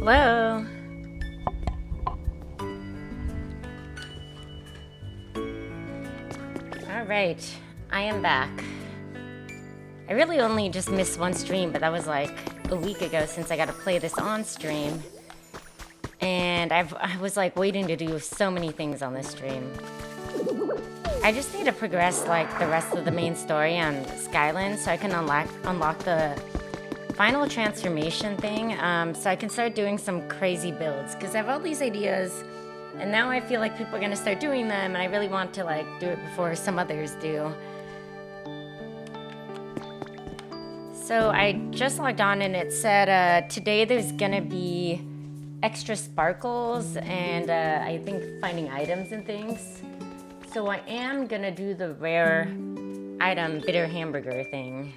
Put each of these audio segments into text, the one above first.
Hello. All right, I am back. I really only just missed one stream, but that was like a week ago since I got to play this on stream. And I was like waiting to do so many things on this stream. I just need to progress like the rest of the main story on Skylands so I can unlock the final transformation thing, so I can start doing some crazy builds, because I have all these ideas and now I feel like people are gonna start doing them, and I really want to like do it before some others do. So I just logged on and it said today there's gonna be extra sparkles and I think finding items and things. So I am gonna do the rare item bitter hamburger thing.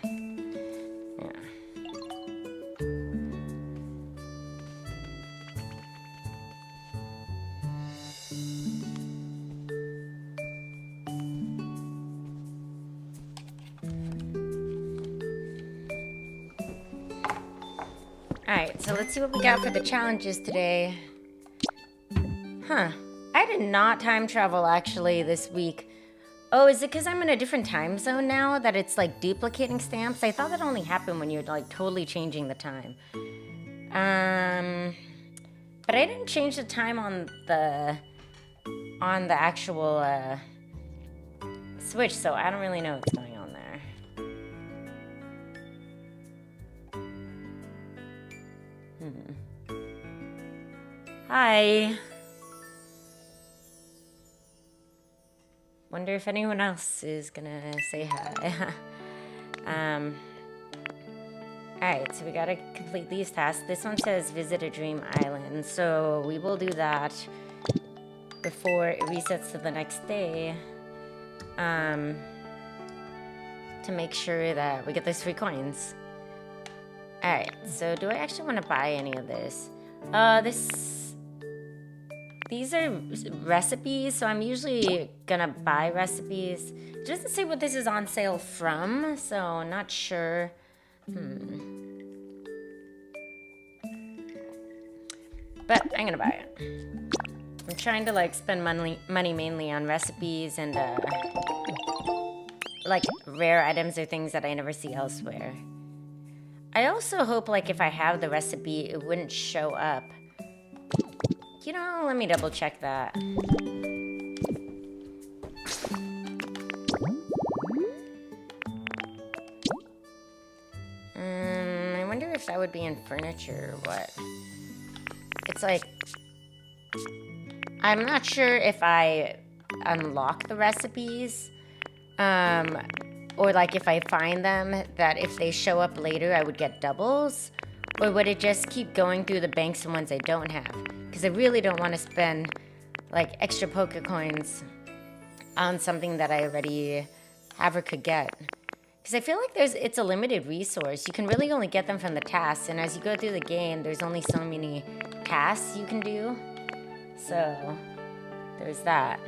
Alright, so let's see what we got for the challenges today. Huh. I did not time travel actually this week. Oh, is it because I'm in a different time zone now that it's like duplicating stamps? I thought that only happened when you're like totally changing the time. But I didn't change the time on the actual Switch, so I don't really know what's going on there. Hi. Wonder if anyone else is gonna say hi. Alright, so we gotta complete these tasks. This one says visit a dream island, so we will do that before it resets to the next day. To make sure that we get those 3 coins. Alright, so do I actually want to buy any of this? These are recipes, so I'm usually gonna buy recipes. It doesn't say what this is on sale from, so I'm not sure. But I'm gonna buy it. I'm trying to like spend money mainly on recipes and like rare items or things that I never see elsewhere. I also hope like if I have the recipe, it wouldn't show up. You know, let me double check that. I wonder if that would be in furniture or what. It's like, I'm not sure if I unlock the recipes, or like if I find them, that if they show up later, I would get doubles, or would it just keep going through the banks of ones I don't have? Because I really don't want to spend like extra poker coins on something that I already have or could get. Because I feel like it's a limited resource. You can really only get them from the tasks, and as you go through the game, there's only so many tasks you can do. So there's that.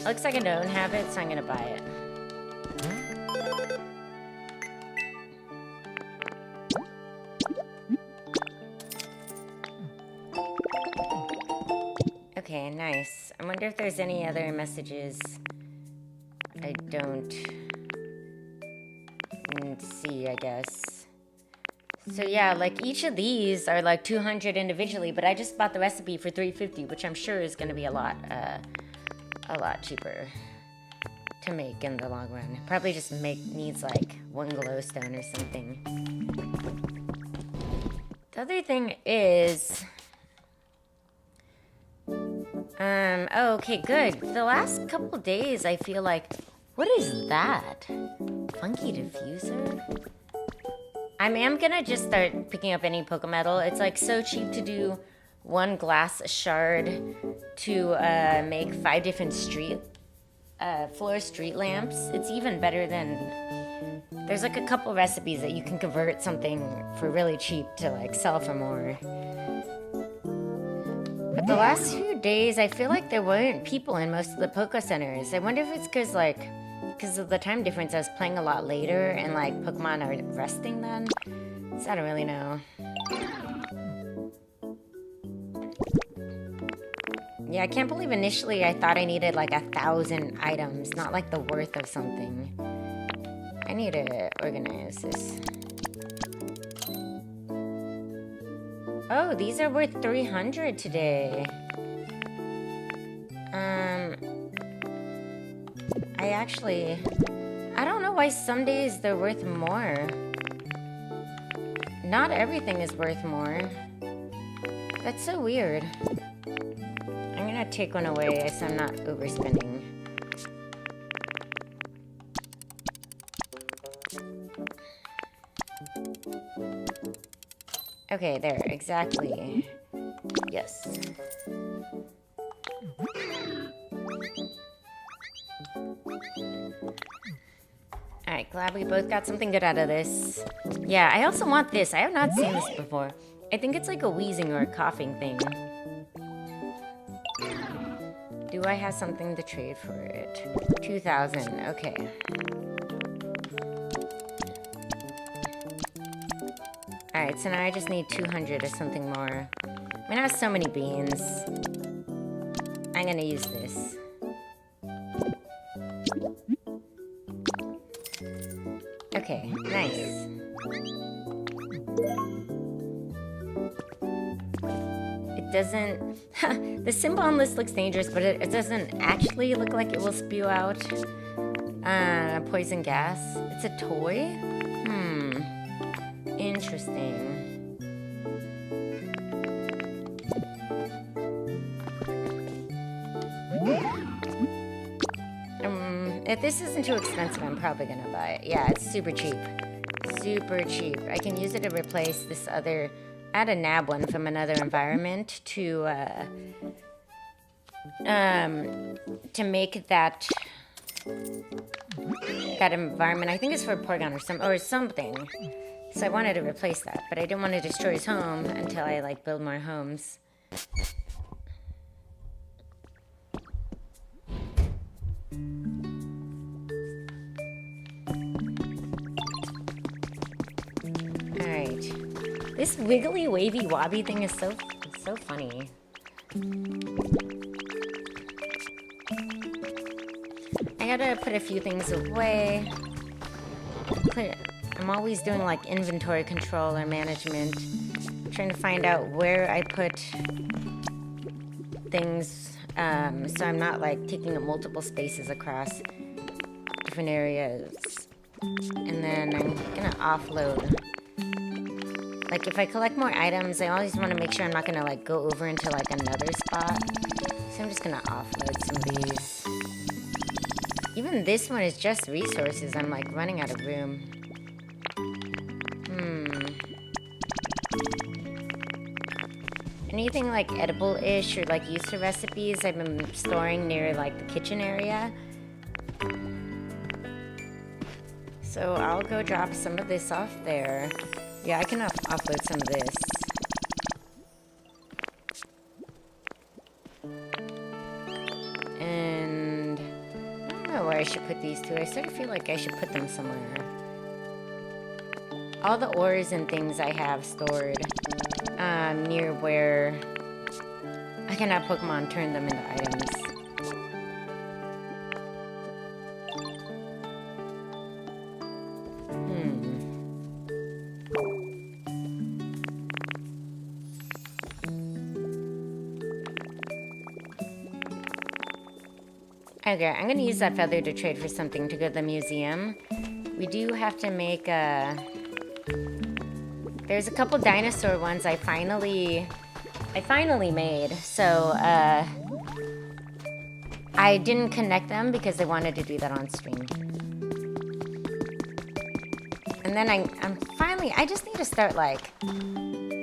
Looks like I don't have it, so I'm gonna buy it. Okay, nice. I wonder if there's any other messages I don't see, I guess. So yeah, like each of these are like 200 individually, but I just bought the recipe for 350, which I'm sure is gonna be a lot cheaper to make in the long run. Probably just needs like 1 glowstone or something. The other thing is, Oh, okay, good. The last couple days, I feel like, what is that? Funky diffuser? I am gonna just start picking up any Pokemetal. It's like so cheap to do one glass shard to make 5 different floor street lamps. It's even better than, there's like a couple recipes that you can convert something for really cheap to like sell for more. But the last few days, I feel like there weren't people in most of the Poke Centers. I wonder if it's because of the time difference, I was playing a lot later and like Pokemon are resting then. So I don't really know. Yeah, I can't believe initially I thought I needed like 1,000 items, not like the worth of something. I need to organize this. Oh, these are worth 300 today. I don't know why some days they're worth more. Not everything is worth more. That's so weird. I'm gonna take one away so I'm not overspending. Okay, there, exactly. Yes. Alright, glad we both got something good out of this. Yeah, I also want this. I have not seen this before. I think it's like a wheezing or a coughing thing. Do I have something to trade for it? 2,000, okay. Alright, so now I just need 200 or something more. I mean, I have so many beans. I'm gonna use this. Okay, nice. It doesn't... the symbol on this looks dangerous, but it doesn't actually look like it will spew out poison gas. It's a toy? Interesting. If this isn't too expensive, I'm probably gonna buy it. Yeah, it's super cheap. Super cheap. I can use it to replace this other... I had a nab one from another environment to make that environment. I think it's for Porygon or something. So I wanted to replace that, but I didn't want to destroy his home until I like build more homes. Alright. This wiggly wavy wobby thing is so funny. I gotta put a few things away. I'm always doing like inventory control or management. Trying to find out where I put things so I'm not like taking up multiple spaces across different areas. And then I'm gonna offload. Like if I collect more items, I always want to make sure I'm not gonna like go over into like another spot. So I'm just gonna offload some of these. Even this one is just resources. I'm like running out of room. Anything like edible-ish or like used to recipes I've been storing near like the kitchen area. So I'll go drop some of this off there. Yeah, I can offload some of this. And I don't know where I should put these two. I sort of feel like I should put them somewhere. All the ores and things I have stored near where I can have Pokemon turn them into items. Okay, I'm gonna use that feather to trade for something to go to the museum. We do have to make a... There's a couple dinosaur ones I finally made, so I didn't connect them because they wanted to do that on stream. And then I'm finally, I just need to start like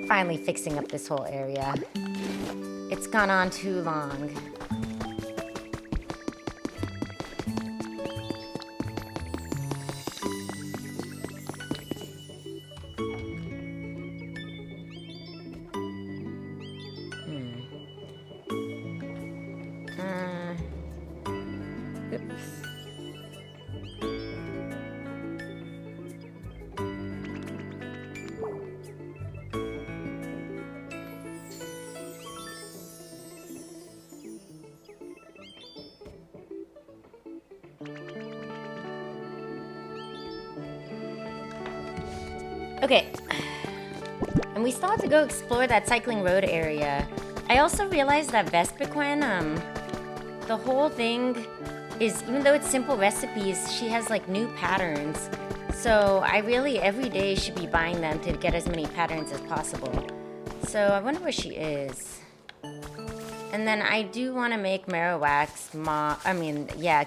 finally fixing up this whole area. It's gone on too long. Oops. Okay, and we still have to go explore that cycling road area. I also realized that Vespiquen, the whole thing is, even though it's simple recipes, she has like new patterns. So I really, every day, should be buying them to get as many patterns as possible. So I wonder where she is. And then I do want to make Marowak's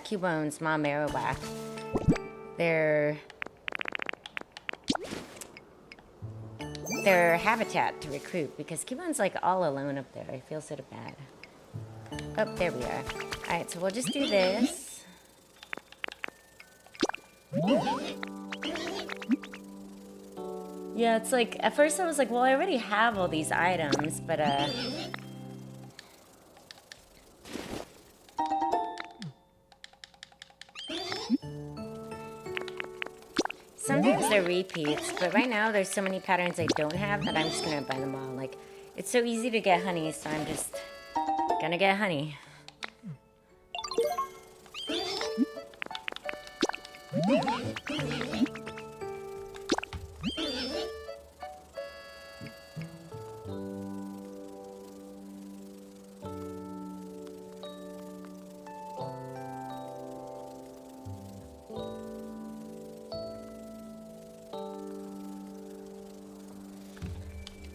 Cubone's Ma Marowak. Their habitat to recruit, because Cubone's like all alone up there. I feel sort of bad. Oh, there we are. Alright, so we'll just do this. Yeah, it's like, at first I was like, well, I already have all these items, but sometimes they're repeats, but right now there's so many patterns I don't have that I'm just gonna buy them all. Like, it's so easy to get honey, so I'm just gonna get honey.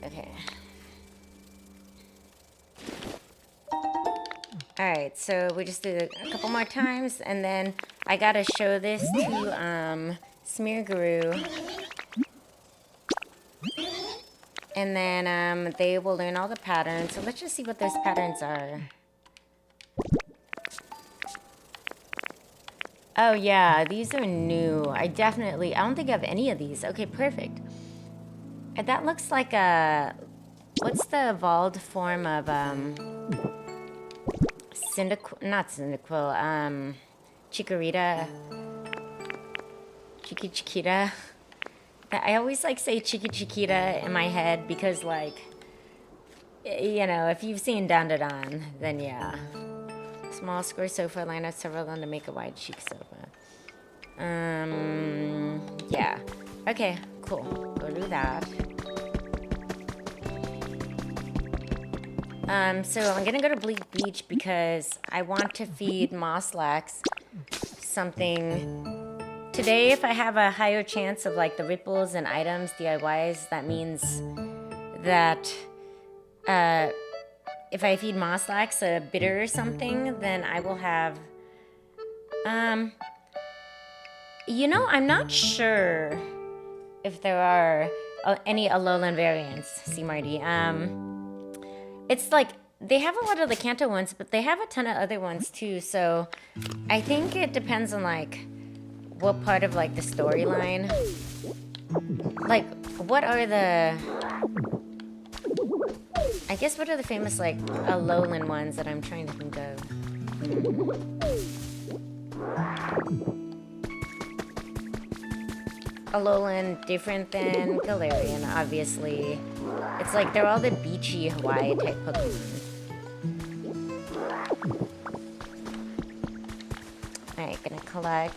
Okay. Alright, so we just did it a couple more times, and then I gotta show this to Smear Guru. And then they will learn all the patterns. So let's just see what those patterns are. Oh yeah, these are new. I don't think I have any of these. Okay, perfect. And that looks like a, what's the evolved form of Chikorita. Chiquita. I always like say Chiquita in my head because, like, you know, if you've seen Dandadan, then yeah. Small square sofa, line up several of them to make a wide chic sofa. Yeah. Okay, cool. We'll do that. So I'm gonna go to Bleak Beach because I want to feed Mosslax something. Today, if I have a higher chance of like the ripples and items, DIYs, that means that if I feed Mosslax a bitter or something, then I will have, you know, I'm not sure if there are any Alolan variants, see Marty. It's like, they have a lot of the Kanto ones, but they have a ton of other ones too, so I think it depends on like what part of like the storyline. Like, what are the, I guess what are the famous like Alolan ones that I'm trying to think of? Alolan different than Galarian, obviously. It's like they're all the beachy Hawaii type Pokemon. Alright, gonna collect.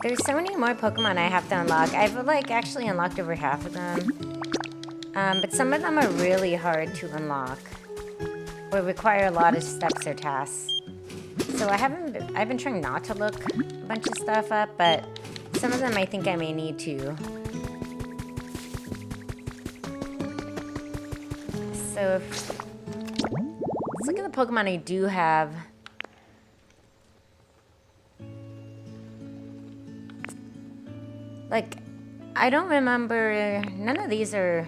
There's so many more Pokemon I have to unlock. I've like actually unlocked over half of them. But some of them are really hard to unlock, or require a lot of steps or tasks. So I've been trying not to look a bunch of stuff up, but some of them I think I may need to. So, let's look at the Pokemon I do have. Like, I don't remember... None of these are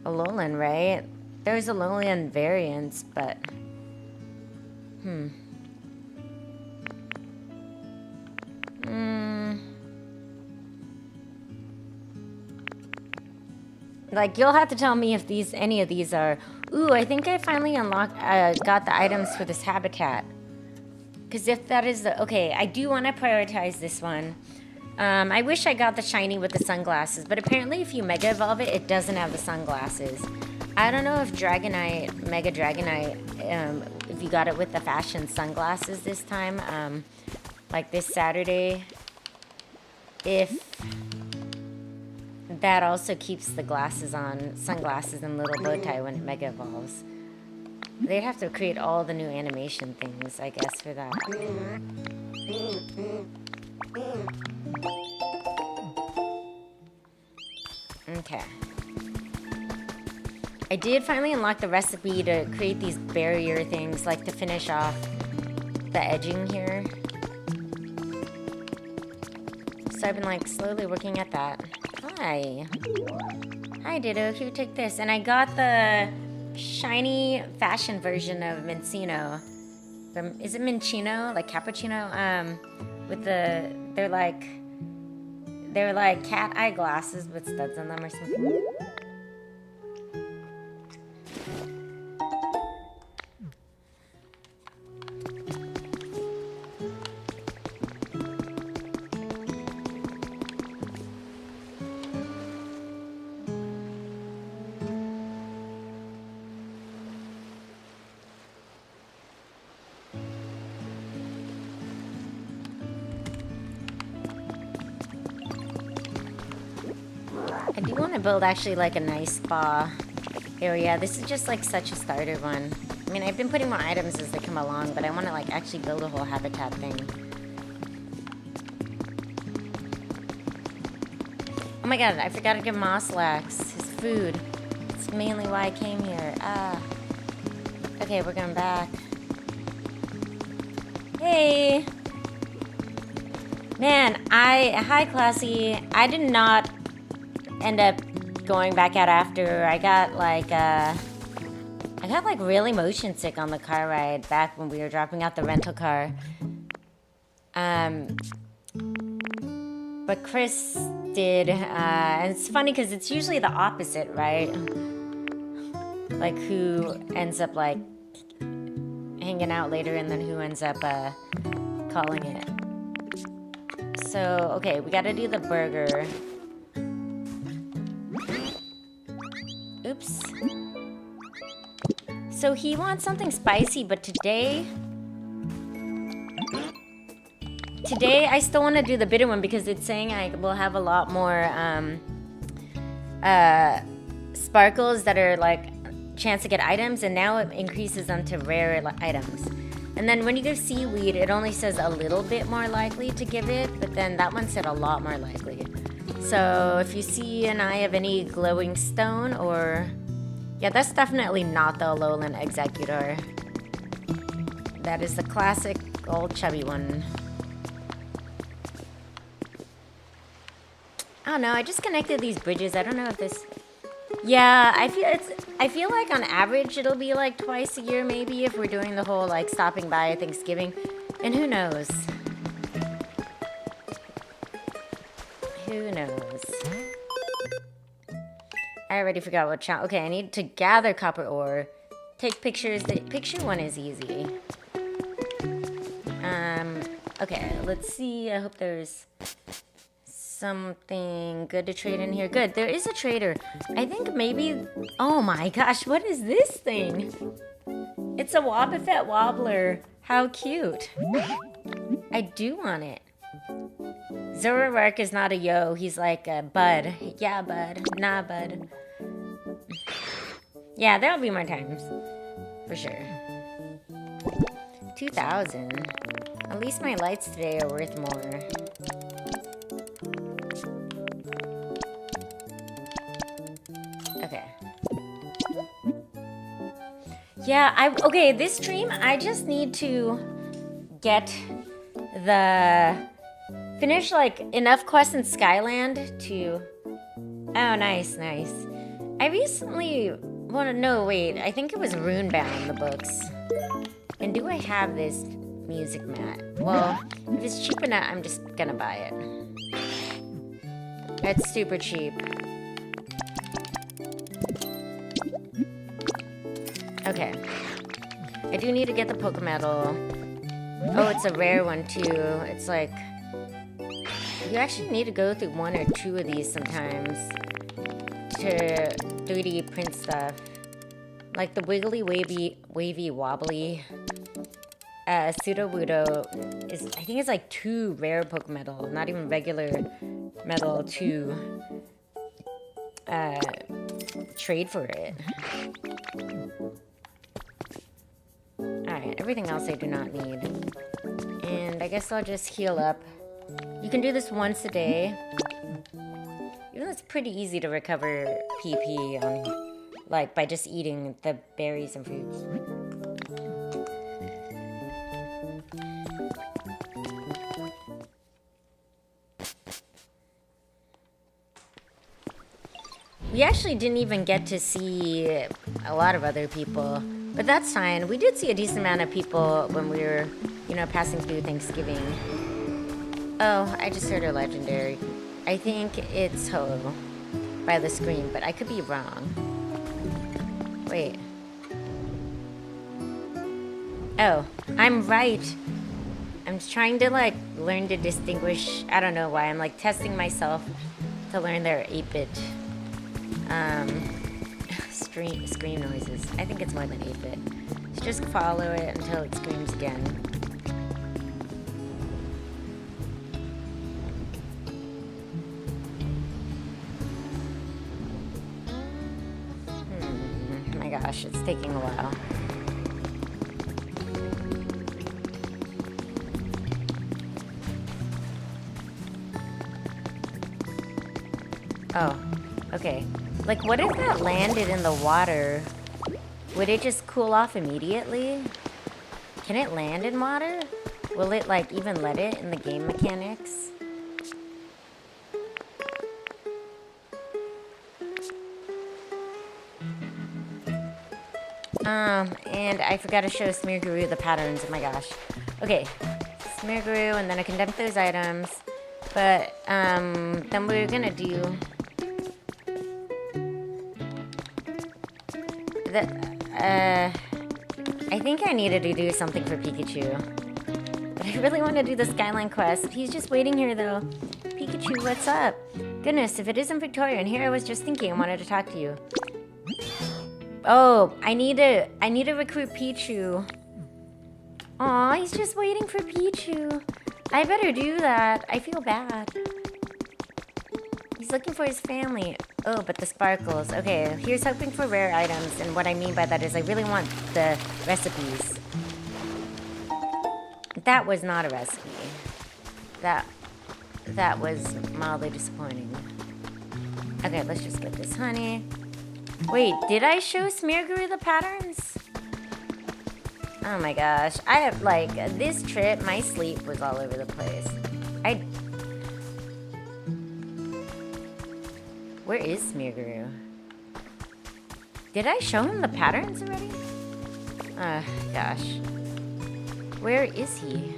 Alolan, right? There's Alolan variants, but... Like, you'll have to tell me if any of these are... Ooh, I think I finally unlocked... got the items for this habitat. Because if that is the... Okay, I do want to prioritize this one. I wish I got the shiny with the sunglasses, but apparently if you Mega Evolve it, it doesn't have the sunglasses. I don't know if Dragonite, Mega Dragonite, if you got it with the fashion sunglasses this time, like this Saturday, if that also keeps the glasses on, sunglasses and little bow tie when it Mega Evolves. They'd have to create all the new animation things, I guess, for that. Okay. I did finally unlock the recipe to create these barrier things, like to finish off the edging here. So I've been like slowly working at that. Hi. Hi Ditto, here, take this. And I got the shiny fashion version of Minccino. Is it Minccino? Like cappuccino? With the, they're like cat eye glasses with studs on them or something. I do want to build actually like a nice spa area. This is just like such a starter one. I mean, I've been putting more items as they come along, but I want to like actually build a whole habitat thing. Oh my god, I forgot to give Moslax his food. It's mainly why I came here. Okay, we're going back. Hey! Man, hi Classy. I did not end up going back out after. I got like really motion sick on the car ride back when we were dropping out the rental car. But Chris did, and it's funny because it's usually the opposite, right? Like who ends up like hanging out later and then who ends up calling it. So, okay, we gotta do the burger. Oops. So he wants something spicy, but today I still want to do the bitter one because it's saying I will have a lot more sparkles that are like chance to get items, and now it increases them to rare items. And then when you go seaweed, it only says a little bit more likely to give it, but then that one said a lot more likely. So if you see an eye of any glowing stone or... Yeah, that's definitely not the Alolan Executor. That is the classic old chubby one. I don't know, I just connected these bridges. I don't know if this... Yeah, I feel like on average it'll be like twice a year maybe if we're doing the whole like stopping by at Thanksgiving. And who knows? Who knows? I already forgot what challenge. Okay, I need to gather copper ore. Take pictures. The picture one is easy. Okay, let's see. I hope there's something good to trade in here. Good, there is a trader. I think maybe... Oh my gosh, what is this thing? It's a Wobbuffet Wobbler. How cute. I do want it. Zoroark is not a yo. He's like a bud. Yeah, bud. Nah, bud. Yeah, there'll be more times. For sure. 2,000. At least my lights today are worth more. Okay. Yeah, okay, this stream, I just need to get finish, like, enough quests in Skyland to... Oh, nice, nice. I recently... Well, no, wait, I think it was Runebound, the books. And do I have this music mat? Well, if it's cheap enough, I'm just gonna buy it. It's super cheap. Okay. I do need to get the Pokemedal. Oh, it's a rare one too. It's like... You actually need to go through 1 or 2 of these sometimes to 3D print stuff. Like the Wiggly Wavy Wobbly Sudowoodo is, I think it's like 2 rare Pokemedal, not even regular medal to trade for it. Alright, everything else I do not need. And I guess I'll just heal up. You can do this once a day. Even though it's pretty easy to recover PP on, like, by just eating the berries and fruits. We actually didn't even get to see a lot of other people, but that's fine. We did see a decent amount of people when we were, you know, passing through Thanksgiving. Oh, I just heard a legendary. I think it's Ho by the scream, but I could be wrong. Wait. Oh, I'm right. I'm trying to, like, learn to distinguish. I don't know why. I'm, like, testing myself to learn their 8-bit scream noises. I think it's more than 8-bit. So just follow it until it screams again. My gosh, it's taking a while. Oh, okay. Like, what if that landed in the water? Would it just cool off immediately? Can it land in water? Will it, like, even let it in the game mechanics? And I forgot to show Smearguru the patterns. Oh my gosh. Okay, Smearguru, and then I can dump those items. But, then we're gonna do... I think I needed to do something for Pikachu. But I really want to do the Skyline quest. He's just waiting here, though. Pikachu, what's up? Goodness, if it isn't Victoria, and here I was just thinking I wanted to talk to you. Oh, I need to recruit Pichu. Aw, he's just waiting for Pichu. I better do that. I feel bad. He's looking for his family. Oh, but the sparkles. Okay, here's hoping for rare items, and what I mean by that is I really want the recipes. That was not a recipe. That was mildly disappointing. Okay, let's just get this honey. Wait, did I show Smearguru the patterns? Oh my gosh. I have, like, this trip, my sleep was all over the place. Where is Smearguru? Did I show him the patterns already? Gosh. Where is he?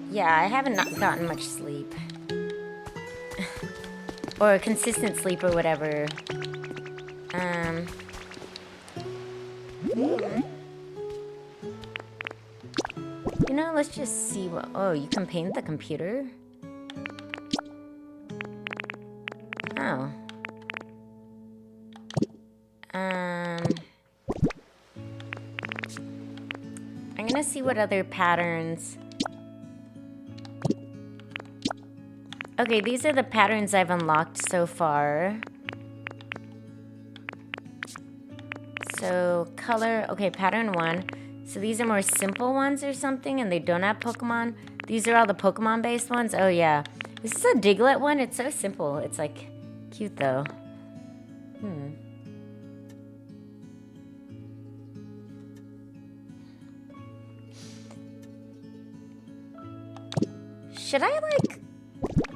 Yeah, I haven't gotten much sleep. Or consistent sleep or whatever. You know, let's just see what... Oh, you can paint the computer? Oh. I'm gonna see what other patterns... Okay, these are the patterns I've unlocked so far. So, color... Okay, pattern 1. So these are more simple ones or something, and they don't have Pokemon. These are all the Pokemon-based ones. Oh, yeah. This is a Diglett one. It's so simple. It's like Cute though. Should I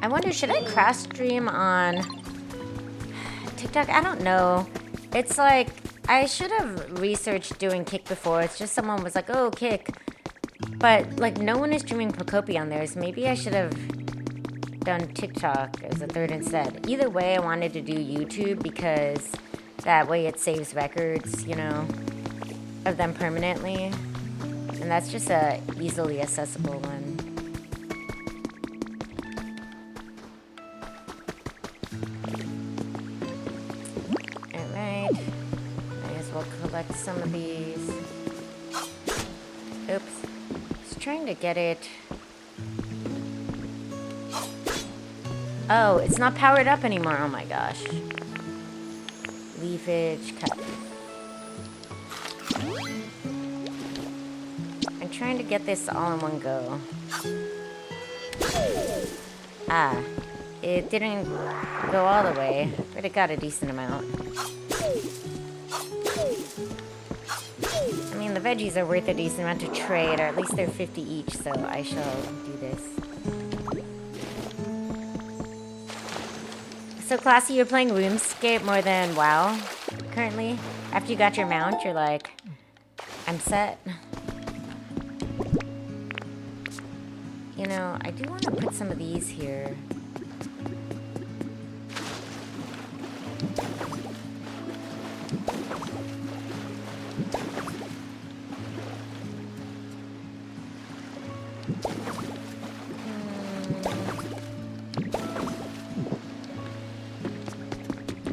I wonder, should I cross stream on TikTok? I don't know. It's like, I should have researched doing Kick before. It's just someone was like, oh, Kick. But, like, no one is streaming Procopy on there, so maybe I should have done TikTok as a third instead. Either way, I wanted to do YouTube because that way it saves records, you know, of them permanently. And that's just a easily accessible one. Alright. Might as well collect some of these. Oops. Just trying to get it. Oh, it's not powered up anymore. Oh my gosh. Leafage, cut. I'm trying to get this all in one go. Ah, it didn't go all the way, but it got a decent amount. I mean, the veggies are worth a decent amount to trade, or at least they're 50 each, so I shall do this. So, Classy, you're playing RuneScape more than WoW currently? After you got your mount, you're like, I'm set. You know, I do want to put some of these here.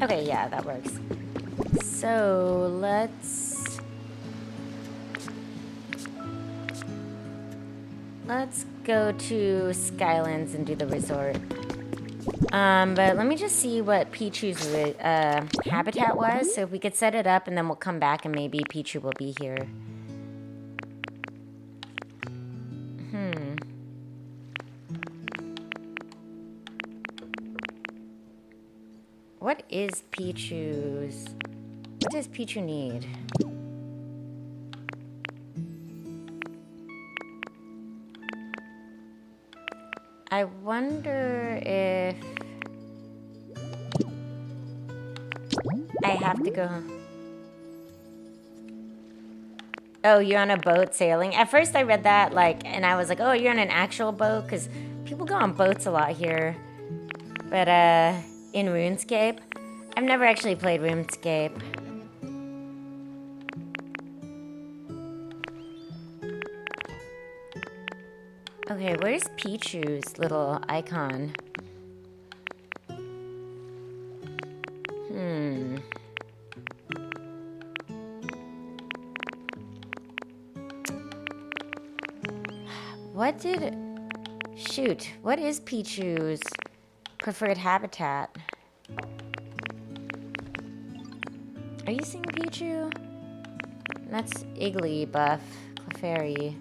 Okay, yeah, that works. So, let's go to Skylands and do the resort. But let me just see what Pichu's habitat was. So if we could set it up and then we'll come back and maybe Pichu will be here. What is Pichu's? What does Pichu need? I wonder if I have to go. Oh, you're on a boat sailing? At first I read that, like, and I was like, oh, you're on an actual boat? Because people go on boats a lot here. But, in RuneScape? I've never actually played RuneScape. Okay, where's Pichu's little icon? What did... Shoot, what is Pichu's preferred habitat? Are you seeing Pichu? That's Iggly, Buff, Clefairy.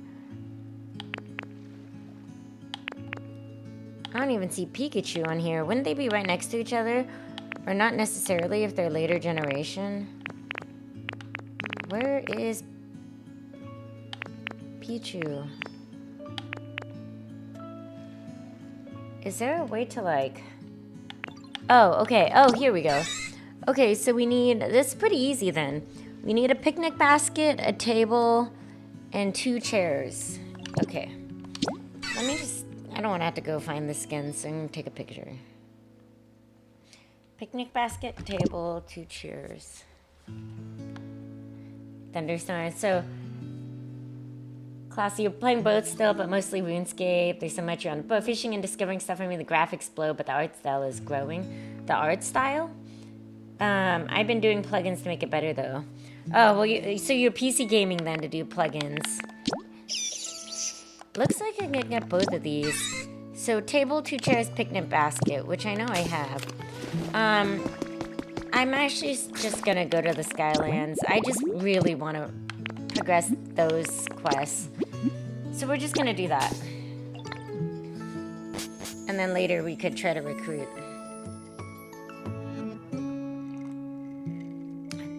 I don't even see Pikachu on here. Wouldn't they be right next to each other? Or not necessarily if they're later generation. Where is Pichu? Is there a way to like... Oh, okay. Oh, here we go. Okay, so we need... This is pretty easy then. We need a picnic basket, a table, and 2 chairs. Okay. Let me just... I don't want to have to go find the skins, so I'm going to take a picture. Picnic basket, table, 2 chairs. Thunderstorm. So, Classy, you're playing both still, but mostly RuneScape. There's so much you're on the boat fishing and discovering stuff. I mean, the graphics blow, but the art style is growing. The art style? I've been doing plugins to make it better, though. Oh, well, so you're PC gaming then to do plugins. Looks like I can get both of these. So, table, 2 chairs, picnic basket, which I know I have. I'm actually just gonna go to the Skylands. I just really want to progress those quests. So we're just gonna do that. And then later we could try to recruit.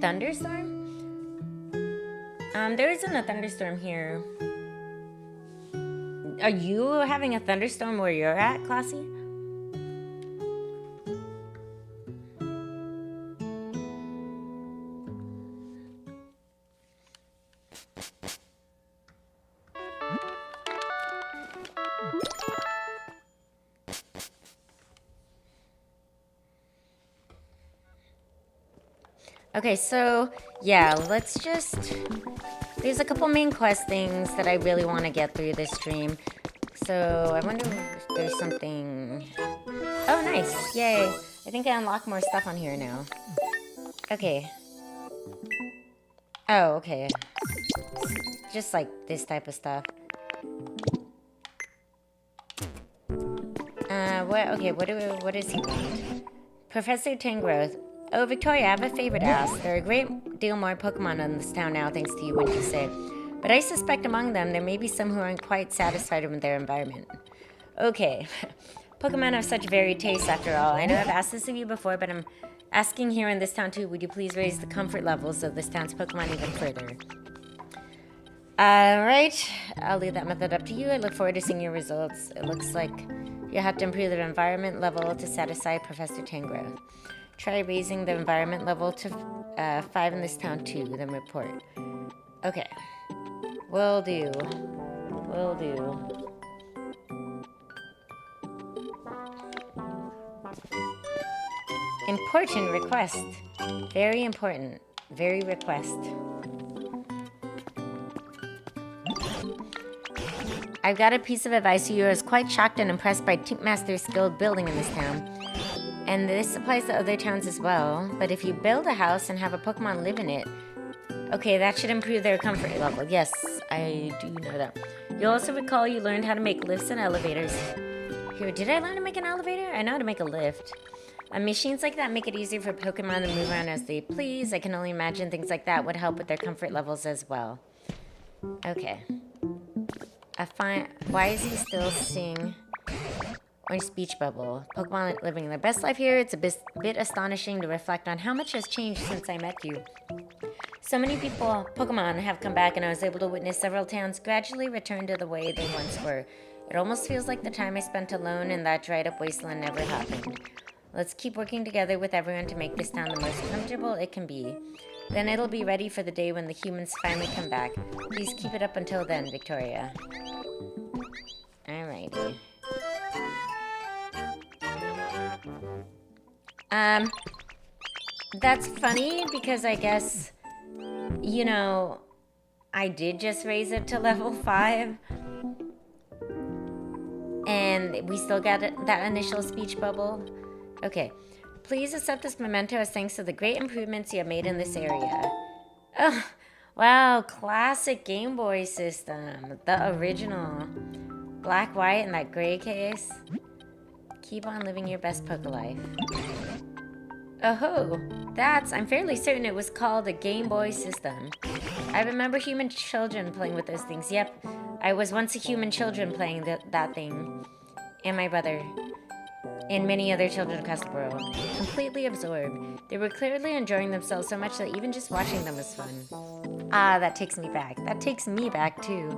Thunderstorm? There isn't a thunderstorm here. Are you having a thunderstorm where you're at, Classy? Okay, so yeah, let's just... There's a couple main quest things that I really want to get through this stream. So I wonder if there's something... Oh, nice. Yay. I think I unlocked more stuff on here now. Okay. Oh, okay. Just like this type of stuff. What does he want? Professor Tangrowth. Oh, Victoria, I have a favor to ask. There are a great deal more Pokemon in this town now, thanks to you, wouldn't you say? But I suspect among them, there may be some who aren't quite satisfied with their environment. Okay. Pokemon have such varied tastes, after all. I know I've asked this of you before, but I'm asking here in this town, too. Would you please raise the comfort levels of this town's Pokemon even further? Alright. I'll leave that method up to you. I look forward to seeing your results. It looks like you have to improve the environment level to satisfy Professor Tangrowth. Try raising the environment level to 5 in this town too, then report. Okay. Will do. Will do. Important request. Very important. Very request. I've got a piece of advice for you. I was quite shocked and impressed by Tinkmaster's skilled building in this town. And this applies to other towns as well. But if you build a house and have a Pokemon live in it, okay, that should improve their comfort level. Yes, I do know that. You'll also recall you learned how to make lifts and elevators. Here, did I learn to make an elevator? I know how to make a lift. Machines like that make it easier for Pokemon to move around as they please. I can only imagine things like that would help with their comfort levels as well. Okay. Why is he still seeing... Orange speech bubble. Pokemon living their best life here. It's a bit astonishing to reflect on how much has changed since I met you. So many Pokemon have come back, and I was able to witness several towns gradually return to the way they once were. It almost feels like the time I spent alone in that dried-up wasteland never happened. Let's keep working together with everyone to make this town the most comfortable it can be. Then it'll be ready for the day when the humans finally come back. Please keep it up until then, Victoria. Alrighty. That's funny because I guess, you know, I did just raise it to level 5. And we still got that initial speech bubble. Okay. Please accept this memento as thanks to the great improvements you have made in this area. Oh, wow. Classic Game Boy system. The original. Black, white, and that gray case. Keep on living your best Poke life. Oh, I'm fairly certain it was called a Game Boy system. I remember human children playing with those things. Yep, I was once a human children playing that thing. And my brother. And many other children across the world. Completely absorbed. They were clearly enjoying themselves so much that even just watching them was fun. Ah, that takes me back. That takes me back, too.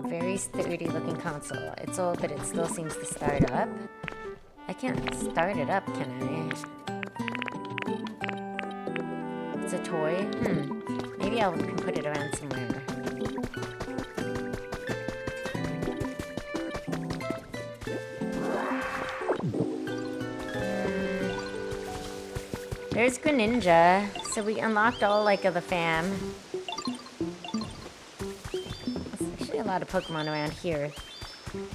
Very sturdy looking console. It's old, but it still seems to start up. I can't start it up, can I? It's a toy? Maybe I can put it around somewhere. There's Greninja. So we unlocked all, of the fam. There's actually a lot of Pokemon around here.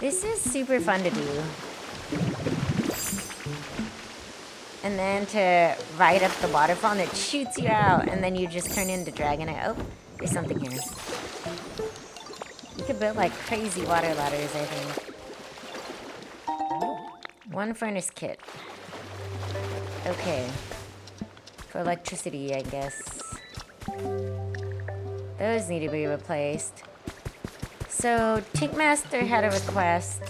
This is super fun to do. And then to ride up the waterfall and it shoots you out and then you just turn into Dragonite. Oh, there's something here. You could build crazy water ladders, I think. One furnace kit. Okay. For electricity, I guess. Those need to be replaced. So, Tinkmaster had a request.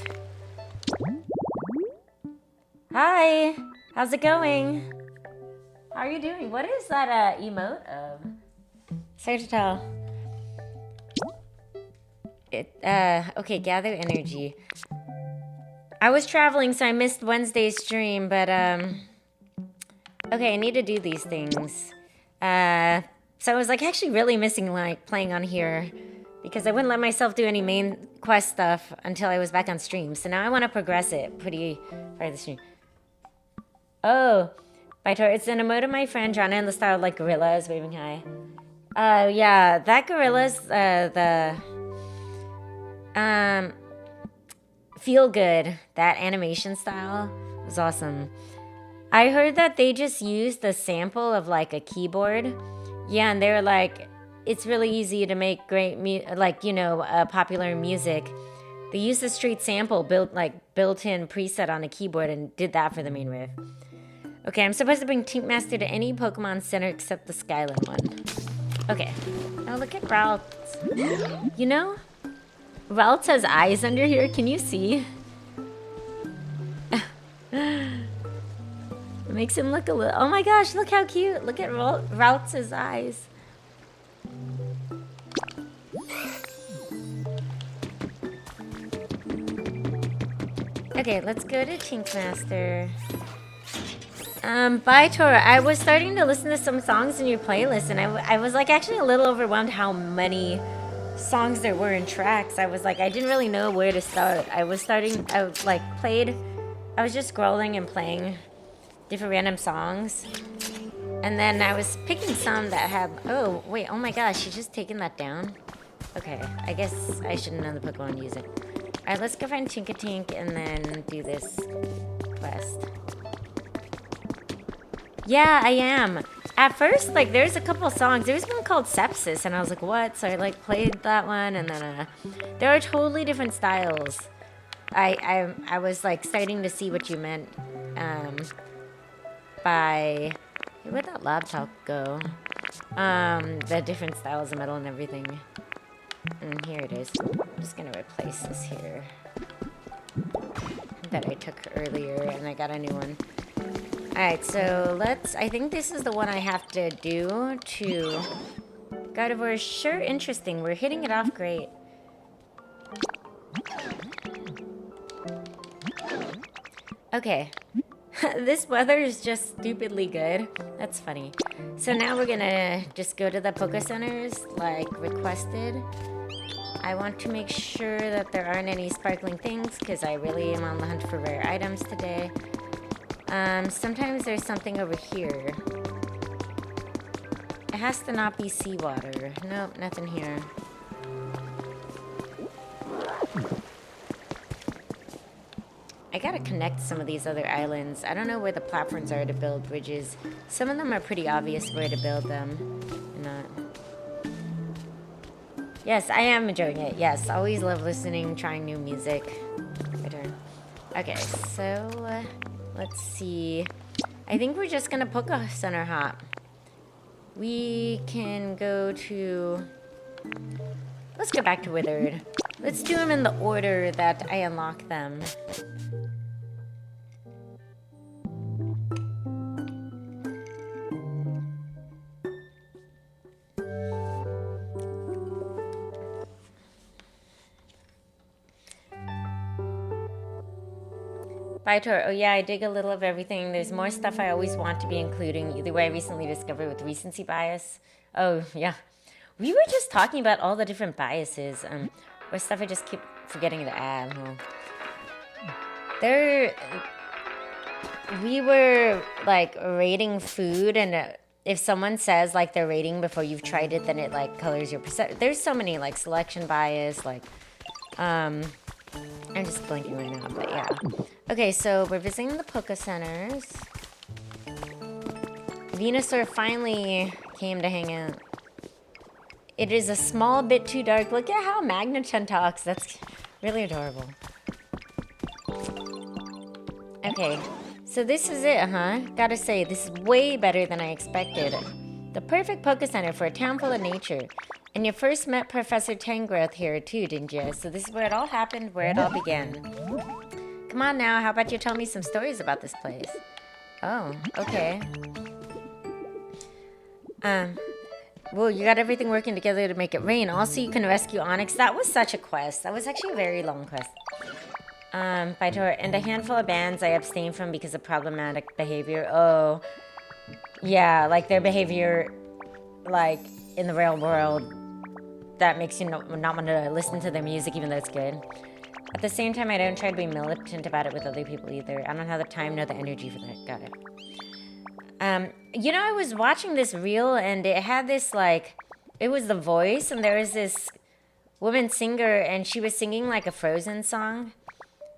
Hi! How's it going? How are you doing? What is that emote of? It's hard to tell. Okay, gather energy. I was traveling, so I missed Wednesday's stream, but, okay, I need to do these things. So I was, like, actually really missing, like, playing on here because I wouldn't let myself do any main quest stuff until I was back on stream. So now I want to progress it pretty far of the stream. Oh, Vitor, it's an emote of my friend Jana in the style of, like, gorillas waving high. Yeah, that gorilla's, Feel Good, that animation style was awesome. I heard that they just used the sample of like a keyboard. Yeah, and they were like, it's really easy to make great, popular music. They used a straight sample built-in preset on a keyboard and did that for the main riff. Okay, I'm supposed to bring Tink Master to any Pokemon Center except the Skyland one. Okay. Oh, look at Ralts. You know, Ralts has eyes under here. Can you see? It makes him look a little... Oh my gosh, look how cute. Look at Ralts' eyes. Okay, let's go to Tink Master. Bye, Tora. I was starting to listen to some songs in your playlist, and I was like actually a little overwhelmed how many songs there were in tracks. I was like, I didn't really know where to start. I was just scrolling and playing different random songs. And then I was picking some that have, oh, wait, oh my gosh, she's just taking that down? Okay, I guess I shouldn't know the Pokemon music. Alright, let's go find Tinkatink and then do this quest. Yeah, I am. At first, like, there's a couple songs. There was one called Sepsis, and I was like, what? So I, like, played that one, and then, there are totally different styles. I was, like, starting to see what you meant, by... Where'd that laptop go? The different styles of metal and everything. And here it is. I'm just gonna replace this here. That I took earlier, and I got a new one. Alright, so let's... I think this is the one I have to do to... Gardevoir is sure interesting. We're hitting it off great. Okay. This weather is just stupidly good. That's funny. So now we're gonna just go to the Poké Centers, like requested. I want to make sure that there aren't any sparkling things, because I really am on the hunt for rare items today. Sometimes there's something over here. It has to not be seawater. Nope, nothing here. I gotta connect some of these other islands. I don't know where the platforms are to build bridges. Some of them are pretty obvious where to build them. And not. Yes, I am enjoying it. Yes, always love listening, trying new music. My turn. Okay, so let's see. I think we're just gonna Poké Center hop. We can go to... Let's go back to Withered. Let's do them in the order that I unlock them. Vitor, oh yeah, I dig a little of everything. There's more stuff I always want to be including, either way I recently discovered with recency bias. Oh, yeah. We were just talking about all the different biases, or stuff I just keep forgetting to add. We were, like, rating food, and if someone says, like, they're rating before you've tried it, then it, like, colors your perception. There's so many, like, selection bias, like, I'm just blanking right now, but yeah. Okay, so we're visiting the Poké Centers. Venusaur finally came to hang out. It is a small bit too dark. Look at how Magneton talks. That's really adorable. Okay, so this is it, huh? Gotta say, this is way better than I expected. The perfect Poké Center for a town full of nature. And you first met Professor Tangrowth here too, didn't you? So this is where it all happened, where it all began. Come on now, how about you tell me some stories about this place? Oh, okay. Um, well, you got everything working together to make it rain. Also, you can rescue Onyx. That was such a quest. That was actually a very long quest. By Tor, and a handful of bands I abstain from because of problematic behavior. Oh, yeah, like their behavior, like in the real world, that makes you not want to listen to their music even though it's good. At the same time, I don't try to be militant about it with other people either. I don't have the time nor the energy for that. Got it. You know, I was watching this reel and it had this like, it was The Voice, and there was this woman singer and she was singing like a Frozen song.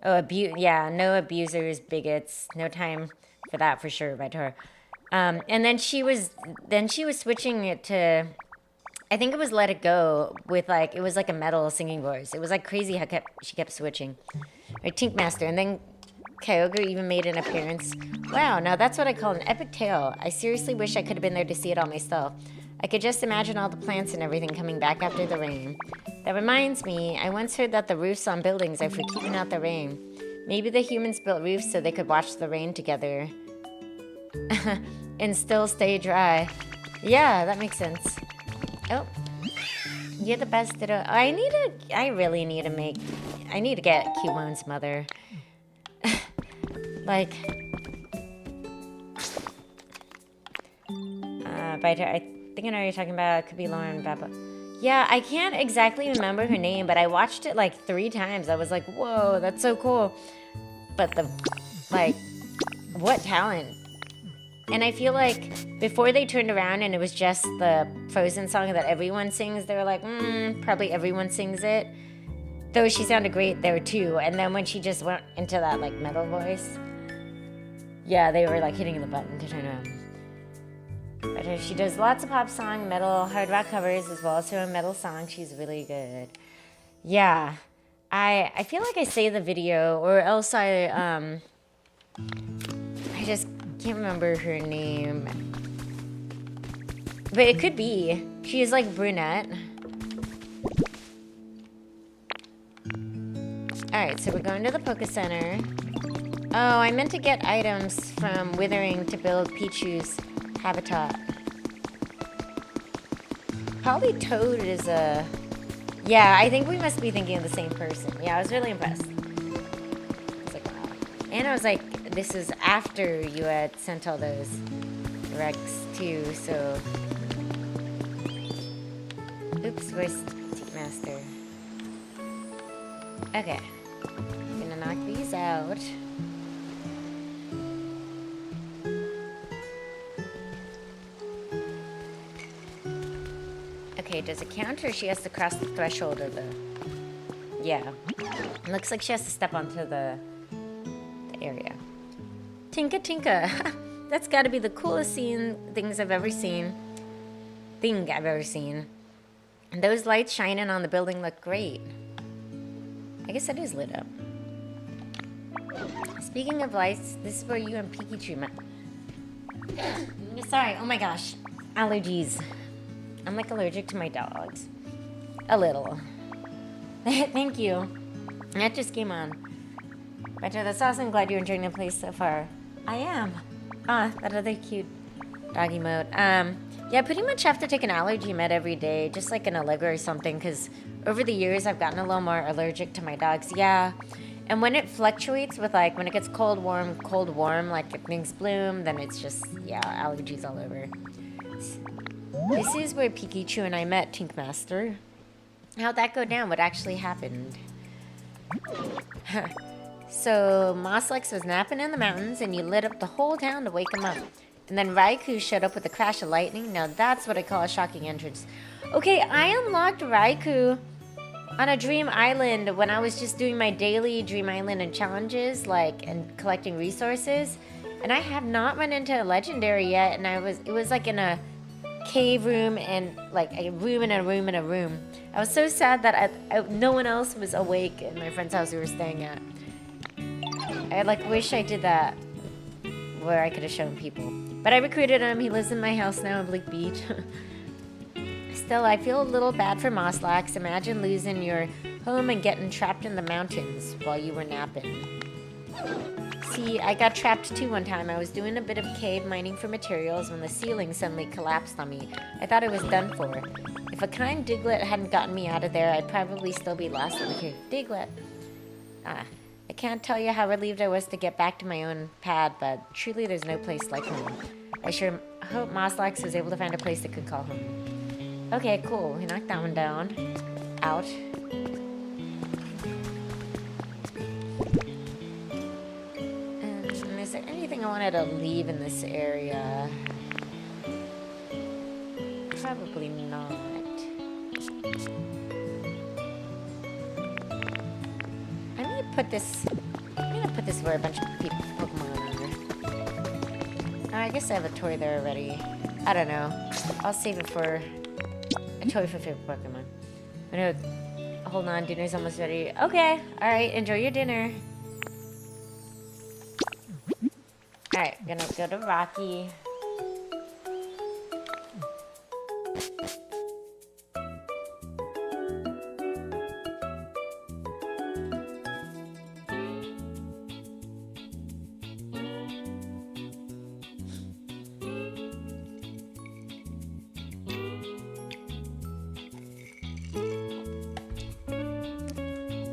Oh, yeah, no abusers, bigots, no time for that for sure by her. And then she was switching it to, I think it was Let It Go with like, it was like a metal singing voice. It was like crazy how she kept switching. Or Tink Master, and then Kyogre even made an appearance. Wow, now that's what I call an epic tale. I seriously wish I could have been there to see it all myself. I could just imagine all the plants and everything coming back after the rain. That reminds me, I once heard that the roofs on buildings are for keeping out the rain. Maybe the humans built roofs so they could watch the rain together. And still stay dry. Yeah, that makes sense. Oh. You're the best at it. I need to get Kiwon's mother. Like, I think I know what you're talking about. It could be Lauren Baba. Yeah, I can't exactly remember her name, but I watched it like 3 times. I was like, whoa, that's so cool. But what talent. And I feel like before they turned around and it was just the Frozen song that everyone sings, they were like, probably everyone sings it. Though she sounded great there too. And then when she just went into that like metal voice, yeah, they were like hitting the button to turn around. But she does lots of pop song, metal, hard rock covers as well as her own metal song. She's really good. Yeah, I feel like I saved the video, or else I just can't remember her name. But it could be. She is like brunette. Alright, so we're going to the Poké Center. Oh, I meant to get items from Withering to build Pichu's habitat. Probably Toad is a... Yeah, I think we must be thinking of the same person. Yeah, I was really impressed. I was like, wow. And I was like, this is after you had sent all those Rex too, so... Oops, where's Tea Master? Okay. I'm gonna knock these out. Okay, does it count, or she has to cross the threshold of the... Yeah. It looks like she has to step onto the area. Tinka Tinka. That's gotta be the coolest things I've ever seen. And those lights shining on the building look great. I guess that is lit up. Speaking of lights, this is where you and Pikachu met. Sorry, oh my gosh. Allergies. I'm like allergic to my dogs. A little. Thank you. That just came on. But that's awesome. Glad you're enjoying the place so far. I am. That other cute doggy mode. Yeah, I pretty much have to take an allergy med every day, just like an Allegra or something, because over the years I've gotten a little more allergic to my dogs. Yeah. And when it fluctuates with like, when it gets cold, warm, like if things bloom, then it's just, yeah, allergies all over. This is where Pikachu and I met, Tink Master. How'd that go down? What actually happened? So, Moslex was napping in the mountains and you lit up the whole town to wake him up. And then Raikou showed up with a crash of lightning. Now that's what I call a shocking entrance. Okay, I unlocked Raikou on a Dream Island when I was just doing my daily Dream Island and challenges, like, and collecting resources. And I have not run into a legendary yet, and it was like in a cave room and like a room and a room and a room. I was so sad that no one else was awake in my friend's house we were staying at. I like wish I did that where I could have shown people. But I recruited him. He lives in my house now in Bleak Beach. Still, I feel a little bad for Moslax. Imagine losing your home and getting trapped in the mountains while you were napping. See, I got trapped too one time. I was doing a bit of cave mining for materials when the ceiling suddenly collapsed on me. I thought I was done for. If a kind Diglett hadn't gotten me out of there, I'd probably still be lost in the cave. Diglett! Ah, I can't tell you how relieved I was to get back to my own pad, but truly there's no place like home. I sure hope Moslax was able to find a place that could call home. Okay, cool. We knocked that one down. Out. Is there anything I wanted to leave in this area? Probably not. I'm gonna put this where a bunch of Pokemon are. I guess I have a toy there already. I don't know. I'll save it for a toy for favorite Pokemon. I know. Hold on, dinner's almost ready. Okay, alright, enjoy your dinner. Alright, gonna go to Rocky.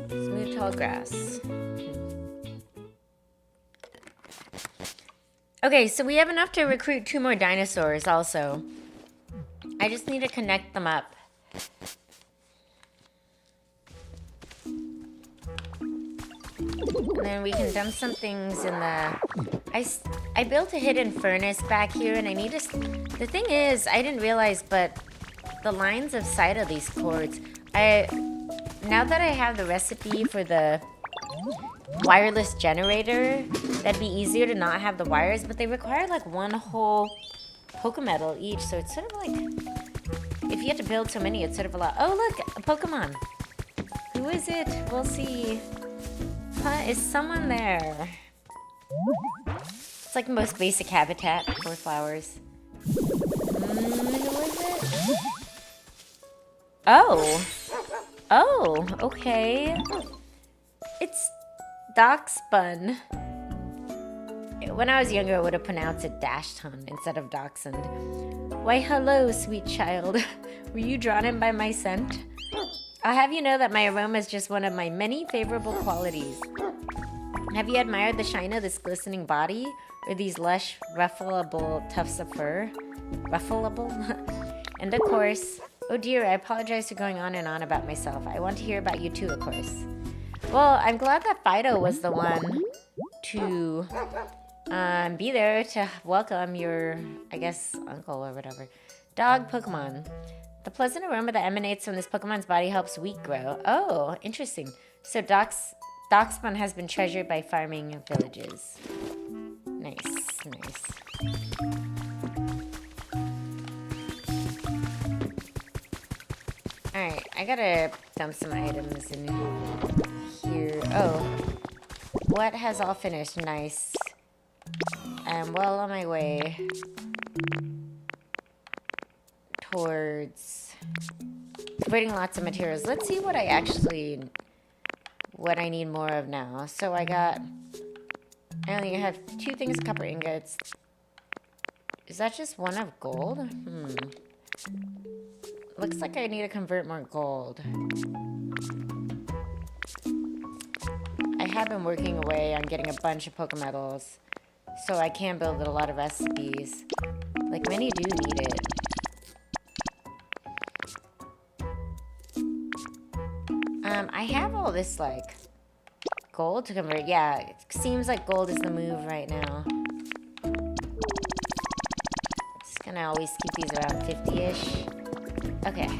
Smooth tall grass. Okay, so we have enough to recruit 2 more dinosaurs also. I just need to connect them up. And then we can dump some things in the... I built a hidden furnace back here, and I need to... The thing is, I didn't realize, but the lines of sight of these cords... Now that I have the recipe for the wireless generator, that'd be easier to not have the wires, but they require like 1 whole Pokemetal each, so it's sort of like... If you have to build so many, it's sort of a lot. Oh, look! A Pokemon! Who is it? We'll see. Huh? Is someone there? It's like the most basic habitat for flowers. Who is it? Oh! Oh, okay. It's Dachshund. When I was younger, I would have pronounced it Dashtun instead of Dachshund. Why, hello, sweet child. Were you drawn in by my scent? I'll have you know that my aroma is just one of my many favorable qualities. Have you admired the shine of this glistening body? Or these lush, ruffleable tufts of fur? Ruffleable? And of course... Oh dear, I apologize for going on and on about myself. I want to hear about you too, of course. Well, I'm glad that Fido was the one to be there to welcome your, I guess, uncle or whatever. Dog Pokemon. The pleasant aroma that emanates from this Pokemon's body helps wheat grow. Oh, interesting. So Dachshund has been treasured by farming villages. Nice, nice. Alright, I gotta dump some items in here. Oh. What has all finished? Nice. I'm well on my way towards creating lots of materials. Let's see what I need more of now. So I only have 2 things of copper ingots. Is that just 1 of gold? Looks like I need to convert more gold. I have been working away on getting a bunch of Pokemetals, so I can build a lot of recipes. Like, many do need it. I have all this, like, gold to convert. Yeah, it seems like gold is the move right now. Just gonna always keep these around 50-ish. Okay,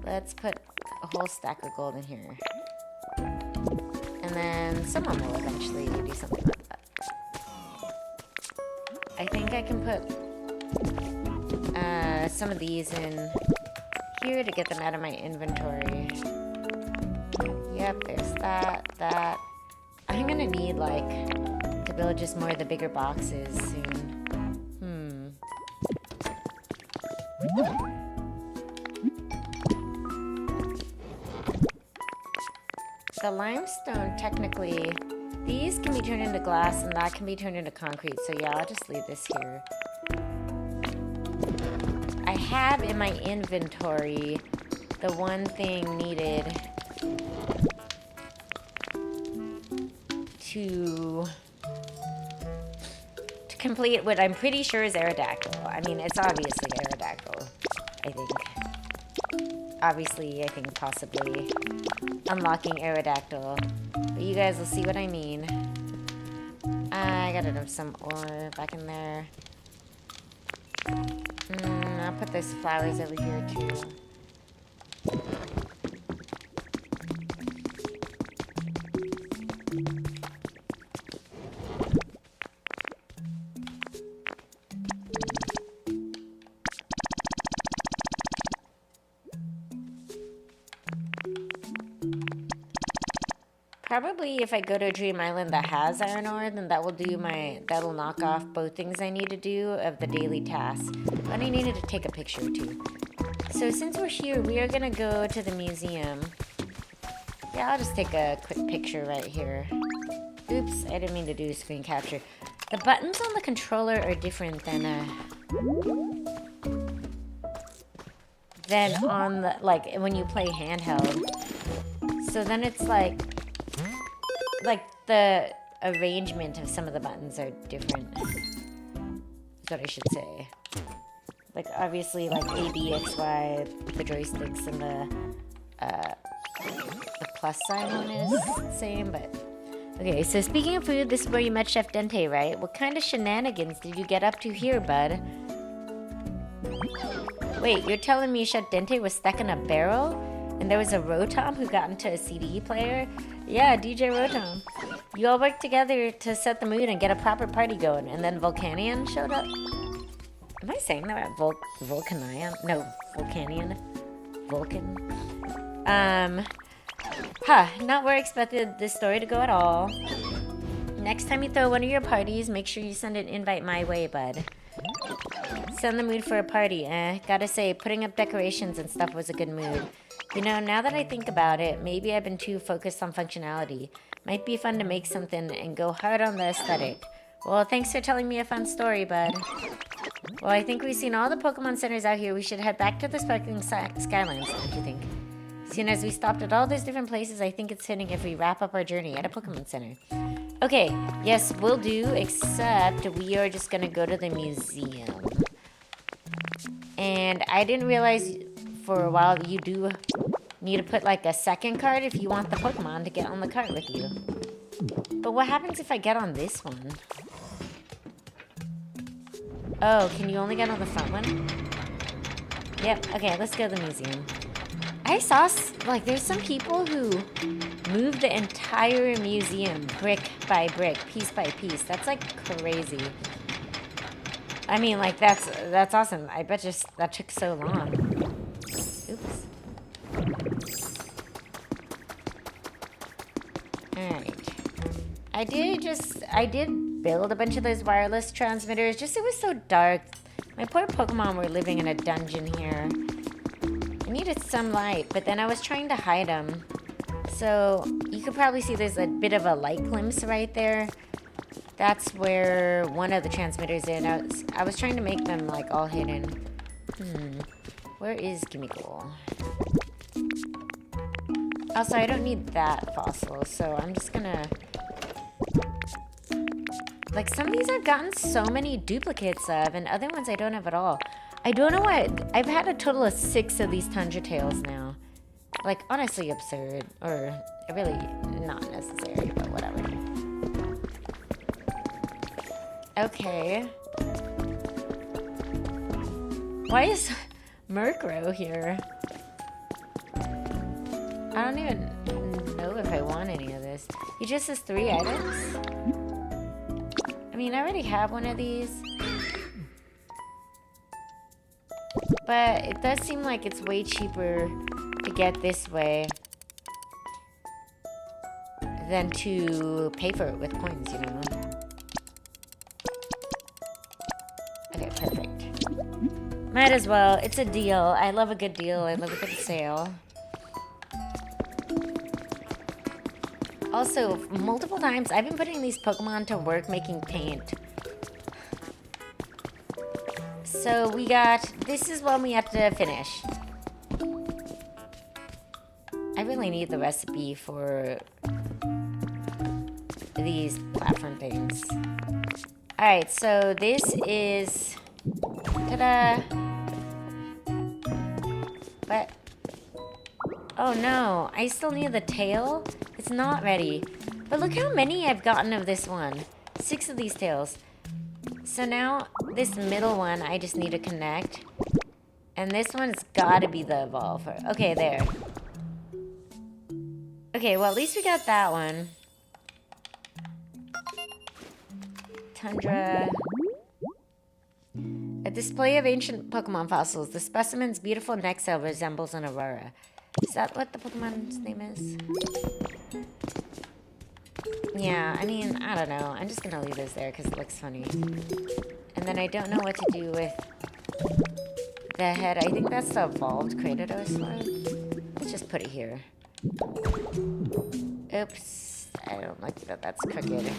let's put a whole stack of gold in here. And then someone will eventually do something like that. I think I can put some of these in here to get them out of my inventory. Yep, there's that. I'm gonna need, like, to build just more of the bigger boxes soon. The limestone technically These can be turned into glass, and that can be turned into concrete. So yeah, I'll just leave this here. I have in my inventory the one thing needed to complete what I'm pretty sure is Aerodactyl. I mean, it's obviously Aerodactyl, I think. Obviously, I think possibly unlocking Aerodactyl. But you guys will see what I mean. I gotta dump some ore back in there. I'll put those flowers over here too. Probably if I go to a Dream Island that has iron ore, then that'll knock off both things I need to do of the daily tasks. But I needed to take a picture too. So since we're here, we are gonna go to the museum. Yeah, I'll just take a quick picture right here. Oops, I didn't mean to do a screen capture. The buttons on the controller are different than on the, like, when you play handheld. So then it's like the arrangement of some of the buttons are different. That's what I should say. Like, obviously, like A, B, X, Y, the joysticks and the plus sign one is the same, but... Okay, so speaking of food, this is where you met Chef Dente, right? What kind of shenanigans did you get up to here, bud? Wait, you're telling me Chef Dente was stuck in a barrel? And there was a Rotom who got into a CD player? Yeah, DJ Rotom. You all worked together to set the mood and get a proper party going, and then Volcanian showed up? Am I saying that right? Volcanian? No, Volcanian. Vulcan. Not where I expected this story to go at all. Next time you throw one of your parties, make sure you send an invite my way, bud. Set the mood for a party, Gotta say, putting up decorations and stuff was a good mood. You know, now that I think about it, maybe I've been too focused on functionality. Might be fun to make something and go hard on the aesthetic. Well, thanks for telling me a fun story, bud. Well, I think we've seen all the Pokemon centers out here. We should head back to the Sparkling Skylands, don't you think? Seeing as we stopped at all those different places, I think it's fitting if we wrap up our journey at a Pokemon Center. Okay, yes, we'll do, except we are just gonna go to the museum. And I didn't realize for a while you do need to put like a second card if you want the Pokemon to get on the cart with you. But what happens if I get on this one? Oh, can you only get on the front one? Yep, okay, let's go to the museum. I saw, like, there's some people who moved the entire museum brick by brick, piece by piece. That's, like, crazy. I mean, like, that's awesome. I bet just that took so long. Oops. Alright. I did build a bunch of those wireless transmitters. Just, it was so dark. My poor Pokemon were living in a dungeon here. I needed some light, but then I was trying to hide them. So, you could probably see there's a bit of a light glimpse right there. That's where one of the transmitters is. I was trying to make them, like, all hidden. Where is Gimmighoul? Also, I don't need that fossil, so I'm just gonna... Like, some of these I've gotten so many duplicates of, and other ones I don't have at all. I don't know why. I've had a total of 6 of these Tundra Tails now. Like, honestly absurd. Or, really not necessary, but whatever. Okay. Why is Murkrow here? I don't even know if I want any of this. He just has 3 items? I mean, I already have one of these. But it does seem like it's way cheaper to get this way than to pay for it with coins, you know? Okay, perfect. Might as well. It's a deal. I love a good deal. I love a good sale. Also, multiple times, I've been putting these Pokemon to work making paint. So we got, this is one we have to finish. I really need the recipe for these platform things. Alright, so this is, ta-da. What? Oh no, I still need the tail. It's not ready. But look how many I've gotten of this one. 6 of these tails. So now, this middle one, I just need to connect. And this one's gotta be the evolver. Okay, there. Okay, well at least we got that one. Tundra. A display of ancient Pokemon fossils. The specimen's beautiful neck cell resembles an aurora. Is that what the Pokemon's name is? Yeah, I mean, I don't know. I'm just gonna leave this there because it looks funny. And then I don't know what to do with the head. I think that's the evolved Kratos one. Let's just put it here. Oops. I don't like that that's crooked.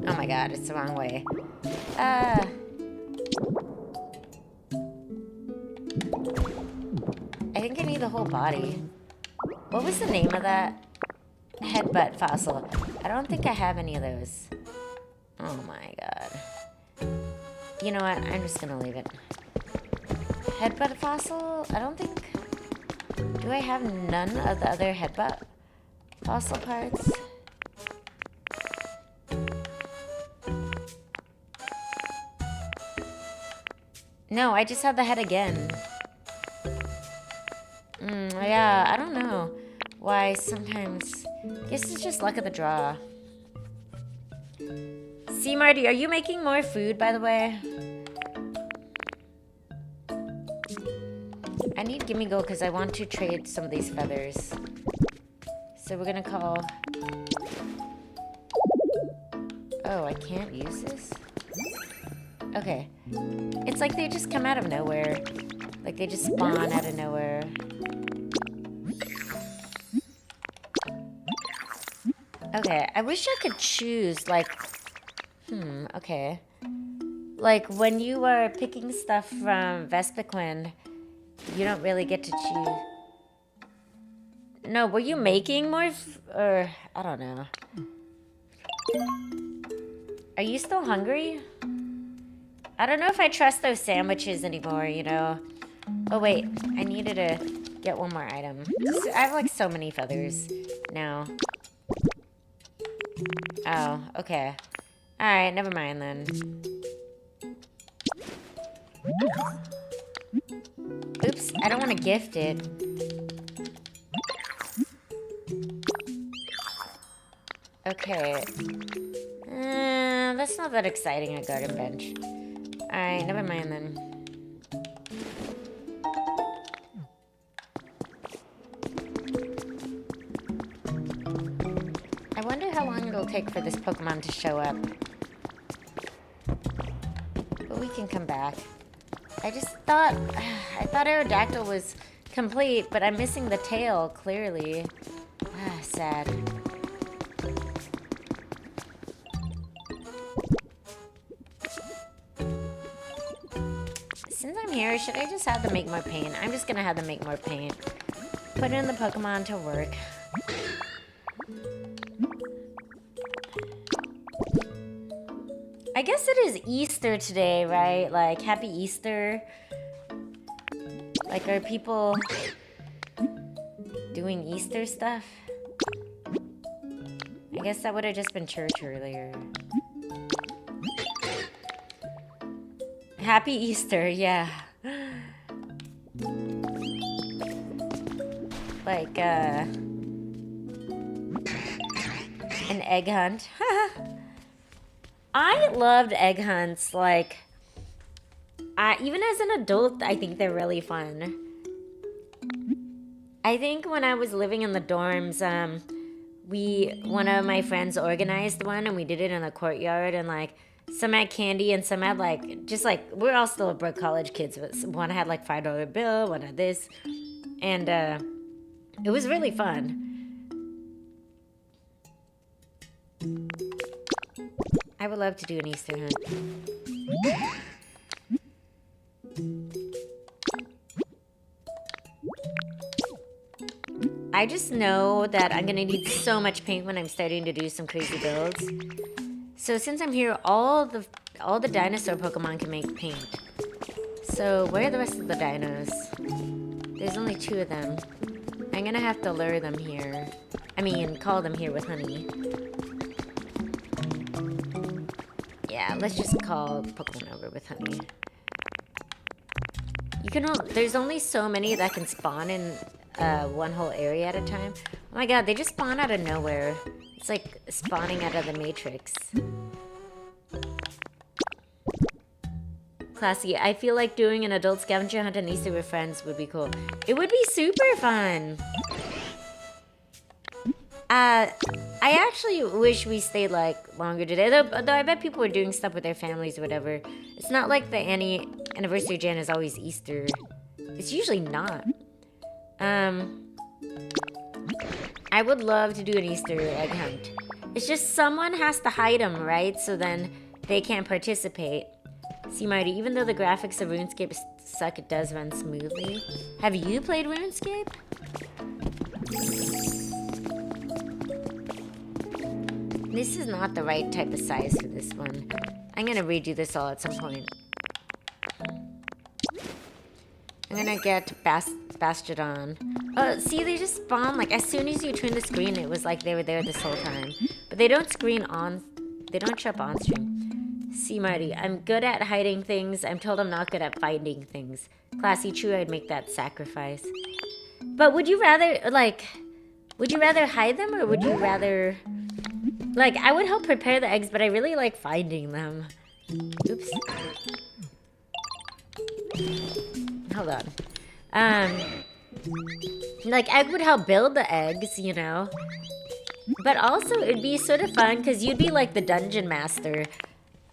Oh my god, it's the wrong way. I think I need the whole body. What was the name of that headbutt fossil? I don't think I have any of those. Oh my god. You know what? I'm just gonna leave it. Headbutt fossil? I don't think... Do I have none of the other headbutt fossil parts? No, I just have the head again. Yeah, I don't know why sometimes... Guess it's just luck of the draw. See, Marty, are you making more food, by the way? I need Gimme Go because I want to trade some of these feathers. So we're gonna call... Oh, I can't use this? Okay. It's like they just come out of nowhere. Like they just spawn out of nowhere. Okay, I wish I could choose, like... okay. Like, when you are picking stuff from Vespiquen, you don't really get to choose... No, were you making more or... I don't know. Are you still hungry? I don't know if I trust those sandwiches anymore, you know? Oh, wait. I needed to get one more item. I have, like, so many feathers now. Oh, okay. Alright, never mind then. Oops, I don't want to gift it. Okay. That's not that exciting, a garden bench. Alright, never mind then. I wonder how long it'll take for this Pokemon to show up. But we can come back. I just thought... I thought Aerodactyl was complete, but I'm missing the tail, clearly. Sad. Since I'm here, should I just have them make more paint? I'm just gonna have them make more paint. Put in the Pokemon to work. I guess it is Easter today, right? Like, happy Easter. Like, are people doing Easter stuff? I guess that would have just been church earlier. Happy Easter, yeah. Like, an egg hunt. I loved egg hunts, like, even as an adult, I think they're really fun. I think when I was living in the dorms, one of my friends organized one, and we did it in the courtyard, and, like, some had candy, and some had, like, just, like, we're all still broke college kids, but one had, like, $5 bill, one had this, and, It was really fun. I would love to do an Easter hunt. I just know that I'm gonna need so much paint when I'm starting to do some crazy builds. So since I'm here, all the dinosaur Pokemon can make paint. So where are the rest of the dinos? There's only 2 of them. I'm gonna have to lure them here. I mean, call them here with honey. Yeah, let's just call Pokemon over with honey. You can. There's only so many that can spawn in one whole area at a time. Oh my god, they just spawn out of nowhere. It's like spawning out of the Matrix. Classy. I feel like doing an adult scavenger hunt on Easter with friends would be cool. It would be super fun. I actually wish we stayed like longer today. Though I bet people were doing stuff with their families or whatever. It's not like the anniversary Jan is always Easter. It's usually not. I would love to do an Easter egg hunt. It's just someone has to hide them, right? So then they can't participate. See, Marty, even though the graphics of RuneScape suck, it does run smoothly. Have you played RuneScape? This is not the right type of size for this one. I'm gonna redo this all at some point. I'm gonna get Bastardon. Oh, see, they just spawn, like, as soon as you turn the screen, it was like they were there this whole time. But they don't screen on, they don't show up on stream. See, Marty, I'm good at hiding things. I'm told I'm not good at finding things. Classy, true, I'd make that sacrifice. But would you rather, like, would you rather hide them or would you rather... Like, I would help prepare the eggs, but I really like finding them. Oops. Hold on. Like, I would help build the eggs, you know? But also, it'd be sort of fun, because you'd be like the dungeon master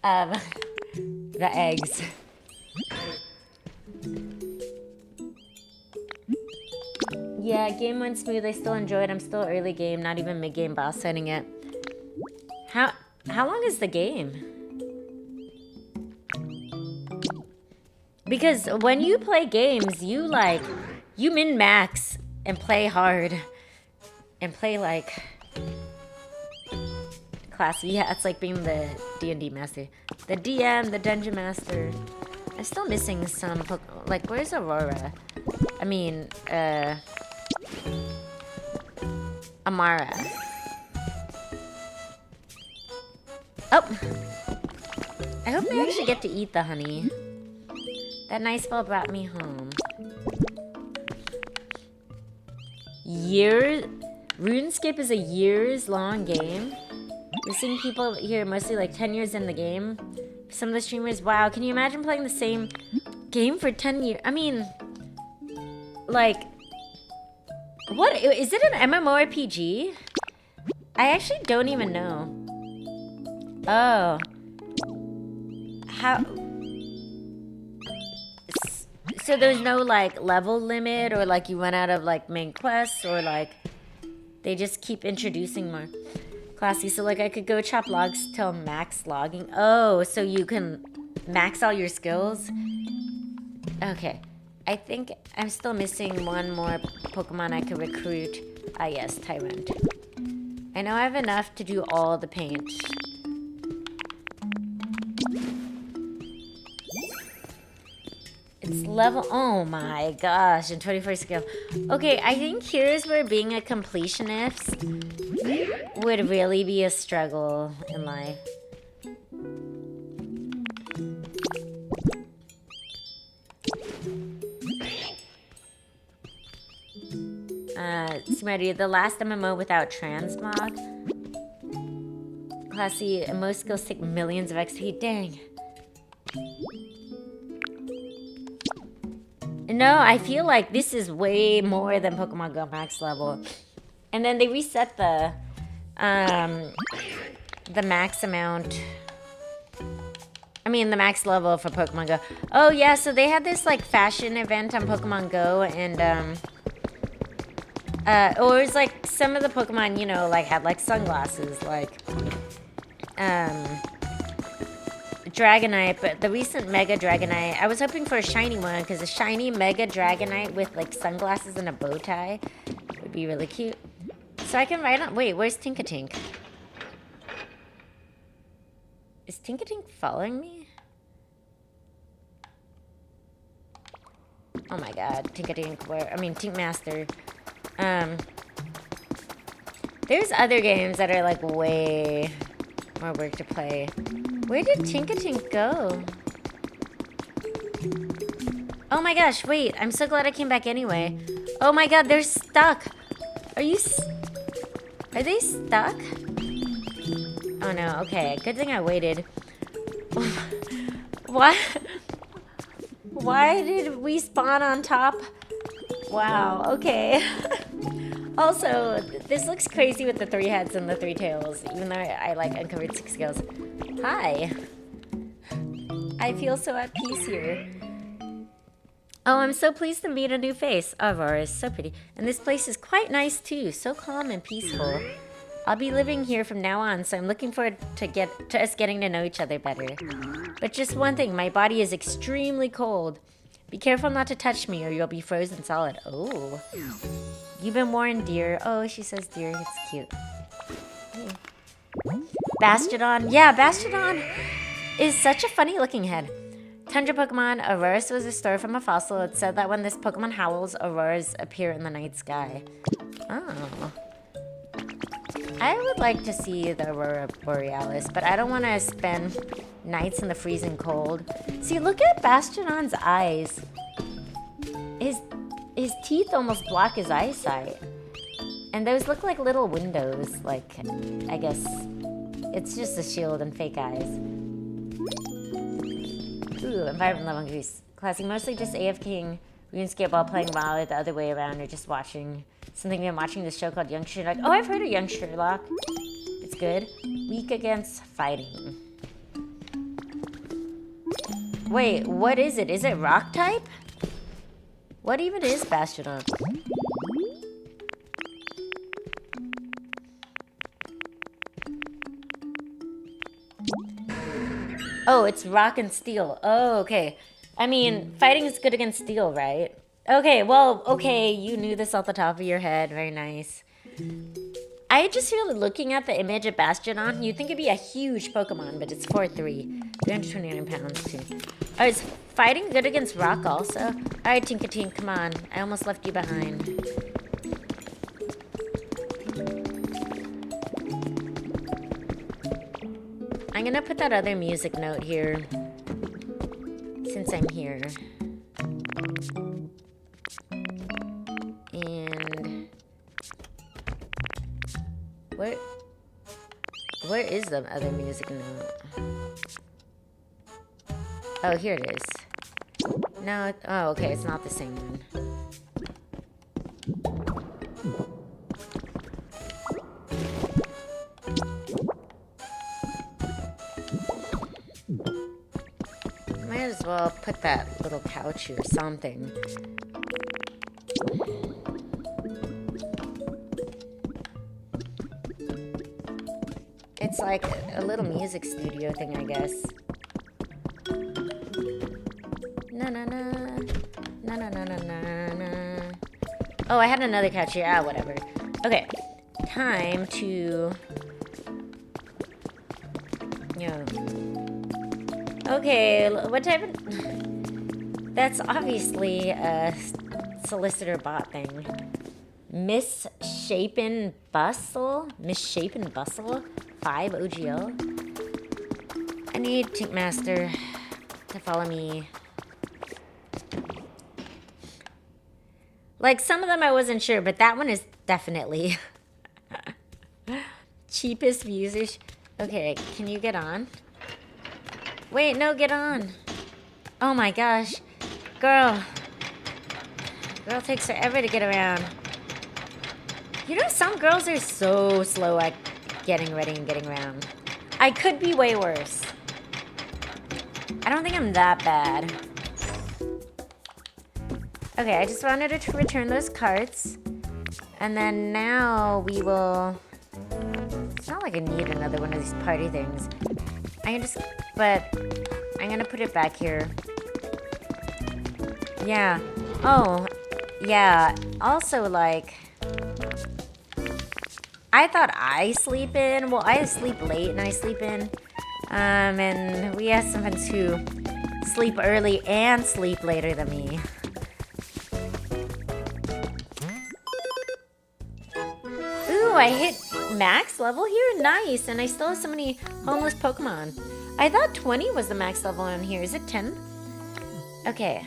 of the eggs. Yeah, game went smooth. I still enjoy it. I'm still early game, not even mid-game boss setting it. How long is the game? Because when you play games, you min-max and play hard. And play like... Classy. Yeah, it's like being the D&D master. The DM, the dungeon master. I'm still missing some... Like, where's Aurora? I mean, Amara. Oh! I hope they actually get to eat the honey. That nice ball brought me home. RuneScape is a years-long game. We're seeing people here mostly like 10 years in the game. Some of the streamers, wow, can you imagine playing the same game for 10 years? I mean, like, what, is it an MMORPG? I actually don't even know. Oh. How? So there's no, like, level limit or, like, you run out of, like, main quests or, like, they just keep introducing more. Classy. So, like, I could go chop logs till max logging. Oh, so you can max all your skills? Okay. I think I'm still missing one more Pokemon I could recruit. Ah, yes, Tyrant. I know I have enough to do all the paint. It's level... Oh my gosh, in 24 skill. Okay, I think here's where being a completionist would really be a struggle in life. Smarty, the last MMO without transmog. Classy, and most skills take millions of XP. Dang. No, I feel like this is way more than Pokemon Go max level. And then they reset the max amount. I mean, the max level for Pokemon Go. Oh, yeah, so they had this, like, fashion event on Pokemon Go, and, Or it's like some of the Pokemon, you know, like had like sunglasses, like Dragonite, but the recent Mega Dragonite, I was hoping for a shiny one because a shiny Mega Dragonite with like sunglasses and a bow tie would be really cute. So I can ride on. Wait, where's Tinkatink? Is Tinkatink following me? Oh my god, Tinkatink, where? I mean, Tinkmaster. There's other games that are like way more work to play. Where did Tinkatink go? Oh my gosh, wait. I'm so glad I came back anyway. Oh my god, they're stuck. Are you... Are they stuck? Oh no, okay. Good thing I waited. What? Why did we spawn on top? Wow, okay. Also, this looks crazy with the 3 heads and the 3 tails, even though I like uncovered 6 skills. Hi. I feel so at peace here. Oh, I'm so pleased to meet a new face. Aurora is so pretty. And this place is quite nice too, so calm and peaceful. I'll be living here from now on, so I'm looking forward to us getting to know each other better. But just one thing, my body is extremely cold. Be careful not to touch me or you'll be frozen solid. Oh. You've been warned, dear. Oh, she says dear. It's cute. Bastodon. Yeah, Bastodon is such a funny looking head. Tundra Pokemon. Auroras was restored from a fossil. It said that when this Pokemon howls, auroras appear in the night sky. Oh. I would like to see the Aurora Borealis, but I don't want to spend nights in the freezing cold. See, look at Bastodon's eyes. His teeth almost block his eyesight. And those look like little windows, like, I guess it's just a shield and fake eyes. Ooh, environment level increase. Classic, mostly just AFKing RuneScape while playing WoW, the other way around, or just watching something. I'm watching this show called Young Sherlock. Oh, I've heard of Young Sherlock. It's good. Weak against fighting. Wait, what is it? Is it rock type? What even is Bastodon? Oh, it's rock and steel. Oh, okay. I mean, fighting is good against steel, right? Okay, well, okay, you knew this off the top of your head. Very nice. I just feel looking at the image of Bastodon, you'd think it'd be a huge Pokemon, but it's 4'3", 329 pounds too. Oh, is fighting good against rock also? Alright, Tinkatink, come on. I almost left you behind. I'm gonna put that other music note here, since I'm here. And where is the other music note? Oh, here it is. No, oh, okay, it's not the same one. Might as well put that little couch here or something. It's like a little music studio thing, I guess. Na na na na na na na na na. Oh, I had another couch here. Ah, whatever. Okay, time to. Yeah. Okay, what type of... That's obviously a solicitor bot thing. Misshapen Bustle? Misshapen Bustle? 5 OGL? I need Tinkmaster to follow me. Like, some of them I wasn't sure, but that one is definitely... Cheapest users. Okay, can you get on? Wait, no, get on. Oh my gosh. Girl takes forever to get around. You know, some girls are so slow at getting ready and getting around. I could be way worse. I don't think I'm that bad. Okay, I just wanted to return those carts. And then now we will... It's not like I need another one of these party things. I can just... But I'm gonna put it back here. Yeah. Oh, yeah. Also, like... I thought I sleep in. Well, I sleep late and I sleep in. And we have some friends who sleep early and sleep later than me. Ooh, I hit max level here? Nice. And I still have so many homeless Pokemon. I thought 20 was the max level on here. Is it 10? Okay.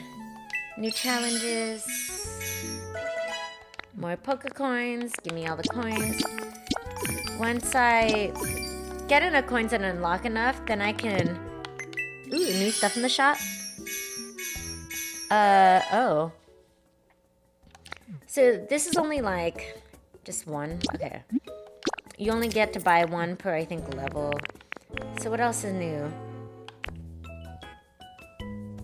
New challenges. More Pokecoins. Give me all the coins. Once I get enough coins and unlock enough, then I can... Ooh, new stuff in the shop? Oh. So this is only like... Just one? Okay. You only get to buy one per, I think, level. So what else is new?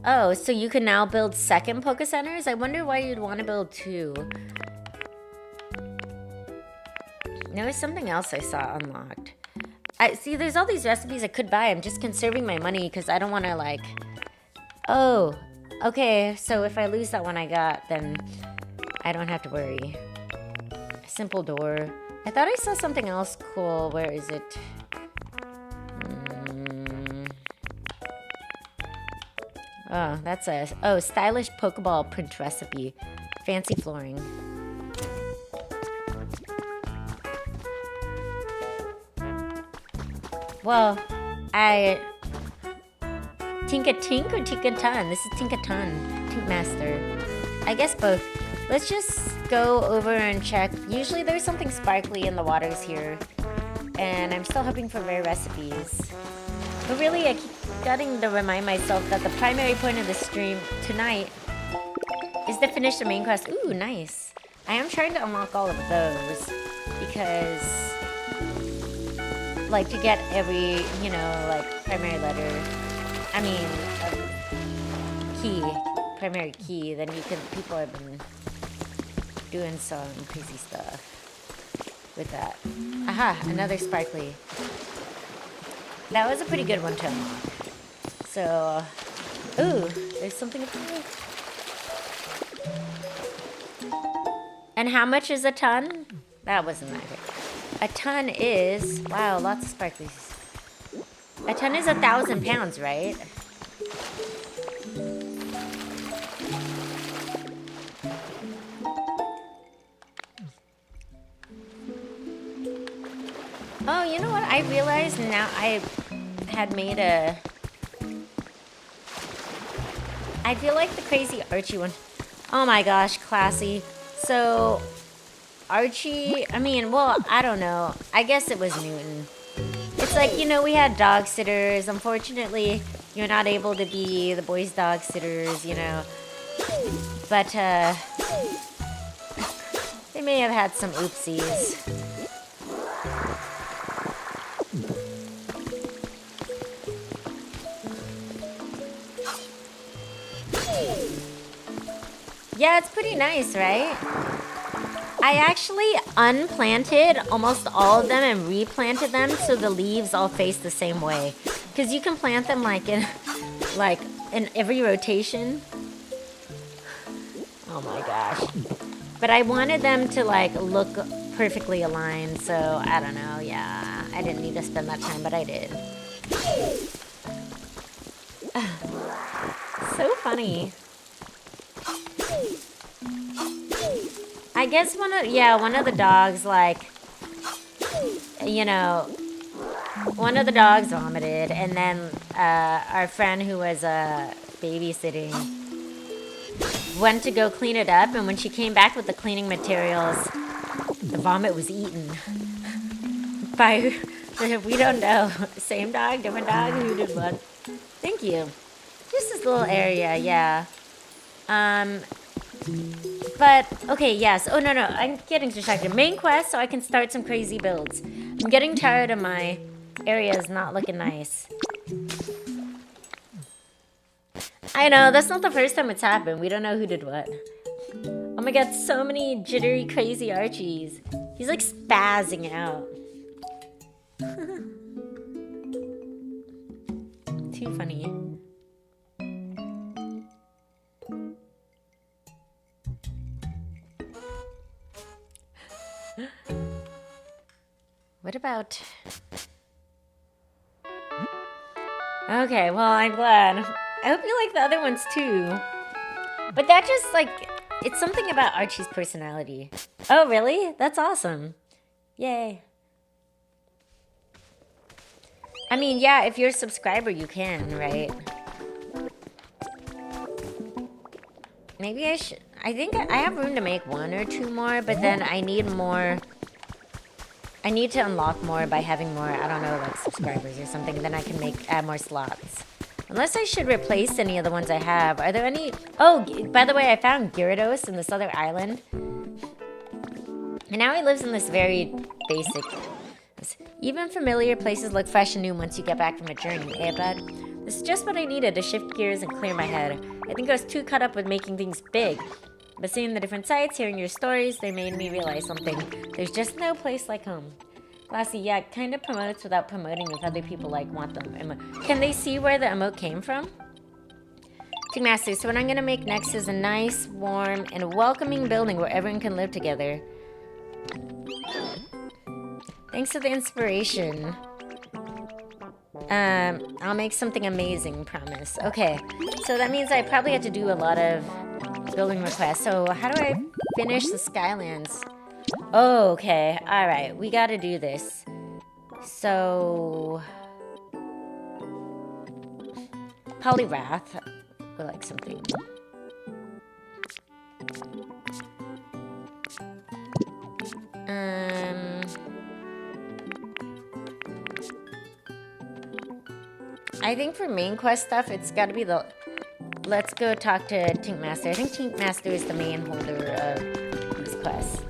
Oh, so you can now build second Poke Centers? I wonder why you'd want to build two. There was something else I saw unlocked. See, there's all these recipes I could buy. I'm just conserving my money because I don't want to, like... Oh, okay. So if I lose that one I got, then I don't have to worry. Simple door. I thought I saw something else cool. Where is it? Oh, that's a... Oh, stylish Pokeball print recipe. Fancy flooring. Well, Tinka-Tink or Tinka-Ton? This is Tinka-Ton. Tink Master. I guess both. Let's just go over and check. Usually there's something sparkly in the waters here. And I'm still hoping for rare recipes. But really, I keep getting to remind myself that the primary point of the stream tonight is to finish the main quest. Ooh, nice. I am trying to unlock all of those. Because... Like, to get every, you know, like, primary letter, I mean, key, primary key, then you can, people have been doing some crazy stuff with that. Aha, another sparkly. That was a pretty good one to unlock. So, ooh, there's something up there. And how much is a ton? That wasn't that good. A ton is... Wow, lots of sparklies. A ton is 1,000 pounds, right? Oh, you know what? I realized now I had made a... I feel like the crazy Archie one. Oh my gosh, classy. So... Archie, I mean, well, I don't know. I guess it was Newton. It's like, you know, we had dog sitters. Unfortunately, you're not able to be the boys' dog sitters, you know. But, they may have had some oopsies. Yeah, it's pretty nice, right? I actually unplanted almost all of them and replanted them so the leaves all face the same way. Because you can plant them like in every rotation. Oh my gosh. But I wanted them to like look perfectly aligned, so I don't know, yeah. I didn't need to spend that time, but I did. So funny. I guess one of the dogs, like, you know, one of the dogs vomited, and then our friend who was babysitting went to go clean it up, and when she came back with the cleaning materials, the vomit was eaten by, we don't know, same dog, different dog, who did what? Thank you. Just this little area, yeah. But, okay, yes. Oh, no, I'm getting distracted. Main quest, so I can start some crazy builds. I'm getting tired of my areas not looking nice. I know, that's not the first time it's happened. We don't know who did what. Oh my god, so many jittery, crazy Archies. He's like spazzing out. Too funny. What about... Okay, well, I'm glad. I hope you like the other ones too. But that just like, it's something about Archie's personality. Oh, really? That's awesome. Yay. I mean, yeah, if you're a subscriber, you can, right? Maybe I should... I think I have room to make 1 or 2 more, but then I need more... I need to unlock more by having more, I don't know, like subscribers or something. Then I can add more slots. Unless I should replace any of the ones I have. Are there any... Oh, by the way, I found Gyarados in this other island. And now he lives in this very basic... Even familiar places look fresh and new once you get back from a journey, eh, bud? This is just what I needed to shift gears and clear my head. I think I was too caught up with making things big. But seeing the different sites, hearing your stories, they made me realize something. There's just no place like home. Classy, yeah, it kind of promotes without promoting if other people, like, want them. Can they see where the emote came from? Team Master, so what I'm going to make next is a nice, warm, and welcoming building where everyone can live together. Thanks for the inspiration. I'll make something amazing, promise. Okay, so that means I probably have to do a lot of building requests. So how do I finish the Skylands? Oh, okay. Alright, we gotta do this. So... Polyrath. Or like something. I think for main quest stuff, it's gotta be the... Let's go talk to Tink Master. I think Tink Master is the main holder of these quests.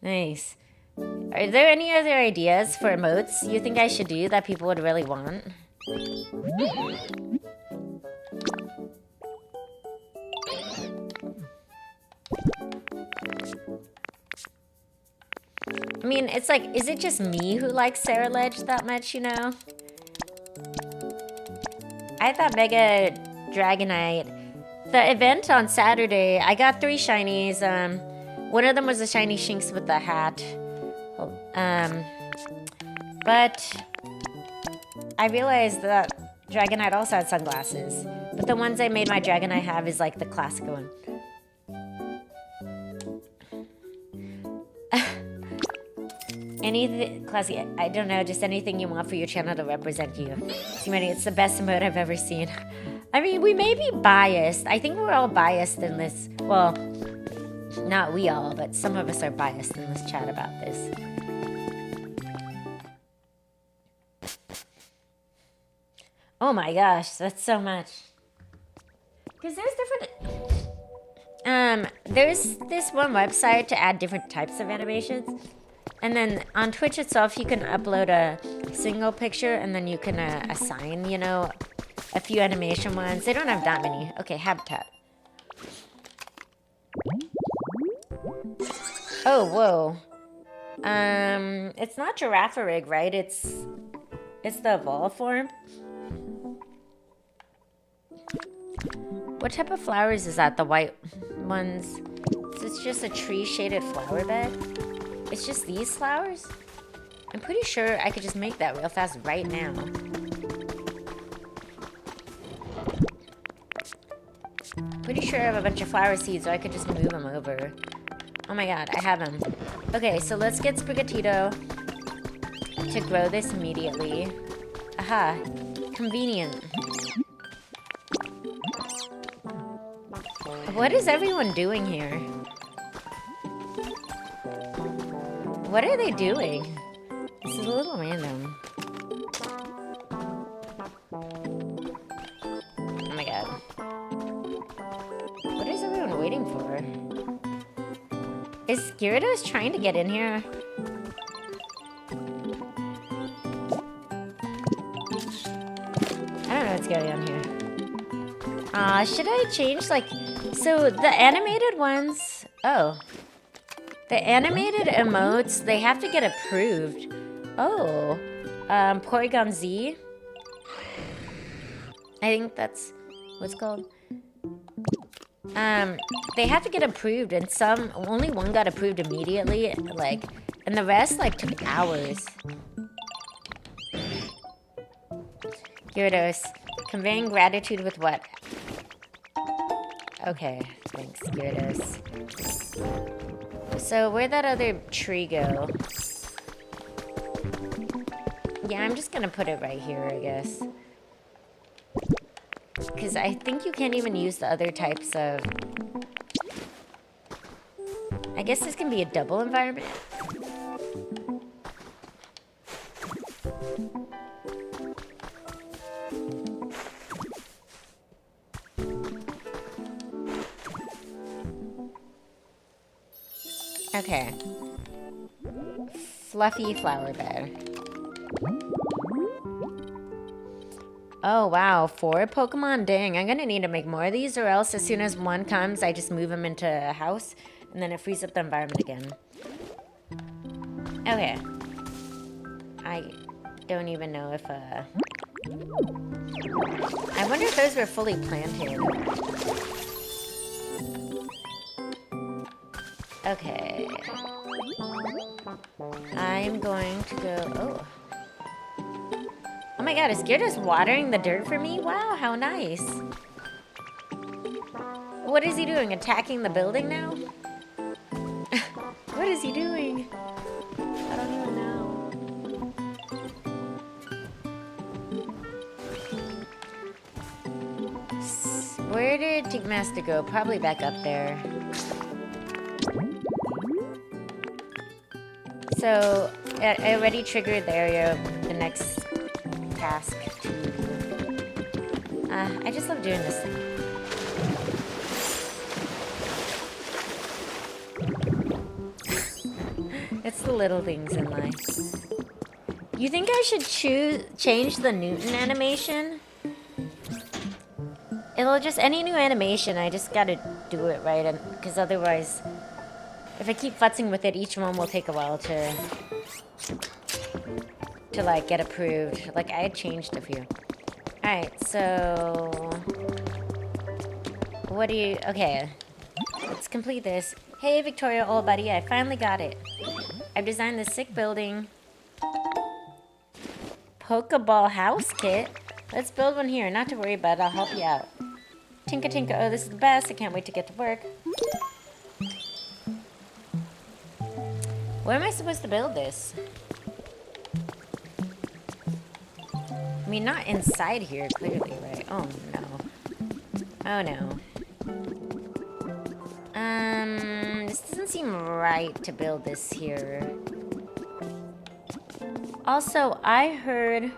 Nice. Are there any other ideas for emotes you think I should do that people would really want? I mean, it's like, is it just me who likes Sarah Ledge that much, you know? I thought Mega Dragonite... The event on Saturday, I got 3 shinies. One of them was a shiny Shinx with the hat. But I realized that Dragonite also had sunglasses. But the ones I made my Dragonite have is like the classic one. Anything, Classy, I don't know, just anything you want for your channel to represent you. Simone, it's the best emote I've ever seen. I mean, we may be biased. I think we're all biased in this. Well, not we all, but some of us are biased in this chat about this. Oh my gosh, that's so much. Because there's different... there's this one website to add different types of animations. And then on Twitch itself, you can upload a single picture and then you can assign, you know, a few animation ones. They don't have that many. Okay, habitat. Oh, whoa. It's not Girafarig, right? It's the evolve form. What type of flowers is that? The white ones? Is this just a tree-shaded flower bed? It's just these flowers? I'm pretty sure I could just make that real fast right now. Pretty sure I have a bunch of flower seeds, so I could just move them over. Oh my god, I have them. Okay, so let's get Sprigatito to grow this immediately. Aha, convenient. What is everyone doing here? What are they doing? This is a little random. Oh my god. What is everyone waiting for? Is Gyarados trying to get in here? I don't know what's going on here. Should I change, like... So the animated ones, oh. The animated emotes, they have to get approved. Oh, Porygon Z. I think that's what's called. They have to get approved, and only one got approved immediately, like, and the rest, like, took hours. Gyarados, conveying gratitude with what? Okay, thanks, Gyarados. So, where'd that other tree go? Yeah, I'm just gonna put it right here, I guess. Because I think you can't even use the other types of... I guess this can be a double environment. Okay. Fluffy flower bed. Oh, wow. 4 Pokemon? Dang, I'm gonna need to make more of these, or else as soon as one comes, I just move them into a house, and then it frees up the environment again. Okay. I don't even know if, I wonder if those were fully planted. Okay. I'm going to go... Oh. Oh my god, is Gyarados watering the dirt for me? Wow, how nice. What is he doing? Attacking the building now? What is he doing? I don't even know. Where did Tinkmaster go? Probably back up there. So, I already triggered the area, the next task to do. I just love doing this thing. It's the little things in life. You think I should change the Newton animation? It'll just, any new animation, I just gotta do it right, and because otherwise, if I keep futzing with it, each one will take a while to like get approved. Like I had changed a few. Alright, so what do you, okay, let's complete this. Hey Victoria, old buddy, I finally got it. I've designed this sick building. Pokeball house kit? Let's build one here, not to worry about it, I'll help you out. Tinka tinka, oh this is the best, I can't wait to get to work. Where am I supposed to build this? I mean, not inside here, clearly, right? Oh, no. Oh, no. This doesn't seem right to build this here. Also, I heard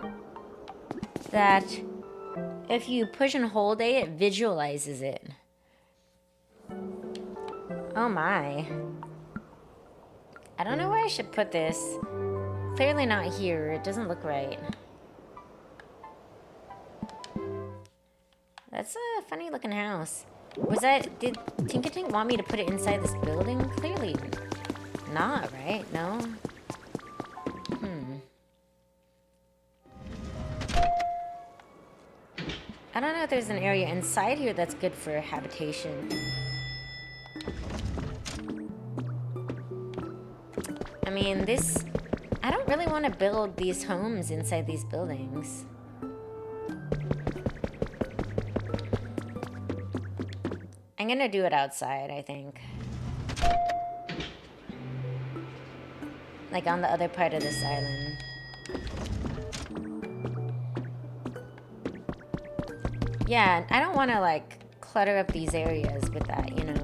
that if you push and hold A, it visualizes it. Oh, my. I don't know where I should put this. Clearly not here. It doesn't look right. That's a funny looking house. Did Tinkatink want me to put it inside this building? Clearly not, right? No? I don't know if there's an area inside here that's good for habitation. I mean, I don't really want to build these homes inside these buildings. I'm gonna do it outside, I think. Like on the other part of this island. Yeah, I don't want to like clutter up these areas with that, you know.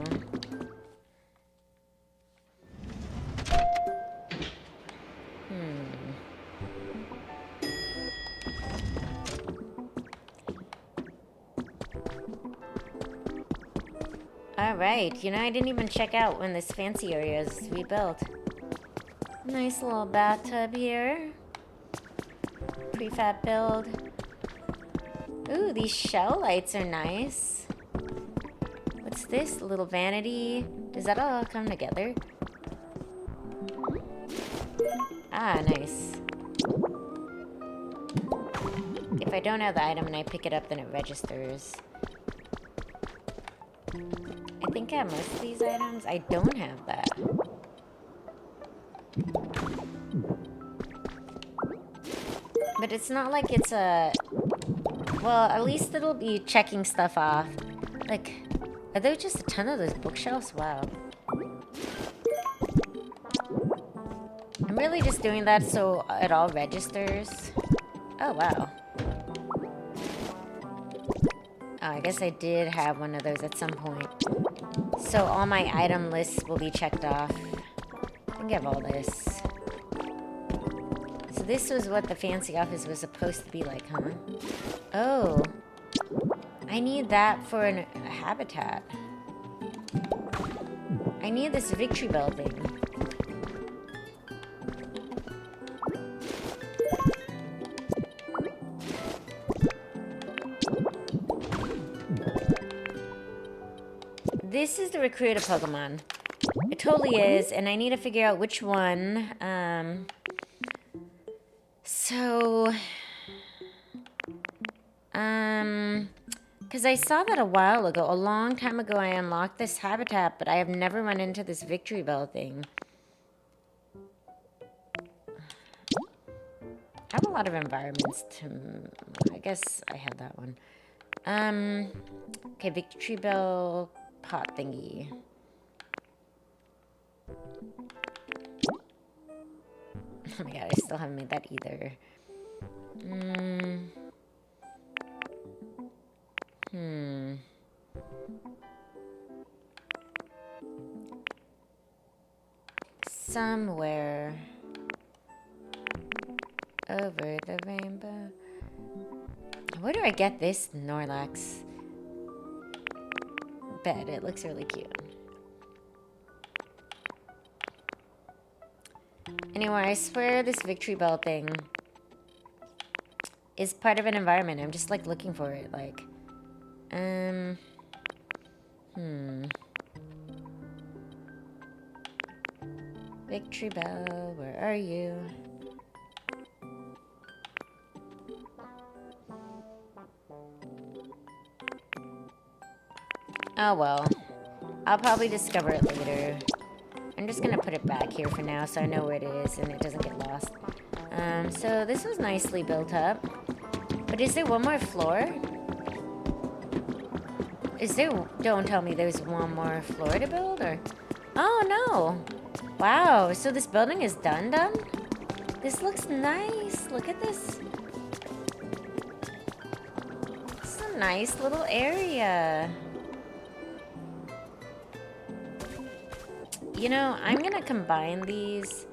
Alright, you know, I didn't even check out when this fancy area is rebuilt. Nice little bathtub here. Prefab build. Ooh, these shell lights are nice. What's this? A little vanity. Does that all come together? Ah, nice. If I don't have the item and I pick it up, then it registers. I think I have most of these items. I don't have that. But it's not like it's a... Well, at least it'll be checking stuff off. Like, are there just a ton of those bookshelves? Wow. I'm really just doing that so it all registers. Oh, wow. Oh, I guess I did have one of those at some point. So all my item lists will be checked off. I think I have all this. So this was what the fancy office was supposed to be like, huh? Oh. I need that for a habitat. I need this victory bell thing. This is the recruiter Pokemon. It totally is, and I need to figure out which one. Because I saw that a while ago, a long time ago, I unlocked this habitat, but I have never run into this victory bell thing. I have a lot of environments to... I guess I had that one. Okay, victory bell pot thingy. Oh my god, I still haven't made that either. Somewhere over the rainbow. Where do I get this Snorlax bed? It looks really cute. Anyway, I swear this victory bell thing is part of an environment. I'm just like looking for it, like, Victory bell, where are you? Oh well, I'll probably discover it later. I'm just gonna put it back here for now so I know where it is and it doesn't get lost. So this was nicely built up. But is there one more floor? Is there... Don't tell me there's one more floor to build, or... Oh, no! Wow, so this building is done? This looks nice. Look at this. It's a nice little area. You know, I'm gonna combine these.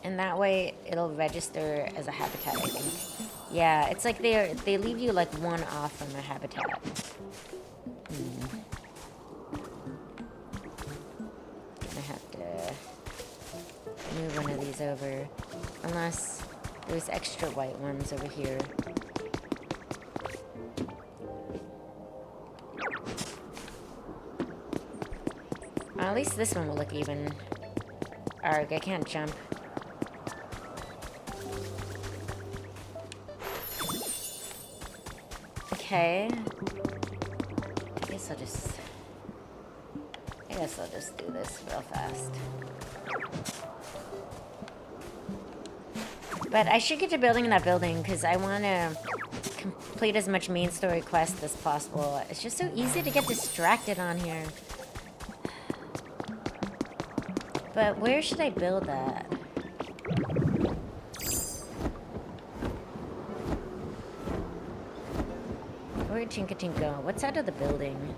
And that way it'll register as a habitat, I think. Yeah, it's like they leave you like one off from a habitat. I have to move one of these over. Unless there's extra white ones over here. At least this one will look even. Arg, I can't jump. Okay. I guess I'll just do this real fast. But I should get to building that building because I want to complete as much main story quest as possible. It's just so easy to get distracted on here. But where should I build that? Where'd Chinkatink go? What's out of the building?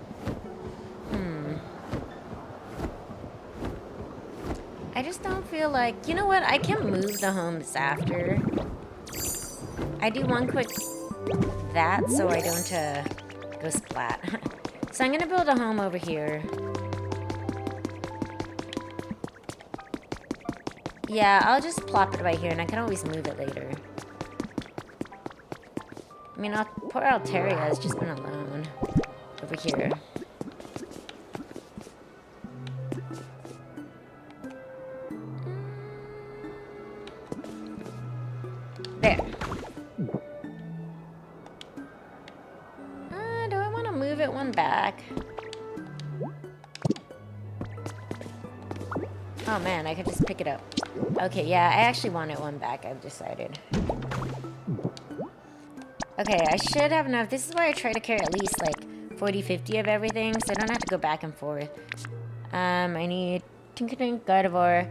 I just don't feel like... You know what? I can move the homes after. I do one quick... that so I don't go splat. So I'm gonna build a home over here. Yeah, I'll just plop it right here, and I can always move it later. I mean, poor Altaria has just been alone. over here. There. Do I want to move it one back? Oh man, I could just pick it up. Okay, yeah, I actually want it one back, I've decided. Okay, I should have enough. This is why I try to carry at least like 40, 50 of everything, so I don't have to go back and forth. I need Tinkering Gardevoir,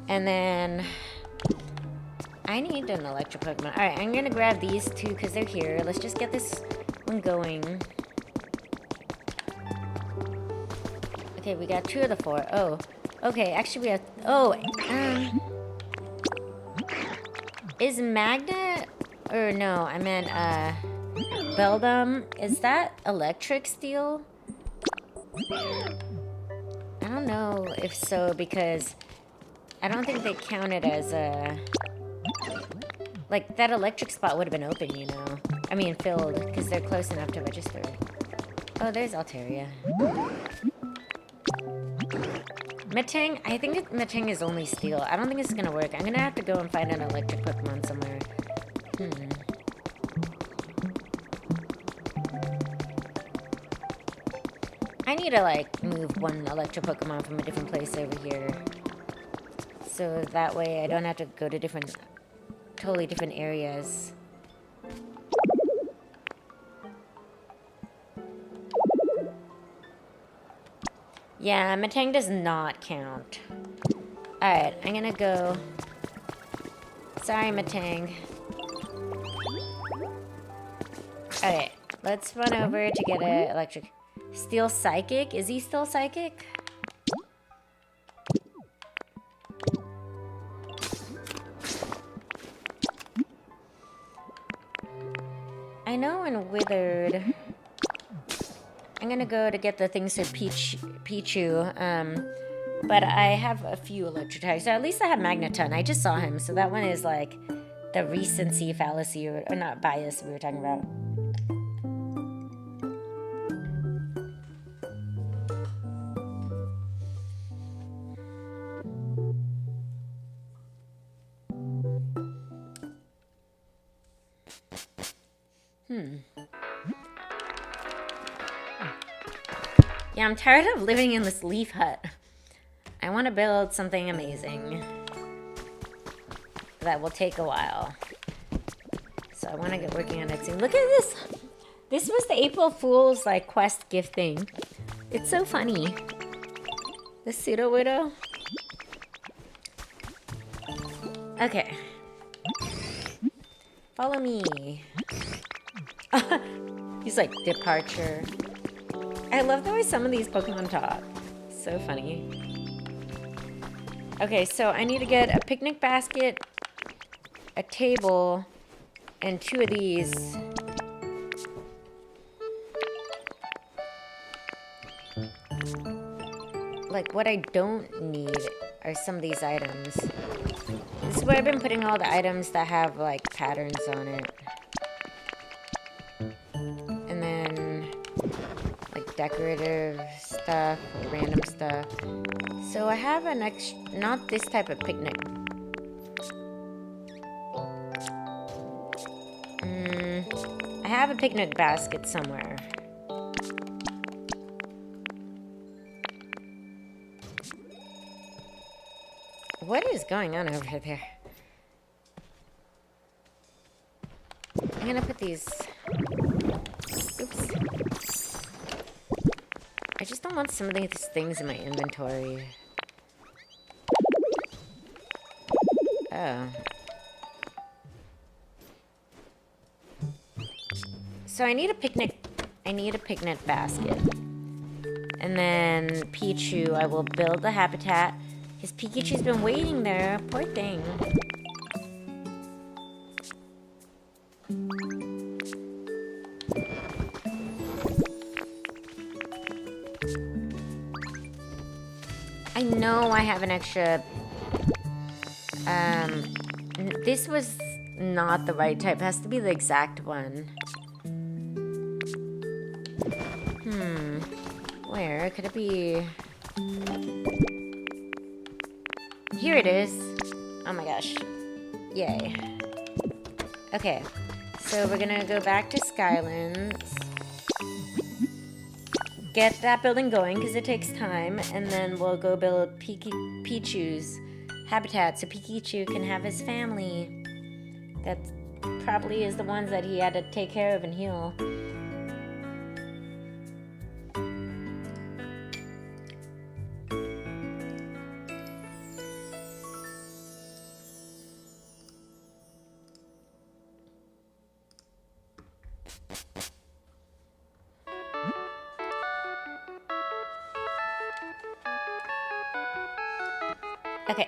and then I need an electric Pokemon. Alright, I'm gonna grab these two because they're here. Let's just get this one going. Okay, we got 2 of the 4. Oh, okay, actually we have... Oh, is Magnet... Or no, I meant, Beldum. Is that electric steel? I don't know if so, because I don't think they count it as a... Like, that electric spot would have been open, you know? I mean, filled, because they're close enough to register. Oh, there's Altaria. Metang? I think Metang is only steel. I don't think it's gonna work. I'm gonna have to go and find an electric Pokemon somewhere. I need to, like, move one electric Pokemon from a different place over here. So that way I don't have to go to totally different areas. Yeah, Metang does not count. Alright, I'm gonna go... Sorry, Metang. Alright, let's run over to get an electric... Steel Psychic? Is he still Psychic? I know in Withered... I'm gonna go to get the things for Pichu, but I have a few electric types. So at least I have Magneton. I just saw him, so that one is like the recency fallacy, or not bias we were talking about. Yeah, I'm tired of living in this leaf hut. I want to build something amazing. That will take a while. So I want to get working on it soon. Look at this! This was the April Fool's, like, quest gift thing. It's so funny. The Pseudo Widow. Okay. Follow me. He's like, departure. I love the way some of these Pokemon talk. So funny. Okay, so I need to get a picnic basket, a table, and 2 of these. Like, what I don't need are some of these items. This is where I've been putting all the items that have, like, patterns on it. And then, like, decorative stuff, or random stuff. So I have an extra, not this type of picnic. I have a picnic basket somewhere. What is going on over there? I'm gonna put these... Oops. I just don't want some of these things in my inventory. Oh. So I need a picnic basket. And then Pichu, I will build the habitat. His Pikachu's been waiting there. Poor thing. I know I have an extra... this was not the right type. It has to be the exact one. Where? Could it be... Here it is. Oh my gosh. Yay. Okay. So we're gonna go back to Skylands. Get that building going, because it takes time. And then we'll go build Pichu's habitat so Pikachu can have his family. That probably is the ones that he had to take care of and heal. Okay.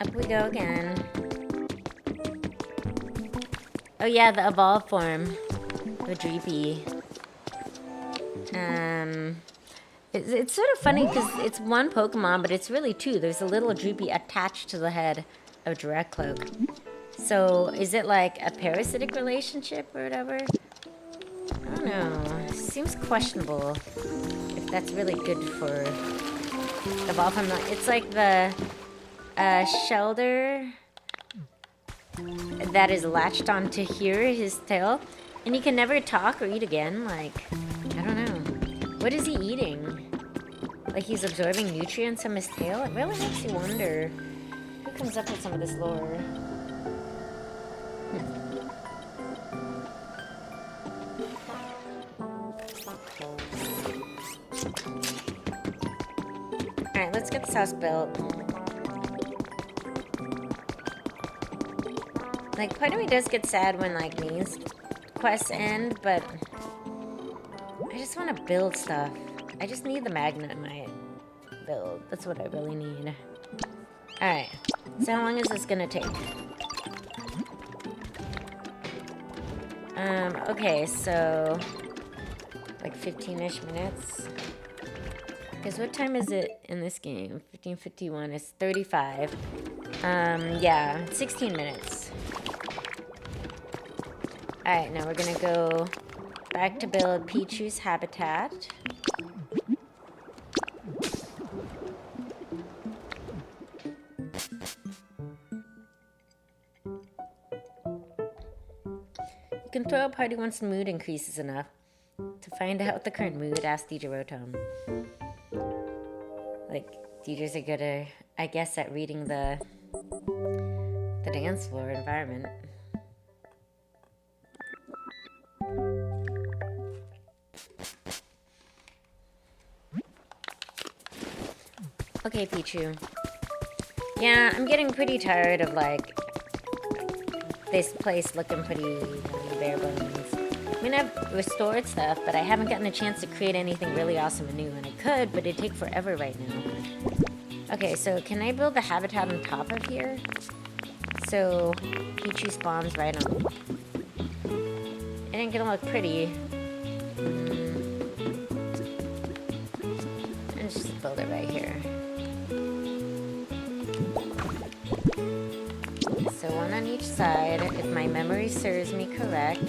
Up we go again. Oh yeah, the evolved form. The Dreepy. It's sort of funny because it's one Pokemon, but it's really two. There's a little Droopy attached to the head of Direct Cloak. So, is it like a parasitic relationship or whatever? I don't know. Seems questionable if that's really good for evolve from. It's like the Shelder that is latched onto here, his tail, and he can never talk or eat again. Like, I don't know. What is he eating? Like he's absorbing nutrients from his tail? It really makes you wonder who comes up with some of this lore. Alright, let's get this house built. Like, part of me does get sad when, like, these quests end, but I just want to build stuff. I just need the Magnemite build. That's what I really need. Alright. So how long is this gonna take? Okay, so... like 15-ish minutes. Because what time is it in this game? 15:51. It's 35. Yeah, 16 minutes. Alright, now we're gonna go back to build Pichu's habitat. You can throw a party once the mood increases enough. To find out the current mood, ask DJ Rotom. Like, DJs are good, I guess, at reading the dance floor environment. Okay, Pichu. Yeah, I'm getting pretty tired of, like, this place looking pretty bare bones. I mean, I've restored stuff, but I haven't gotten a chance to create anything really awesome and new. And I could, but it'd take forever right now. Okay, so can I build the habitat on top of here? So Pichu spawns right on. It ain't gonna look pretty. And just build it right here. So one on each side, if my memory serves me correct.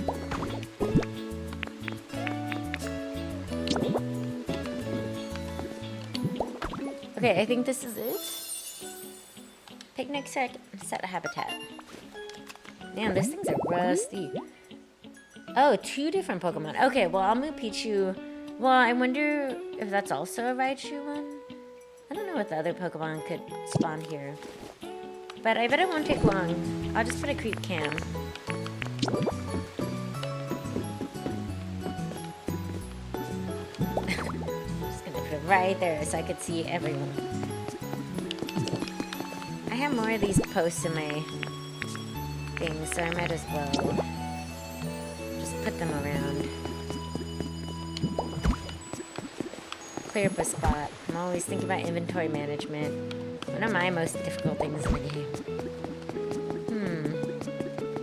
Okay, I think this is it. Picnic set of habitat. Man, these things are rusty. Oh, 2 different Pokemon. Okay, well, I'll move Pichu. Well, I wonder if that's also a Raichu one. I don't know what the other Pokemon could spawn here. But I bet it won't take long. I'll just put a creep cam. Just gonna put it right there so I could see everyone. I have more of these posts in my things, so I might as well just put them around. Clear up a spot. I'm always thinking about inventory management. One of my most difficult things in the game.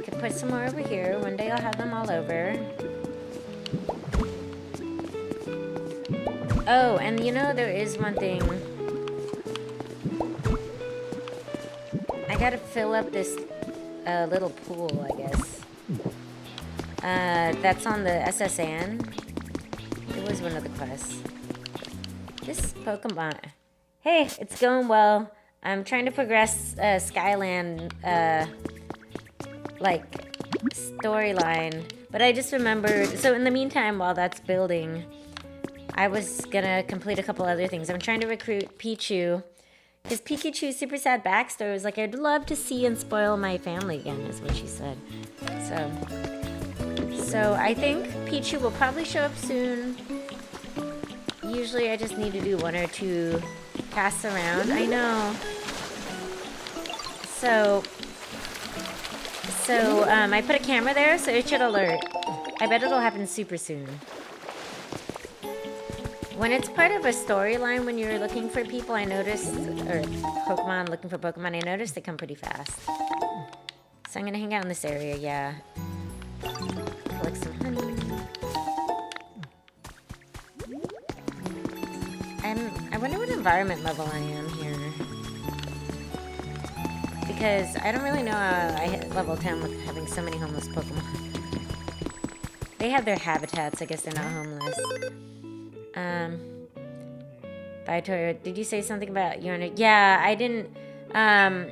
Could put some more over here. One day I'll have them all over. Oh, and you know, there is one thing. I gotta fill up this little pool, I guess. That's on the SSN. It was one of the quests. This Pokemon. Hey, it's going well. I'm trying to progress Skyland, like, storyline. But I just remembered, so in the meantime, while that's building, I was gonna complete a couple other things. I'm trying to recruit Pichu. Because Pikachu's super sad backstory was like, I'd love to see and spoil my family again, is what she said. So I think Pichu will probably show up soon. Usually I just need to do 1 or 2 casts around. I know. So I put a camera there, so it should alert. I bet it'll happen super soon. When it's part of a storyline, when you're looking for people, I noticed, or Pokemon, looking for Pokemon, I noticed they come pretty fast. So I'm gonna hang out in this area, yeah. Collect some honey. I wonder what environment level I am here. Because I don't really know how I hit level 10 with having so many homeless Pokemon. They have their habitats, I guess they're not homeless. Bye, Toyo. Did you say something about your... Yeah, I didn't... I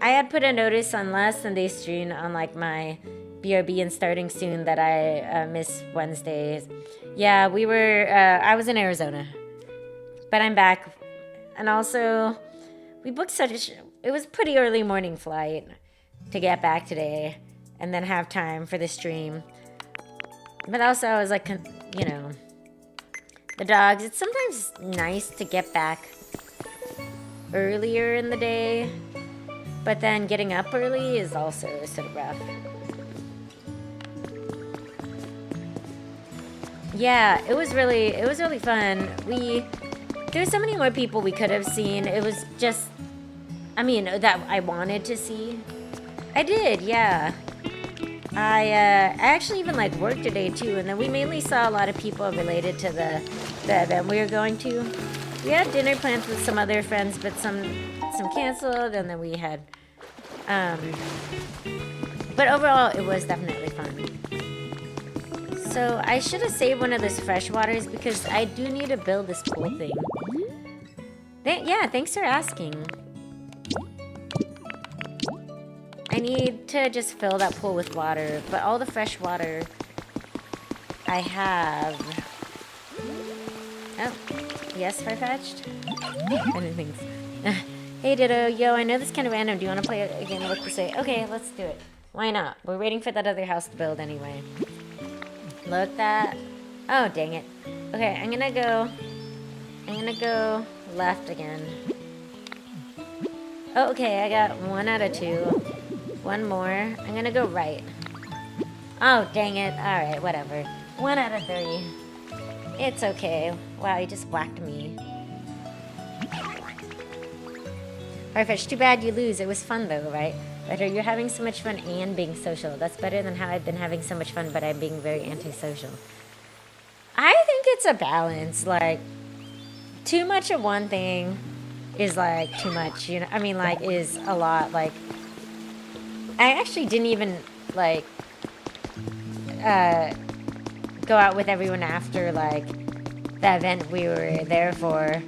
had put a notice on last Sunday stream on, like, my BRB and starting soon that I miss Wednesdays. Yeah, we were... I was in Arizona. But I'm back. And also, we booked such... It was a pretty early morning flight to get back today and then have time for the stream. But also, I was like, you know... The dogs, it's sometimes nice to get back earlier in the day, but then getting up early is also sort of rough. Yeah, it was really fun. There's so many more people we could have seen. It was just, I mean, that I wanted to see. I did, yeah. I actually even like worked today too, and then we mainly saw a lot of people related to the event we were going to. We had dinner plans with some other friends, but some canceled, and then we had but overall it was definitely fun. So I should have saved one of those fresh waters because I do need to build this pool thing. Yeah, thanks for asking. I need to just fill that pool with water, but all the fresh water I have... Oh, yes, Farfetched? Anything. Hey, Ditto. Yo, I know this is kind of random. Do you want to play a game of Look This Way? Okay, let's do it. Why not? We're waiting for that other house to build anyway. Look that. Oh, dang it. Okay, I'm gonna go left again. Oh, okay, I got 1 out of 2. One more. I'm gonna go right. Oh, dang it. Alright, whatever. 1 out of 3. It's okay. Wow, he just whacked me. Farfetch, too bad you lose. It was fun though, right? But you're having so much fun and being social. That's better than how I've been having so much fun, but I'm being very antisocial. I think it's a balance. Like, too much of one thing is like too much, you know? I mean, like, is a lot. Like, I actually didn't even, like, go out with everyone after, like, the event we were there for.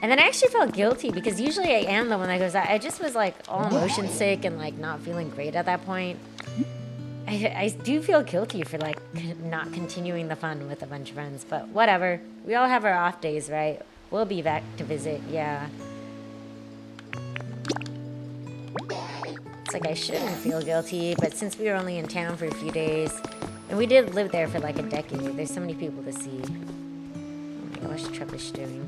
And then I actually felt guilty because usually I am the one that goes out. I just was, like, all motion sick and, like, not feeling great at that point. I do feel guilty for, like, not continuing the fun with a bunch of friends. But whatever. We all have our off days, right? We'll be back to visit, yeah. It's like I shouldn't feel guilty, but since we were only in town for a few days, and we did live there for like a decade, there's so many people to see. Oh my gosh, Treppish doing.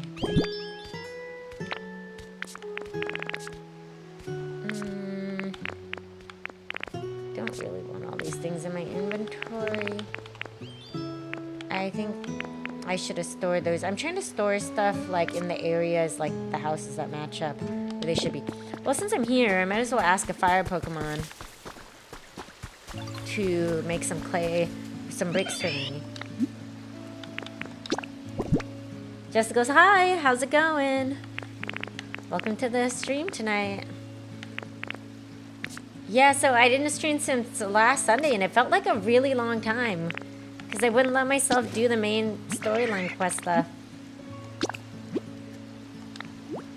Don't really want all these things in my inventory. I think I should have stored those. I'm trying to store stuff like in the areas, like the houses that match up where they should be. Well, since I'm here, I might as well ask a fire Pokemon to make some clay, some bricks for me. Jessica goes, hi, how's it going? Welcome to the stream tonight. Yeah, so I didn't stream since last Sunday, and it felt like a really long time. Because I wouldn't let myself do the main storyline quest stuff.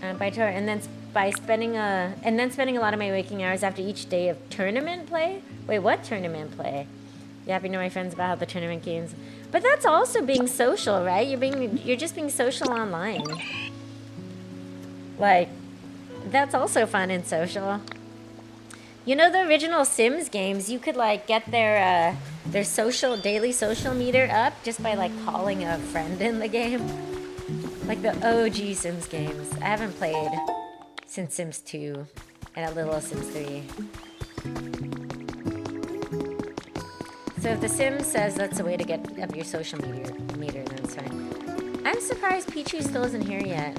And then spending a lot of my waking hours after each day of tournament play. Wait, what tournament play? You happy to know my friends about how the tournament games. But that's also being social, right? You're just being social online. Like, that's also fun and social. You know, the original Sims games, you could like get their daily social meter up just by like calling a friend in the game. Like the OG Sims games. I haven't played since Sims 2 and a little Sims 3. So if the Sims says that's a way to get up your social meter, then it's fine. I'm surprised Pichu still isn't here yet.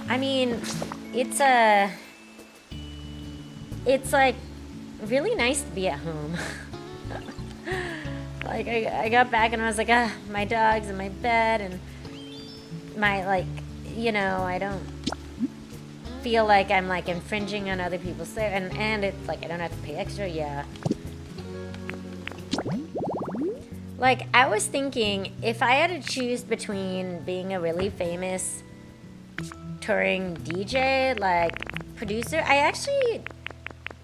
I mean, it's like really nice to be at home. Like I got back and I was like, my dog's in my bed and my like, you know, I don't feel like I'm like infringing on other people's and it's like I don't have to pay extra. Yeah. Like I was thinking if I had to choose between being a really famous touring DJ, like producer, I actually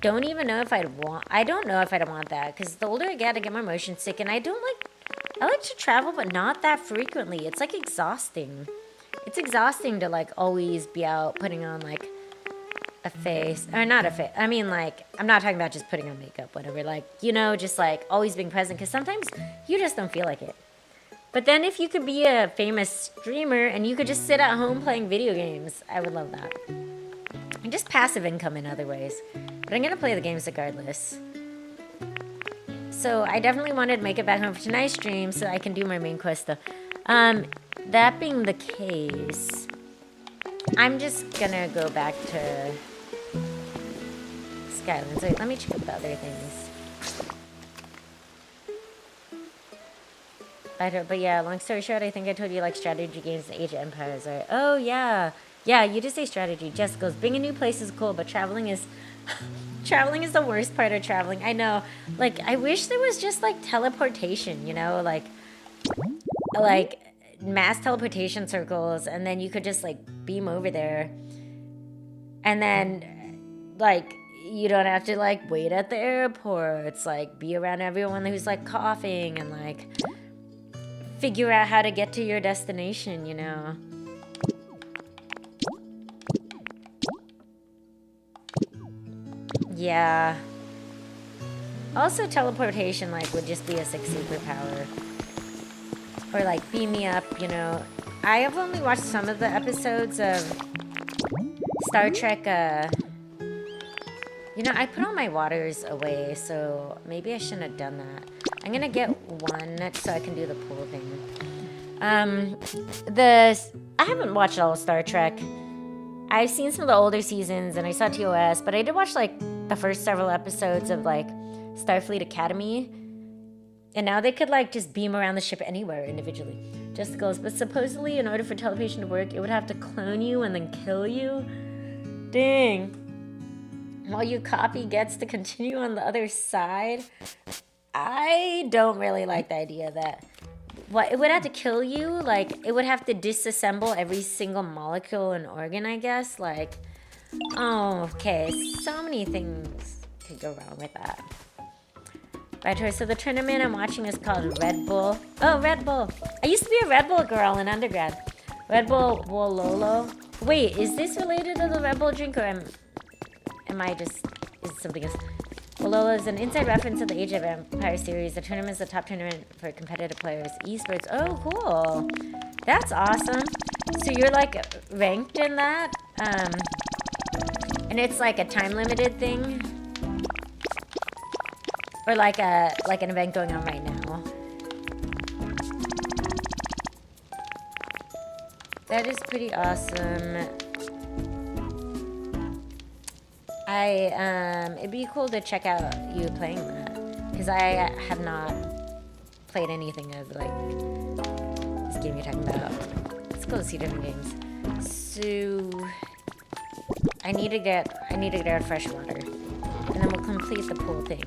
don't even know if I don't know if I'd want that, because the older I get more motion sick, and I like to travel, but not that frequently. It's like exhausting. It's exhausting to like always be out putting on like a face, or not a face. I mean, like, I'm not talking about just putting on makeup, whatever. Like, you know, just like always being present, because sometimes you just don't feel like it. But then if you could be a famous streamer and you could just sit at home playing video games, I would love that. And just passive income in other ways. But I'm going to play the games regardless. So I definitely wanted to make it back home for tonight's stream so I can do my main quest though. That being the case, I'm just going to go back to Skylands. Wait, let me check the other things. But yeah, long story short, I think I told you like strategy games and Age of Empires are. Oh yeah. Yeah, you just say strategy. Jess goes, being a new place is cool, but traveling is the worst part of traveling. I know. Like, I wish there was just like teleportation, you know, like mass teleportation circles, and then you could just like beam over there. And then like you don't have to like wait at the airports, like be around everyone who's like coughing and like figure out how to get to your destination, you know. Yeah. Also, teleportation, like, would just be a sick superpower. Or, like, beam me up, you know. I have only watched some of the episodes of Star Trek, you know, I put all my waters away, so maybe I shouldn't have done that. I'm gonna get one so I can do the pool thing. I haven't watched all of Star Trek. I've seen some of the older seasons, and I saw TOS, but I did watch, like, the first several episodes of, like, Starfleet Academy. And now they could, like, just beam around the ship anywhere individually. Just goes, but supposedly, in order for teleportation to work, it would have to clone you and then kill you. Dang. While your copy gets to continue on the other side. I don't really like the idea that... What, it would have to kill you? Like, it would have to disassemble every single molecule and organ, I guess? Like, oh, okay. So many things could go wrong with that. Right, so the tournament I'm watching is called Red Bull. Oh, Red Bull. I used to be a Red Bull girl in undergrad. Red Bull Wololo. Wait, is this related to the Red Bull drink, or am I just... Is it something else? Wololo is an inside reference to the Age of Empire series. The tournament is the top tournament for competitive players. Esports. Oh, cool. That's awesome. So you're, like, ranked in that? And it's, like, a time-limited thing? Or like an event going on right now. That is pretty awesome. It'd be cool to check out you playing that. Because I have not played anything of like this game you're talking about. Let's go see different games. So I need to get out fresh water, and then we'll complete the pool thing.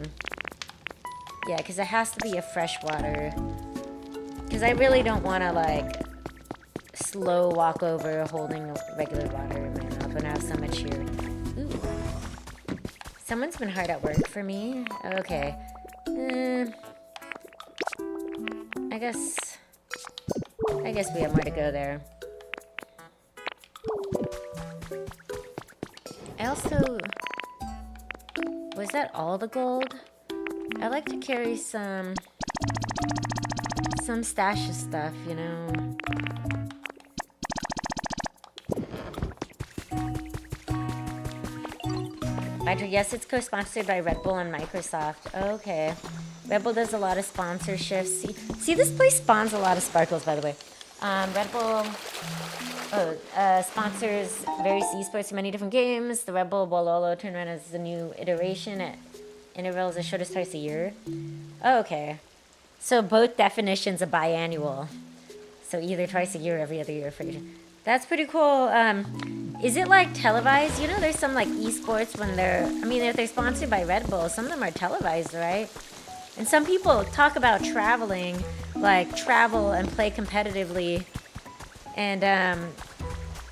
Yeah, because it has to be a fresh water. Because I really don't want to like slow walk over holding regular water in my mouth when I have so much here. Ooh. Someone's been hard at work for me. Okay. I guess we have more to go there. I also... Was that all the gold? I like to carry some stash of stuff, you know? Yes, it's co-sponsored by Red Bull and Microsoft. Okay. Red Bull does a lot of sponsorships. See, this place spawns a lot of sparkles, by the way. Red Bull sponsors various esports in many different games. The Red Bull Bololo tournament is a new iteration at intervals as short as twice a year. Oh, okay. So both definitions are biannual. So either twice a year or every other year for each. That's pretty cool. Is it like televised? You know, there's some like esports when they're, I mean, if they're sponsored by Red Bull, some of them are televised, right? And some people talk about traveling, like travel and play competitively. And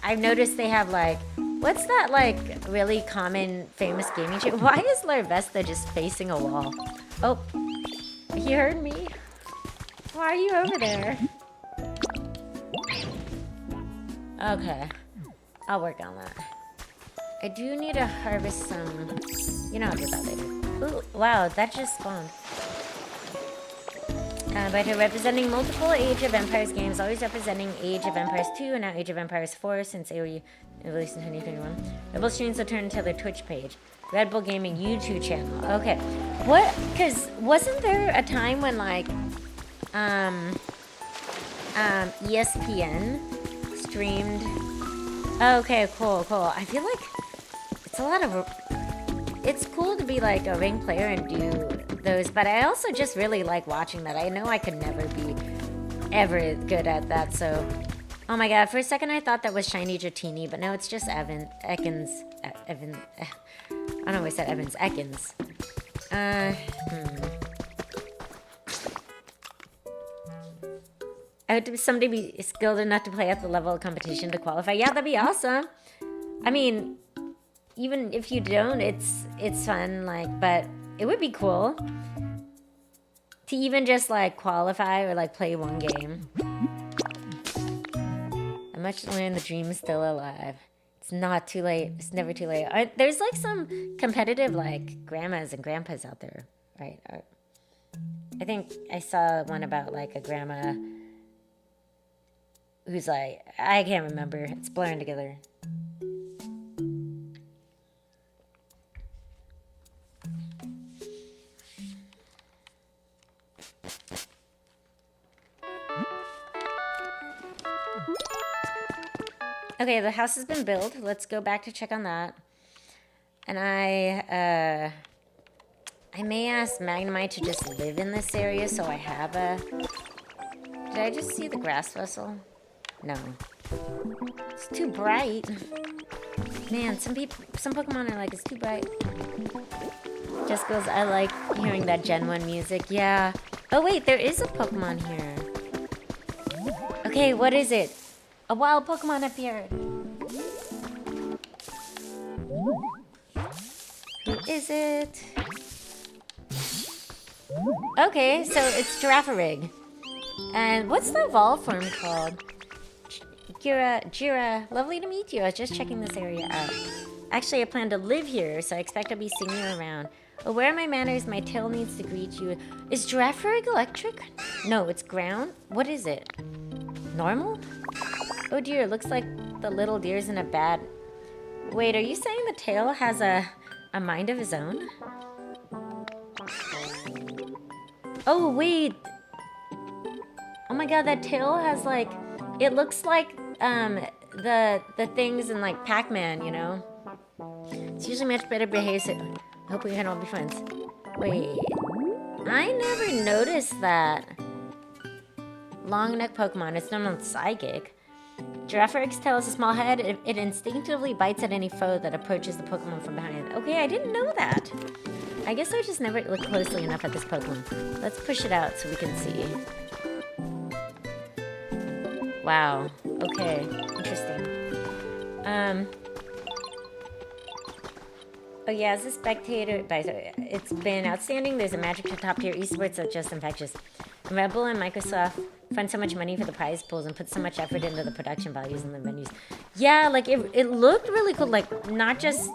I've noticed they have like, what's that like really common famous gaming show? Why is Larvesta just facing a wall? Oh, he heard me. Why are you over there? Okay, I'll work on that. I do need to harvest some, you know, I'll do that later. Ooh, wow, that just spawned. But representing multiple Age of Empires games, always representing Age of Empires 2 and now Age of Empires 4 since they were released in 2021. Red Bull streams will turn into their Twitch page. Red Bull Gaming YouTube channel. Okay. What? Because wasn't there a time when like ESPN streamed? Oh, okay, cool. I feel like it's a lot of... It's cool to be like a ring player and do those, but I also just really like watching that. I know I could never be ever good at that, so... Oh my god, for a second I thought that was Shiny Dratini, but no, it's just Ekans. I don't know why I said Evans. Ekans. I would someday be skilled enough to play at the level of competition to qualify. Yeah, that'd be awesome. I mean, even if you don't, it's fun, like, but it would be cool to even just like qualify or like play one game. I much learned the dream is still alive. It's not too late. It's never too late. There's like some competitive like grandmas and grandpas out there, right? I think I saw one about like a grandma who's like, I can't remember. It's blurring together. Okay, the house has been built. Let's go back to check on that. And I may ask Magnemite to just live in this area so I have a... Did I just see the grass vessel? No. It's too bright. Man, some Pokemon are like, it's too bright. Just goes, I like hearing that Gen 1 music. Yeah. Oh wait, there is a Pokemon here. Okay, what is it? A wild Pokemon appeared. Who is it? Okay, so it's Girafarig. And what's the evolved form called? Jira, lovely to meet you. I was just checking this area out. Actually, I plan to live here, so I expect I'll be seeing you around. Oh, where are my manners? My tail needs to greet you. Is Girafarig electric? No, it's ground. What is it? Normal? Oh dear, looks like the little deer's in a bad... Wait, are you saying the tail has a mind of his own? Oh, wait. Oh my god, that tail has like... It looks like the things in like Pac-Man, you know? It's usually much better behaved, so I hope we can all be friends. Wait. I never noticed that. Long neck Pokemon. It's known as Psychic. Girafax tail has a small head. It instinctively bites at any foe that approaches the Pokemon from behind. Okay, I didn't know that. I guess I just never looked closely enough at this Pokemon. Let's push it out so we can see. Wow. Okay. Interesting. Oh yeah, as a spectator, it's been outstanding. There's a magic to top tier esports that's just infectious. Red Bull and Microsoft fund so much money for the prize pools and put so much effort into the production values and the venues. Yeah, like it looked really cool. Like not just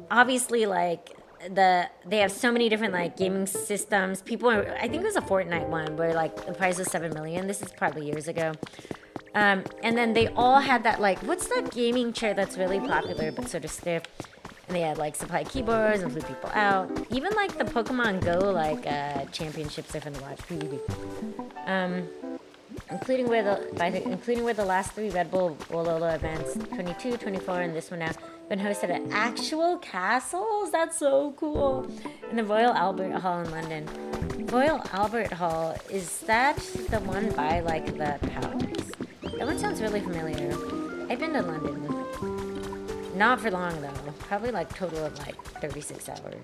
obviously like they have so many different like gaming systems. People are, I think it was a Fortnite one where like the prize was 7 million. This is probably years ago. And then they all had that like, what's that gaming chair that's really popular but sort of stiff? And they had like supply keyboards and flew people out. Even like the Pokemon Go like championships are fun to watch. Including where the last 3 Red Bull Wololo events, 22, 24, and this one now, been hosted at actual castles. That's so cool. And the Royal Albert Hall in London. Royal Albert Hall, is that the one by like the palace? That one sounds really familiar. I've been to London. Not for long though. Probably like total of like 36 hours.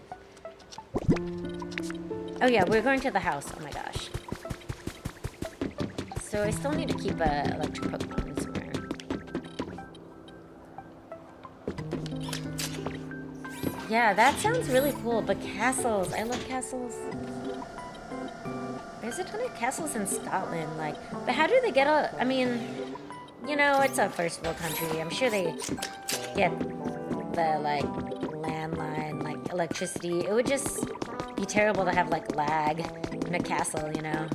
Oh yeah, we're going to the house. Oh my gosh. So I still need to keep a electric Pokemon somewhere. Yeah, that sounds really cool. But castles, I love castles. There's a ton of castles in Scotland, like, but how do they get all, I mean, you know, it's a first world country. I'm sure they get the, like, landline, like, electricity. It would just be terrible to have, like, lag in a castle, you know?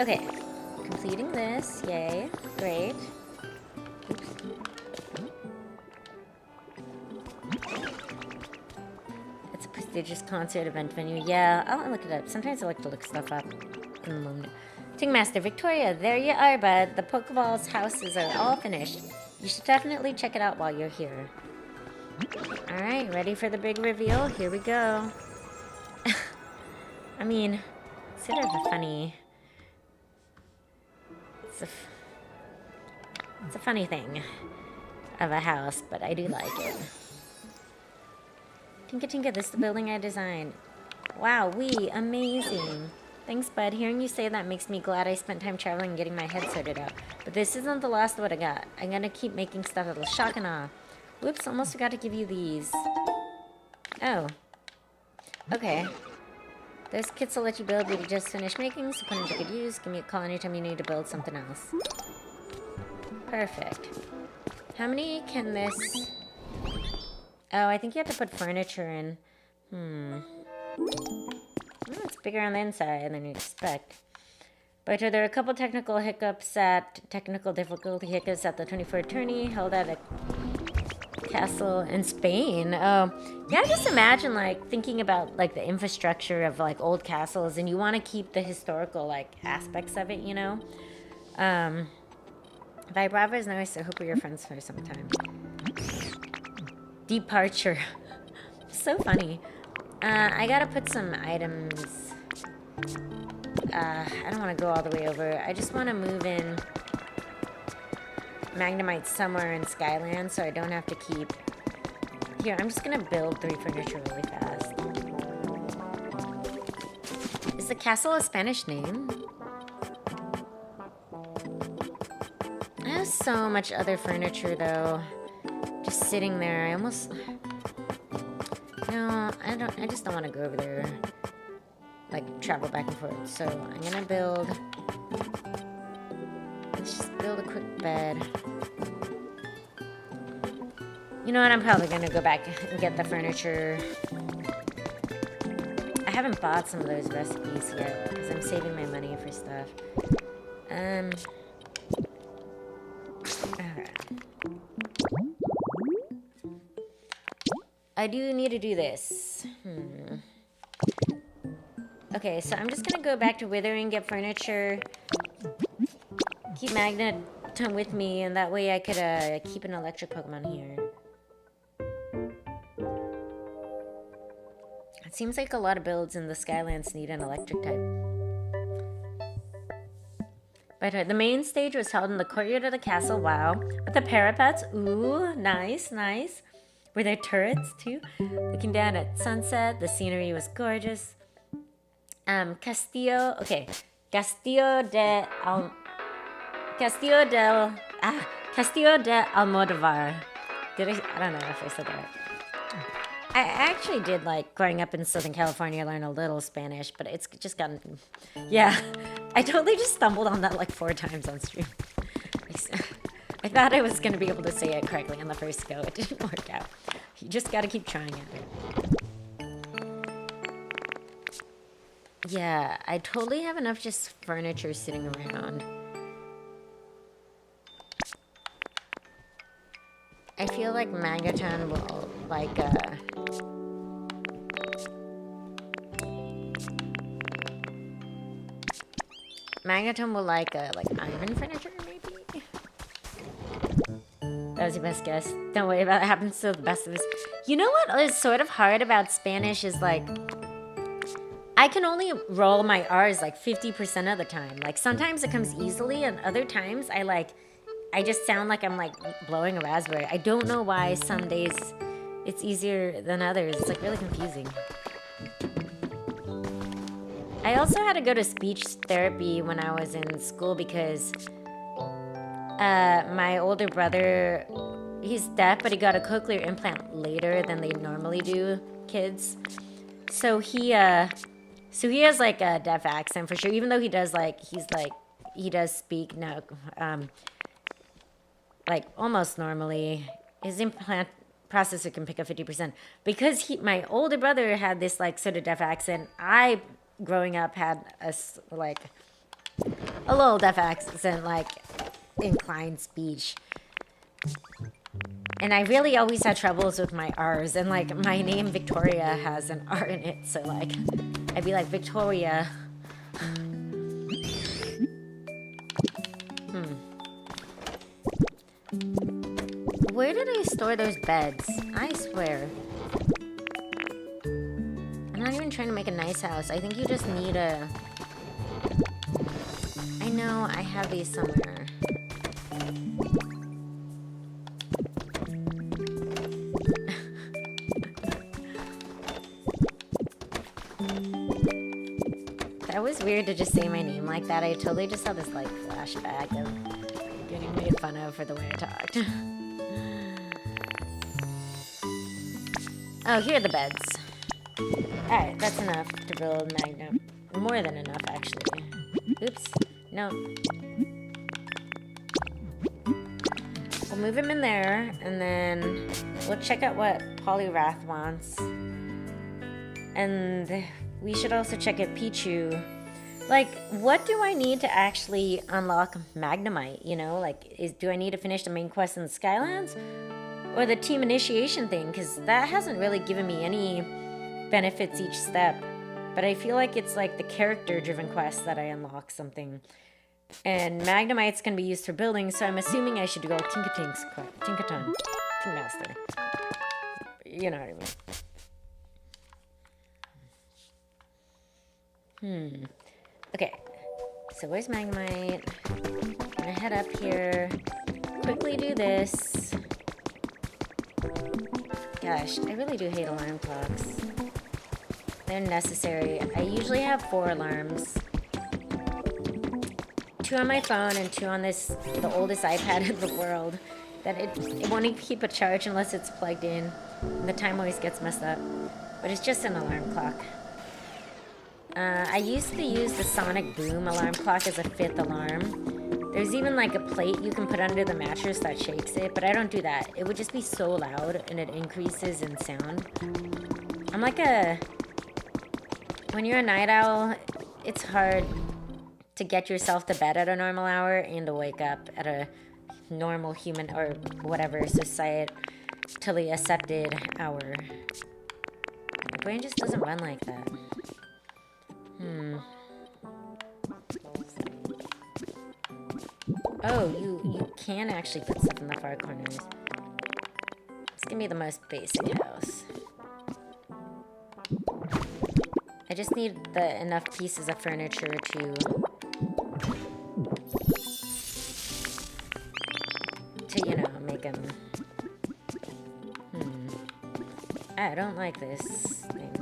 Okay, completing this, yay, great. Oops. It's a prestigious concert event venue. Yeah, I'll look it up. Sometimes I like to look stuff up in the moment. Tingmaster Victoria, there you are, bud. The Pokeballs houses are all finished. You should definitely check it out while you're here. Alright, ready for the big reveal? Here we go. I mean, it's sort of a funny... It's a funny thing of a house, but I do like it. Tinka Tinka, this is the building I designed. Wow, amazing. Thanks, bud. Hearing you say that makes me glad I spent time traveling and getting my head sorted out. But this isn't the last of what I got. I'm gonna keep making stuff that'll shock and awe. Whoops, almost forgot to give you these. Oh. Okay. Those kits will let you build what you just finished making, so put them to good use. Give me a call anytime you need to build something else. Perfect. How many can this... Oh, I think you have to put furniture in. Oh, it's bigger on the inside than you'd expect. But there are a couple technical difficulty hiccups at the 24th tourney held at a castle in Spain. Oh, yeah, just imagine like thinking about like the infrastructure of like old castles, and you want to keep the historical like aspects of it, you know. Vibrava is nice. I hope we're your friends for some time. Departure. So funny. I gotta put some items. I don't want to go all the way over. I just want to move in Magnemite somewhere in Skylands so I don't have to keep... Here, I'm just gonna build 3 furniture really fast. Is the castle a Spanish name? I have so much other furniture though. Just sitting there. I almost... No, I just don't want to go over there. Like, travel back and forth. So, I'm gonna build... Let's just build a quick bed. You know what? I'm probably gonna go back and get the furniture. I haven't bought some of those recipes yet because I'm saving my money for stuff. Alright. I do need to do this. Okay, so I'm just gonna go back to Withering, get furniture, keep Magneton with me, and that way I could keep an electric Pokemon here. It seems like a lot of builds in the Skylands need an electric type. But the main stage was held in the courtyard of the castle, wow. With the parapets, ooh, nice, nice. Were there turrets too? Looking down at sunset, the scenery was gorgeous. Castillo de Almodovar. I don't know if I said that right. I actually did, like, growing up in Southern California, learn a little Spanish, but it's just gotten, yeah. I totally just stumbled on that like 4 times on stream. I thought I was going to be able to say it correctly on the first go. It didn't work out. You just got to keep trying at it. Yeah, I totally have enough just furniture sitting around. I feel like Magaton will, like, Magneton will like iron furniture, maybe? That was your best guess. Don't worry about it. It happens to the best of us. You know what is sort of hard about Spanish is, like, I can only roll my R's, like, 50% of the time. Like, sometimes it comes easily, and other times I just sound like I'm, like, blowing a raspberry. I don't know why some days it's easier than others. It's, like, really confusing. I also had to go to speech therapy when I was in school because my older brother, he's deaf, but he got a cochlear implant later than they normally do kids. So he has like a deaf accent for sure, even though he does he does speak now, like almost normally. His implant processor can pick up 50%. Because my older brother had this like sort of deaf accent, I growing up had a little deaf accent, like inclined speech. And I really always had troubles with my R's, and like my name Victoria has an R in it, so like I'd be like Victoria. Where did I store those beds? I swear. I'm not even trying to make a nice house. I think you just need a... I know, I have these somewhere. That was weird to just say my name like that. I totally just had this like flashback of getting made fun of for the way I talked. Oh, here are the beds. Alright, that's enough to build Magnum. More than enough, actually. Oops. No. We'll move him in there, and then we'll check out what Poliwrath wants. And we should also check out Pichu. Like, what do I need to actually unlock Magnemite, you know? Like, do I need to finish the main quest in the Skylands? Or the team initiation thing? Because that hasn't really given me any benefits each step. But I feel like it's like the character-driven quest that I unlock something. And Magnemite's going to be used for building, so I'm assuming I should go Tinkaton. Master. You know what I mean. Okay. So where's Magnemite? I'm going to head up here. Quickly do this. Gosh, I really do hate alarm clocks. They're necessary. I usually have 4 alarms. 2 on my phone and 2 on the oldest iPad in the world. That it won't even keep a charge unless it's plugged in. And the time always gets messed up. But it's just an alarm clock. I used to use the Sonic Boom alarm clock as a 5th alarm. There's even like a plate you can put under the mattress that shakes it, but I don't do that. It would just be so loud and it increases in sound. I'm like when you're a night owl, it's hard to get yourself to bed at a normal hour and to wake up at a normal human or whatever societally accepted hour. My brain just doesn't run like that. Oh, you can actually put stuff in the far corners. It's gonna be the most basic house. I just need enough pieces of furniture to you know, make them. I don't like this thing.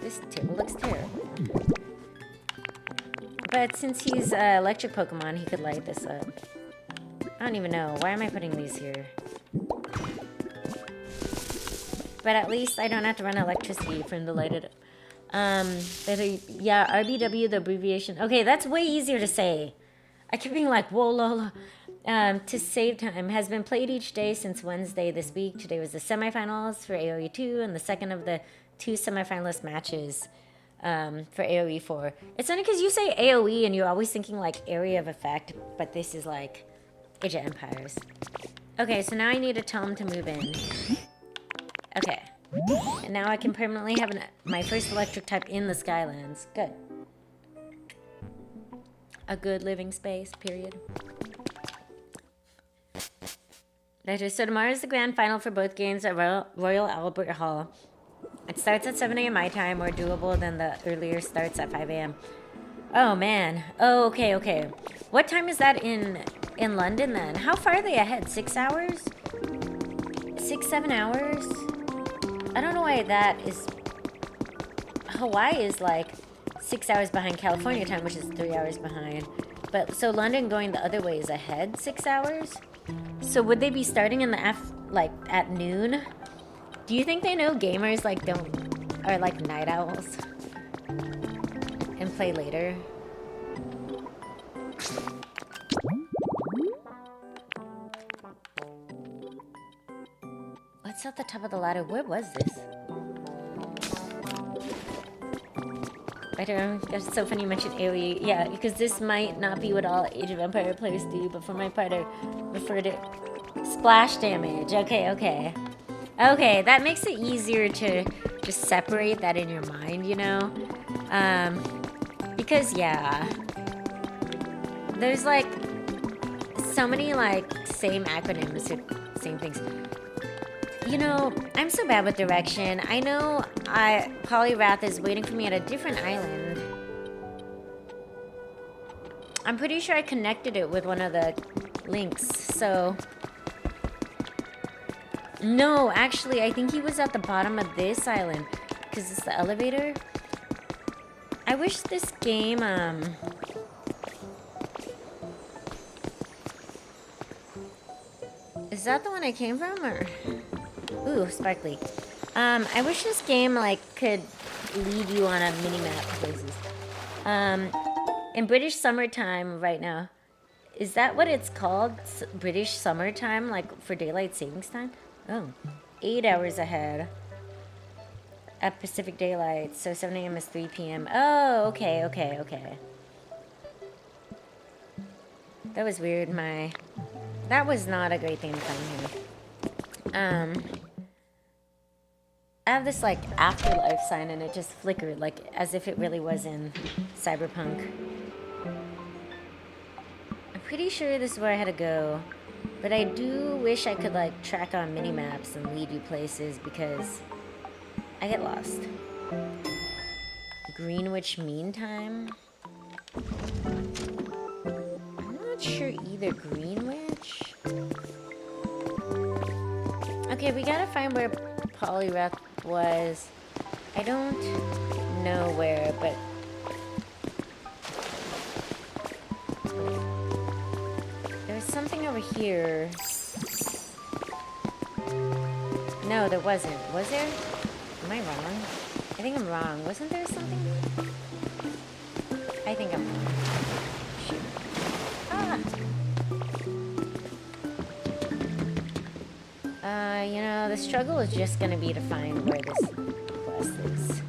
This table looks terrible. But since he's electric Pokemon, he could light this up. I don't even know. Why am I putting these here? But at least I don't have to run electricity for him to light it up. Yeah, RBW, the abbreviation. Okay, that's way easier to say. I keep being like, whoa, Lola. To save time, has been played each day since Wednesday this week. Today was the semifinals for AoE 2 and the second of the 2 semifinalist matches for AoE 4. It's funny because you say AoE and you're always thinking like area of effect, but this is like Age of Empires. Okay, so now I need to tell him to move in. Okay. And now I can permanently have my first electric type in the Skylands. Good. A good living space, period. So tomorrow is the grand final for both games at Royal Albert Hall. It starts at 7 a.m. my time, more doable than the earlier starts at 5 a.m. Oh, man. Oh, okay. What time is that in London, then? How far are they ahead? 6 hours? 6, 7 hours? I don't know why that is... Hawaii is like 6 hours behind California time, which is 3 hours behind. But, so London going the other way is ahead 6 hours? So would they be starting in the at noon? Do you think they know gamers are like night owls and play later? What's at the top of the ladder? Where was this? I don't know. That's so funny you mentioned AoE. Yeah, because this might not be what all Age of Empire players do, but for my part, I refer to splash damage. Okay, that makes it easier to just separate that in your mind, you know? Because, yeah, there's, like, so many, like, same acronyms or same things. You know, I'm so bad with direction. I know Poliwrath is waiting for me at a different island. I'm pretty sure I connected it with one of the links, so... No, actually, I think he was at the bottom of this island, because it's the elevator. I wish this game, Is that the one I came from, or... Ooh, sparkly. I wish this game, like, could lead you on a mini-map places. In British summertime right now, is that what it's called? British summertime, like, for daylight savings time? Oh, 8 hours ahead. At Pacific Daylight, so 7 a.m. is 3 p.m. Oh, okay. That was weird, That was not a great thing to find here. I have this, like, afterlife sign, and it just flickered, like, as if it really was in Cyberpunk. I'm pretty sure this is where I had to go, but I do wish I could, like, track on mini-maps and lead you places, because I get lost. Greenwich Mean Time? I'm not sure either. Greenwich? Okay, we gotta find where Poliwrath was. I don't know where, but... There's something over here. No, there wasn't. Was there? Am I wrong? I think I'm wrong. Wasn't there something? I think I'm wrong. Shoot. You know, the struggle is just gonna be to find where this quest is.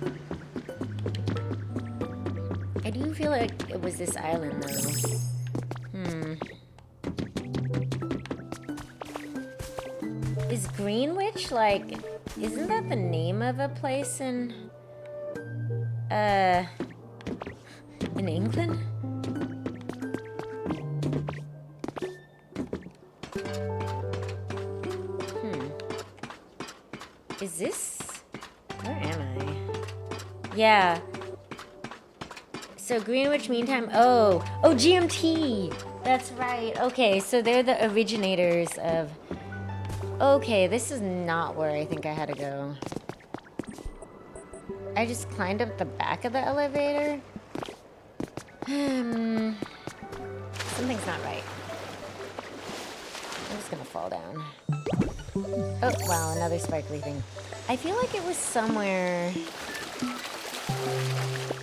I do feel like it was this island, though. Is Greenwich, like... Isn't that the name of a place in England? Is this... Where am I? Yeah. So Greenwich Mean Time. Oh, GMT. That's right. Okay, so they're the originators of. Okay, this is not where I think I had to go. I just climbed up the back of the elevator. Something's not right. I'm just gonna fall down. Oh, wow, another sparkly thing. I feel like it was somewhere.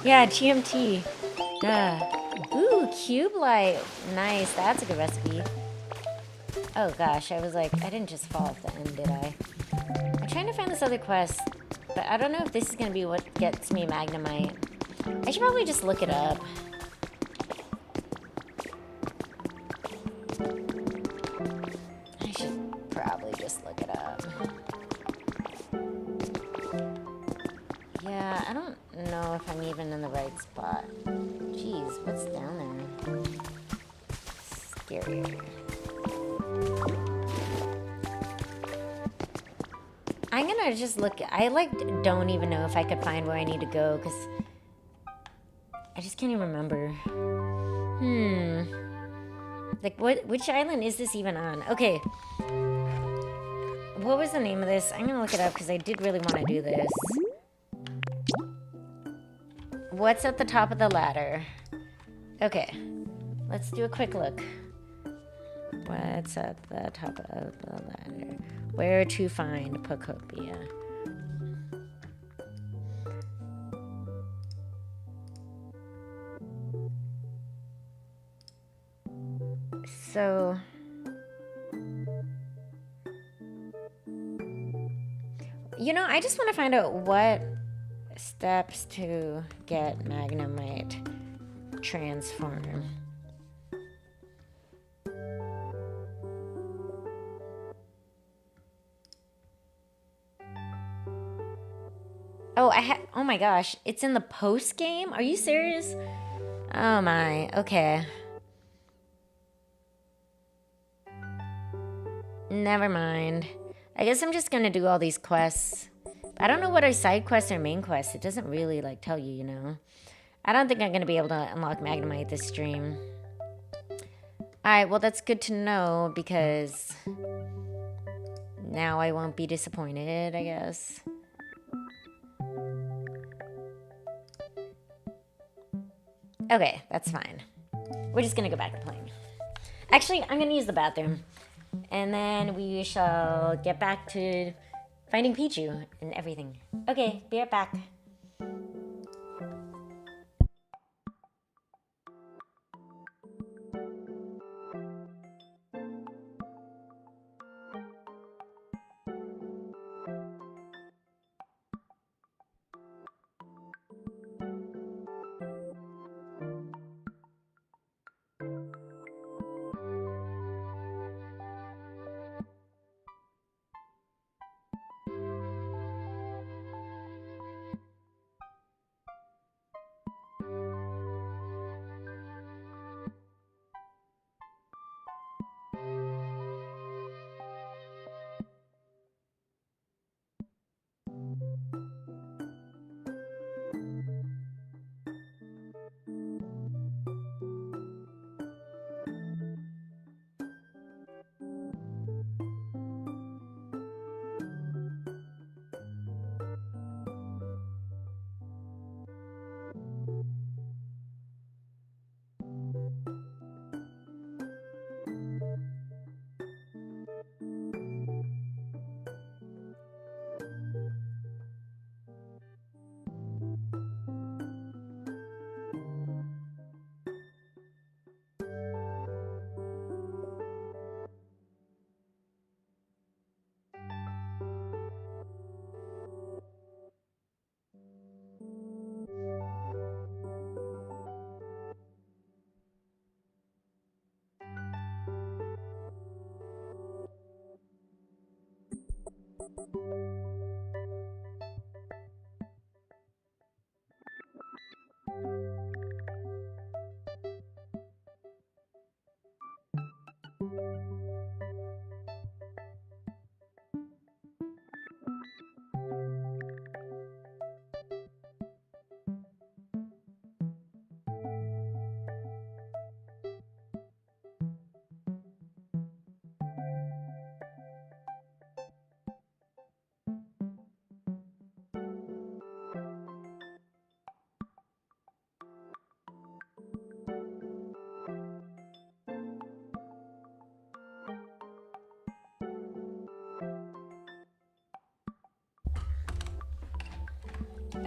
Yeah, GMT. Duh. Ooh, cube light. Nice, that's a good recipe. Oh gosh, I was like, I didn't just fall off the end, did I? I'm trying to find this other quest, but I don't know if this is gonna be what gets me Magnemite. I should probably just look it up. I should probably just look it up. Yeah, I don't know if I'm even in the right spot. Jeez, what's down there? Scary. I'm gonna just look. I don't even know if I could find where I need to go because I just can't even remember. Like which island is this even on? Okay. What was the name of this? I'm gonna look it up because I did really want to do this. What's at the top of the ladder? Okay. Let's do a quick look. What's at the top of the ladder? Where to find Pocopia? So... You know, I just want to find out what steps to get Magnemite transform. Oh, oh my gosh, it's in the post game? Are you serious? Oh my, okay. Never mind. I guess I'm just gonna do all these quests. I don't know what are side quests or main quests. It doesn't really like tell you, you know. I don't think I'm gonna be able to unlock Magnemite this stream. Alright, well that's good to know because now I won't be disappointed, I guess. Okay, that's fine. We're just gonna go back to playing. Actually, I'm gonna use the bathroom. And then we shall get back to finding Pichu and everything. Okay, be right back.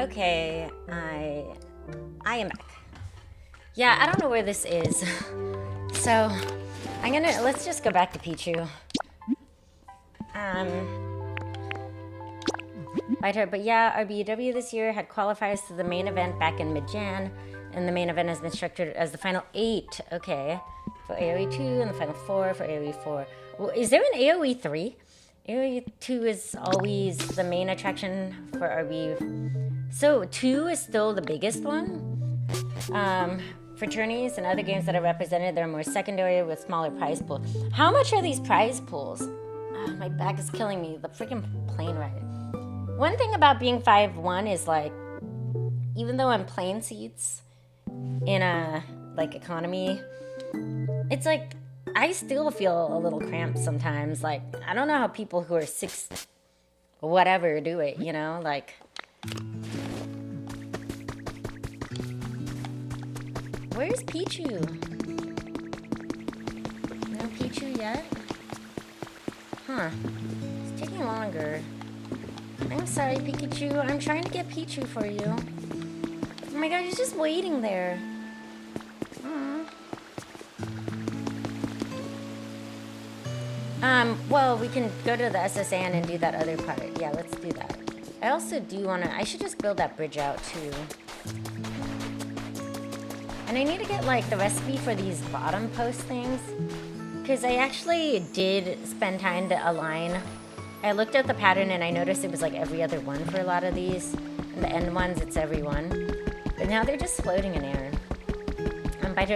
Okay, I am back. Yeah, I don't know where this is. So, let's just go back to Pichu. But yeah, our BW this year had qualifiers to the main event back in mid-Jan, and the main event has been structured as the final 8, okay, for AoE 2 and the final 4 for AoE 4. Well, is there an AoE 3? AoE 2 is always the main attraction for RB. So 2 is still the biggest one. For tourneys and other games that are represented, they're more secondary with smaller prize pools. How much are these prize pools? My back is killing me. The freaking plane ride. One thing about being 5'1" is like, even though I'm plane seats in a like economy, it's like I still feel a little cramped sometimes. Like, I don't know how people who are 6 whatever do it, you know, like. Where's Pichu? No Pichu yet? Huh. It's taking longer. I'm sorry, Pikachu. I'm trying to get Pichu for you. Oh my god, he's just waiting there. Well, we can go to the SSN and do that other part. Yeah, let's do that. I also do want to... I should just build that bridge out, too. And I need to get, like, the recipe for these bottom post things. Because I actually did spend time to align. I looked at the pattern and I noticed it was, like, every other one for a lot of these. And the end ones, it's every one. But now they're just floating in air.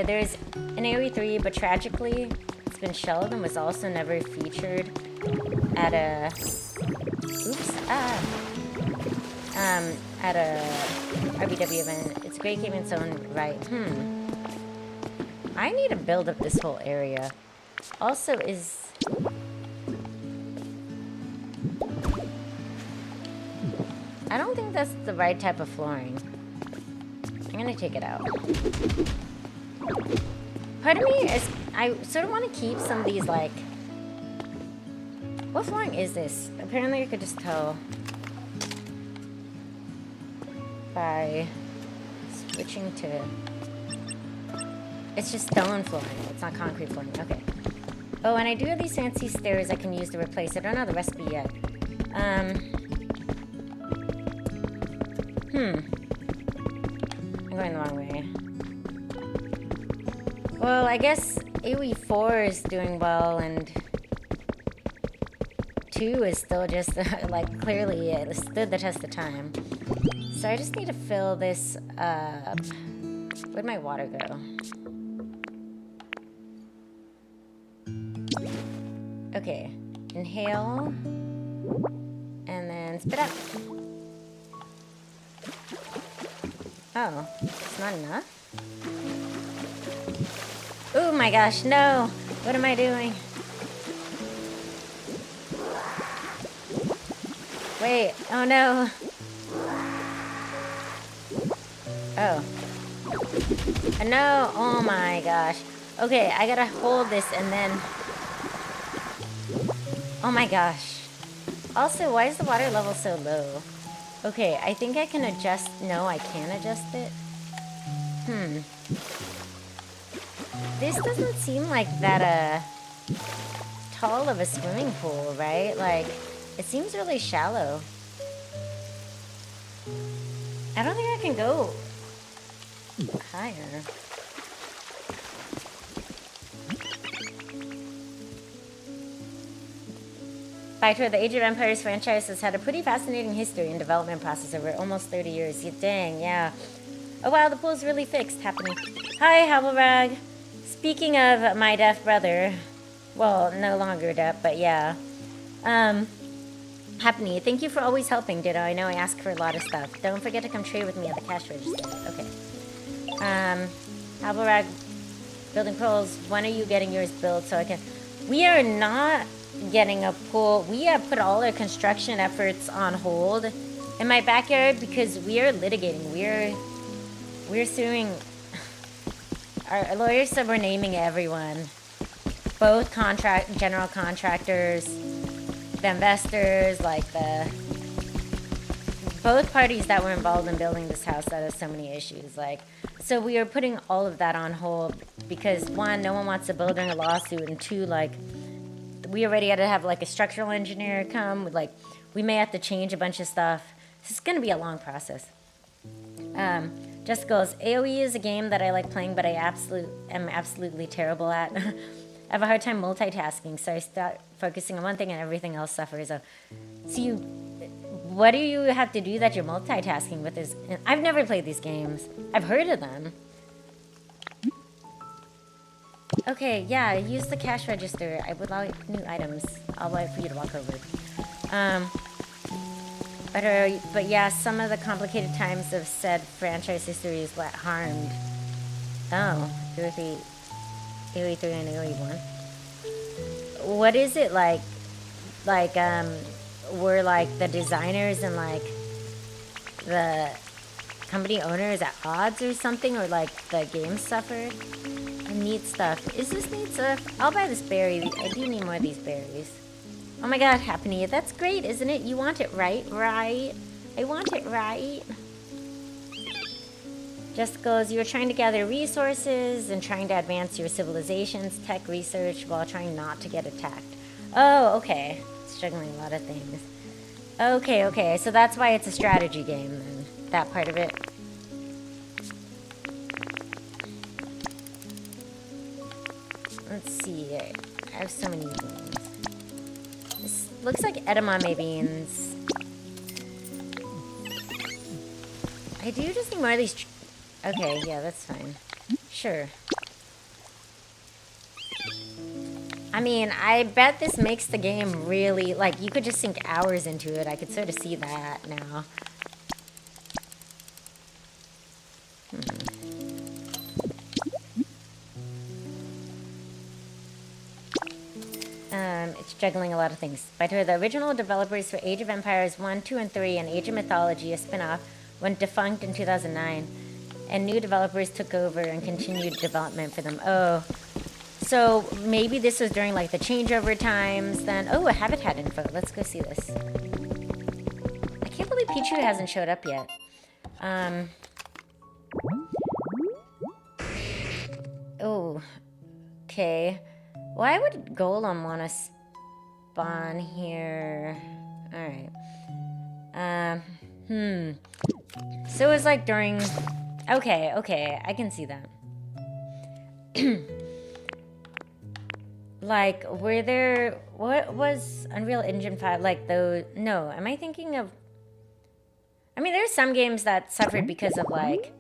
There's an AoE 3, but tragically, it's been shelved and was also never featured at a... at a RBW event. It's a great game in its own right. I need to build up this whole area. Also, I don't think that's the right type of flooring. I'm gonna take it out. Part of me is, I sort of want to keep some of these, like... What flooring is this? Apparently I could just tell by switching to... It's just stone flooring. It's not concrete flooring. Okay. Oh, and I do have these fancy stairs I can use to replace. I don't know the recipe yet. I'm going the wrong way. Well, I guess AoE 4 is doing well, and 2 is still just, like, clearly it stood the test of time. So I just need to fill this up. Where'd my water go? Okay. Inhale. And then spit out. Oh, it's not enough? Oh my gosh, no! What am I doing? Wait, oh no! Oh. No, oh my gosh. Okay, I gotta hold this and then... Oh my gosh. Also, why is the water level so low? Okay, I think I can adjust... No, I can't adjust it. This doesn't seem like that, tall of a swimming pool, right? Like, it seems really shallow. I don't think I can go higher. Fighter, the Age of Empires franchise has had a pretty fascinating history and development process over almost 30 years. Dang, yeah. Oh wow, the pool's really fixed. Happening. Hi, Havelrag. Speaking of my deaf brother, well, no longer deaf, but yeah. Happy, thank you for always helping, Ditto. I know I ask for a lot of stuff. Don't forget to come trade with me at the cash register. Okay. Havelrag, building pearls. When are you getting yours built so I can... We are not getting a pool. We have put all our construction efforts on hold in my backyard because we are litigating. We're suing... Our lawyers said we're naming everyone. Both general contractors, the investors, like both parties that were involved in building this house that has so many issues. Like, so we are putting all of that on hold because one, no one wants to build during a lawsuit, and two, like, we already had to have like a structural engineer come. Like, we may have to change a bunch of stuff. This is going to be a long process. Just goes, AoE is a game that I like playing, but I am absolutely terrible at. I have a hard time multitasking, so I start focusing on one thing and everything else suffers. So what do you have to do that you're multitasking with? I've never played these games. I've heard of them. Okay, yeah, use the cash register. I would like new items. I'll wait for you to walk over. But yeah, some of the complicated times of said franchise history is what harmed. Oh, AoE 3 and AoE 1. What is it like? Were like the designers and like the company owners at odds or something, or like the game suffered? Neat stuff. Is this neat stuff? I'll buy this berry. I do need more of these berries. Oh my god, Happiny, that's great, isn't it? You want it right? Right? I want it right. Just goes, you're trying to gather resources and trying to advance your civilization's tech research while trying not to get attacked. Oh, okay. It's juggling a lot of things. Okay. So that's why it's a strategy game then. That part of it. Let's see. I have so many beans. This looks like edamame beans. I do just need more of these. Okay, yeah, that's fine. Sure. I mean, I bet this makes the game really, like, you could just sink hours into it. I could sort of see that now. It's juggling a lot of things. By the way, the original developers for Age of Empires 1, 2, and 3 and Age of Mythology, a spin-off, went defunct in 2009. And new developers took over and continued development for them. Oh, so maybe this was during like the changeover times then. Oh, a habitat info. Let's go see this. I can't believe Pichu hasn't showed up yet. Oh, okay. Why would Golem want to spawn here? Alright. So it was like during... Okay, I can see that. Like, were there... What was Unreal Engine 5? Like, those... No, am I thinking of... I mean, there's some games that suffered because of, like...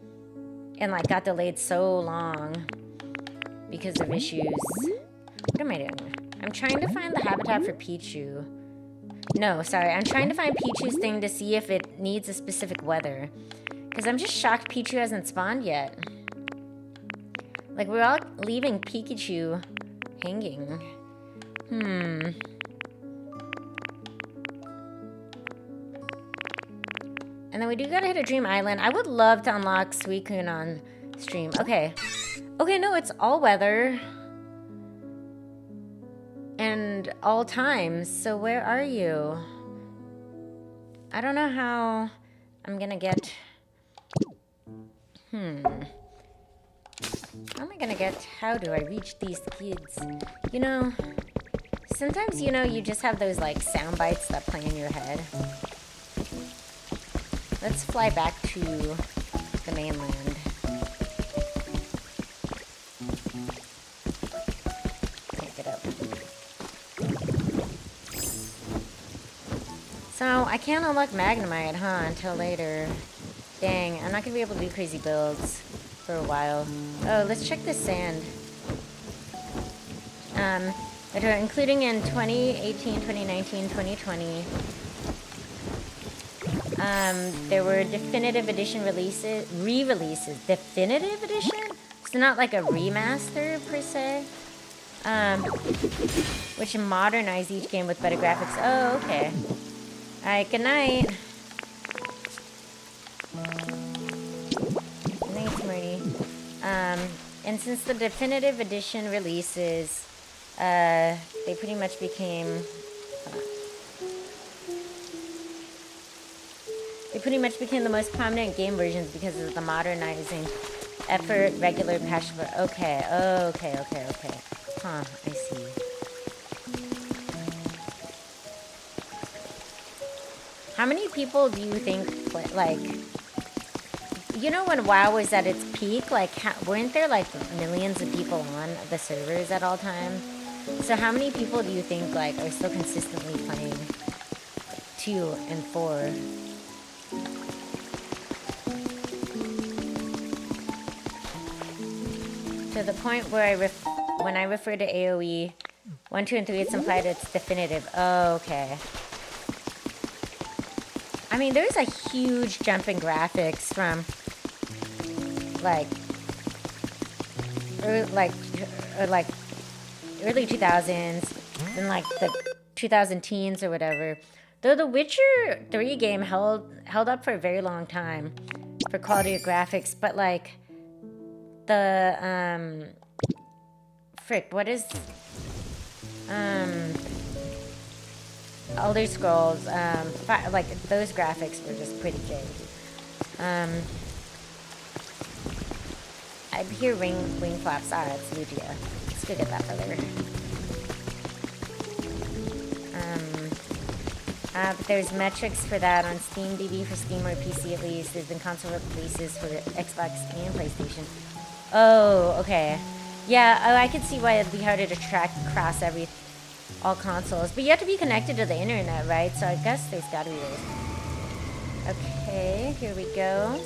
And, like, got delayed so long because of issues. What am I doing? I'm trying to find the habitat for Pichu. No, sorry. I'm trying to find Pichu's thing to see if it needs a specific weather. Because I'm just shocked Pichu hasn't spawned yet. Like, we're all leaving Pikachu hanging. And then we do gotta hit a Dream Island. I would love to unlock Suicune on stream. Okay. Okay, no, it's all weather. And all times. So where are you? I don't know how I'm gonna get... How am I gonna get... How do I reach these kids? You know... Sometimes, you know, you just have those, like, sound bites that play in your head. Let's fly back to the mainland. Can't get up. So, I can't unlock Magnemite, huh, until later. Dang, I'm not gonna be able to do crazy builds for a while. Oh, let's check the sand. Including in 2018, 2019, 2020. There were definitive edition re-releases. Definitive edition? So not like a remaster per se. Which modernize each game with better graphics. Oh, okay. Alright, good night. Good night, Smarty. And since the definitive edition releases, they pretty much became... They pretty much became the most prominent game versions because of the modernizing effort, regular patch. Okay. Huh, I see. How many people do you think, like, you know when WoW was at its peak, like, weren't there, like, millions of people on the servers at all times? So how many people do you think, like, are still consistently playing 2 and 4? To the point where when I refer to AoE 1, 2, and 3, it's implied it's definitive. Oh, okay. I mean, there's a huge jump in graphics from like early 2000s and like the 2010s or whatever. Though the Witcher 3 game held up for a very long time for quality of graphics, but like the what is Elder Scrolls, like those graphics were just pretty good. I hear wing flaps. Ah, it's Lugia. Let's go get that feather. But there's metrics for that on Steam DB for Steam or PC at least. There's been console releases for Xbox and PlayStation. Oh, okay. Yeah, I could see why it'd be harder to track across all consoles. But you have to be connected to the internet, right? So I guess there's gotta be ways. Okay, here we go.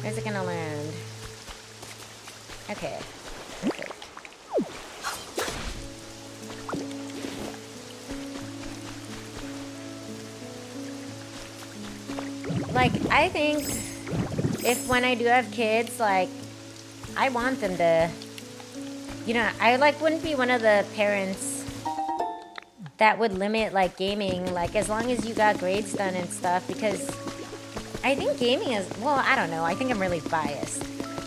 Where's it gonna land? Okay. Perfect. Like, I think if when I do have kids, like, I want them to, you know, I like wouldn't be one of the parents that would limit like gaming, like as long as you got grades done and stuff, because I think gaming is, well, I don't know, I think I'm really biased,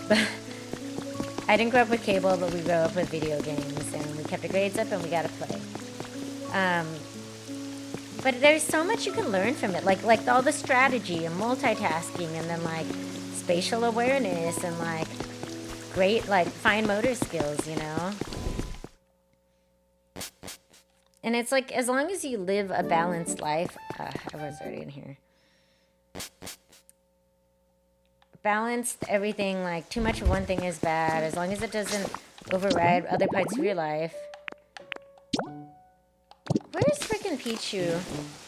but I didn't grow up with cable, but we grew up with video games and we kept our grades up and we gotta play. But there's so much you can learn from it, like all the strategy and multitasking and then like spatial awareness and like great like fine motor skills, you know? And it's like as long as you live a balanced life, I was already in here. Balanced everything, like too much of one thing is bad, as long as it doesn't override other parts of your life. Where's freaking Pichu?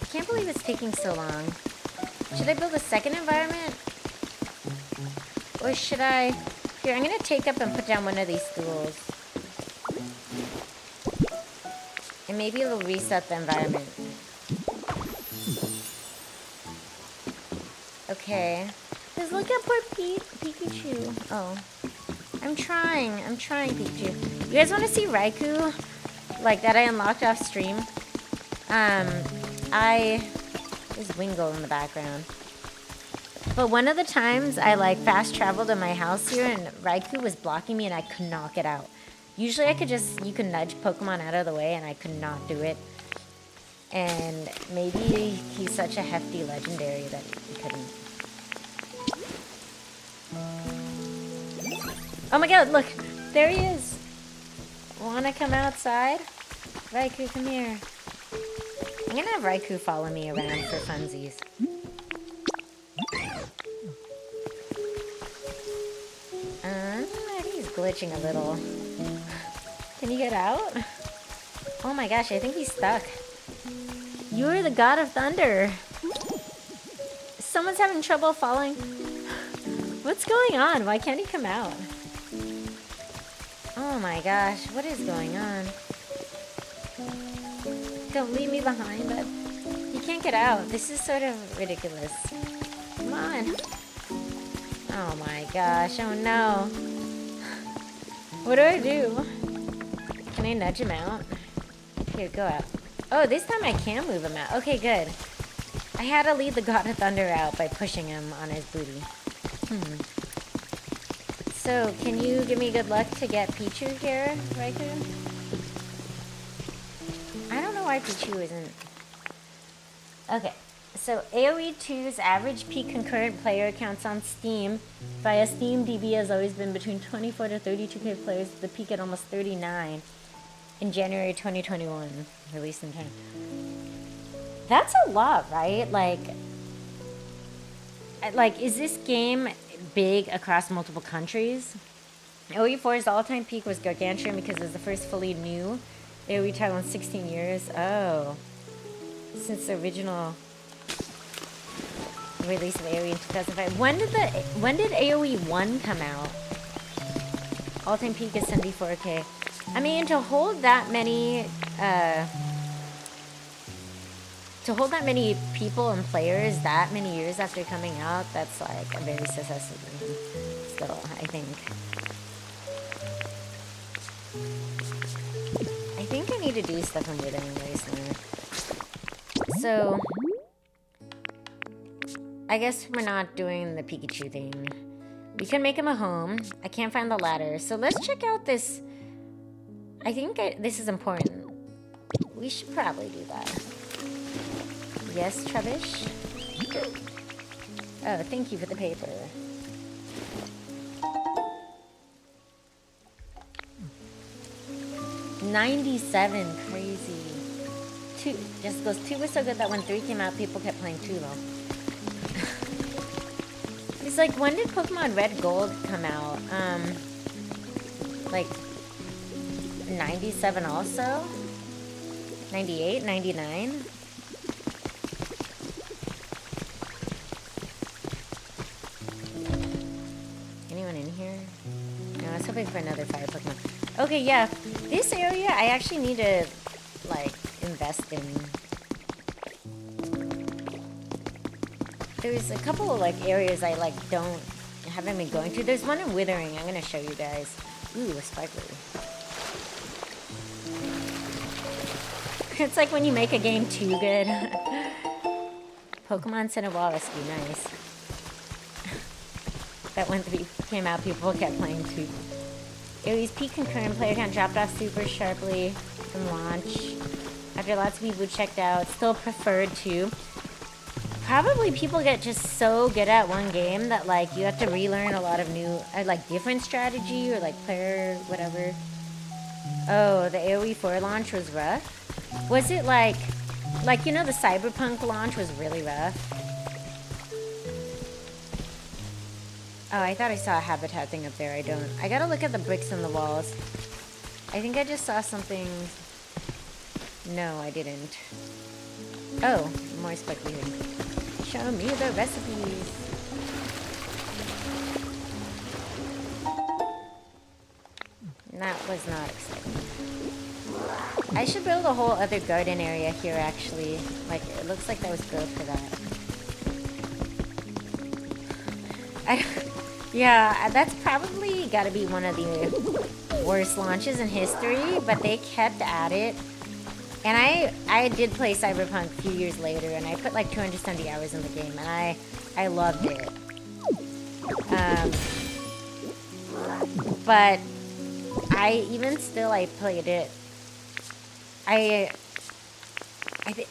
I can't believe it's taking so long. Should I build a second environment? Or should I... Here, I'm gonna take up and put down one of these stools. And maybe it'll reset the environment. Okay. Just look at poor Pikachu. Oh. I'm trying, Pikachu. You guys want to see Raikou? Like, that I unlocked off stream? There's Wingull in the background. But one of the times I, like, fast traveled to my house here and Raikou was blocking me and I could not get out. Usually I could just, you could nudge Pokemon out of the way and I could not do it. And maybe he's such a hefty legendary that he couldn't. Oh my god, look! There he is! Wanna come outside? Raikou, come here. I'm gonna have Raikou follow me around for funsies. He's glitching a little. Can you get out? Oh my gosh, I think he's stuck. You're the god of thunder. Someone's having trouble falling. What's going on? Why can't he come out? Oh my gosh, what is going on? Don't leave me behind, bud. You can't get out. This is sort of ridiculous. Come on. Oh my gosh, oh no. What do I do? Can I nudge him out? Here, go out. Oh, this time I can move him out. Okay, good. I had to lead the God of Thunder out by pushing him on his booty. So, can you give me good luck to get Pichu here, Raikou? I don't know why Pichu isn't Okay, so AoE 2's average peak concurrent player accounts on Steam via SteamDB has always been between 24 to 32K players, with the peak at almost 39 in January 2021, released in China. That's a lot, right? Like, is this game big across multiple countries? AoE 4's all-time peak was gargantuan because it was the first fully new AoE title in 16 years. Oh. Since the original release of AoE in 2005. When did AoE 1 come out? All-time peak is 74K. I mean, to hold that many people and players that many years after coming out, that's like a very successful game still, I think. I think I need to do stuff in Withering Wasteland. So, I guess we're not doing the Pikachu thing. We can make him a home. I can't find the ladder. So let's check out this. I think this is important. We should probably do that. Yes, Trevish? Oh, thank you for the paper. $97, crazy. 2 just goes 2 was so good that when 3 came out, people kept playing 2 though. It's like, when did Pokemon Red Gold come out? Like 97 also? 98, 99? Anyone in here? No, I was hoping for another fire Pokemon. Okay, yeah. This area I actually need to, like, invest in. There's a couple of, like, areas I, like, haven't been going to. There's one in Withering. I'm gonna show you guys. Ooh, a sparkly. It's like when you make a game too good. Pokemon Center Wall Rescue, nice. That when 3 came out, people kept playing 2. AoE's peak concurrent player count dropped off super sharply from launch. After lots of people checked out, still preferred 2. Probably people get just so good at one game that, like, you have to relearn a lot of new, like, different strategy or, like, player, whatever. Oh, the AoE 4 launch was rough? Was it, like, you know, the Cyberpunk launch was really rough? Oh, I thought I saw a habitat thing up there. I don't. I gotta look at the bricks in the walls. I think I just saw something. No, I didn't. Oh, more speculating. Show me the recipes. That was not exciting. I should build a whole other garden area here, actually. Like, it looks like that was built for that. Yeah, that's probably gotta be one of the worst launches in history, but they kept at it. And I did play Cyberpunk a few years later, and I put like 270 hours in the game, and I loved it. But I played it.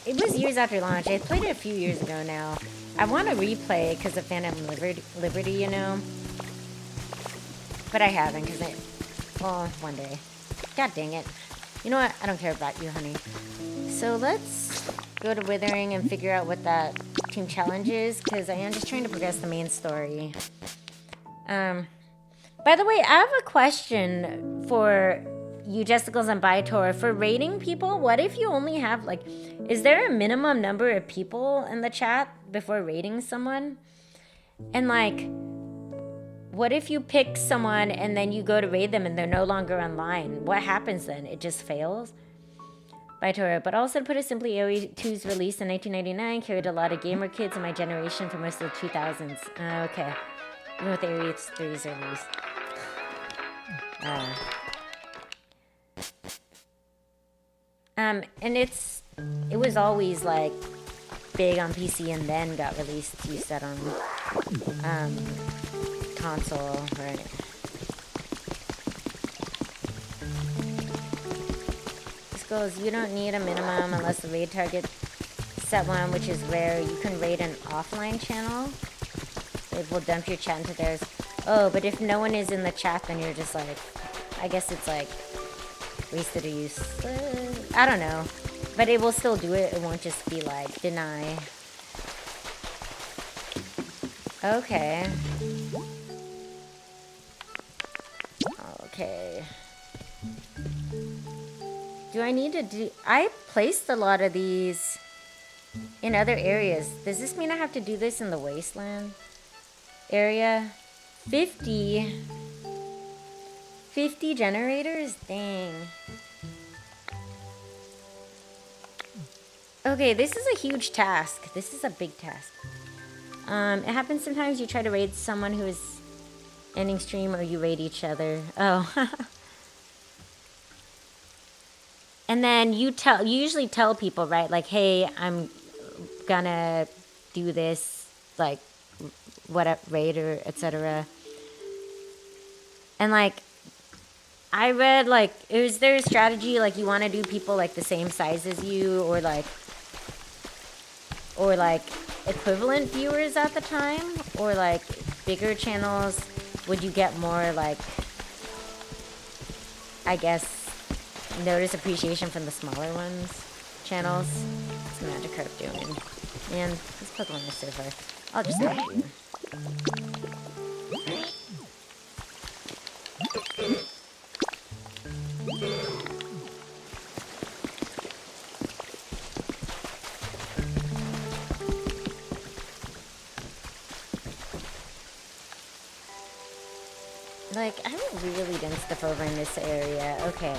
It was years after launch. I played it a few years ago now. I want to replay because of Phantom Liberty, you know. But I haven't one day. God dang it. You know what? I don't care about you, honey. So let's go to Withering and figure out what that team challenge is, because I am just trying to progress the main story. By the way, I have a question for you, Jesticles and Bytor. For rating people, what if you only have, like, is there a minimum number of people in the chat before rating someone? And, like, what if you pick someone and then you go to raid them and they're no longer online? What happens then? It just fails? Bytor, but also to put it simply, AoE 2's released in 1999 carried a lot of gamer kids in my generation for most of the 2000s. Okay. Even with AoE 3's release. And it was always, like, big on PC and then got released, you said, on console or anything. This goes, you don't need a minimum unless the raid target set one, which is rare. You can raid an offline channel. It will dump your chat into theirs. Oh, but if no one is in the chat, then you're just like, I guess it's like wasted or useless. I don't know. But it will still do it. It won't just be like deny. Okay. Okay. Do I need to do... I placed a lot of these in other areas. Does this mean I have to do this in the wasteland area? 50 generators? Dang. Okay, this is a huge task. This is a big task. It happens sometimes you try to raid someone who is ending stream or you raid each other. Oh. And then you usually tell people, right? Like, hey, I'm gonna do this, like, what raid or etc. And like, I read like, is there a strategy like you want to do people like the same size as you or like equivalent viewers at the time, or like bigger channels? Would you get more like, I guess, notice appreciation from the smaller ones channels? It's Magic Carp doing. Man, this Pokemon is so far. I'll just help you. Like, I haven't really done stuff over in this area. Okay.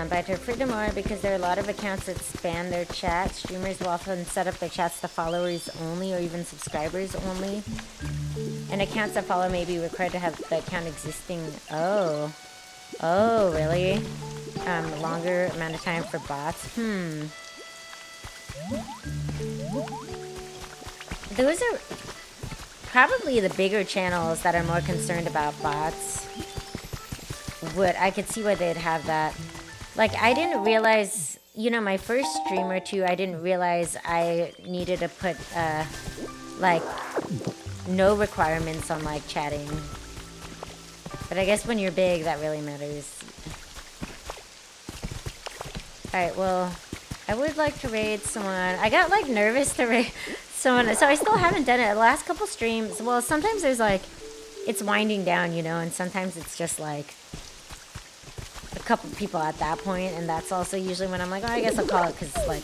But I prefer them more because there are a lot of accounts that span their chat. Streamers will often set up their chats to followers only or even subscribers only. And accounts that follow may be required to have the account existing. Oh. Oh, really? Longer amount of time for bots? Those are probably the bigger channels that are more concerned about bots. I could see why they'd have that. Like, I didn't realize, you know, my first stream or two, I didn't realize I needed to put, like, no requirements on, like, chatting. But I guess when you're big, that really matters. Alright, well, I would like to raid someone. I got, like, nervous to raid someone, so I still haven't done it. The last couple streams, well, sometimes there's, like, it's winding down, you know, and sometimes it's just, like, a couple people at that point, and that's also usually when I'm like, oh, I guess I'll call it, because, like,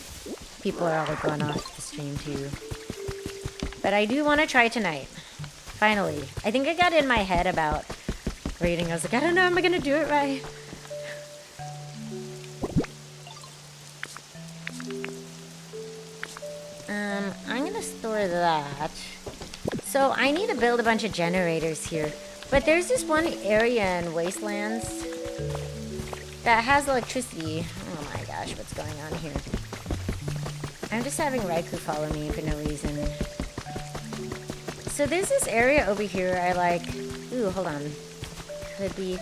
people are all going off the stream, too. But I do want to try tonight. Finally. I think I got in my head about raiding. I was like, I don't know, am I going to do it right? I'm going to store that. So, I need to build a bunch of generators here. But there's this one area in Wastelands that has electricity. Oh my gosh, what's going on here? I'm just having Raikou follow me for no reason. So there's this area over here I like. Ooh, hold on. Could be.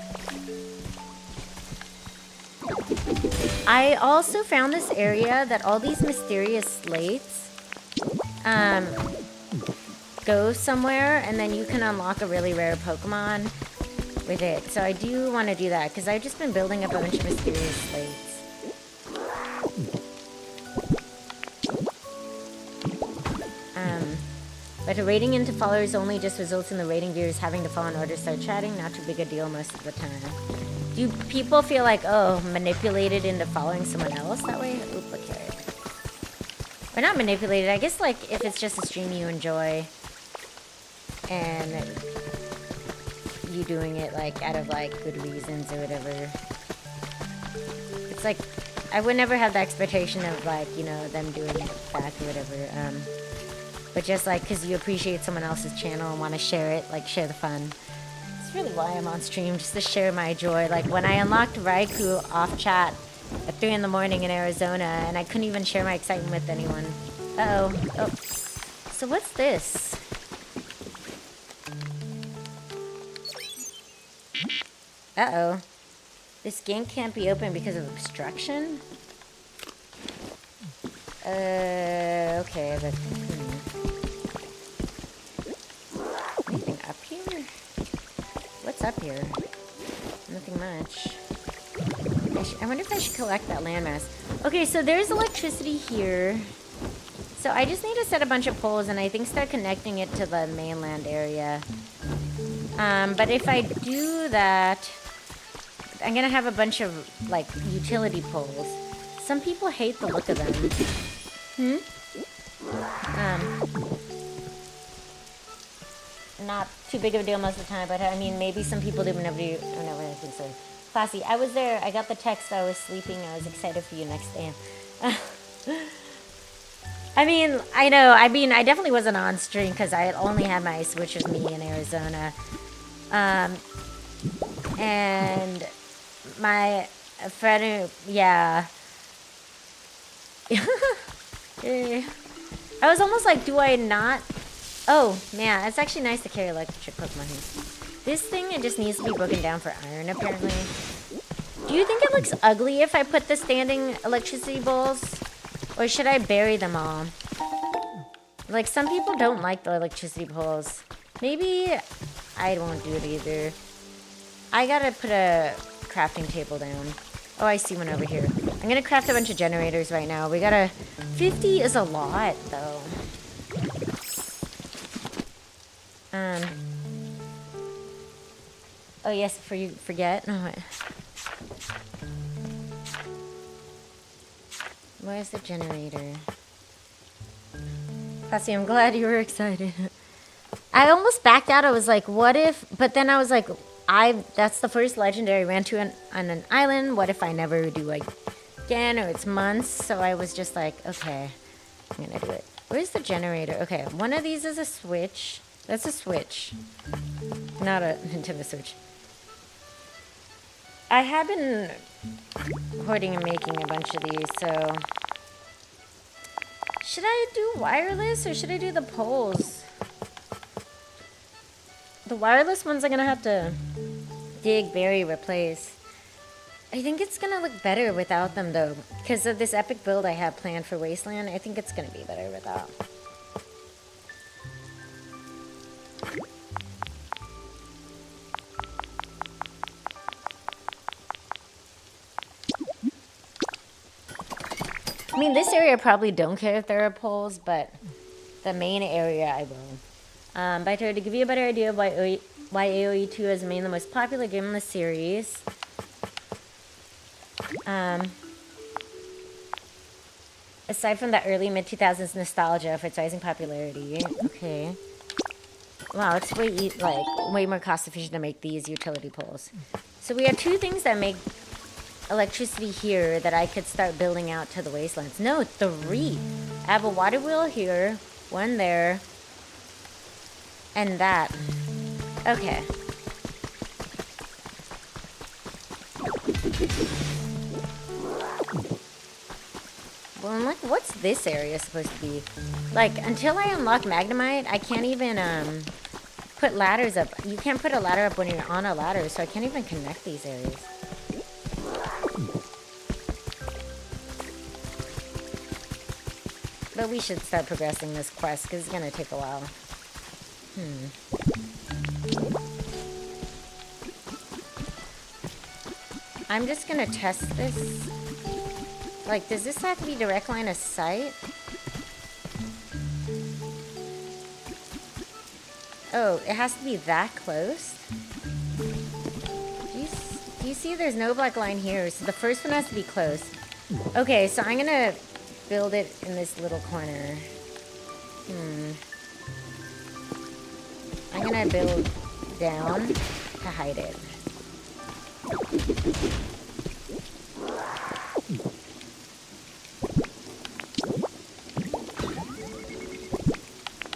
I also found this area that all these mysterious slates go somewhere, and then you can unlock a really rare Pokemon with it. So I do want to do that, because I've just been building a bunch of mysterious slates. But raiding into followers only just results in the raiding viewers having to follow in order to start chatting. Not too big a deal most of the time. Do people feel like, oh, manipulated into following someone else that way? Oop, okay. Or not manipulated, I guess, like, if it's just a stream you enjoy and you doing it, like, out of, like, good reasons or whatever. It's like, I would never have the expectation of, like, you know, them doing it back or whatever. But just, like, because you appreciate someone else's channel and want to share it, like, share the fun. It's really why I'm on stream, just to share my joy. Like, when I unlocked Raikou off chat at 3 in the morning in Arizona, and I couldn't even share my excitement with anyone. Uh-oh. Oh. So what's this? Uh-oh. This gate can't be open because of obstruction? Okay, but... Anything up here? What's up here? Nothing much. I wonder if I should collect that landmass. Okay, so there's electricity here. So I just need to set a bunch of poles and I think start connecting it to the mainland area. But if I do that, I'm gonna have a bunch of, like, utility poles. Some people hate the look of them. Not too big of a deal most of the time, but I mean, maybe some people do, but nobody, oh no, I think so. Classy, I was there, I got the text, I was sleeping, I was excited for you next day. I mean, I know, I definitely wasn't on stream because I only had my Switch with me in Arizona. And my friend, yeah. I was almost like, do I not? Oh, man, it's actually nice to carry electric Pokemon here. This thing, it just needs to be broken down for iron, apparently. Do you think it looks ugly if I put the standing electricity balls? Or should I bury them all? Like, some people don't like the electricity poles. Maybe I won't do it either. I gotta put a crafting table down. Oh, I see one over here. I'm gonna craft a bunch of generators right now. We gotta... 50 is a lot, though. Oh, yes, before you forget. No, where's the generator? Cassie, I'm glad you were excited. I almost backed out. I was like, what if... But then I was like, that's the first legendary I ran to on an island. What if I never do again, or it's months? So I was just like, okay, I'm gonna do it. Where's the generator? Okay, one of these is a Switch. That's a Switch. Not a Nintendo Switch. I have been hoarding and making a bunch of these, so... Should I do wireless or should I do the poles? The wireless ones I'm gonna have to dig, bury, replace. I think it's gonna look better without them though. Because of this epic build I have planned for Wasteland, I think it's gonna be better without. I mean, this area I probably don't care if there are poles, but the main area I will. But to give you a better idea of why AoE 2 is the most popular game in the series. Aside from the early mid-2000s nostalgia for its rising popularity. Okay. Wow, it's way more cost efficient to make these utility poles. So we have two things that make electricity here that I could start building out to the wastelands. No, 3. I have a water wheel here, one there, and that. Okay. Well, I'm like, what's this area supposed to be? Like, until I unlock Magnemite, I can't even put ladders up. You can't put a ladder up when you're on a ladder, so I can't even connect these areas. But we should start progressing this quest, because it's going to take a while. I'm just going to test this. Like, does this have to be direct line of sight? Oh, it has to be that close? Do you see there's no black line here? So the first one has to be close. Okay, so I'm going to build it in this little corner. I'm gonna build down to hide it.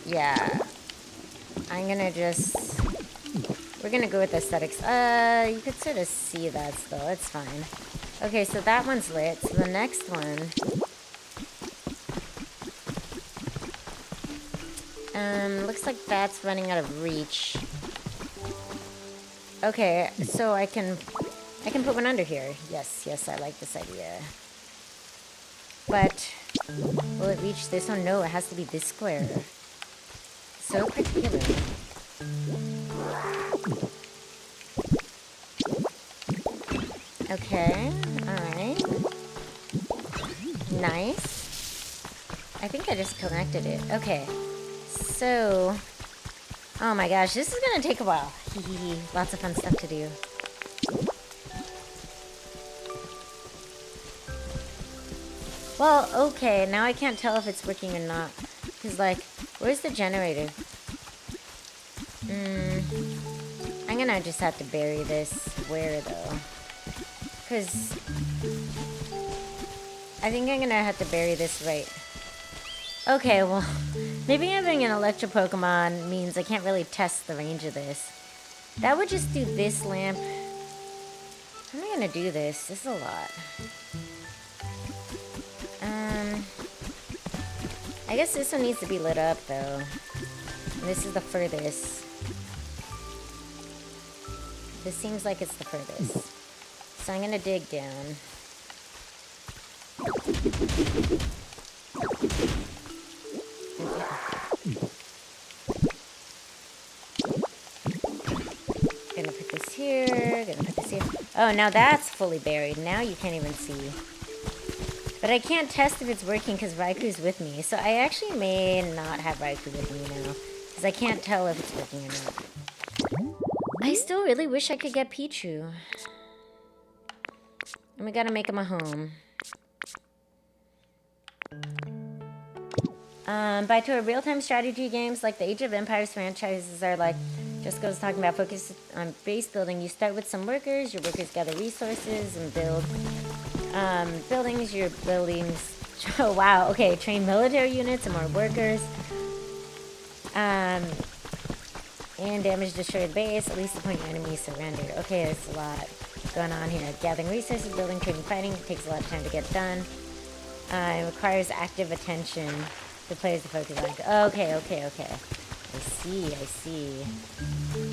Yeah. I'm gonna just... We're gonna go with aesthetics. You could sort of see that still. It's fine. Okay, so that one's lit. So the next one... looks like that's running out of reach. Okay, so I can put one under here. Yes, I like this idea. But Will it reach this one? No, it has to be this square. So particular. Okay, alright. Nice. I think I just connected it. Okay. So... Oh my gosh, this is gonna take a while. Lots of fun stuff to do. Well, okay, now I can't tell if it's working or not. Because, like, where's the generator? I'm gonna just have to bury this. Where, though? Because I think I'm gonna have to bury this right. Okay, well, maybe having an Electro Pokemon means I can't really test the range of this. That would just do this lamp. How am I gonna do this? This is a lot. I guess this one needs to be lit up, though. And this is the furthest. This seems like it's the furthest. So I'm gonna dig down. Gonna put this here, gonna put this here. Oh, now that's fully buried. Now you can't even see. But I can't test if it's working because Raiku's with me. So I actually may not have Raikou with me now. Because I can't tell if it's working or not. I still really wish I could get Pichu. And we gotta make him a home. By to real-time strategy games like the Age of Empires franchises are like, just goes talking about focus on base building. You start with some workers, your workers gather resources and build buildings, your buildings. Oh wow, okay, train military units and more workers. And damage destroyed base, at least the point your enemies surrender. Okay, there's a lot going on here. Gathering resources, building, training, fighting. It takes a lot of time to get done. It requires active attention for players to focus on. Okay. I see.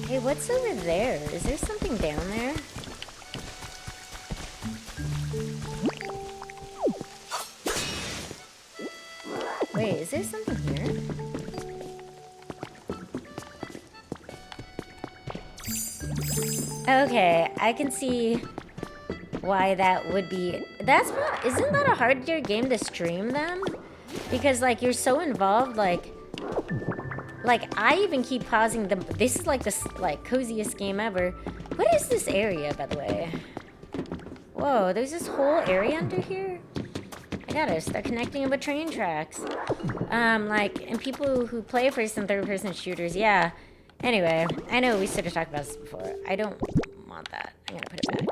Hey, what's over there? Is there something down there? Wait, is there something here? Okay, I can see why that would be. Isn't that a harder game to stream them? Because like you're so involved, like I even keep pausing them. This is like the coziest game ever. What is this area, by the way? Whoa, there's this whole area under here. I gotta start connecting it with train tracks. And people who play first and third person shooters, yeah. Anyway, I know we sort of talked about this before. I don't want that. I'm gonna put it back.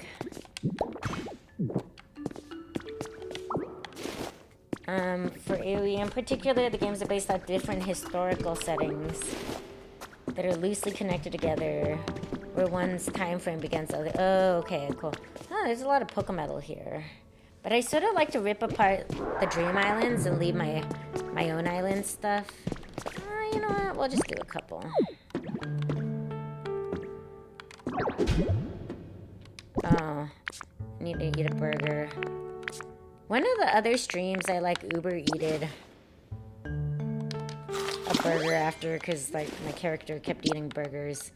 For AoE in particular, the games are based on different historical settings that are loosely connected together, where one's time frame begins. Oh, okay, cool. Oh, there's a lot of Pokemetal here. But I sort of like to rip apart the Dream Islands and leave my own island stuff. You know what? We'll just do a couple. Oh, need to eat a burger. One of the other streams I like Uber eated a burger after because like my character kept eating burgers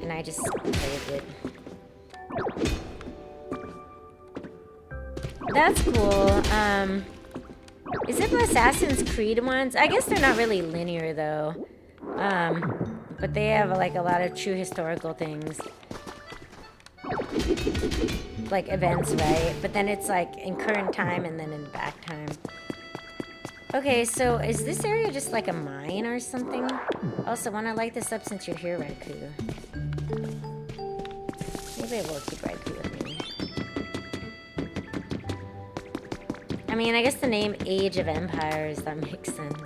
and I just craved it. That's cool. Is it the Assassin's Creed ones? I guess they're not really linear though. But they have like a lot of true historical things. Like events, right? But then it's like in current time and then in back time. Okay, so is this area just like a mine or something? Also, wanna light this up since you're here, Raikou. Maybe I will keep Raikou with me. I mean, I guess the name Age of Empires, that makes sense.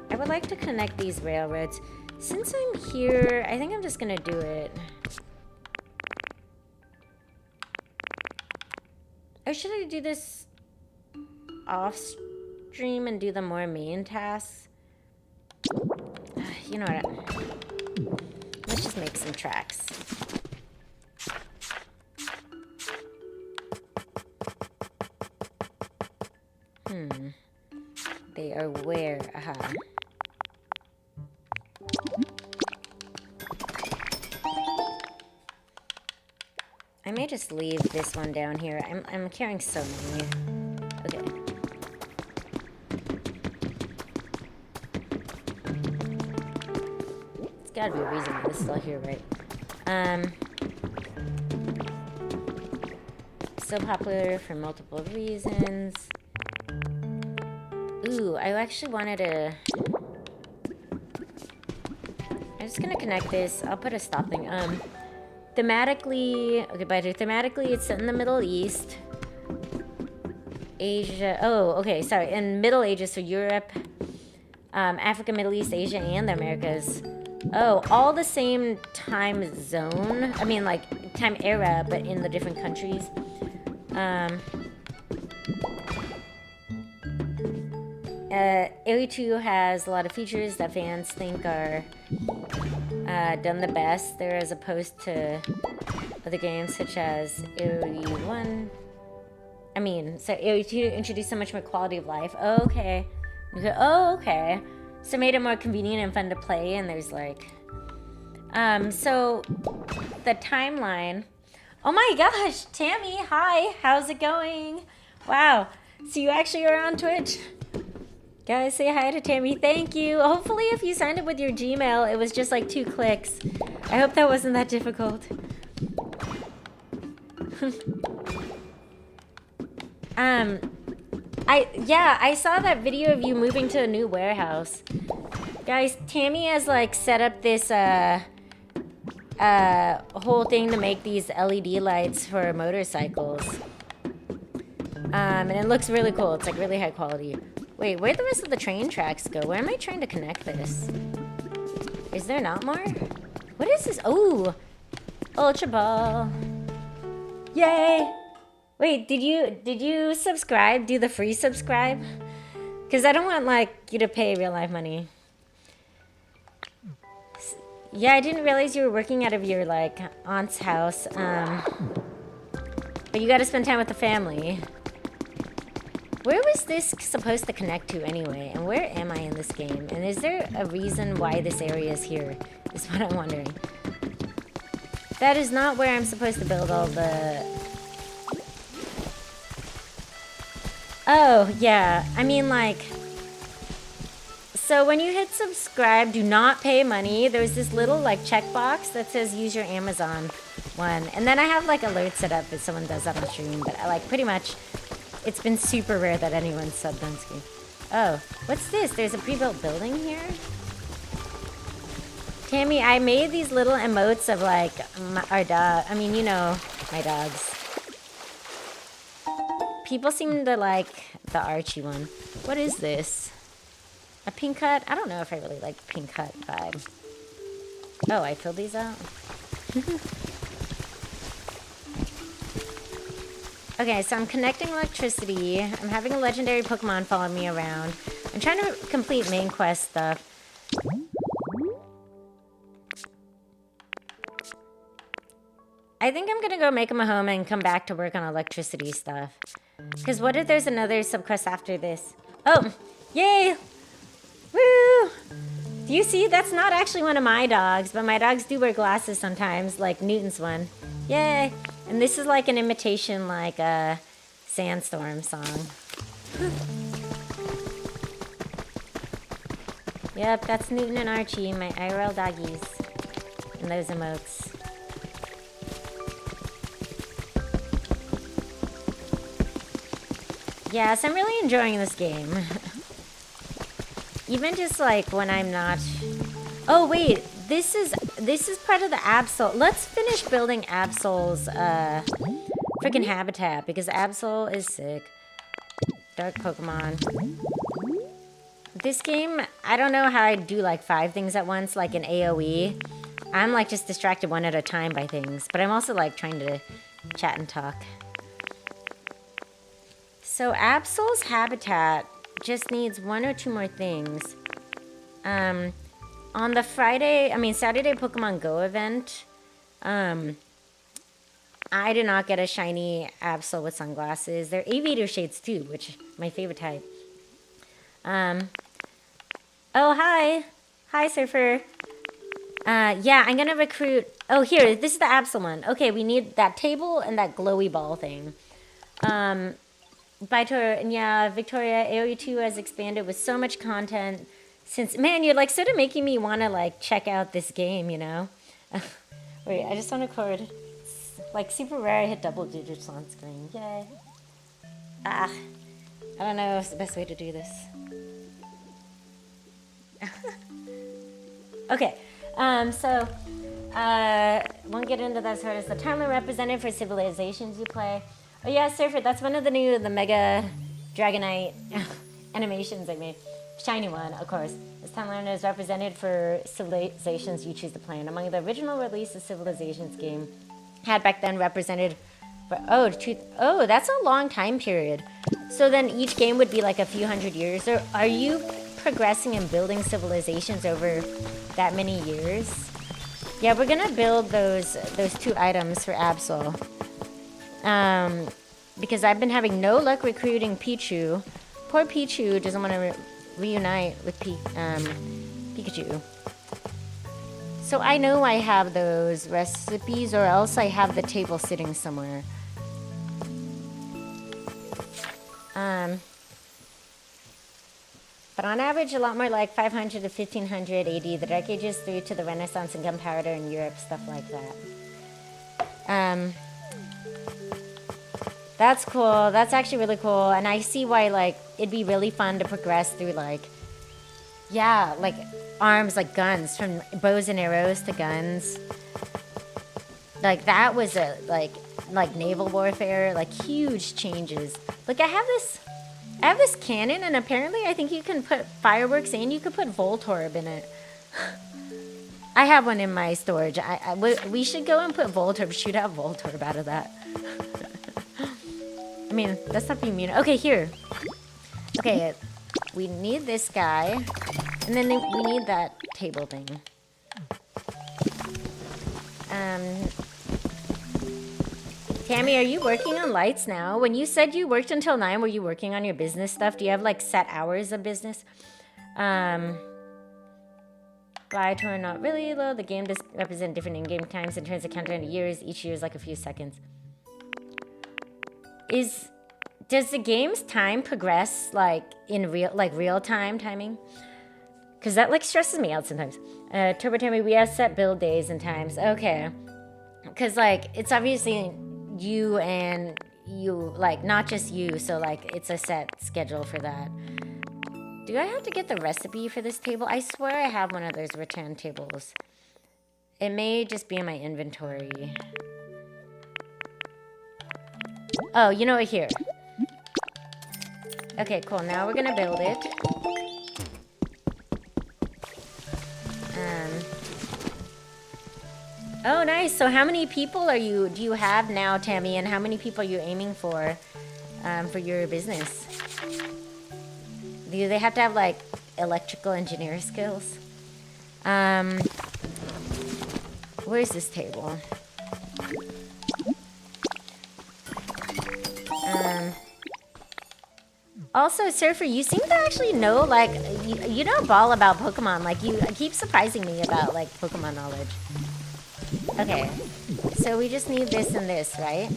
I would like to connect these railroads. Since I'm here, I think I'm just gonna do it. Or should I do this off stream and do the more main tasks? You know what? Let's just make some tracks. They are where? Aha. I may just leave this one down here. I'm carrying so many. Okay. It's gotta be a reason why this is still here, right? So popular for multiple reasons. Ooh, I actually wanted to... I'm just gonna connect this. I'll put a stop thing. Thematically... Okay, but thematically, it's set in the Middle East. Asia... Oh, okay, sorry. In Middle Ages, so Europe, Africa, Middle East, Asia, and the Americas. Oh, all the same time zone. I mean, like, time era, but in the different countries. Area 2 has a lot of features that fans think are done the best there as opposed to other games such as Area 1. I mean, so Area 2 introduced so much more quality of life. Oh, okay. Oh, okay. So made it more convenient and fun to play, and there's like... so the timeline... Oh my gosh, Tammy, hi, how's it going? Wow, so you actually are on Twitch? Guys, say hi to Tammy, thank you. Hopefully if you signed up with your Gmail, it was just like 2 clicks. I hope that wasn't that difficult. I saw that video of you moving to a new warehouse. Guys, Tammy has like set up this, whole thing to make these LED lights for motorcycles. And it looks really cool. It's like really high quality. Wait, where'd the rest of the train tracks go? Where am I trying to connect this? Is there not more? What is this? Oh, Ultra Ball. Yay! Wait, did you subscribe? Do the free subscribe? Because I don't want like you to pay real life money. Yeah, I didn't realize you were working out of your, like, aunt's house, but you gotta spend time with the family. Where was this supposed to connect to anyway? And where am I in this game? And is there a reason why this area is here? Is what I'm wondering. That is not where I'm supposed to build all the... Oh, yeah. I mean, like... So when you hit subscribe, do not pay money. There's this little like checkbox that says use your Amazon one. And then I have like alerts set up if someone does that on stream. But I like pretty much, it's been super rare that anyone's subbed on screen. Oh, what's this? There's a pre-built building here? Tammy, I made these little emotes of like our dog. I mean, you know, my dogs. People seem to like the Archie one. What is this? A pink hut? I don't know if I really like pink hut vibe. Oh, I filled these out? Okay, so I'm connecting electricity. I'm having a legendary Pokemon follow me around. I'm trying to complete main quest stuff. I think I'm gonna go make him a home and come back to work on electricity stuff. Because what if there's another subquest after this? Oh, yay! Woo! Do you see? That's not actually one of my dogs, but my dogs do wear glasses sometimes, like Newton's one. Yay! And this is like an imitation, like a Sandstorm song. Yep, that's Newton and Archie, my IRL doggies. And those emotes. Yes, I'm really enjoying this game. Even just like when I'm not... Oh wait, this is part of the Absol. Let's finish building Absol's freaking habitat because Absol is sick. Dark Pokemon. This game, I don't know how I do like 5 things at once, like in AoE. I'm like just distracted one at a time by things, but I'm also like trying to chat and talk. So Absol's habitat just needs 1 or 2 more things. On the Saturday Pokemon Go event, I did not get a shiny Absol with sunglasses. They're aviator shades too, which my favorite type. Oh, hi. Hi, Surfer. Yeah, I'm gonna recruit... Oh, here, this is the Absol one. Okay, we need that table and that glowy ball thing. Vitor, and yeah, Victoria, AoE 2 has expanded with so much content since... Man, you're like sort of making me want to like check out this game, you know? Wait, I just want to record... Like, super rare, I hit double digits on screen. Yay. I don't know if it's the best way to do this. Okay, won't get into that as hard as the timeline represented for civilizations you play. Oh yeah, Surfer, that's one of the Mega Dragonite animations I made. Shiny one, of course. This timeline is represented for civilizations you choose to play. And among the original release of Civilizations game, had back then represented for, that's a long time period. So then each game would be like a few hundred years. Or are you progressing and building civilizations over that many years? Yeah, we're gonna build those 2 items for Absol. Because I've been having no luck recruiting Pichu. Poor Pichu doesn't want to reunite with Pikachu. So I know I have those recipes, or else I have the table sitting somewhere. But on average, a lot more like 500 to 1500 AD. The Dark Ages through to the Renaissance and gunpowder in Europe, stuff like that. That's cool. That's actually really cool. And I see why, like, it'd be really fun to progress through, like, yeah, like arms, like guns, from bows and arrows to guns. Like, that was a, like naval warfare, like huge changes. Like, I have this cannon, and apparently I think you can put fireworks and you can put Voltorb in it. I have one in my storage. We should go and put Voltorb, shoot out Voltorb out of that. I mean, that's not being mean. Okay, here. Okay, we need this guy. And then we need that table thing. Tammy, are you working on lights now? When you said you worked until 9, were you working on your business stuff? Do you have, like, set hours of business? Fly to not really low. The game does represent different in-game times in terms of countdown to years. Each year is like a few seconds. Does the game's time progress, like, in real time timing? Because that, like, stresses me out sometimes. Turbo Tammy, we have set build days and times. Okay. Because, like, it's obviously you and you, like, not just you. So, like, it's a set schedule for that. Do I have to get the recipe for this table? I swear I have one of those rattan tables. It may just be in my inventory. Oh, you know what? Here. Okay, cool. Now we're gonna build it. Oh, nice. So how many people do you have now, Tammy, and how many people are you aiming for your business? Do they have to have, like, electrical engineer skills? Where's this table? Also, Surfer, you seem to actually know, like, you know ball about Pokemon. Like, you keep surprising me about, like, Pokemon knowledge. Okay, so we just need this and this, right?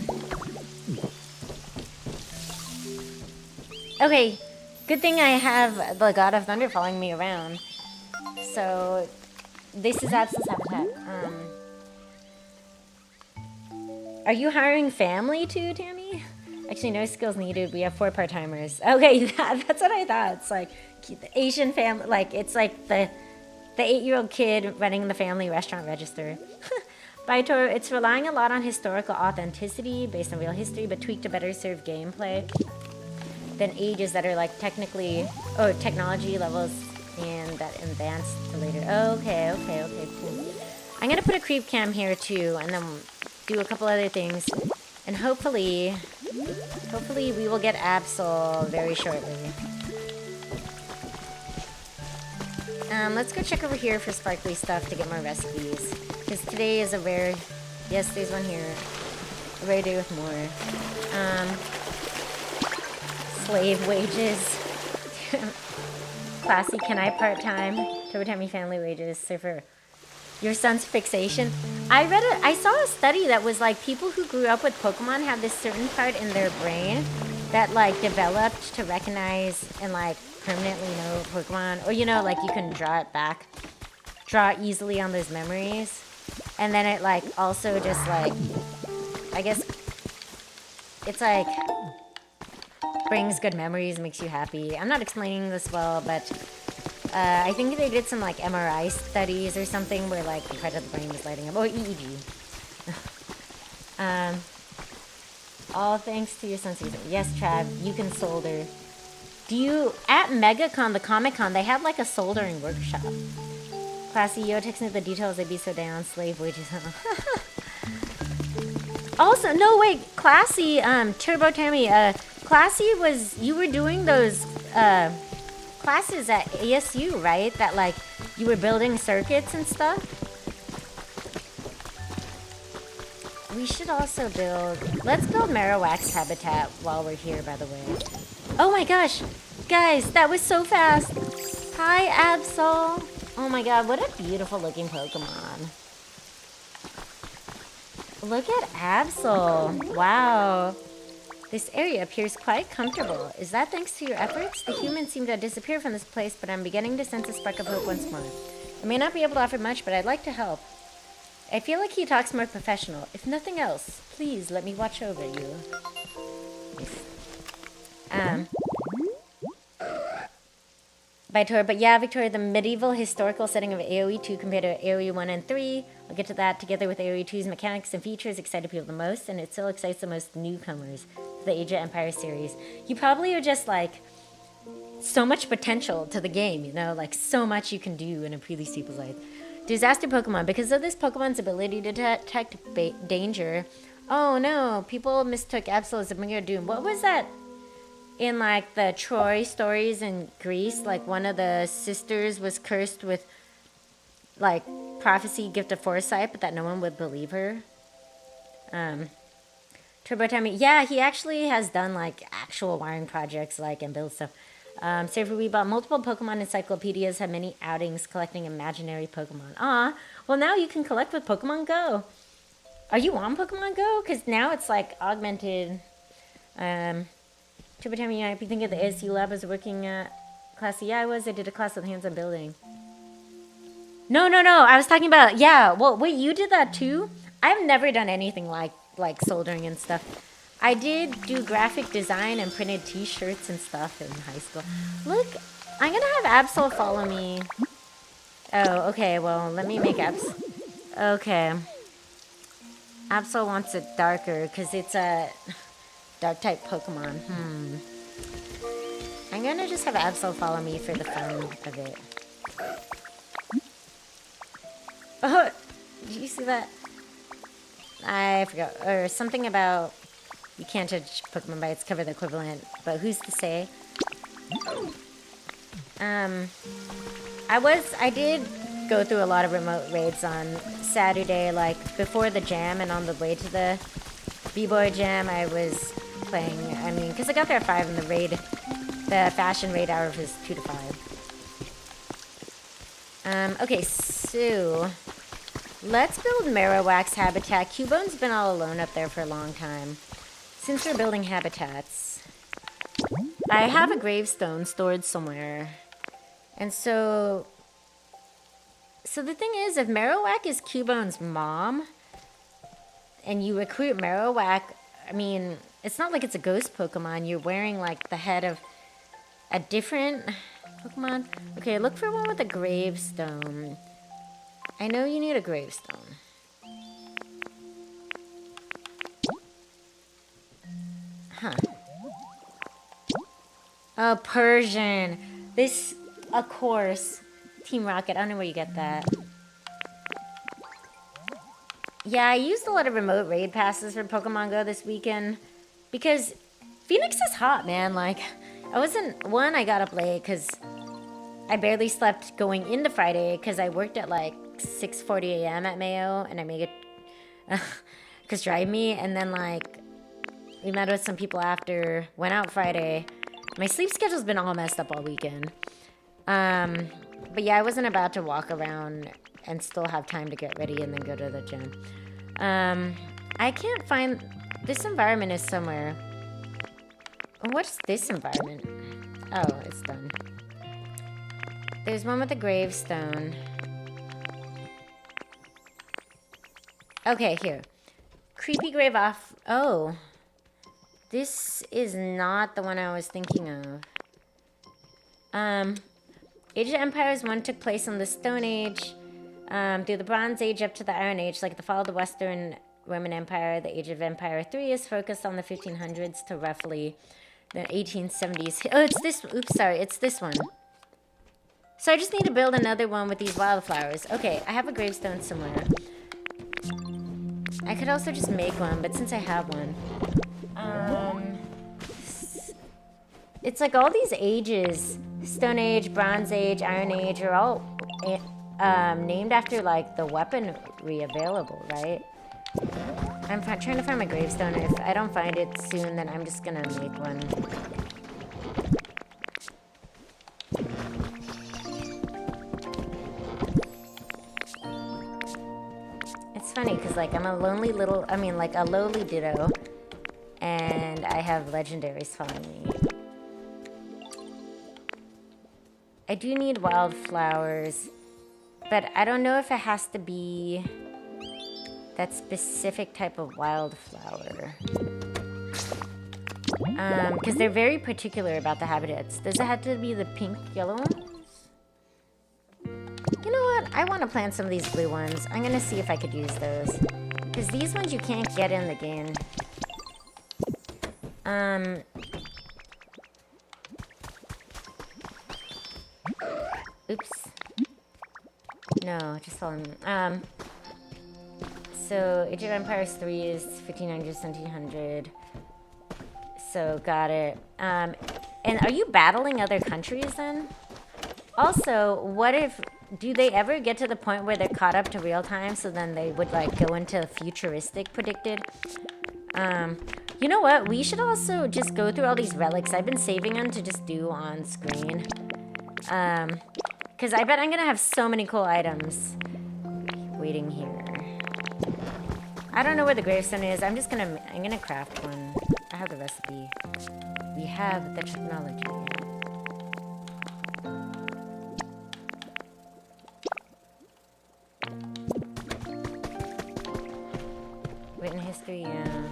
Okay, good thing I have the God of Thunder following me around. So, this is Absol's habitat. Are you hiring family too, Tammy? Actually, no skills needed. We have 4 part-timers. Okay, that's what I thought. It's like the Asian family, like, it's like the 8-year-old kid running the family restaurant register. Vitor, it's relying a lot on historical authenticity based on real history, but tweaked to better serve gameplay than ages that are, like, technology levels and that advanced to later. Okay, cool. I'm gonna put a creep cam here too, and then do a couple other things, and hopefully we will get Absol very shortly. Let's go check over here for sparkly stuff to get more recipes. Because today is a rare... Yes, there's one here. Every day with more. Slave wages. Classy, can I part-time? Turbo family wages. Surfer. Your son's fixation. I saw a study that was like people who grew up with Pokemon have this certain part in their brain that like developed to recognize and like permanently know Pokemon. Or like you can draw easily on those memories. And then it like also just like, I guess it's like brings good memories, makes you happy. I'm not explaining this well, but I think they did some like MRI studies or something where like the part of the brain was lighting up. Oh, EEG. All thanks to your son's season. Yes, Trav, you can solder. At MegaCon, the Comic-Con, they had like a soldering workshop. Classy, yo, text me the details, they'd be so down. Slave wages, huh? Also, no, wait, Classy, Turbo Tammy, Classy you were doing those, classes at ASU, right? That, like, you were building circuits and stuff? We should also let's build Marowak's habitat while we're here, by the way. Oh my gosh, guys, that was so fast. Hi, Absol. Oh my god, what a beautiful looking Pokemon. Look at Absol. Wow. This area appears quite comfortable. Is that thanks to your efforts? The humans seem to have disappeared from this place, but I'm beginning to sense a spark of hope once more. I may not be able to offer much, but I'd like to help. I feel like he talks more professional. If nothing else, please let me watch over you. By Tor, but yeah, Victoria, the medieval historical setting of AoE 2 compared to AoE 1 and 3. We'll get to that together with AoE 2's mechanics and features excited people the most, and it still excites the most newcomers to the Age of Empires series. You probably are just like so much potential to the game, like so much you can do in a previous people's life. Disaster Pokemon. Because of this Pokemon's ability to detect danger. Oh no, people mistook Absol as a bringer of doom. What was that? In like the Troy stories in Greece, like one of the sisters was cursed with like prophecy, gift of foresight, but that no one would believe her. Turbo Timmy, yeah, he actually has done like actual wiring projects, like and build stuff. Safer, we bought multiple Pokemon encyclopedias, have many outings collecting imaginary Pokemon. Ah, well now you can collect with Pokemon Go. Are you on Pokemon Go? Because now it's like augmented. Turbo Timmy, I be thinking of the ASU lab I was working at. Class, yeah, I did a class with hands-on building. No, I was talking about, yeah, well, wait, you did that too? I've never done anything like soldering and stuff. I did do graphic design and printed t-shirts and stuff in high school. Look, I'm gonna have Absol follow me. Oh, okay, well, let me make Okay. Absol wants it darker, because it's a dark-type Pokemon. I'm gonna just have Absol follow me for the fun of it. Oh, did you see that? I forgot. Or something about you can't judge Pokemon by its cover, the equivalent. But who's to say? I did go through a lot of remote raids on Saturday, like before the jam and on the way to the B-Boy jam. I was playing, because I got there at 5 and the fashion raid hour was 2 to 5. Okay, so let's build Marowak's habitat. Cubone's been all alone up there for a long time. Since we're building habitats, I have a gravestone stored somewhere. And so the thing is, if Marowak is Cubone's mom, and you recruit Marowak, it's not like it's a ghost Pokemon. You're wearing, like, the head of a different Pokemon. Okay, look for one with a gravestone. I know you need a gravestone. Huh. Oh, Persian. Of course. Team Rocket. I don't know where you get that. Yeah, I used a lot of remote raid passes for Pokemon Go this weekend. Because Phoenix is hot, man. Like, I got up late because I barely slept going into Friday because I worked at like 6:40 a.m. at Mayo, and I made it because drive me, and then like we met with some people after, went out Friday. My sleep schedule's been all messed up all weekend. But yeah, I wasn't about to walk around and still have time to get ready and then go to the gym. I can't find, this environment is somewhere. What's this environment? Oh, it's done. There's one with a gravestone. Okay, here. Creepy grave off. Oh. This is not the one I was thinking of. Age of Empires 1 took place in the Stone Age. Through the Bronze Age up to the Iron Age, like the fall of the Western Roman Empire, the Age of Empire 3 is focused on the 1500s to roughly the 1870s. Oh, it's this. Oops, sorry. It's this one. So I just need to build another one with these wildflowers. Okay, I have a gravestone somewhere. I could also just make one, but since I have one... it's like all these ages, Stone Age, Bronze Age, Iron Age, are all named after like the weaponry available, right? I'm trying to find my gravestone. If I don't find it soon, then I'm just gonna make one. It's funny because like I'm a lonely little, like a lowly ditto, and I have legendaries following me. I do need wildflowers, but I don't know if it has to be that specific type of wildflower. Because they're very particular about the habitats. Does it have to be the pink, yellow ones? You know what? I want to plant some of these blue ones. I'm going to see if I could use those. Because these ones you can't get in the game. Oops. No, just saw them. So Age of Empires 3 is 1500, 1700. So got it. And are you battling other countries then? Also, what if, do they ever get to the point where they're caught up to real time, so then they would like go into futuristic predicted? You know what? We should also just go through all these relics. I've been saving them to just do on screen. Because I bet I'm gonna have so many cool items waiting here. I don't know where the gravestone is. I'm gonna craft one. I have the recipe. We have the technology. Written history, yeah.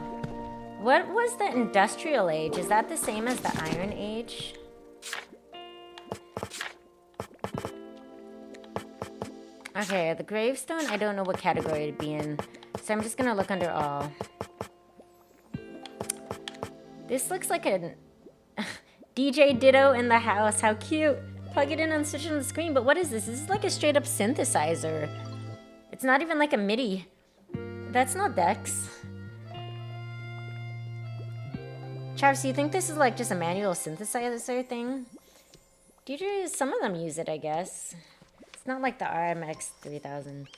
What was the industrial age? Is that the same as the Iron Age? Okay, the gravestone, I don't know what category it'd be in. So I'm just gonna look under all. This looks like a DJ Ditto in the house. How cute. Plug it in and switch it on the screen. But what is this? This is like a straight up synthesizer. It's not even like a MIDI. That's not Dex. Travis, do you think this is like just a manual synthesizer thing? DJs, some of them use it, I guess. It's not like the RMX 3000.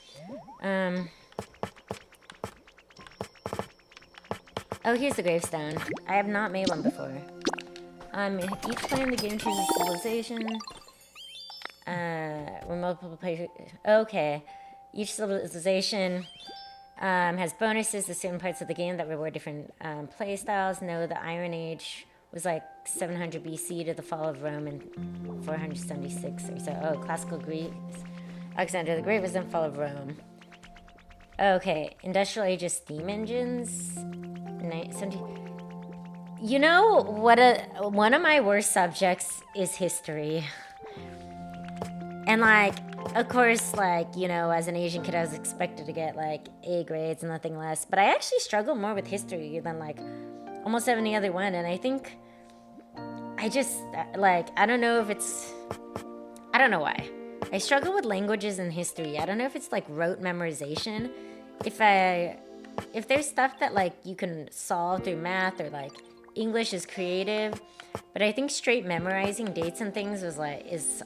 Oh, here's the gravestone. I have not made one before. Each player in the game chooses civilization. Multiple players. Okay. Each civilization has bonuses to certain parts of the game that reward different play styles. No, the Iron Age was like 700 BC to the fall of Rome in 476 or so. Oh, classical Greece. Alexander the Great was in fall of Rome. Okay, Industrial Age is steam engines. You know what? One of my worst subjects is history. And like, of course, like, you know, as an Asian kid, I was expected to get like A grades and nothing less. But I actually struggle more with history than like almost any other one. And I think I just like, I don't know if it's, I don't know why. I struggle with languages and history. I don't know if it's like rote memorization. If there's stuff that like you can solve through math, or like English is creative, but I think straight memorizing dates and things is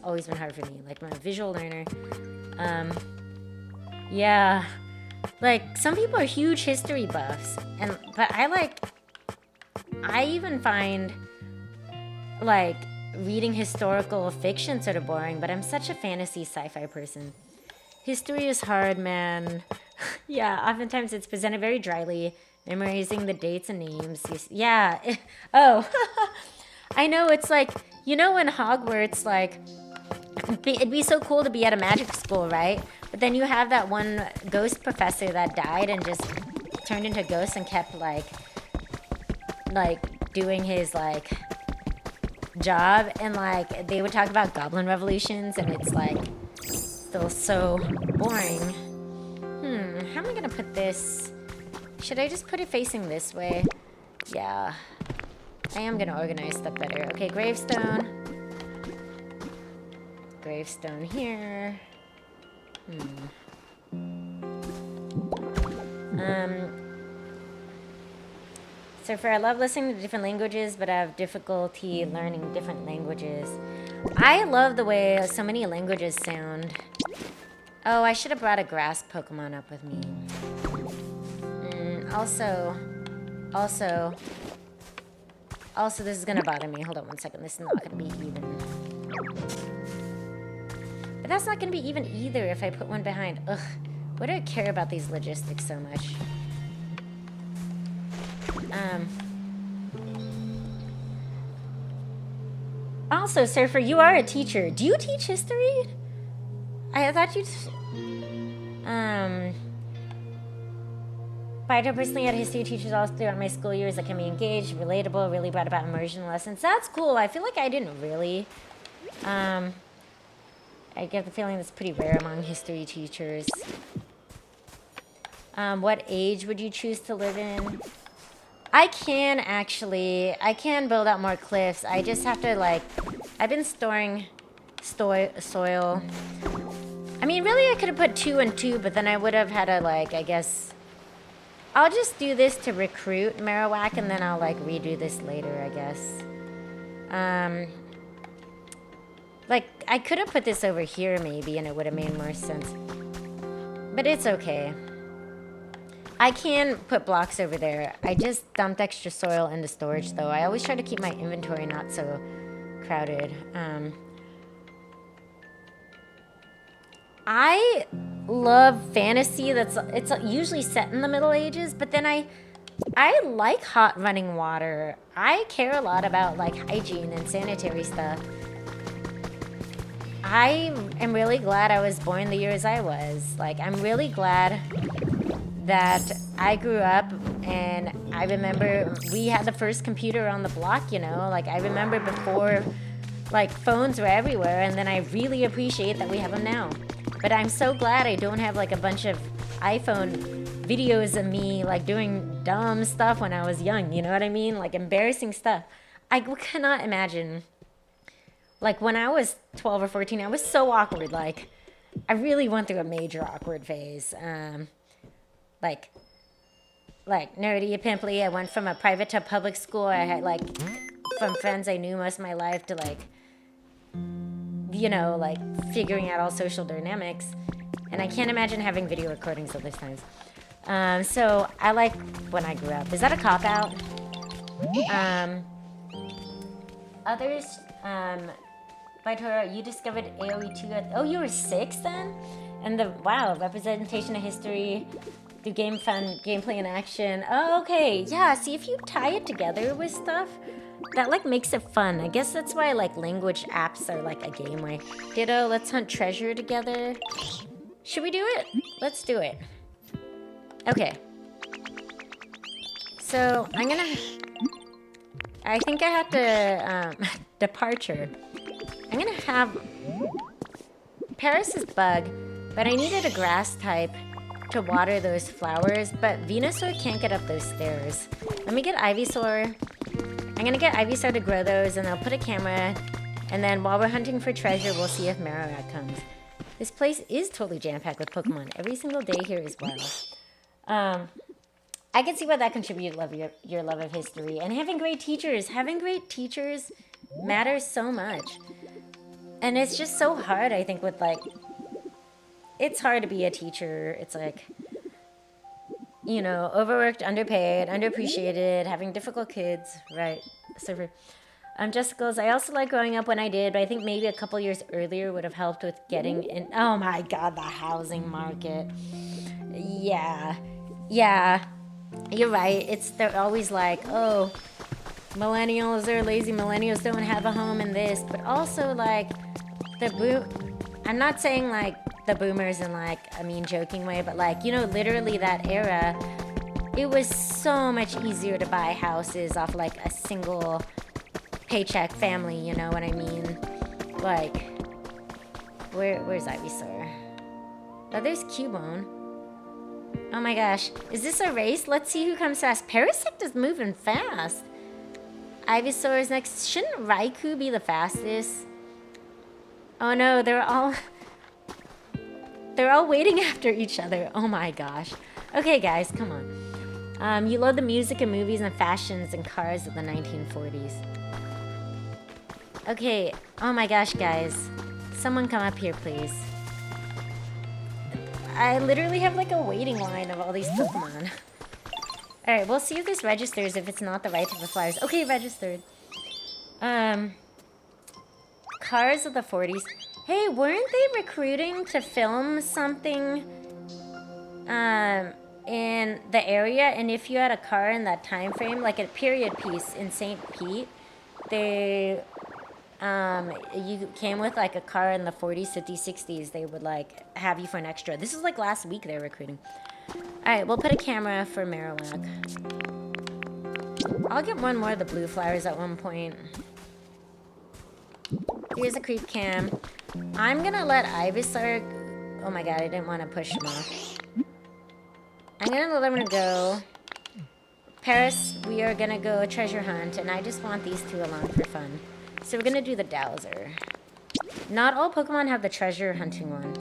always been hard for me. Like, I'm a visual learner. Yeah, Like, some people are huge history buffs, but I even find, like, reading historical fiction sort of boring, but I'm such a fantasy sci-fi person. History is hard, man. Yeah, oftentimes it's presented very dryly, memorizing the dates and names. Yeah. Oh, I know, it's like, you know, in Hogwarts, like, it'd be so cool to be at a magic school, right? But then you have that one ghost professor that died and just turned into a ghost and kept, like doing his, like, job. And, like, they would talk about goblin revolutions, and it's, like, still so boring. How am I gonna put this? Should I just put it facing this way? Yeah. I am gonna organize stuff better. Okay, gravestone. Gravestone here. So I love listening to different languages, but I have difficulty learning different languages. I love the way so many languages sound. Oh, I should have brought a grass Pokemon up with me. Also, this is gonna bother me. Hold on one second. This is not gonna be even. But that's not gonna be even either if I put one behind. Ugh. Why do I care about these logistics so much? Also, Surfer, you are a teacher. Do you teach history? I thought you... But I personally had history teachers all throughout my school years that can be engaged, relatable, really brought about immersion lessons. That's cool. I feel like I didn't really. I get the feeling that's pretty rare among history teachers. What age would you choose to live in? I can build out more cliffs. I just have to, like, I've been storing soil. I mean, really I could have put 2 and 2, but then I would have had to, like, I guess... I'll just do this to recruit Marowak, and then I'll, like, redo this later, I guess. Like, I could have put this over here, maybe, and it would have made more sense. But it's okay. I can put blocks over there. I just dumped extra soil into storage, though. I always try to keep my inventory not so crowded. I love fantasy it's usually set in the Middle Ages, but then I like hot running water. I care a lot about, like, hygiene and sanitary stuff. I am really glad I was born the years I was. Like, I'm really glad that I grew up, and I remember we had the first computer on the block, you know? Like, I remember before, like, phones were everywhere, and then I really appreciate that we have them now. But I'm so glad I don't have, like, a bunch of iPhone videos of me, like, doing dumb stuff when I was young, you know what I mean? Like, embarrassing stuff. I cannot imagine. Like, when I was 12 or 14, I was so awkward. Like, I really went through a major awkward phase. Like, nerdy, pimply. I went from a private to public school. I had, like, from friends I knew most of my life to, like, you know, like, figuring out all social dynamics. And I can't imagine having video recordings of those times. So I like when I grew up. Is that a cop-out? Others, Vitora, you discovered AoE 2 at... Oh, you were 6 then? And wow, representation of history through gameplay and action. Oh, okay. Yeah, see, if you tie it together with stuff, that, like, makes it fun. I guess that's why, like, language apps are, like, a game way. Ditto, let's hunt treasure together. Should we do it? Let's do it. Okay. So, I think I have to, departure. I'm gonna have... Paris is bug, but I needed a grass type to water those flowers, but Venusaur can't get up those stairs. Let me get Ivysaur. I'm gonna get Ivysaur to grow those, and I'll put a camera, and then while we're hunting for treasure, we'll see if Marowak comes. This place is totally jam-packed with Pokemon. Every single day here is wild. I can see why that contributed to your love of history. And having great teachers. Having great teachers matters so much. And it's just so hard, I think, with, like... It's hard to be a teacher. It's like... you know, overworked, underpaid, underappreciated, having difficult kids, right? So, Jessica's, I also like growing up when I did, but I think maybe a couple years earlier would have helped with getting in. Oh my God, the housing market. Yeah. Yeah. You're right. They're always like, oh, millennials are lazy. Millennials don't have a home in this. But also, like, I'm not saying like the boomers in like a mean joking way, but like, you know, literally that era, it was so much easier to buy houses off like a single paycheck family, you know what I mean? Like, where's Ivysaur? Oh, there's Cubone. Oh my gosh, is this a race? Let's see who comes fast. Parasect is moving fast. Ivysaur is next. Shouldn't Raikou be the fastest? Oh no, they're all waiting after each other. Oh my gosh. Okay guys, come on. You love the music and movies and fashions and cars of the 1940s. Okay, oh my gosh, guys. Someone come up here, please. I literally have like a waiting line of all these Pokemon. Alright, we'll see if this registers if it's not the right type of flowers. Okay, registered. Cars of the 40s. Hey, weren't they recruiting to film something in the area? And if you had a car in that time frame, like a period piece in St. Pete, you came with like a car in the 40s, 50s, 60s, they would like have you for an extra. This is like last week they were recruiting. Alright, we'll put a camera for Marowak. I'll get one more of the blue flowers at one point. Here's a creep cam. I'm gonna let Ivysaur... Oh my god, I didn't want to push him off. I'm gonna let him go. Paris, we are gonna go treasure hunt, and I just want these two along for fun. So we're gonna do the Dowser. Not all Pokemon have the treasure hunting one.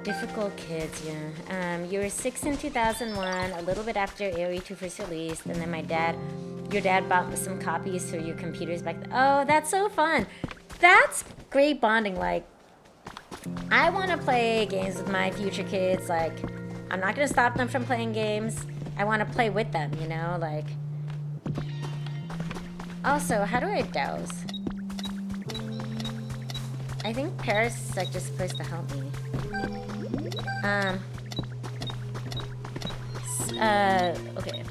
Difficult kids, yeah. You were 6 in 2001, a little bit after AoE2 first released, and then your dad bought some copies for your computers back then. Oh, that's so fun. That's great bonding. Like, I want to play games with my future kids. Like, I'm not going to stop them from playing games. I want to play with them, you know? Like, also, how do I douse? I think Paris is like just supposed to help me. Okay.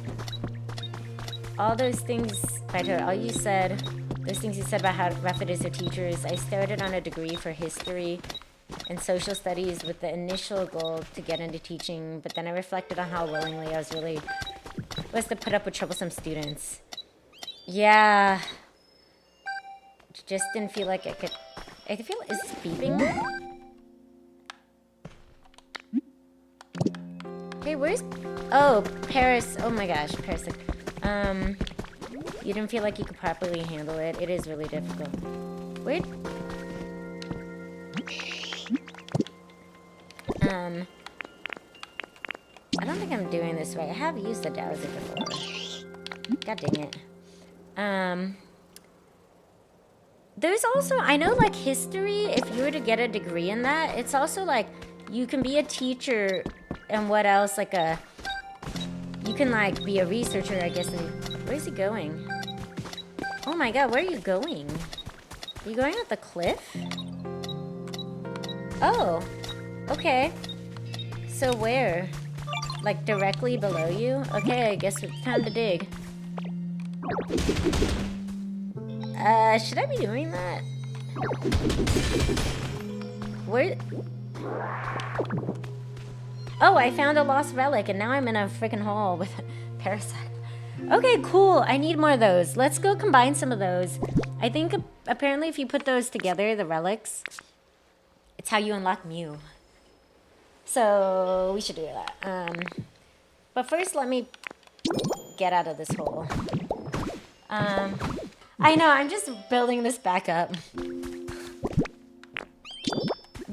All those things, all you said, those things you said about how rough it is with teachers, I started on a degree for history and social studies with the initial goal to get into teaching, but then I reflected on how willingly I was to put up with troublesome students. Yeah. Just didn't feel like I could... I feel... Is this beeping? Hey, where's... Oh, Paris. Oh my gosh, Paris. You didn't feel like you could properly handle it. It is really difficult. Wait. I don't think I'm doing this right. I have used the Dowser before. God dang it. There's also, I know like history, if you were to get a degree in that, it's also like, you can be a teacher and what else, like you can like be a researcher, I guess. Where's he going? Oh my god, where are you going? Are you going up the cliff? Oh, okay. So where? Like directly below you? Okay, I guess it's time to dig. Should I be doing that? Where? Oh, I found a lost relic and now I'm in a freaking hole with a parasite. Okay, cool. I need more of those. Let's go combine some of those. I think apparently if you put those together, the relics, it's how you unlock Mew. So we should do that. But first, let me get out of this hole. I know, I'm just building this back up.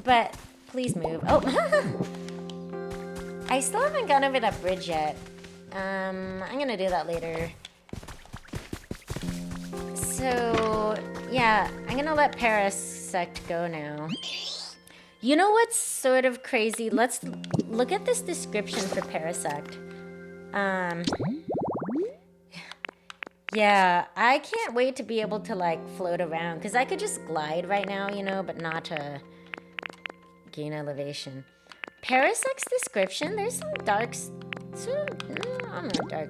But please move. Oh, I still haven't gone over that bridge yet. I'm gonna do that later. So, yeah, I'm gonna let Parasect go now. You know what's sort of crazy? Let's look at this description for Parasect. Yeah, I can't wait to be able to like float around because I could just glide right now, you know, but not to gain elevation. Parasect's description, there's some dark, I'm not dark.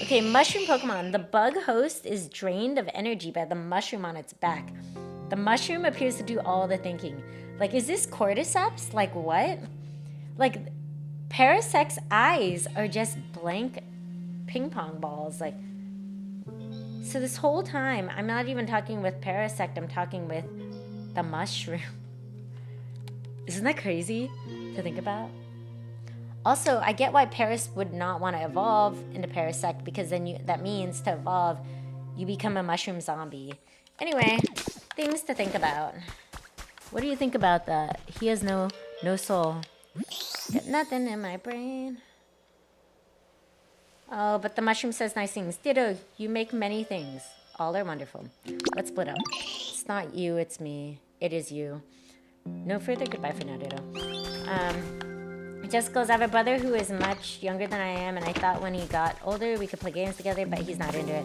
Okay, mushroom Pokemon. The bug host is drained of energy by the mushroom on its back. The mushroom appears to do all the thinking. Like, is this Cordyceps? Like, what? Like, Parasect's eyes are just blank ping pong balls. Like, so this whole time, I'm not even talking with Parasect, I'm talking with the mushroom. Isn't that crazy to think about? Also, I get why Paras would not want to evolve into Parasect because then that means to evolve, you become a mushroom zombie. Anyway, things to think about. What do you think about that? He has no soul. Got nothing in my brain. Oh, but the mushroom says nice things. Ditto, you make many things. All are wonderful. Let's split up. It's not you, it's me. It is you. No further goodbye for now, Ditto. Just goes, I have a brother who is much younger than I am, and I thought when he got older we could play games together, but he's not into it.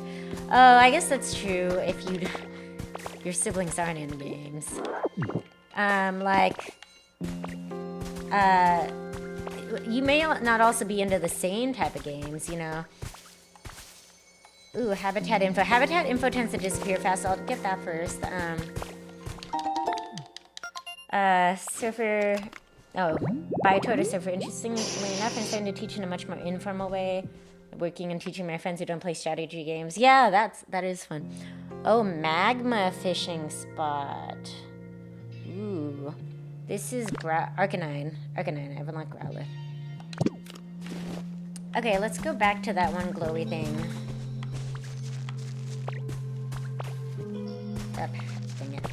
Oh, I guess that's true if your siblings aren't into games. You may not also be into the same type of games, you know. Ooh, habitat info. Habitat info tends to disappear fast, so I'll get that first. Surfer. Oh, Biotoda Surfer. Interestingly enough, I'm starting to teach in a much more informal way. Working and teaching my friends who don't play strategy games. Yeah, that is fun. Oh, magma fishing spot. Ooh. This is Arcanine. Arcanine, I have unlocked Growlithe. Okay, let's go back to that one glowy thing. Oh, dang it.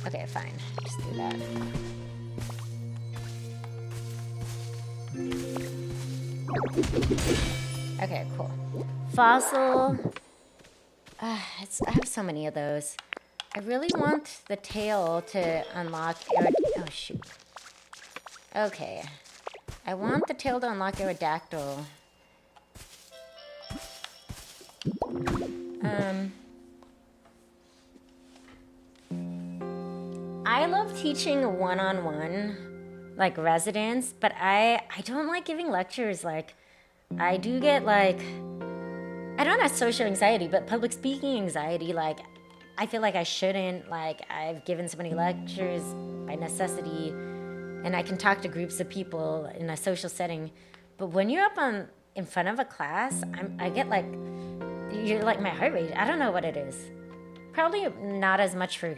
Okay, fine. Just do that. Okay, cool. Fossil. I have so many of those. I really want the tail to unlock. Oh, shoot. Okay. I want the tail to unlock Aerodactyl. I love teaching one-on-one, like residents, but I don't like giving lectures. Like, I do get like, I don't have social anxiety, but public speaking anxiety. Like, I feel like I shouldn't. Like, I've given so many lectures by necessity, and I can talk to groups of people in a social setting. But when you're up in front of a class, I get like, you're like my heart rate. I don't know what it is. Probably not as much for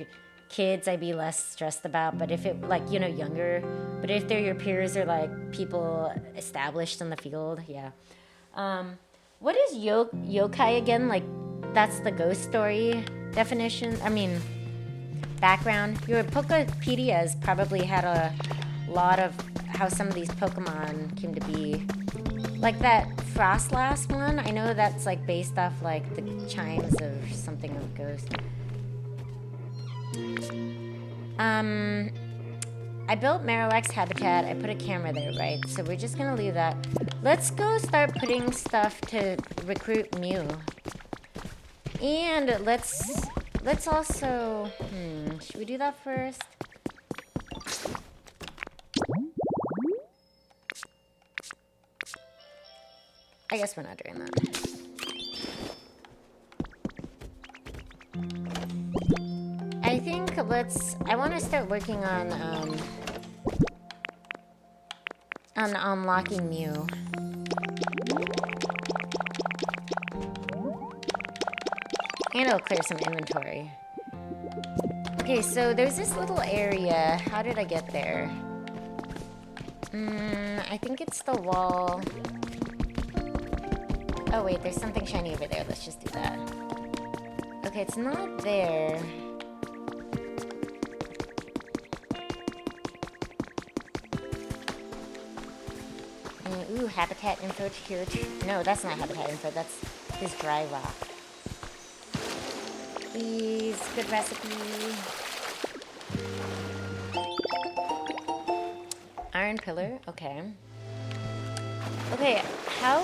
kids. I'd be less stressed about. But if it like, you know, younger, but if they're your peers or like people established in the field, yeah. What is yokai again? Like, that's the ghost story definition. I mean, background. Your Pokepedias probably had a lot of how some of these Pokemon came to be. Like that Frostlass one, I know that's like based off like the chimes of something of ghost. I built Marowak's habitat. I put a camera there, right? So we're just gonna leave that. Let's go start putting stuff to recruit Mew. And let's also, should we do that first? I guess we're not doing that. I think I want to start working on unlocking Mew. And it'll clear some inventory. Okay, so there's this little area. How did I get there? I think it's the wall. Oh wait, there's something shiny over there. Let's just do that. Okay, it's not there. Ooh, habitat info here too. No, that's not habitat info. That's his dry rock. Please, good recipe. Iron pillar, okay. Okay, how...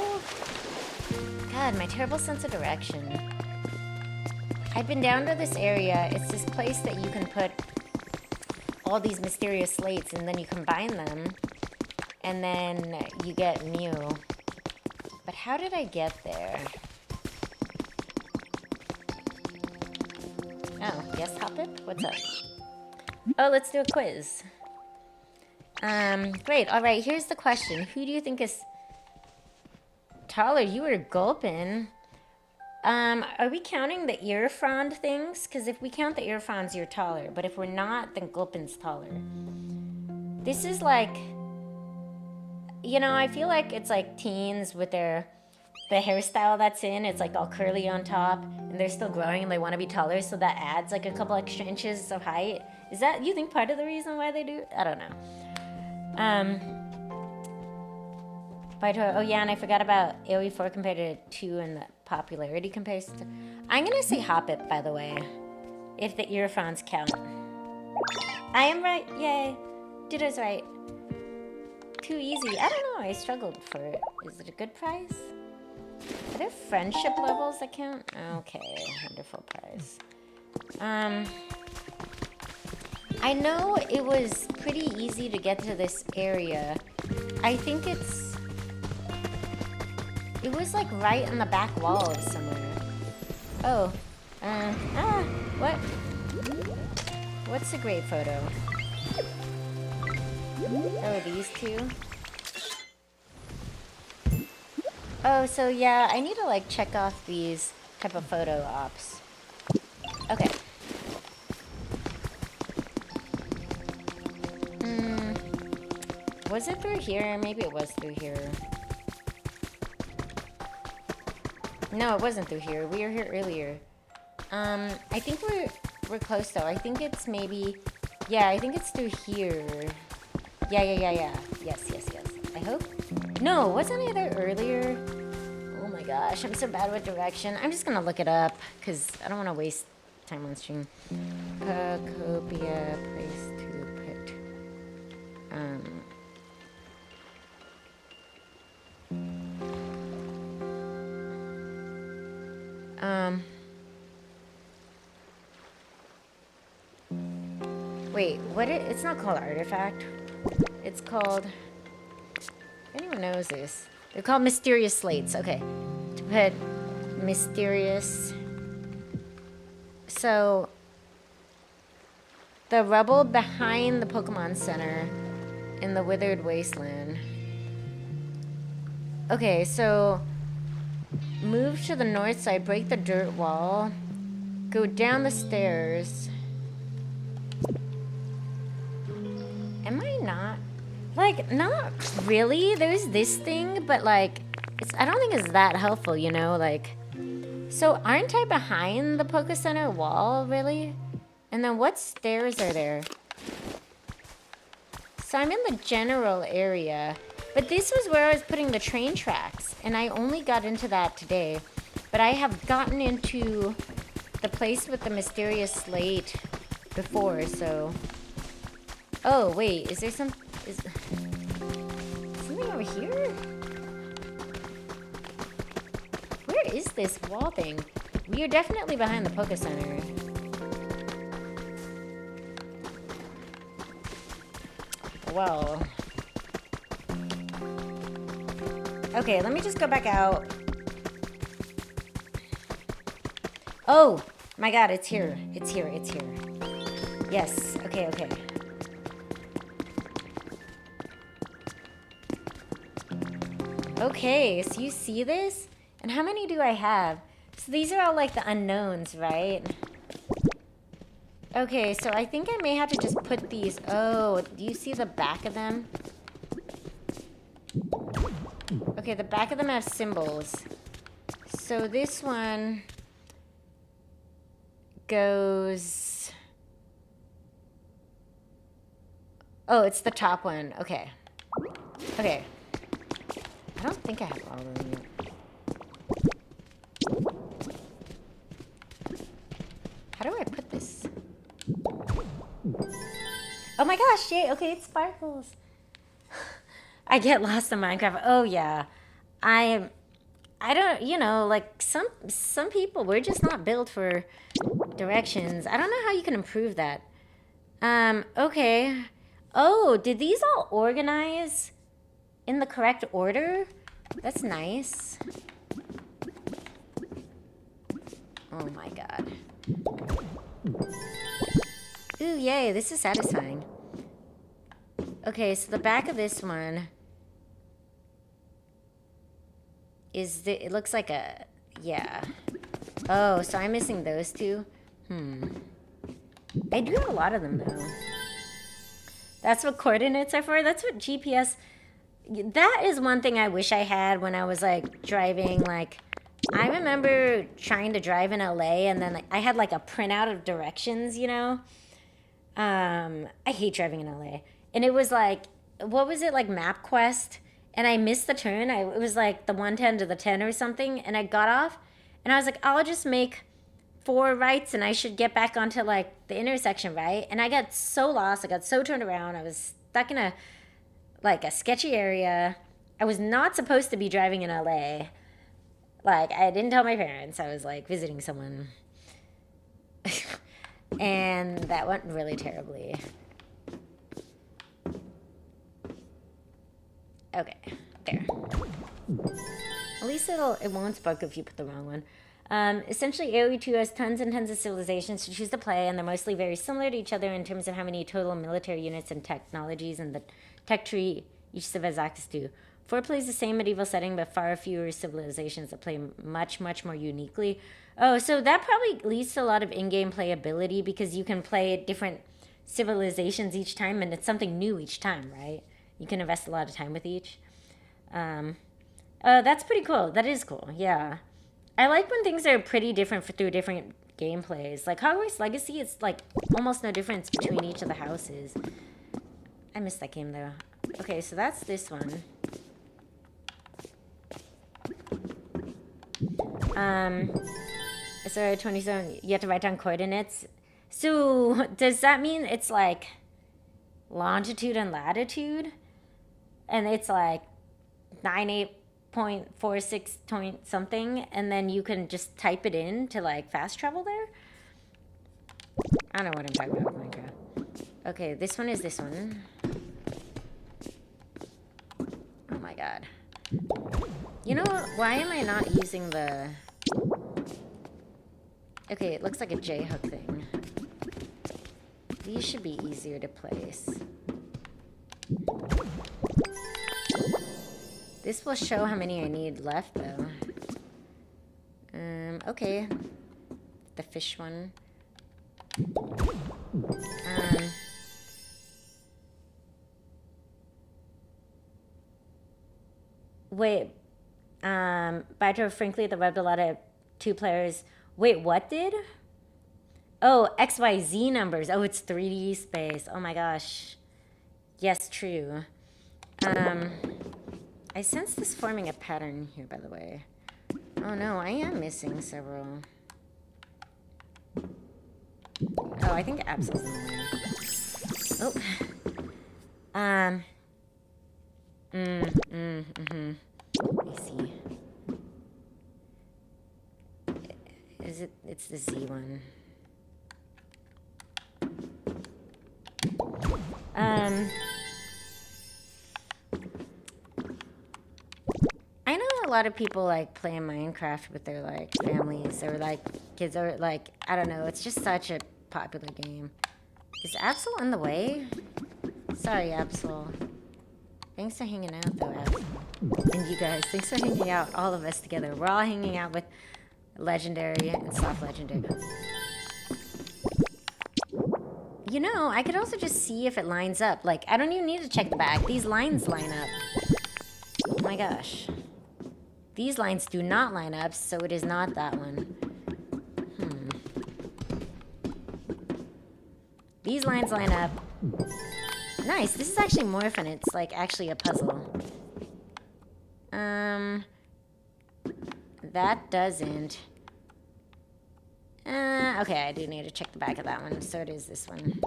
God, my terrible sense of direction. I've been down to this area. It's this place that you can put all these mysterious slates and then you combine them and then you get Mew. But how did I get there? Oh, yes, Hoppip? What's up? Oh, let's do a quiz. Great. All right, here's the question. Who do you think is taller? You were gulping. Are we counting the ear frond things? Because if we count the ear fronds, you're taller. But if we're not, then Gulpin's taller. This is like... You know, I feel like it's like teens with the hairstyle that's in. It's like all curly on top. And they're still growing and they want to be taller. So that adds like a couple extra inches of height. Is that, you think, part of the reason why they do? I don't know. Oh yeah, and I forgot about AoE 4 compared to 2 and the popularity compares to... I'm gonna say Hoppip, by the way, if the ear fronds count. I am right, yay. Ditto's right. Too easy. I don't know, I struggled for it. Is it a good prize? Are there friendship levels that count? Okay, wonderful prize. I know it was pretty easy to get to this area. I think it was like right on the back wall of somewhere. Oh. What? What's a great photo? Oh, these two? Oh, so yeah, I need to like check off these type of photo ops. Okay. Was it through here? Maybe it was through here. No, it wasn't through here. We were here earlier. I think we're close though. I think it's maybe... Yeah, I think it's through here. Yeah. Yes. I hope. No, wasn't I there earlier? Oh my gosh, I'm so bad with direction. I'm just gonna look it up because I don't want to waste time on stream. Pacopia, place to put. Wait, it's not called artifact. It's called, if anyone knows this, they're called mysterious slates. Okay, to put mysterious. So, the rubble behind the Pokemon Center in the Withered Wasteland. Okay, so move to the north side, break the dirt wall, go down the stairs. Am I not? Like, not really. There's this thing, but like, I don't think it's that helpful, you know? Like, so aren't I behind the Poke Center wall, really? And then what stairs are there? So I'm in the general area, but this was where I was putting the train tracks, and I only got into that today. But I have gotten into the place with the mysterious slate before, so... Oh, wait, is there something over here? Where is this wall thing? We are definitely behind the Poke Center. Well. Okay, let me just go back out. Oh, my God, it's here. It's here. Yes, okay. Okay, so you see this? And how many do I have? So these are all like the unknowns, right? Okay, so I think I may have to just put these... Oh, do you see the back of them? Okay, the back of them have symbols. So this one goes... Oh, it's the top one. Okay. I don't think I have all of them yet. How do I put this? Oh my gosh, yay. Okay, it sparkles. I get lost in Minecraft. Oh yeah. I don't, you know, like some people, we're just not built for directions. I don't know how you can improve that. Okay. Oh, did these all organize in the correct order? That's nice. Oh my god. Ooh, yay, this is satisfying. Okay, so the back of this one is it looks like a, yeah. Oh, so I'm missing those two? I do have a lot of them, though. That's what coordinates are for? That's what GPS... That is one thing I wish I had when I was, like, driving, like... I remember trying to drive in LA, and then like, I had, like, a printout of directions, you know? I hate driving in LA. And it was, like... What was it? Like, MapQuest? And I missed the turn. It was, like, the 110 to the 10 or something. And I got off, and I was like, I'll just make 4 rights and I should get back onto like the intersection, right? And I got so lost. I got so turned around. I was stuck in a sketchy area. I was not supposed to be driving in LA. Like, I didn't tell my parents. I was like visiting someone. And that went really terribly. Okay, there. At least it won't spark if you put the wrong one. Essentially, AoE 2 has tons and tons of civilizations to choose to play, and they're mostly very similar to each other in terms of how many total military units and technologies and the tech tree each civ has access to. 4 plays the same medieval setting, but far fewer civilizations that play much, much more uniquely. Oh, so that probably leads to a lot of in-game playability because you can play different civilizations each time, and it's something new each time, right? You can invest a lot of time with each. That's pretty cool. That is cool, yeah. I like when things are pretty different through different gameplays. Like Hogwarts Legacy, it's like almost no difference between each of the houses. I missed that game though. Okay, so that's this one. So 27, you have to write down coordinates. So does that mean it's like longitude and latitude? And it's like 98.46 point something, and then you can just type it in to like fast travel there? I don't know what I'm talking about with Minecraft. Okay, this one is this one. Oh my god. You know what? Why am I not using the... Okay, it looks like a J-hook thing. These should be easier to place. This will show how many I need left, though. Okay. The fish one. Wait. Baito, frankly, the webbed a lot of 2 players. Wait, what did? Oh, XYZ numbers. Oh, it's 3D space. Oh my gosh. Yes, true. I sense this forming a pattern here, by the way. Oh no, I am missing several. Oh, I think Absol's in the way. Oh. Let me see. Is it? It's the Z one. I know a lot of people like playing Minecraft with their like families or like kids or like, I don't know, it's just such a popular game. Is Absol in the way? Sorry, Absol. Thanks for hanging out though, Absol. And you guys, thanks for hanging out, all of us together. We're all hanging out with Legendary and Soft Legendary. You know, I could also just see if it lines up. Like, I don't even need to check the back. These lines line up. Oh my gosh. These lines do not line up, so it is not that one. These lines line up. Nice. This is actually more fun. It's like actually a puzzle. That doesn't. Okay, I do need to check the back of that one. So it is this one.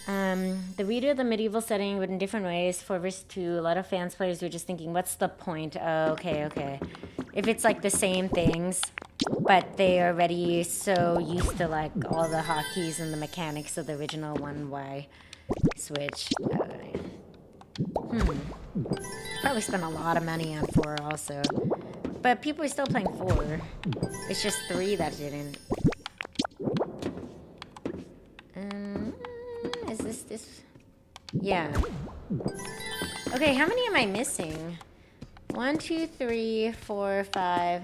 The reader of the medieval setting would in different ways, 4 versus 2. A lot of fans players were just thinking, what's the point? Oh, okay. If it's like the same things, but they are already so used to like all the hotkeys and the mechanics of the original 1Y Switch. Probably spent a lot of money on 4 also. But people are still playing 4. It's just 3 that didn't. Is this? Yeah. Okay, how many am I missing? 1, 2, 3, 4, 5,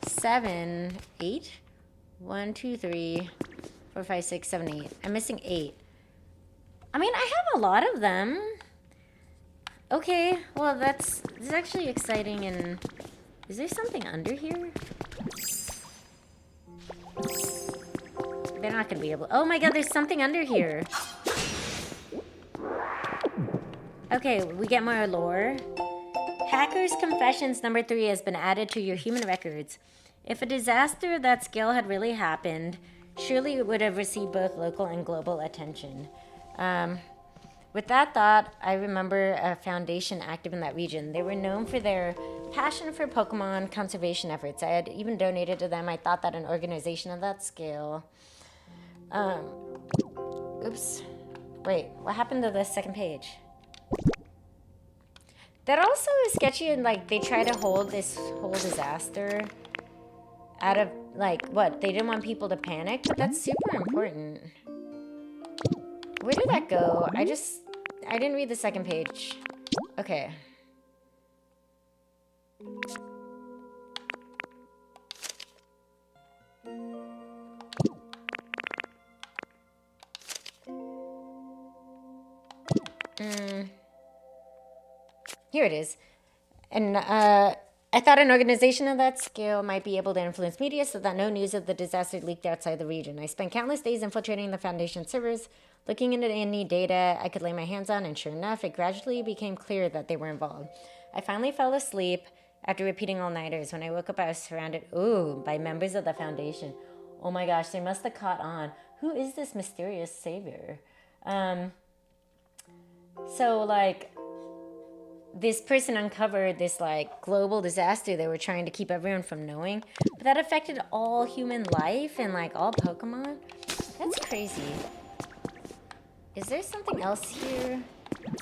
7, 8. 1, 2, 3, 4, 5, 6, 7, 8. I'm missing 8. I mean, I have a lot of them. Okay, well, that's actually exciting. And is there something under here? They're not gonna be able. Oh my god, there's something under here. Okay, we get more lore. Hacker's Confessions number 3 has been added to your human records. If a disaster of that scale had really happened, surely it would have received both local and global attention. With that thought, I remember a foundation active in that region. They were known for their passion for Pokemon conservation efforts. I had even donated to them. I thought that an organization of that scale... Oops. Wait, what happened to the second page? That also is sketchy, and like they try to hold this whole disaster out of like what? They didn't want people to panic, but that's super important. Where did that go? I didn't read the second page. Okay. Here it is. And I thought an organization of that scale might be able to influence media so that no news of the disaster leaked outside the region. I spent countless days infiltrating the Foundation servers, looking into any data I could lay my hands on, and sure enough, it gradually became clear that they were involved. I finally fell asleep after repeating all-nighters. When I woke up, I was surrounded, by members of the Foundation. Oh my gosh, they must have caught on. Who is this mysterious savior? So, like... this person uncovered this like global disaster they were trying to keep everyone from knowing, but that affected all human life and like all Pokemon. That's crazy. Is there something else here?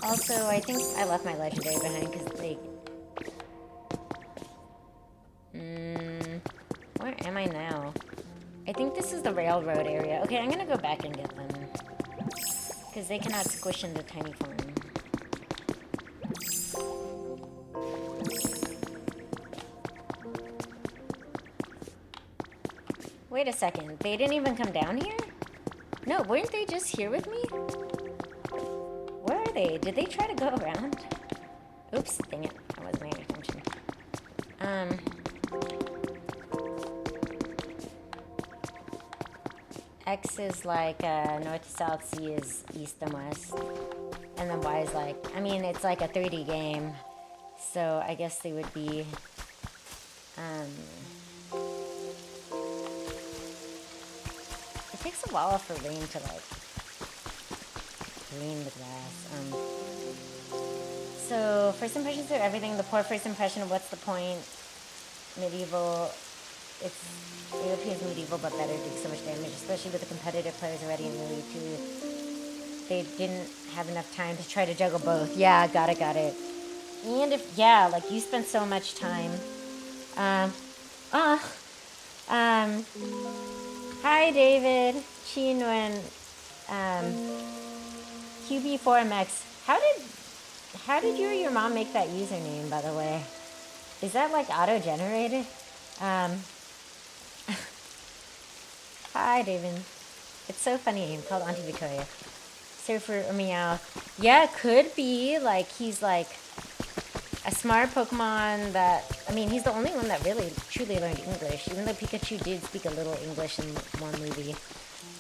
Also, I think I left my legendary behind because like where am I now? I think this is the railroad area. Okay, I'm gonna go back and get them because they cannot squish into tiny form. Wait a second, they didn't even come down here? No, weren't they just here with me? Where are they? Did they try to go around? Oops, dang it, I wasn't paying attention. X is like north to south, C is east and west. And then Y is like, I mean, it's like a 3D game. So I guess they would be, it takes a while for rain to like green the grass. So first impressions are everything. The poor first impression of what's the point? Medieval. It appears medieval but better, did so much damage, especially with the competitive players already in Melee 2. They didn't have enough time to try to juggle both. Yeah, got it. And if, yeah, like you spent so much time. Hi, David, Chinwen, QB4MX. How did you or your mom make that username, by the way? Is that like auto-generated? Hi, David. It's so funny. I'm called Auntie Victoria. Surfer or Meow. Yeah, it could be. Like, he's like a smart Pokemon that... I mean, he's the only one that really, truly learned English. Even though Pikachu did speak a little English in one movie.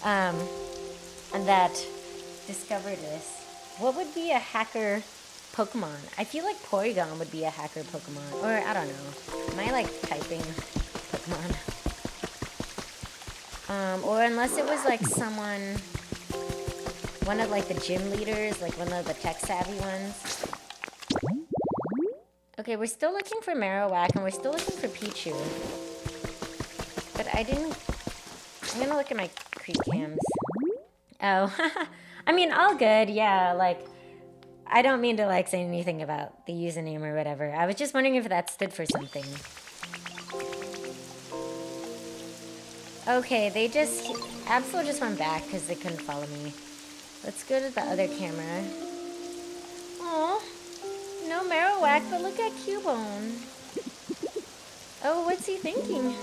And that discovered this. What would be a hacker Pokemon? I feel like Porygon would be a hacker Pokemon. Or, I don't know. Am I, like, typing Pokemon? Or unless it was, like, someone... one of like the gym leaders, like one of the tech savvy ones. Okay, we're still looking for Marowak and we're still looking for Pichu. But I didn't... I'm gonna look at my creep cams. Oh, I mean, all good, yeah, like... I don't mean to like say anything about the username or whatever. I was just wondering if that stood for something. Okay, they just... Absol just went back because they couldn't follow me. Let's go to the other camera. Aw, no Marowak, but look at Cubone. Oh, what's he thinking?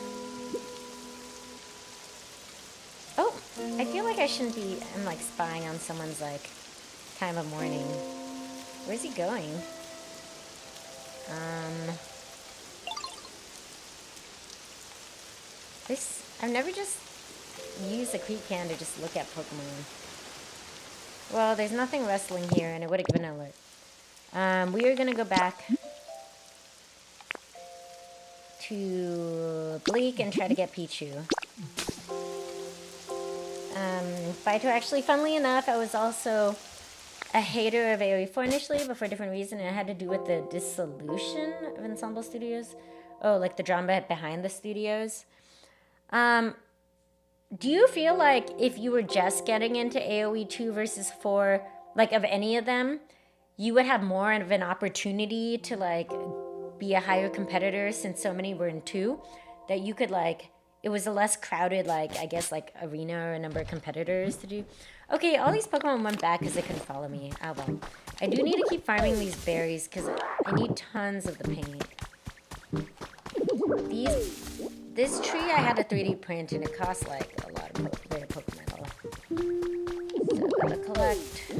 Oh, I feel like I shouldn't be... I'm like spying on someone's like time of morning. Where's he going? I've never just used a creep can to just look at Pokemon. Well, there's nothing rustling here, and it would have given an alert. We are gonna go back to Bleak and try to get Pichu. Baito, actually, funnily enough, I was also a hater of AoE4 initially, but for a different reason, and it had to do with the dissolution of Ensemble Studios. Oh, like the drama behind the studios. Do you feel like if you were just getting into AoE 2 versus 4, like of any of them, you would have more of an opportunity to like be a higher competitor since so many were in 2, that you could like, it was a less crowded, like, I guess like arena or a number of competitors to do. Okay, all these Pokemon went back because they couldn't follow me. Oh well. I do need to keep farming these berries because I need tons of the paint. This tree I had a 3D print and it cost like a lot of rare Pokemetal. So I gotta collect.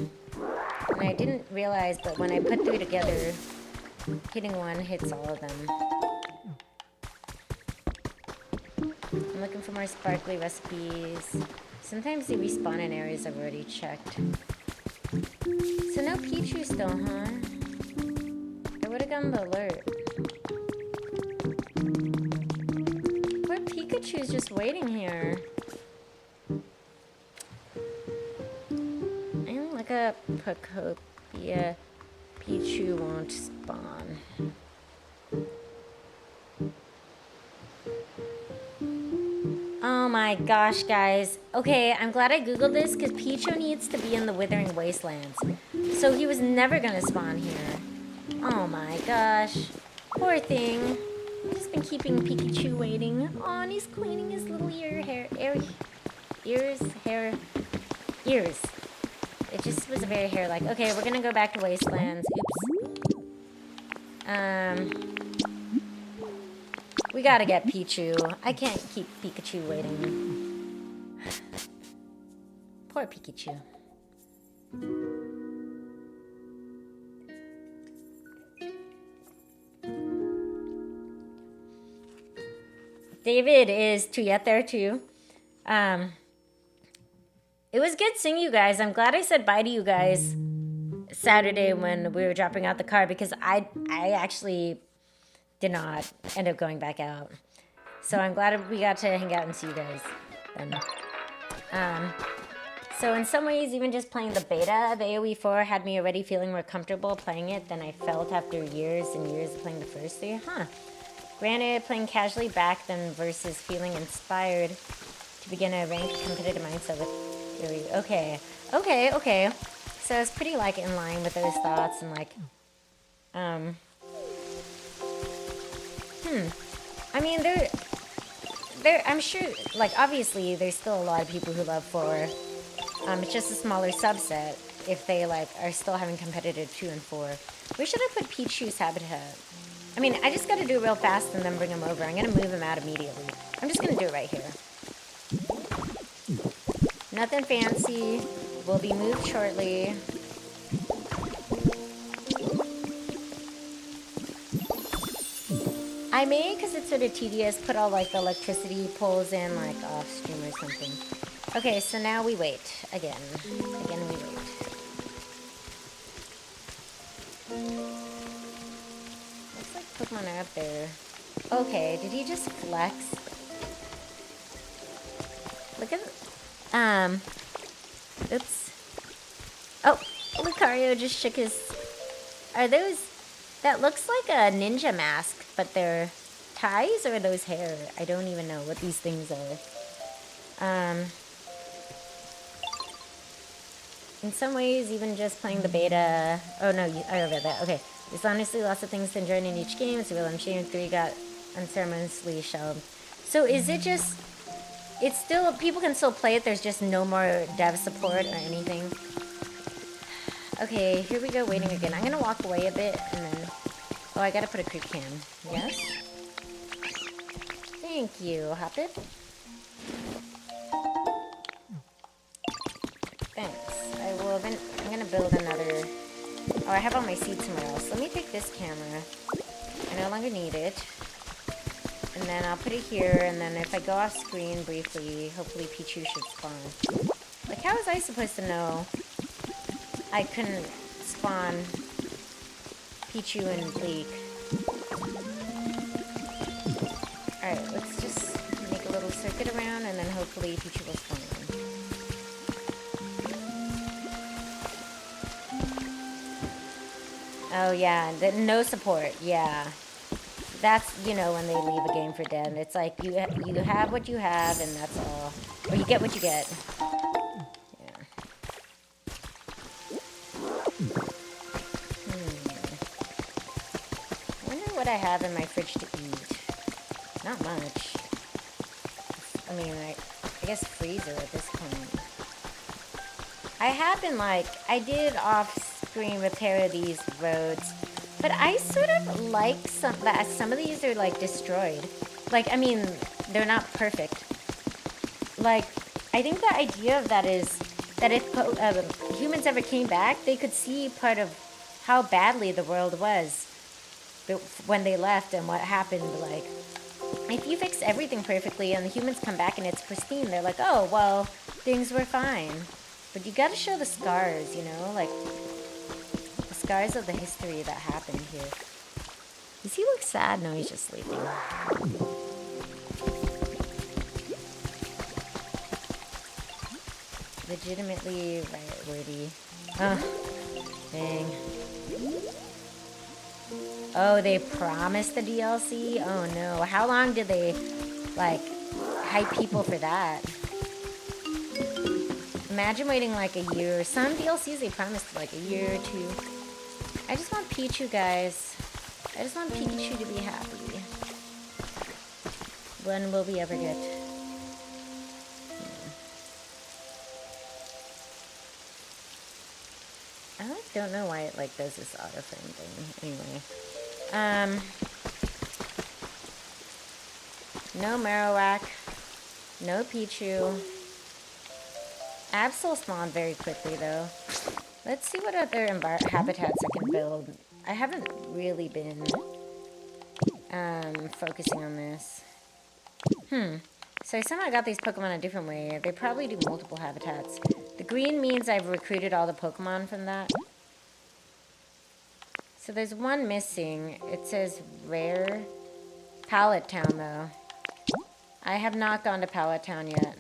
And I didn't realize, but when I put 3 together, hitting one hits all of them. I'm looking for more sparkly recipes. Sometimes they respawn in areas I've already checked. So no Pichu still, huh? I would've gotten the alert. Poor Pikachu's just waiting here. I don't look up Pokopia. Pichu won't spawn. Oh my gosh, guys. Okay, I'm glad I googled this because Pichu needs to be in the Withering Wastelands. So he was never gonna spawn here. Oh my gosh. Poor thing. I've just been keeping Pikachu waiting. Oh, and he's cleaning his little ears. It just was very hair-like. Okay, we're gonna go back to Wastelands. Oops. We gotta get Pichu. I can't keep Pikachu waiting. Poor Pikachu. David is Tuyet there too. It was good seeing you guys. I'm glad I said bye to you guys Saturday when we were dropping out the car because I actually did not end up going back out. So I'm glad we got to hang out and see you guys then. So in some ways, even just playing the beta of AoE 4 had me already feeling more comfortable playing it than I felt after years and years of playing the first three. Granted, playing casually back then versus feeling inspired to begin a ranked competitive mindset with AoE. Okay. So it's pretty like in line with those thoughts and like, I mean, I'm sure, like, obviously, there's still a lot of people who love 4. It's just a smaller subset if they, like, are still having competitive 2 and 4. Where should I put Pichu's habitat? I mean, I just gotta do it real fast and then bring him over. I'm gonna move him out immediately. I'm just gonna do it right here. Nothing fancy. Will be moved shortly. I may, because it's sort of tedious, put all like the electricity poles in like off stream or something. Okay, so now we wait. Again we wait. Looks like Pokemon are up there. Okay, did he just flex? Look at, oops. Oh, Lucario just shook his... Are those... That looks like a ninja mask, but they're ties or are those hair? I don't even know what these things are. In some ways, even just playing the beta... Oh, no, I read that. Okay. There's honestly lots of things to enjoy in each game. So, I'm sure 3 got unceremoniously shelved. So, is it just... It's still... People can still play it. There's just no more dev support or anything. Okay, here we go, waiting again. I'm gonna walk away a bit, and then... Oh, I gotta put a creep cam. Yes? Thank you, Hoppit. Thanks. I'm gonna build another... Oh, I have all my seeds somewhere else. Let me take this camera. I no longer need it. And then I'll put it here, and then if I go off screen briefly, hopefully Pichu should spawn. Like, how was I supposed to know I couldn't spawn Pichu and Bleak? Alright, let's just make a little circuit around, and then hopefully Pichu will spawn. Oh yeah, no support, yeah. That's, you know, when they leave a game for dead. It's like, you have what you have, and that's all. Or you get what you get. Yeah. I wonder what I have in my fridge to eat. Not much. I mean, I guess freezer at this point. I have been, like, I did off-screen repair these roads. But I sort of like some of these are like destroyed. Like, I mean, they're not perfect. Like, I think the idea of that is that if humans ever came back, they could see part of how badly the world was when they left and what happened. Like, if you fix everything perfectly and the humans come back and it's pristine, they're like, oh, well, things were fine. But you gotta show the scars, you know, like... Scars of the history that happened here. Does he look sad? No, he's just sleeping. Legitimately riot-worthy. Dang. Oh, they promised the DLC? Oh no. How long did they, like, hype people for that? Imagine waiting like a year. Some DLCs they promised like a year or 2. I just want Pichu, guys. I just want Pikachu to be happy. When will we ever get? I don't know why it like does this auto frame thing. Anyway, no Marowak, no Pichu. Absol spawned very quickly though. Let's see what other habitats I can build. I haven't really been focusing on this. So I somehow got these Pokemon a different way. They probably do multiple habitats. The green means I've recruited all the Pokemon from that. So there's one missing. It says rare. Pallet Town though. I have not gone to Pallet Town yet.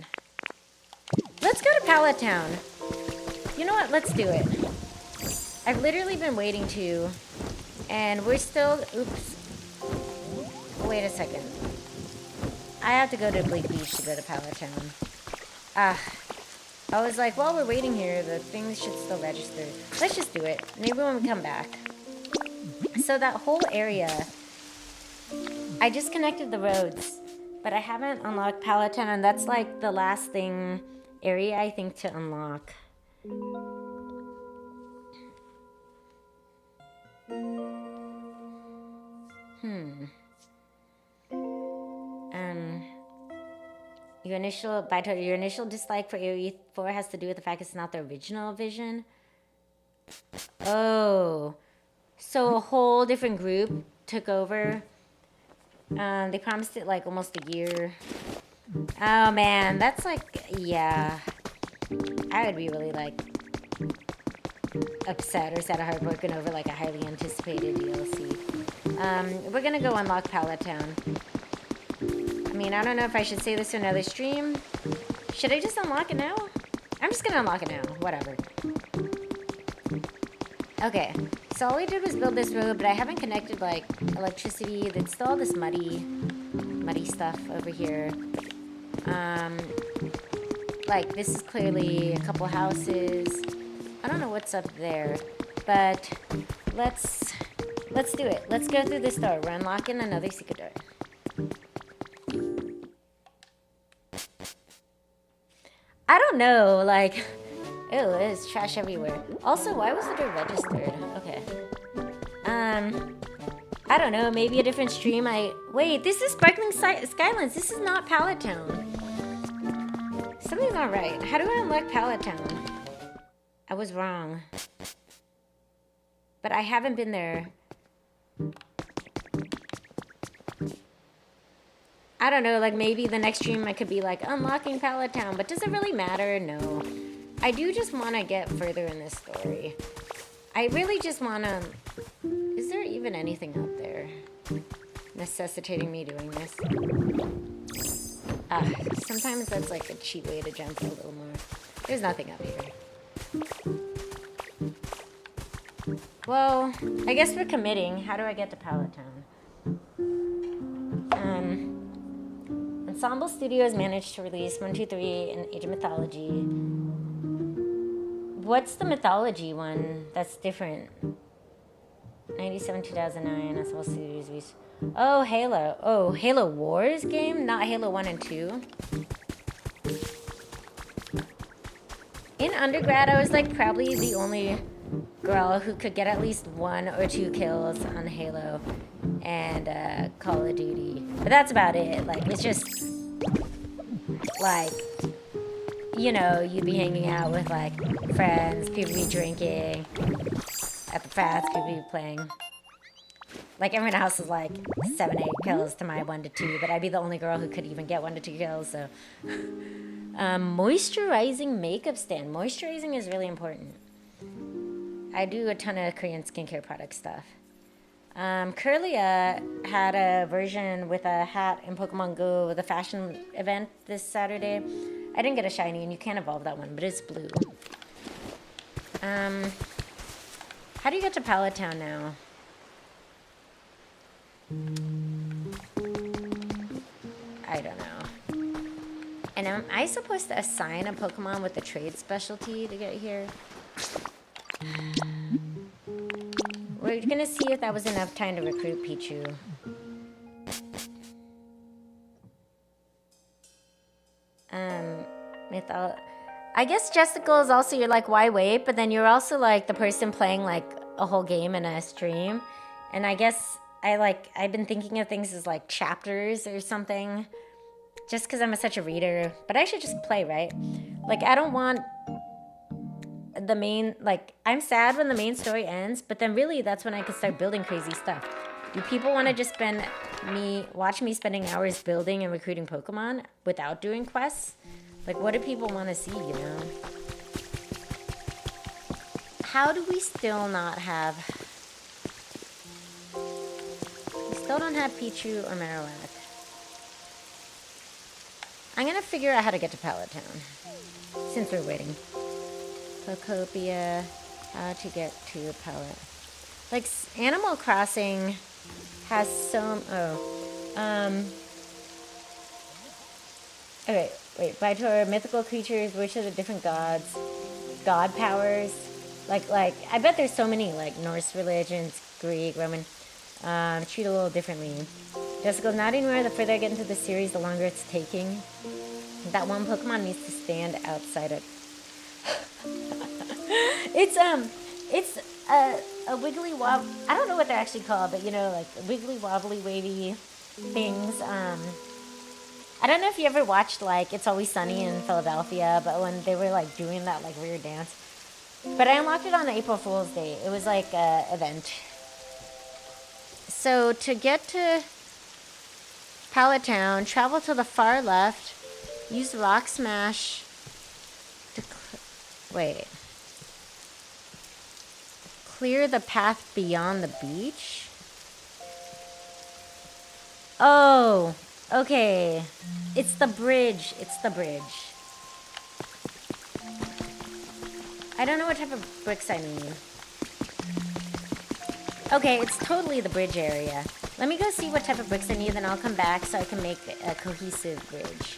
Let's go to Pallet Town. You know what? Let's do it. I've literally been waiting to, and we're still, oops. Wait a second. I have to go to Bleak Beach to go to Pallet Town. I was like, while we're waiting here, the things should still register. Let's just do it. Maybe when we come back. So that whole area, I just connected the roads, but I haven't unlocked Pallet Town, and that's like the last area I think to unlock. Your initial dislike for Area 4 has to do with the fact it's not the original vision. Oh, so a whole different group took over. They promised it like almost a year. Oh man, that's like, yeah. I would be really like upset or sad or heartbroken over like a highly anticipated DLC. We're gonna go unlock Pallet Town. I mean, I don't know if I should say this to another stream. Should I just unlock it now? I'm just gonna unlock it now. Whatever. Okay, so all we did was build this road, but I haven't connected, like, electricity. There's still all this muddy stuff over here. Like, this is clearly a couple houses. I don't know what's up there, but let's do it. Let's go through this door. We're unlocking another secret door. I don't know, like, ew, there's trash everywhere. Also, why was the door registered? Okay. I don't know, maybe a different stream. Wait, this is Sparkling Skylands. This is not Pallet Town. Something's not right. How do I unlock Pallet Town? I was wrong. But I haven't been there. I don't know, like maybe the next stream I could be like unlocking Pallet Town, but does it really matter? No. I do just want to get further in this story. I really just want to... Is there even anything out there necessitating me doing this? Sometimes that's like a cheap way to jump a little more. There's nothing up here. Well, I guess we're committing. How do I get to Pallet Town? Ensemble Studios managed to release 1, 2, 3 in Age of Mythology. What's the mythology one that's different? 97, 2009, Ensemble Studios. Oh, Halo. Oh, Halo Wars game? Not Halo 1 and 2? In undergrad, I was like probably the only girl who could get at least 1 or 2 kills on Halo and Call of Duty. But that's about it. Like, it's just like, you know, you'd be hanging out with like friends, people be drinking at the fast, people be playing. Like, everyone else is like 7, 8 kills to my 1 to 2, but I'd be the only girl who could even get 1 to 2 kills, so. Moisturizing makeup stand. Moisturizing is really important. I do a ton of Korean skincare product stuff. Curlia had a version with a hat in Pokemon Go, the fashion event this Saturday. I didn't get a shiny, and you can't evolve that one, but it's blue. How do you get to Pallet Town now? I don't know. And am I supposed to assign a Pokemon with a trade specialty to get here? We're gonna see if that was enough time to recruit Pichu. I guess Jessica is also, you're like, why wait? But then you're also like the person playing like a whole game in a stream. And I guess I've been thinking of things as like chapters or something. Just because I'm such a reader. But I should just play, right? Like, I don't want the main, like, I'm sad when the main story ends, but then really that's when I could start building crazy stuff. Do people want to just watch me spending hours building and recruiting Pokemon without doing quests? Like, what do people want to see, you know? How do we still not have... We still don't have Pichu or Marowak. I'm gonna figure out how to get to Pallet Town, since we're waiting. Pokopia, how to get to Pallet. Like, Animal Crossing has so... Okay, wait. Vitor, mythical creatures, which are the different gods? God powers? Like, I bet there's so many, like, Norse religions, Greek, Roman, treat a little differently. Jessica's not anymore. The further I get into the series, the longer it's taking. That one Pokemon needs to stand outside it. It's a wiggly wob. I don't know what they're actually called, but you know, like wiggly wobbly wavy things. I don't know if you ever watched like It's Always Sunny in Philadelphia, but when they were like doing that like weird dance. But I unlocked it on April Fool's Day. It was like an event. So to get to Pallet Town, travel to the far left, use Rock Smash to clear the path beyond the beach? Oh, okay. It's the bridge. It's the bridge. I don't know what type of bricks I need. Okay, it's totally the bridge area. Let me go see what type of bricks I need, then I'll come back so I can make a cohesive bridge.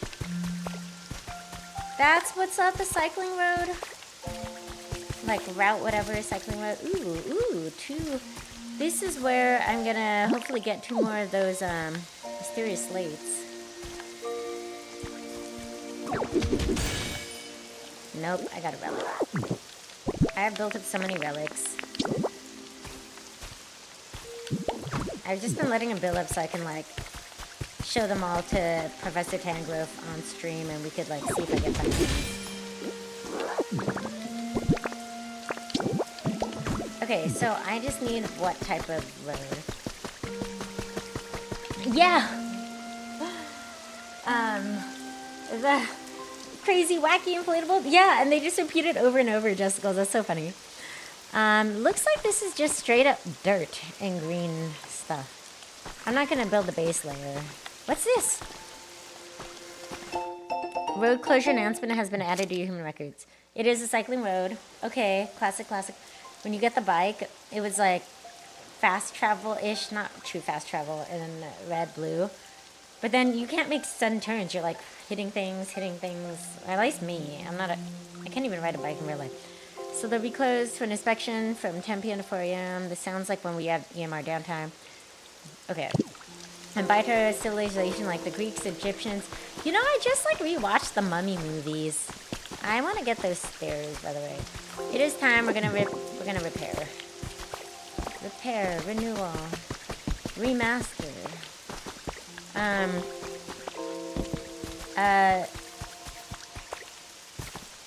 That's what's up the cycling road? Like route whatever, cycling road. Ooh, two. This is where I'm gonna hopefully get 2 more of those mysterious slates. Nope, I got a relic. I have built up so many relics. I've just been letting them build up so I can like show them all to Professor Tangrove on stream, and we could like see if I get them. Okay, so I just need what type of road? Yeah. The crazy wacky inflatable. Yeah, and they just repeat it over and over, Jessica. That's so funny. Looks like this is just straight up dirt and green stuff. I'm not gonna build the base layer. What's this? Road closure announcement has been added to your human records. It is a cycling road. Okay, classic. When you get the bike, it was like fast travel-ish, not true fast travel in red, blue. But then you can't make sudden turns. You're like hitting things. At least me. I can't even ride a bike in real life. So they'll be closed for an inspection from 10 p.m. to 4 a.m. This sounds like when we have EMR downtime. Okay. And biter civilization like the Greeks, Egyptians. You know, I just like rewatched the Mummy movies. I want to get those stairs, by the way. It is time. We're gonna repair. Repair, renewal, remaster.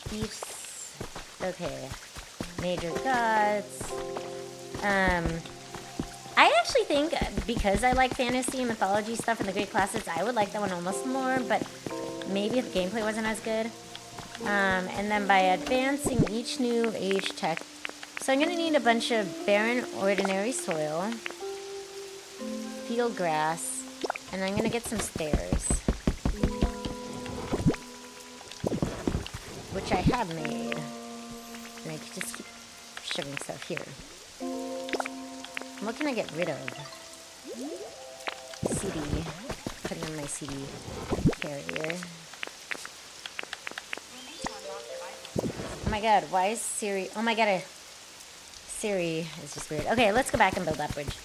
Thieves. Okay. Major gods. I actually think because I like fantasy and mythology stuff in the Greek classics, I would like that one almost more, but maybe if the gameplay wasn't as good. And then by advancing each new age tech. So I'm going to need a bunch of barren, ordinary soil, field grass, and I'm going to get some stairs, which I have made. And I could just keep shoving stuff here. What can I get rid of? CD. Putting in my CD carrier. Oh my god, why is Siri... Oh my god, Siri is just weird. Okay, let's go back and build that bridge.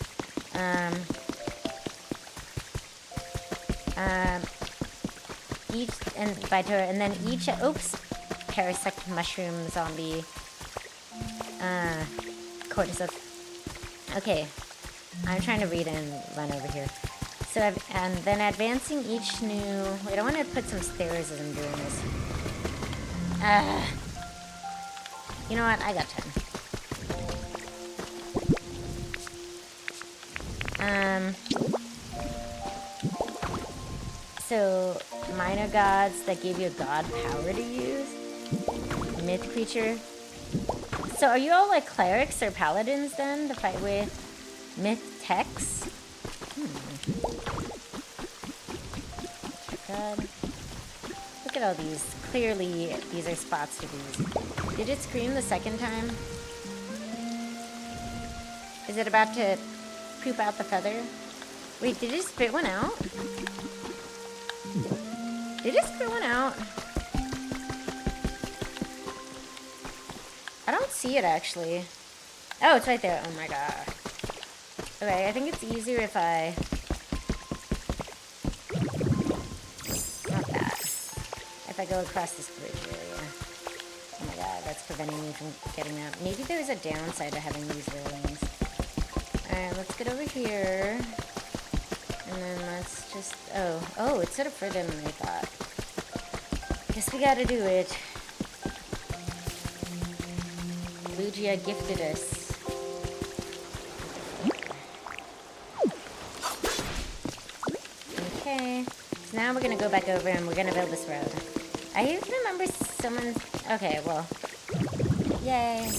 Each... And by Torah, and then each... Oops. Parasect mushroom zombie. Cordyceps. Okay, I'm trying to read and run over here. So, and then advancing each new... Wait, I want to put some stairs as I'm doing this. You know what? I got time. So, minor gods that give you a god power to use. Myth creature. So are you all like clerics or paladins then to fight with myth techs? God. Look at all these. Clearly these are spots to these. Did it scream the second time? Is it about to poop out the feather? Wait, did it spit one out? Did it spit one out? I don't see it actually. Oh, it's right there. Oh my god. Okay, I think it's easier if I... Not that. If I go across this bridge area. Oh my god, that's preventing me from getting out. Maybe there's a downside to having these railings. Alright, let's get over here. And then let's just... Oh, it's sort of further than I thought. Guess we gotta do it. Lugia gifted us. Okay, so now we're gonna go back over and we're gonna build this road. I remember someone... Okay, well. Yay.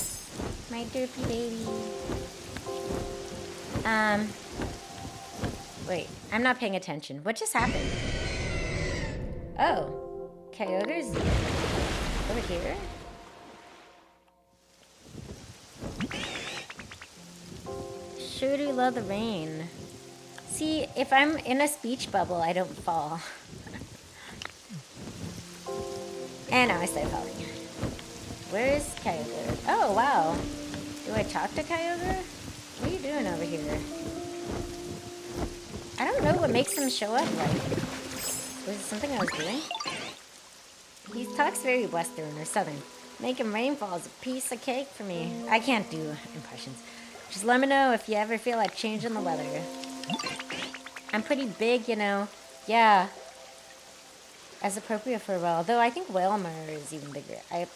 My derpy baby. Wait, I'm not paying attention. What just happened? Oh. Kyogre's over here? Sure do love the rain. See, if I'm in a speech bubble, I don't fall. And now I start falling. Where's Kyogre? Oh, wow. Do I talk to Kyogre? What are you doing over here? I don't know what makes him show up, like... Was it something I was doing? He talks very western or southern. Making rainfall is a piece of cake for me. I can't do impressions. Just let me know if you ever feel like changing the weather. I'm pretty big, you know. Yeah. As appropriate for a whale. Though I think Whalmer is even bigger. I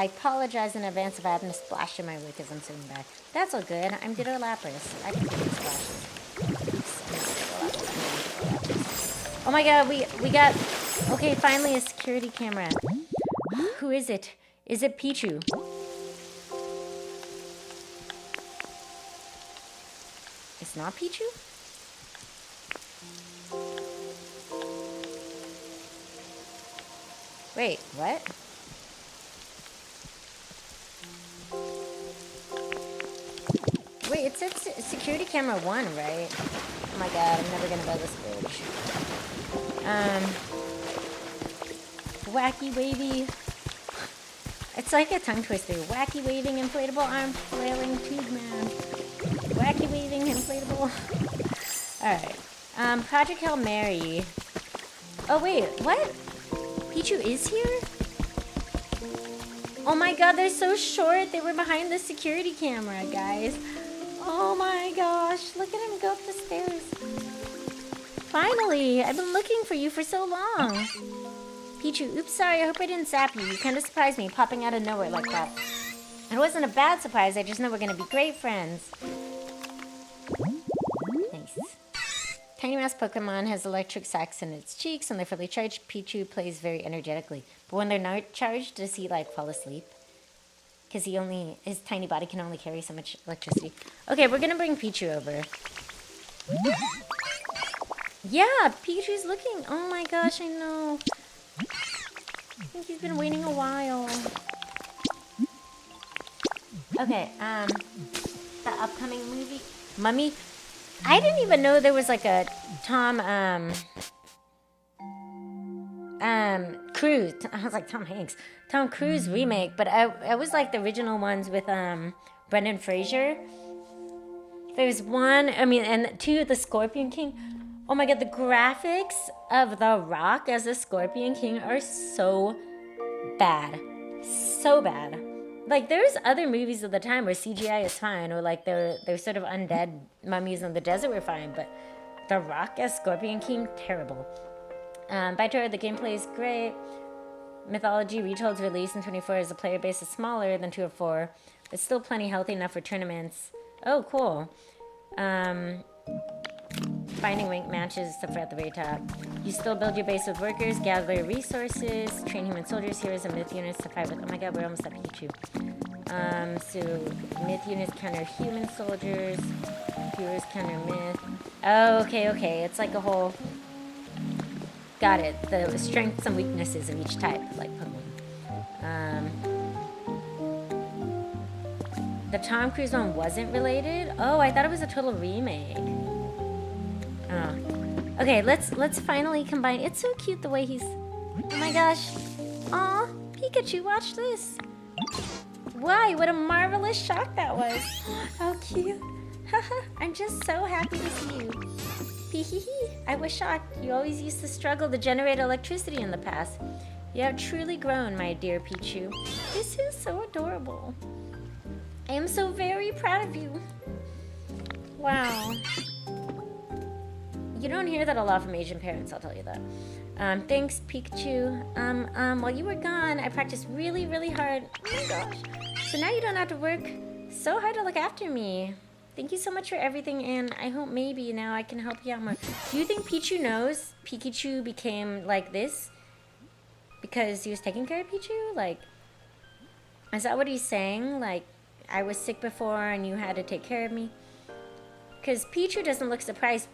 apologize in advance if I happen to splash in my wake as I'm sitting back. That's all good. I'm Ditto Lapras. I can do splashes. Oh my god, we got... Okay, finally a security camera. Who is it? Is it Pichu? It's not Pichu? Wait, what? Wait, it said security camera 1, right? Oh my god, I'm never gonna buy this bridge. Wacky wavy. It's like a tongue twister. Wacky waving inflatable arm flailing tube man. Wacky waving inflatable. Alright. Project Hail Mary. Oh wait, what? Pichu is here? Oh my god, they're so short. They were behind the security camera, guys. Oh my gosh, look at him go up the stairs. Finally, I've been looking for you for so long. Pichu, oops, sorry, I hope I didn't zap you. You kind of surprised me, popping out of nowhere like that. It wasn't a bad surprise, I just know we're gonna be great friends. Nice. Tiny Mouse Pokemon has electric sacs in its cheeks, and they're fully charged. Pichu plays very energetically. But when they're not charged, does he, like, fall asleep? Because his tiny body can only carry so much electricity. Okay, we're gonna bring Pichu over. Yeah, Pichu's looking. Oh my gosh, I know. I think he's been waiting a while. Okay, the upcoming movie, Mummy. I didn't even know there was like a Tom Cruise. I was like Tom Hanks. Tom Cruise remake, but I was like the original ones with Brendan Fraser. There's one, I mean, and two, the Scorpion King. Oh my god, the graphics of The Rock as the Scorpion King are so bad. So bad. Like, there's other movies of the time where CGI is fine, or like they're sort of undead mummies in the desert were fine, but The Rock as Scorpion King, terrible. By Tor, the gameplay is great. Mythology Retold's release in 24 as the player base is smaller than 2 or 4, but still plenty healthy enough for tournaments. Oh, cool. Finding ranked matches stuff at the very top. You still build your base with workers, gather resources, train human soldiers, heroes, and myth units to fight with. Oh my god, we're almost at Pichu. So myth units counter human soldiers, heroes counter myth. Oh, okay. It's like a whole. Got it. The strengths and weaknesses of each type, like Pokemon. The Tom Cruise one wasn't related. Oh, I thought it was a total remake. Oh. Okay, let's finally combine. It's so cute the way he's... Oh my gosh. Aw, Pikachu, watch this. Why? What a marvelous shock that was. How cute. I'm just so happy to see you. Hee. I was shocked. You always used to struggle to generate electricity in the past. You have truly grown, my dear Pichu. This is so adorable. I am so very proud of you. Wow. You don't hear that a lot from Asian parents, I'll tell you that. Thanks, Pikachu. While you were gone, I practiced really, really hard. Oh my gosh. So now you don't have to work so hard to look after me. Thank you so much for everything, and I hope maybe now I can help you out more. Do you think Pichu knows Pikachu became like this because he was taking care of Pichu? Like, is that what he's saying? Like, I was sick before and you had to take care of me? Because Pichu doesn't look surprised.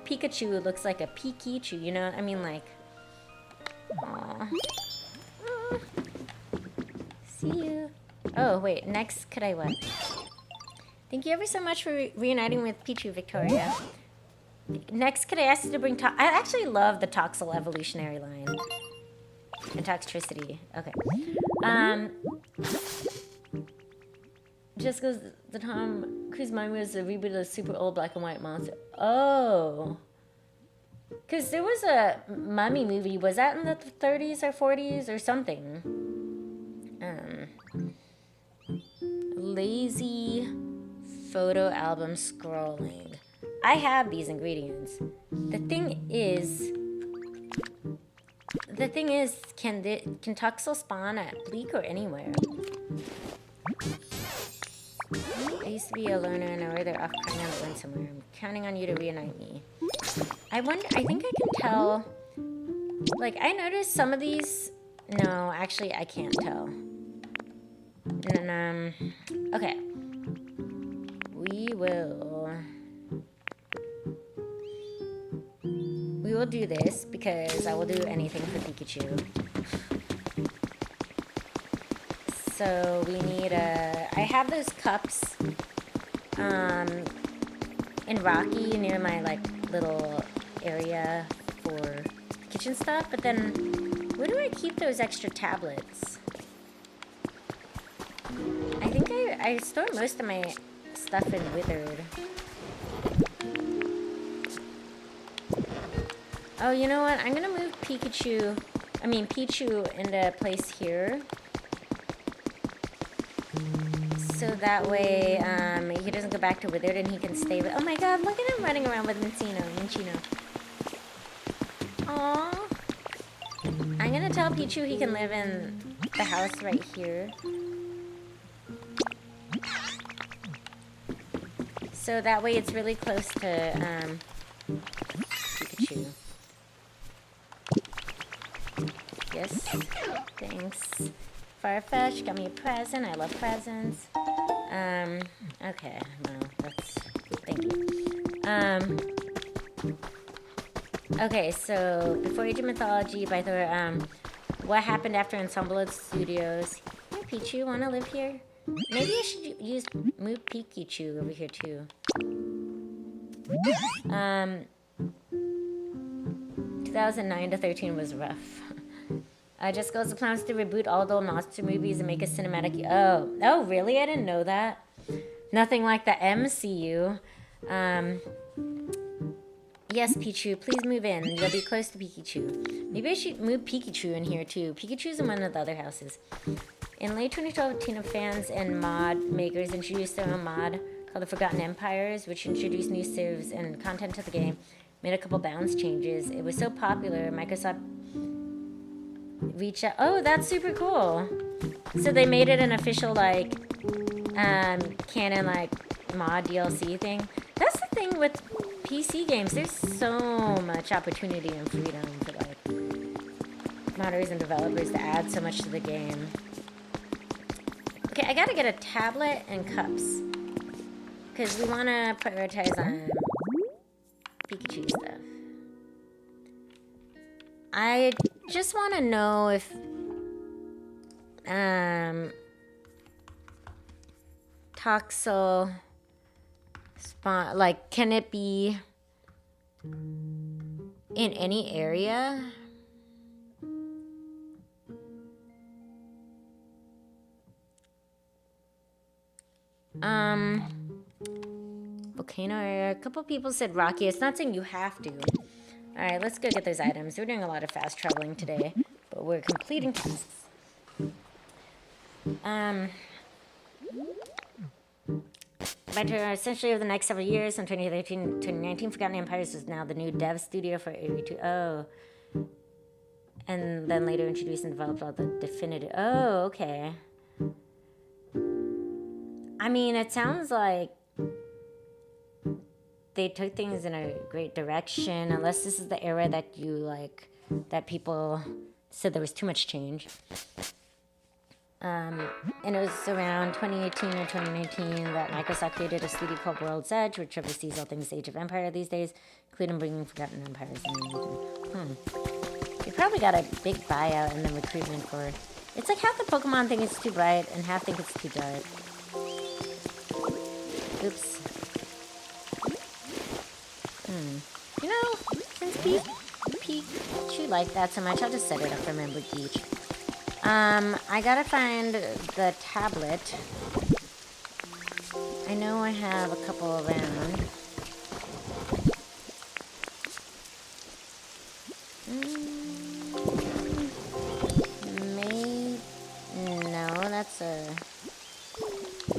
Pikachu looks like a Pikachu, you know? I mean, like... Aww. See you. Oh, wait. Next, could I what? Thank you ever so much for reuniting with Pichu, Victoria. Next, could I ask you to bring I actually love the Toxel evolutionary line. And Toxtricity. Okay. Just because the Tom Cruise mine was a reboot of the super old black and white monster. Oh. Because there was a Mummy movie. Was that in the 30s or 40s or something? Lazy photo album scrolling. I have these ingredients. The thing is, can Toxel spawn at Bleak or anywhere? I used to be a loner and now they're off crying on the wind somewhere. I'm counting on you to reunite me. I think I can tell. Like, I noticed some of these. No, actually, I can't tell. And, okay. We will do this because I will do anything for Pikachu. So we need I have those cups in Rocky near my like little area for kitchen stuff, but then where do I keep those extra tablets? I think I store most of my stuff in Withered. Oh, you know what? I'm gonna move Pichu into place here. So that way, he doesn't go back to Withered and he can stay with... Oh my god, look at him running around with Minccino. Aww. I'm gonna tell Pichu he can live in the house right here. So that way it's really close to, Pikachu. Yes, thanks. Farfetch, got me a present. I love presents. Okay, well, that's... Thank you. Okay, so, before Age of Mythology, by the way, what happened after Ensemble Studios? Hey, Pichu, wanna live here? Maybe I should move Pikachu over here, too. 2009 to 13 was rough. Just goes the plans to reboot all the old monster movies and make a cinematic... Oh, really? I didn't know that. Nothing like the MCU. Yes, Pichu, please move in. You'll be close to Pikachu. Maybe I should move Pikachu in here, too. Pikachu's in one of the other houses. In late 2012, Tina fans and mod makers introduced their own mod called the Forgotten Empires, which introduced new civs and content to the game, made a couple balance changes. It was so popular, Microsoft reached out. Oh, that's super cool. So they made it an official, like, canon, like, mod DLC thing. That's the thing with PC games. There's so much opportunity and freedom for, like, modders and developers to add so much to the game. Okay, I gotta get a tablet and cups. Because we want to prioritize on Pikachu stuff. I just want to know if... Toxel... Spawn... Like, can it be... in any area? Volcano area. A couple people said Rocky. It's not saying you have to. Alright, let's go get those items. We're doing a lot of fast traveling today, but we're completing tasks. But essentially over the next several years, from 2013 to 2019, Forgotten Empires is now the new dev studio for AV2. Oh. And then later introduced and developed all the definitive... Oh, okay. I mean, it sounds like they took things in a great direction, unless this is the era that you, like, that people said there was too much change. And it was around 2018 or 2019 that Microsoft created a studio called World's Edge, which oversees all things Age of Empire these days, including bringing Forgotten Empires in. You probably got a big buyout and then recruitment for... It's like half the Pokemon think it's too bright and half think it's too dark. Oops. You know, since Pikachu liked that so much, I'll just set it up for Member Beach. I gotta find the tablet. I know I have a couple around. No, that's a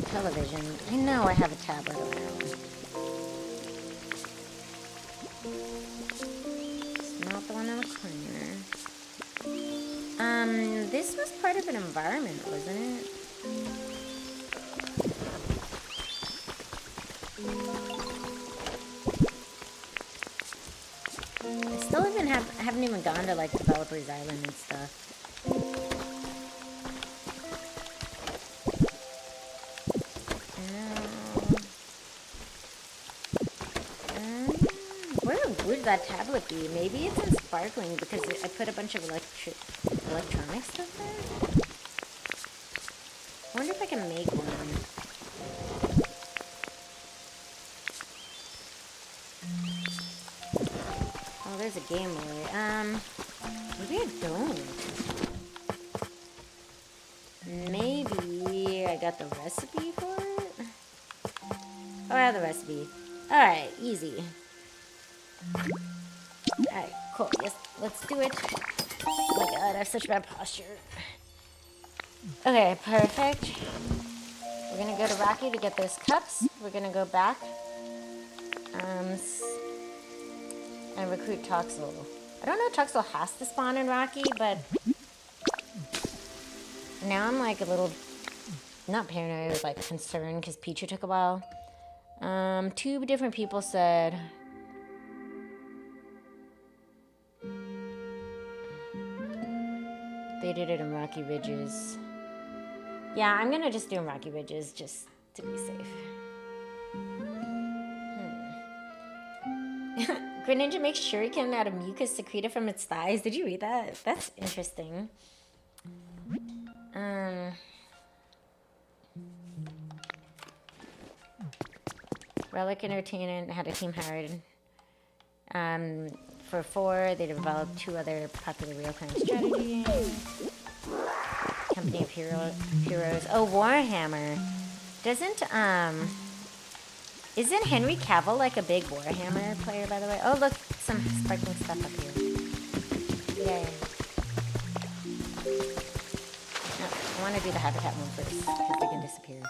television. I know I have a tablet around. It's not the one in the corner. This was part of an environment, wasn't it? I still haven't even gone to like Developers Island and stuff. Where would that tablet be? Maybe it's in Sparkling because I put a bunch of electronic stuff there. I wonder if I can make one. Oh, there's a Game Boy. Maybe I don't. Maybe I got the recipe for it? Oh, I have the recipe. Alright, easy. Alright, cool. Yes, let's do it. Oh my god, I have such bad posture. Okay, perfect. We're gonna go to Rocky to get those cups. We're gonna go back. And recruit Toxel. I don't know if Toxel has to spawn in Rocky, but now I'm like a little, not paranoid, like concerned because Pichu took a while. 2 different people said they did it in Rocky Ridges. Yeah, I'm gonna just do in Rocky Ridges just to be safe. Greninja makes shuriken out of mucus secreted from its thighs. Did you read that? That's interesting. Relic Entertainment had a team hired. For 4, they developed 2 other popular real-time strategies. Company of Heroes. Oh, Warhammer. Isn't Henry Cavill like a big Warhammer player, by the way? Oh, look, some sparkling stuff up here. Yay. No, I want to do the habitat one first, because they can disappear.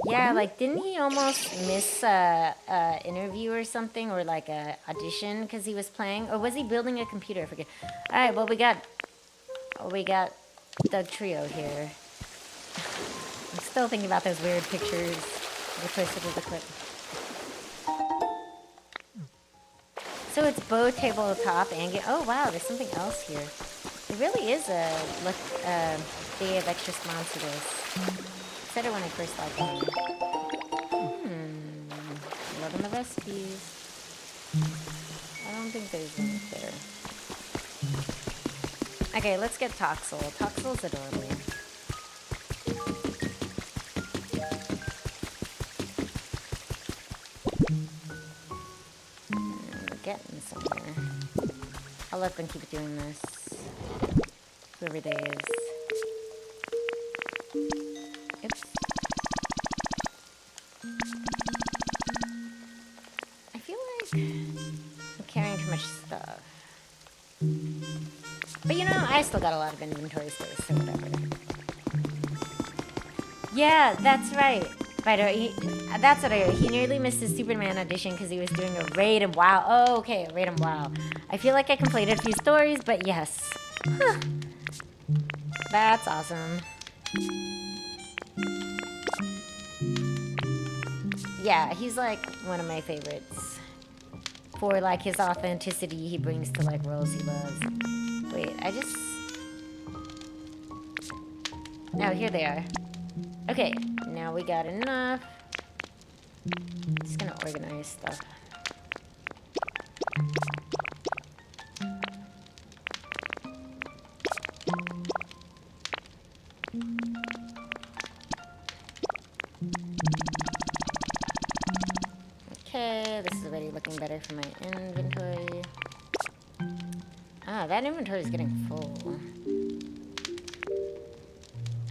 Yeah, like, didn't he almost miss a interview or something, or like a audition because he was playing? Or was he building a computer? I forget. Alright, well, we got Doug Trio here. I'm still thinking about those weird pictures I posted with the clip. So it's both tabletop and game. Oh wow, there's something else here. It really is a Day of Extra Spawns to this. I said it when I first logged in. Loving the recipes. I don't think there's one there. Okay, let's get Toxel. Toxel's adorable. Getting somewhere. I'll let them keep doing this. Whoever they is. Oops. I feel like I'm carrying too much stuff. But you know, I still got a lot of inventory space, so whatever. Yeah, that's right. That's what I heard. He nearly missed his Superman audition because he was doing a raid and WoW. Oh, okay, a raid and WoW. I feel like I completed a few stories, but yes. Huh. That's awesome. Yeah, he's like one of my favorites. For like his authenticity he brings to like roles he loves. Wait, Oh, here they are. Okay, now we got enough. Just gonna organize stuff. better for my inventory. Ah, that inventory is getting full.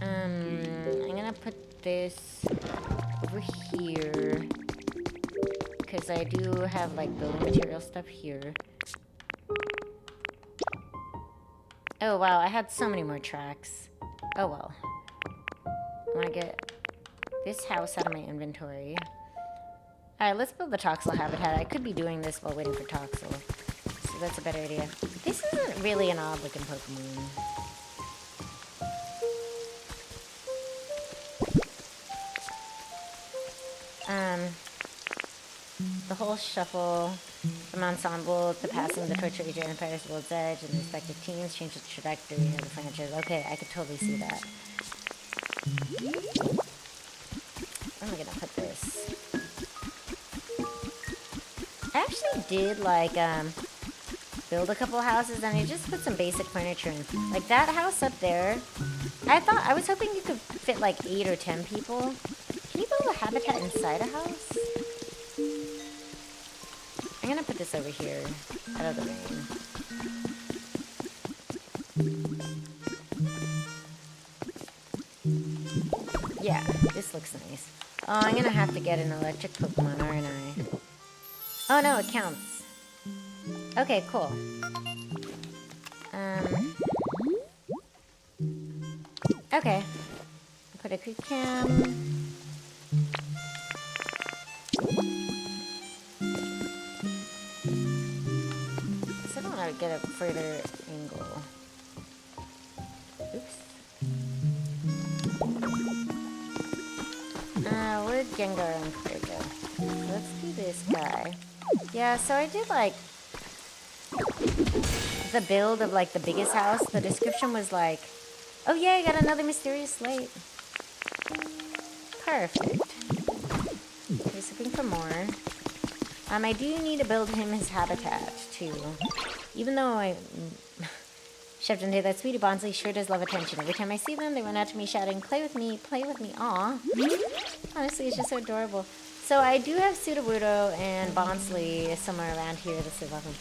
I'm gonna put this over here because I do have like building material stuff here. Oh wow, I had so many more tracks. Oh well. I want to get this house out of my inventory. Alright, let's build the Toxel habitat. I could be doing this while waiting for Toxel. So that's a better idea. This isn't really an odd looking Pokemon. The whole shuffle from ensemble to passing the torch of Empire's World's Edge and the respective teams change the trajectory of the franchise. Okay, I could totally see that. Where am I gonna put this? I actually did like build a couple houses and I just put some basic furniture in. Like that house up there, I was hoping you could fit like 8 or 10 people. Can you build a habitat inside a house? I'm gonna put this over here, out of the rain. Yeah, this looks nice. Oh, I'm gonna have to get an electric Pokemon, aren't I? Oh no, it counts. Okay, cool. Okay. Put a creep cam. Get a further angle. Oops. Where'd Gengar and Claire go? Let's do this guy. Yeah, so I did like the build of like the biggest house. The description was like, oh yeah, I got another mysterious slate. Perfect. Just looking for more. I do need to build him his habitat too. Even though Chef Dante, that sweetie Bonsley sure does love attention. Every time I see them, they run out to me shouting, play with me, aw. Honestly, it's just so adorable. So I do have Sudowoodo and Bonsley somewhere around here. This is welcome.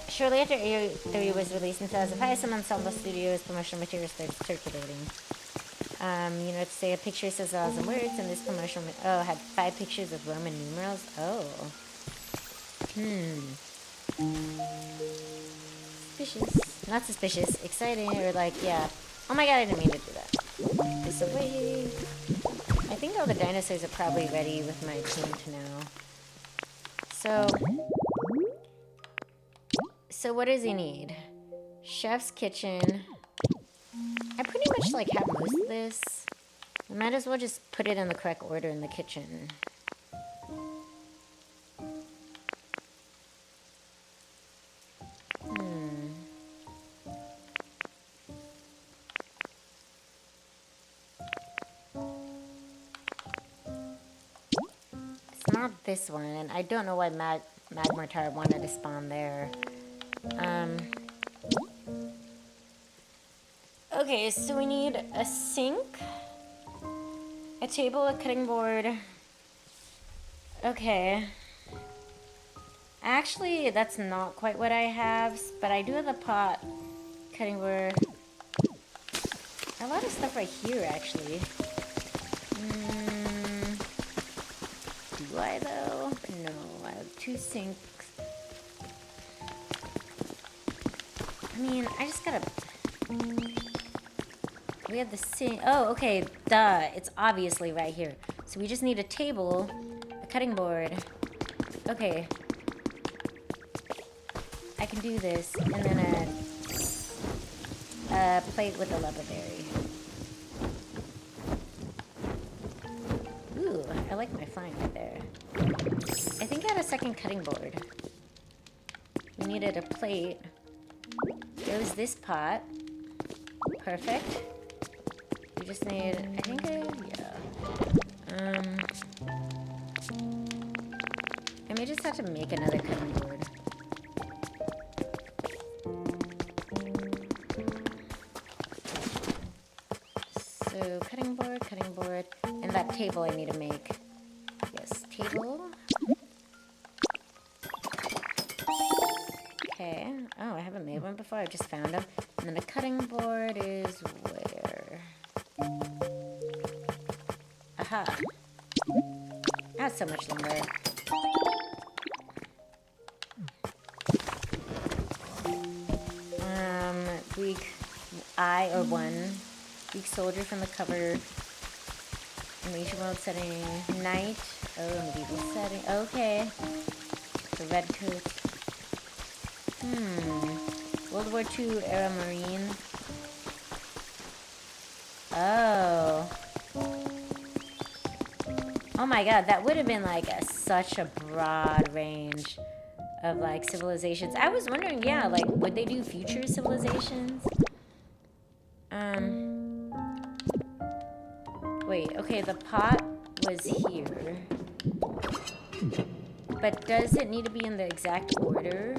Shortly after AO3 was released in 2005, some Ensemble Studios promotional materials started circulating. You know, to say a picture says 1,000 words, and this promotional, had 5 pictures of Roman numerals. Oh. Suspicious. Not suspicious. Exciting, or like, yeah. Oh my god, I didn't mean to do that. This away. I think all the dinosaurs are probably ready with my paint now. So what does he need? Chef's kitchen. I pretty much like have most of this. I might as well just put it in the correct order in the kitchen. It's not this one, and I don't know why Magmortar wanted to spawn there. Okay, so we need a sink, a table, a cutting board. Okay. Actually, that's not quite what I have, but I do have the pot, cutting board. A lot of stuff right here, actually. Do I, though? No, I have 2 sinks. I mean, I just gotta... We have the sink. Oh, okay, duh. It's obviously right here. So we just need a table, a cutting board. Okay. I can do this. And then a plate with a leatherberry. Ooh, I like my find right there. I think I had a second cutting board. We needed a plate. There was this pot. Perfect. We just need, I think I may just have to make another cutting board. So, cutting board, that table I need to make. Yes, table. Okay. Oh, I haven't made one before. I just found them. And then a cutting board is where? Aha. That's so much lumber. Greek I or one. Greek soldier from the cover. Ancient world setting. Knight. Oh, medieval setting. Okay. The red coat. World War II era Marine. Oh. Oh my god, that would have been like such a broad range of like civilizations. I was wondering, yeah, like would they do future civilizations? Wait, okay, the pot was here. But does it need to be in the exact order?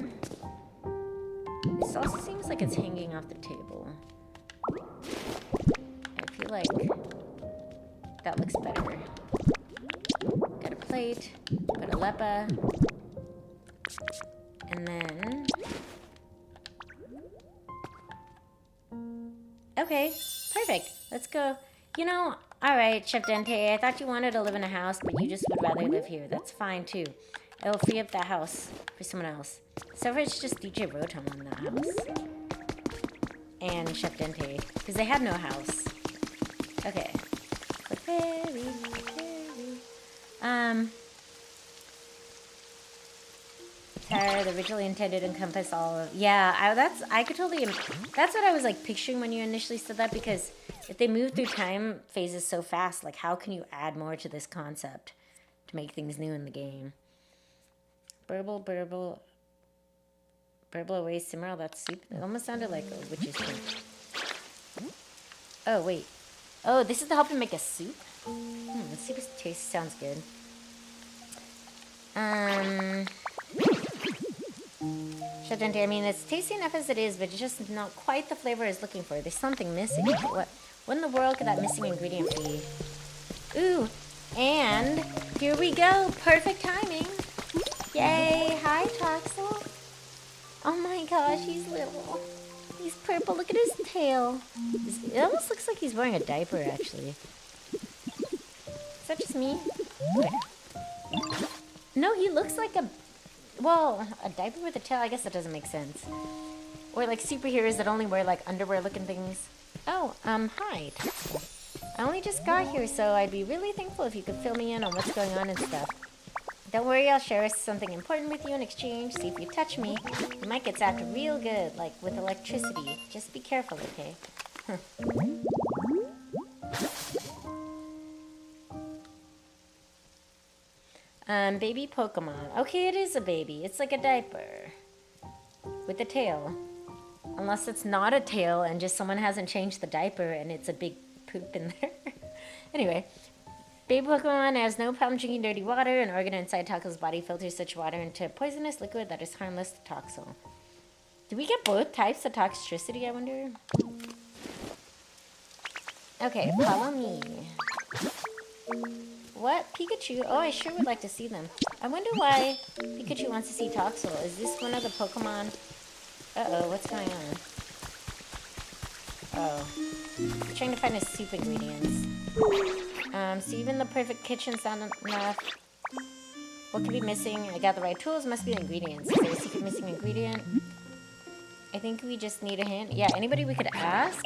This also seems like it's hanging off the table. I feel like that looks better. Got a plate, got a lepa, and then... Okay, perfect. Let's go. You know, alright, Chef Dente, I thought you wanted to live in a house, but you just would rather live here. That's fine, too. I will free up that house for someone else. So far, it's just DJ Rotom in that house. And Chef Dente, because they had no house. Okay. Very. Tara, the originally intended to encompass all of... Yeah, I could totally... That's what I was, like, picturing when you initially said that, because if they move through time phases so fast, like, how can you add more to this concept to make things new in the game? Burble away, simmer all that soup. It almost sounded like a witch's drink. Oh, wait. Oh, this is to help him make a soup? The soup taste sounds good. Chef Dente, I mean, it's tasty enough as it is, but it's just not quite the flavor I was looking for. There's something missing. What in the world could that missing ingredient be? Ooh, and here we go. Perfect timing. Yay. Hi, Toxel. Oh my gosh, he's little. He's purple. Look at his tail. It almost looks like he's wearing a diaper, actually. Is that just me? Okay. No, he looks like a... Well, a diaper with a tail, I guess that doesn't make sense. Or like superheroes that only wear like underwear-looking things. Oh, hi, Toxel. I only just got here, so I'd be really thankful if you could fill me in on what's going on and stuff. Don't worry, I'll share something important with you in exchange. See if you touch me, you might get zapped real good, like with electricity. Just be careful, okay? Baby Pokemon. Okay, it is a baby. It's like a diaper. With a tail. Unless it's not a tail and just someone hasn't changed the diaper and it's a big poop in there. Anyway. Baby Pokemon has no problem drinking dirty water. An organ inside Toxel's body filters such water into a poisonous liquid that is harmless to Toxel. Do we get both types of toxicity, I wonder? Okay, follow me. What? Pikachu? Oh, I sure would like to see them. I wonder why Pikachu wants to see Toxel. Is this one of the Pokemon? Uh-oh, what's going on? Oh. I'm trying to find his soup ingredients. So even the perfect kitchen's not enough. What could be missing? I got the right tools, must be the ingredients. Is there a secret missing ingredient? I think we just need a hint. Yeah, anybody we could ask?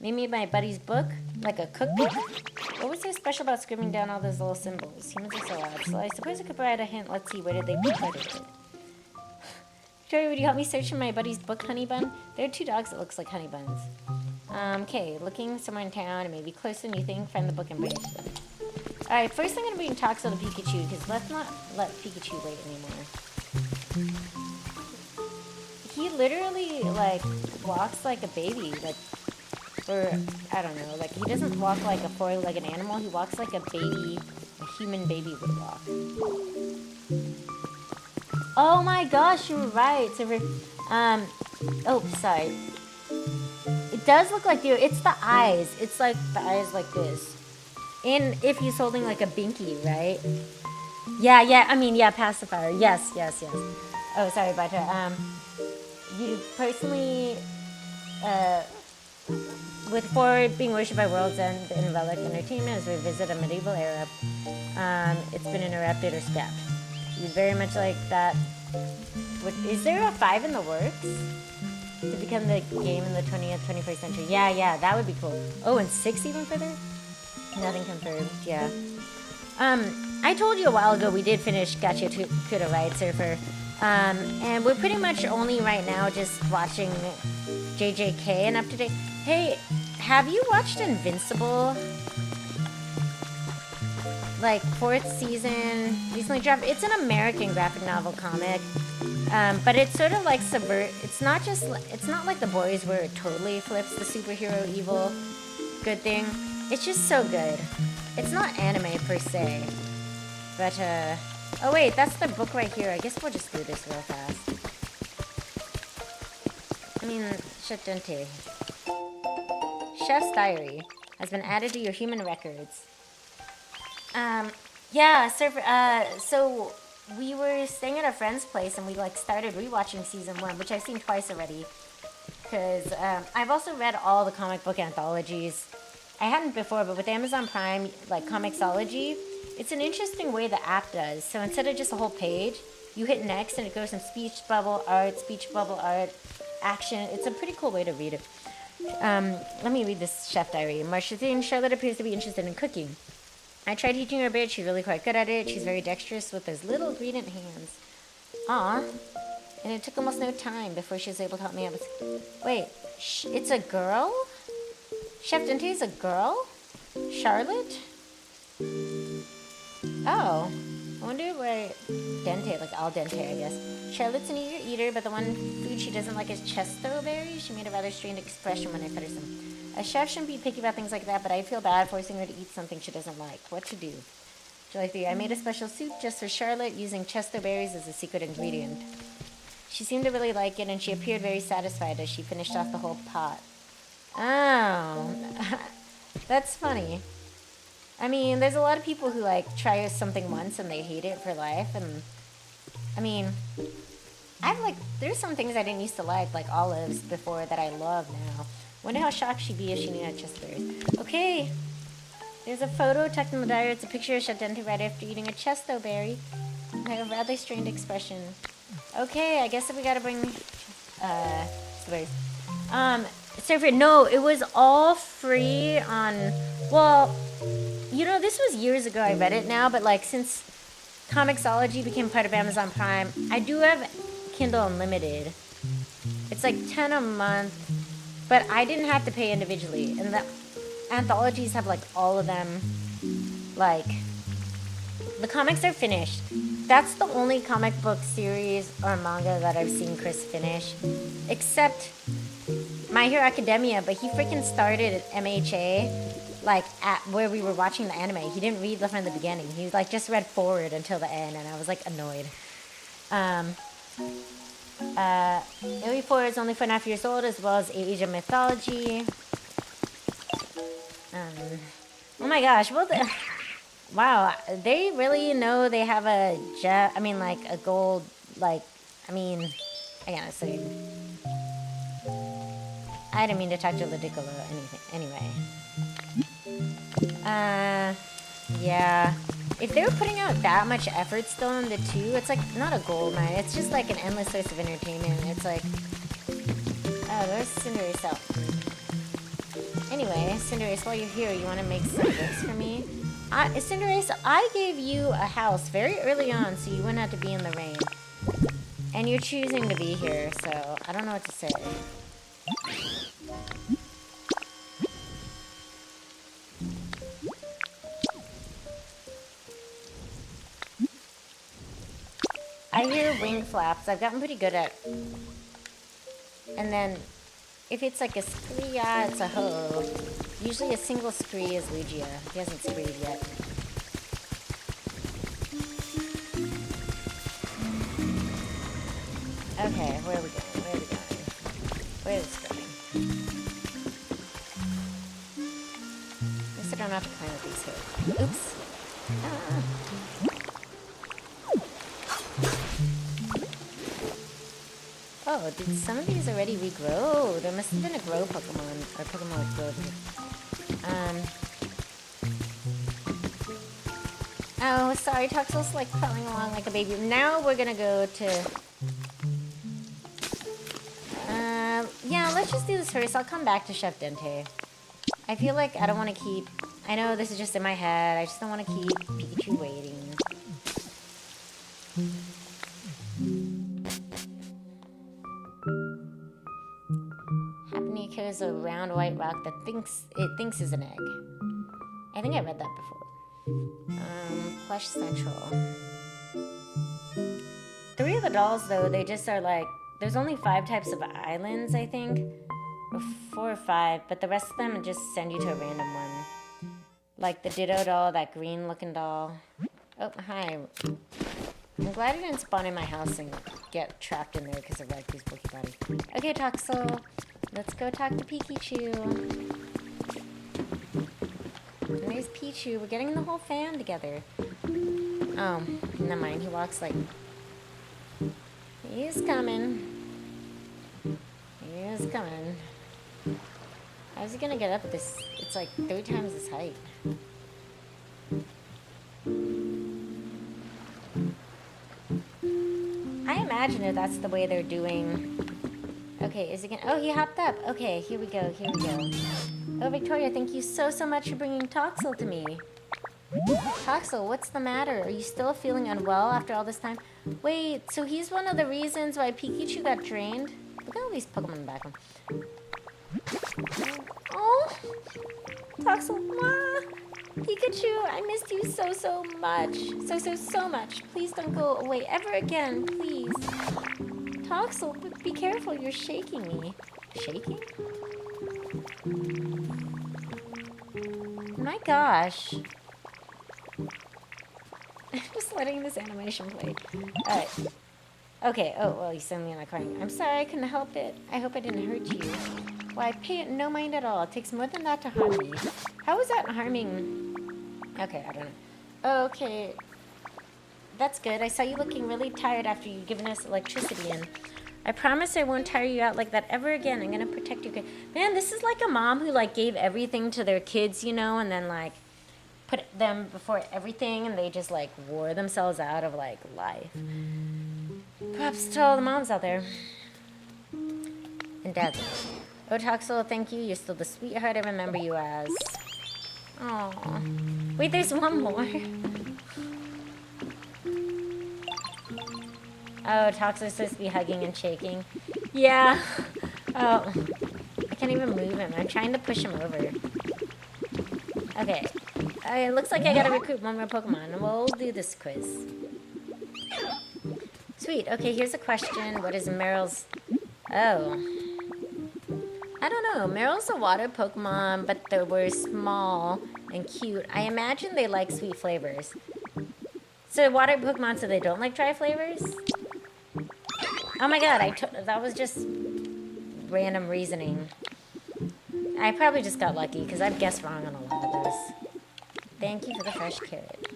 Maybe my buddy's book? Like a cookbook? What was so special about scribbling down all those little symbols? Humans are so odd. So I suppose I could provide a hint. Let's see, where did they put it? Victoria, would you help me search in my buddy's book, Honey Bun? There are two dogs that looks like honey buns. Okay, looking somewhere in town, and maybe closer than you think. Find the book and bring it to them. Alright, first I'm going to bring Toxel to Pikachu, because let's not let Pikachu wait anymore. He literally, like, walks like a baby, like, or, I don't know, like, he doesn't walk like a four-legged animal, he walks like a baby, a human baby would walk. Oh my gosh, you're right. So oh, sorry. It does look like it's the eyes. It's like the eyes like this. And if he's holding like a binky, right? Yeah, I mean, yeah, pacifier. Yes. Oh, sorry, but you personally, with for being worshipped by world's end and relic entertainment as we visit a medieval era, it's been interrupted or scrapped. You'd very much like that. Is there a 5 in the works to become the game in the 20th, 21st century? Yeah, that would be cool. Oh, and 6 even further? Nothing confirmed, yeah. I told you a while ago we did finish Gotcha Kuda, right, Surfer? And we're pretty much only right now just watching JJK and up to date. Hey, have you watched Invincible? Like, 4th season, recently dropped. It's an American graphic novel comic. But it's sort of like it's not like The Boys where it totally flips the superhero evil good thing. It's just so good. It's not anime per se. But, oh wait, that's the book right here. I guess we'll just do this real fast. I mean, Chef Dente. Chef's Diary has been added to your human records. Yeah, so we were staying at a friend's place and we like started rewatching season 1, which I've seen twice already. Because I've also read all the comic book anthologies. I hadn't before, but with Amazon Prime, like Comixology, it's an interesting way the app does. So instead of just a whole page, you hit next and it goes from speech bubble art, action. It's a pretty cool way to read it. Let me read this Chef Diary. March 13, Charlotte appears to be interested in cooking. I tried teaching her a bit. She's really quite good at it. She's very dexterous with those little gradient hands. Aw. And it took almost no time before she was able to help me out with... Wait, it's a girl? Chef Dente is a girl? Charlotte? Oh. I wonder where... Dente, like al dente, I guess. Charlotte's an eater, but the one food she doesn't like is chesto berries. She made a rather strained expression when I fed her some. A chef shouldn't be picky about things like that, but I feel bad forcing her to eat something she doesn't like. What to do? July 3. I made a special soup just for Charlotte using chesto berries as a secret ingredient. She seemed to really like it, and she appeared very satisfied as she finished off the whole pot. Oh. That's funny. I mean, there's a lot of people who, like, try something once and they hate it for life, and... I mean... There's some things I didn't used to like olives before, that I love now. Wonder how shocked she'd be if she knew I had chesto berries. Okay. There's a photo tucked in the diary. It's a picture of Chef Dente right after eating a chesto berry. I have a rather strained expression. Okay, I guess that we gotta bring... berries. Surfer, no, it was all free on... Well, you know, this was years ago. I read it now, but, like, since Comixology became part of Amazon Prime, I do have Kindle Unlimited. It's like $10 a month, but I didn't have to pay individually. And the anthologies have, like, all of them. Like, the comics are finished. That's the only comic book series or manga that I've seen Chris finish. Except My Hero Academia, but he freaking started at MHA, like, at where we were watching the anime. He didn't read from the beginning. He, like, just read forward until the end, and I was, like, annoyed. Illy 4 is only 4.5 years old, as well as Asian mythology. Oh my gosh, well, wow, they really know they have a a gold, like, I gotta say, I didn't mean to talk to Ludicolo or anything, anyway. Yeah, if they were putting out that much effort still in the 2, it's like, not a gold mine, it's just like an endless source of entertainment. It's like, oh, there's Cinderace out. Anyway, Cinderace, while you're here, you want to make some gifts for me? Cinderace, I gave you a house very early on, so you wouldn't have to be in the rain. And you're choosing to be here, so I don't know what to say. I hear wing flaps. I've gotten pretty good at... And then, if it's like a scree, it's a hoe. Usually a single scree is Lugia. He hasn't screed yet. Okay, where are we going? Where is this going? Let's sit on don't have to climb up these hills. Oops. Ah. Oh, did some of these already regrow? There must have been a grow Pokemon, or Pokemon with grow. Oh, sorry, Toxel's like crawling along like a baby. Now we're gonna go to... yeah, let's just do this first. I'll come back to Chef Dente. I feel like I don't want to keep... I know this is just in my head. I just don't want to keep Pikachu waiting. Happy is a round white rock that thinks is an egg. I think I read that before. Plush Central. 3 of the dolls, though, they just are like... There's only 5 types of islands, I think. Or 4 or 5, but the rest of them just send you to a random one. Like the Ditto doll, that green-looking doll. Oh, hi. I'm glad you didn't spawn in my house and get trapped in there because of Raiki's Pokebody. Okay, Toxel. Let's go talk to Pikachu. And there's Pichu. We're getting the whole fam together. Oh, never mind. He walks like... He's coming. He is coming. How's he gonna get up this? It's like 3 times his height. I imagine if that's the way they're doing... Okay, is he gonna... Oh, he hopped up. Okay, here we go, here we go. Oh, Victoria, thank you so much for bringing Toxel to me. Toxel, what's the matter? Are you still feeling unwell after all this time? Wait, so he's one of the reasons why Pikachu got drained? Look at all these Pokemon in the background. Oh! Toxel, mwah! Pikachu, I missed you so much. So much. Please don't go away ever again, please. Toxel, be careful, you're shaking me. Shaking? My gosh. I'm just letting this animation play. Alright. Okay, oh, well, he's suddenly not crying. I'm sorry, I couldn't help it. I hope I didn't hurt you. Well, I pay it no mind at all. It takes more than that to harm me. How is that harming? Okay, I don't know. Okay. That's good. I saw you looking really tired after you given us electricity, and I promise I won't tire you out like that ever again. I'm gonna protect your kid. Man, this is like a mom who, like, gave everything to their kids, you know, and then, like, put them before everything, and they just, like, wore themselves out of, like, life. Props to all the moms out there. And dads. Oh, Toxel, thank you. You're still the sweetheart I remember you as. Aww. Wait, there's one more. Oh, Toxel's supposed to be hugging and shaking. Yeah. Oh. I can't even move him. I'm trying to push him over. Okay. It looks like I gotta recruit one more Pokemon. We'll do this quiz. Sweet. Okay, here's a question. What is Meryl's... Oh. I don't know. Meryl's a water Pokemon, but they were small and cute. I imagine they like sweet flavors. So water Pokemon, so they don't like dry flavors? Oh my god, that was just random reasoning. I probably just got lucky, because I've guessed wrong on a lot of those. Thank you for the fresh carrot.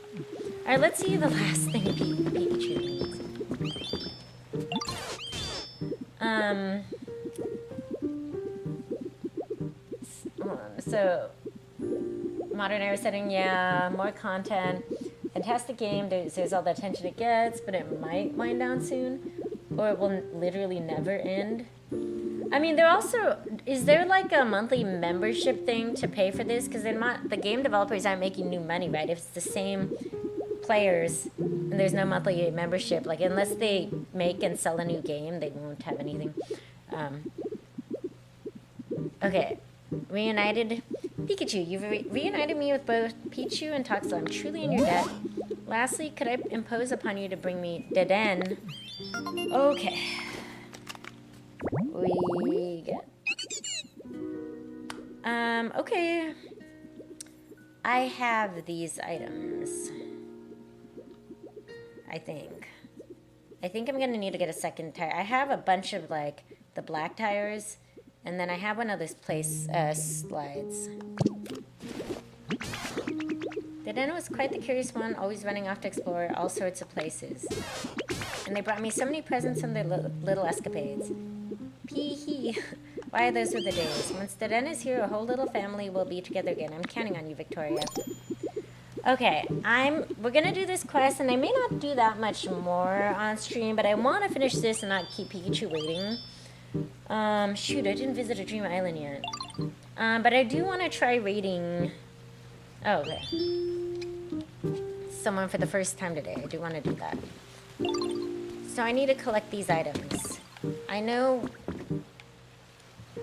Alright, let's see the last thing Pikachu needs. So, modern era setting, yeah, more content. Fantastic game, there's all the attention it gets, but it might wind down soon. Or it will literally never end. I mean, there also... Is there like a monthly membership thing to pay for this? Because the game developers aren't making new money, right? If it's the same players and there's no monthly membership, like unless they make and sell a new game, they won't have anything. Okay. Reunited... Pikachu, you've reunited me with both Pichu and Toxel. I'm truly in your debt. Lastly, could I impose upon you to bring me Deden? Okay. We get... okay. I have these items. I think I'm gonna need to get a second tire. I have a bunch of, like, the black tires, and then I have one of those place, slides. The den was quite the curious one, always running off to explore all sorts of places. And they brought me so many presents from their little escapades. Pee-hee. Why, those were the days. Once the den is here, a whole little family will be together again. I'm counting on you, Victoria. Okay, we're gonna do this quest, and I may not do that much more on stream, but I want to finish this and not keep Pikachu waiting. Shoot, I didn't visit a Dream Island yet. But I do want to try raiding... Oh, okay. Someone for the first time today. I do want to do that. So I need to collect these items. I know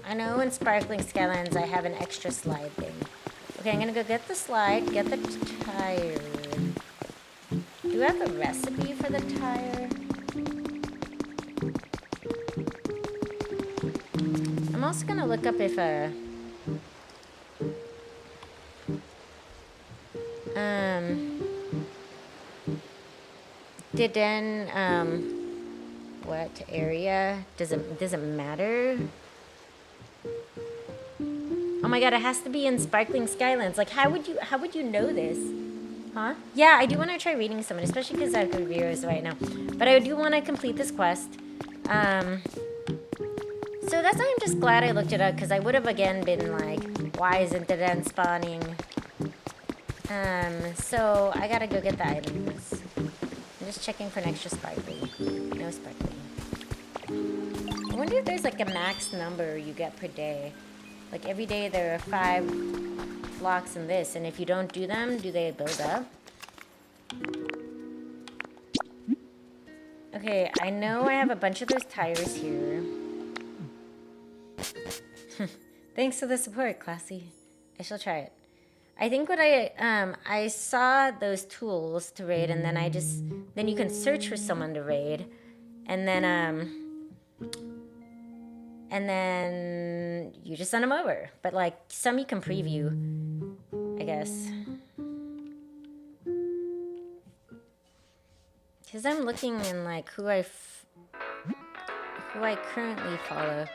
in Sparkling Skylands I have an extra slide thing. Okay, I'm gonna go get the slide, get the tire. Do I have a recipe for the tire? I'm also gonna look up if what area? Does it matter? Oh my god, it has to be in Sparkling Skylands. Like, how would you know this? Huh? Yeah, I do want to try reading someone, especially because I have good viewers right now. But I do want to complete this quest. So that's why I'm just glad I looked it up, because I would have again been like, why isn't the den spawning? So I gotta go get the items. I'm just checking for an extra sparkly. No sparkly. I wonder if there's like a max number you get per day. Like every day there are 5 blocks in this, and if you don't do them, do they build up? Okay, I know I have a bunch of those tires here. Thanks for the support, Classy. I shall try it. I think what I saw those tools to raid, and then you can search for someone to raid, and then you just send them over. But like some you can preview, I guess. Because I'm looking in like who I currently follow.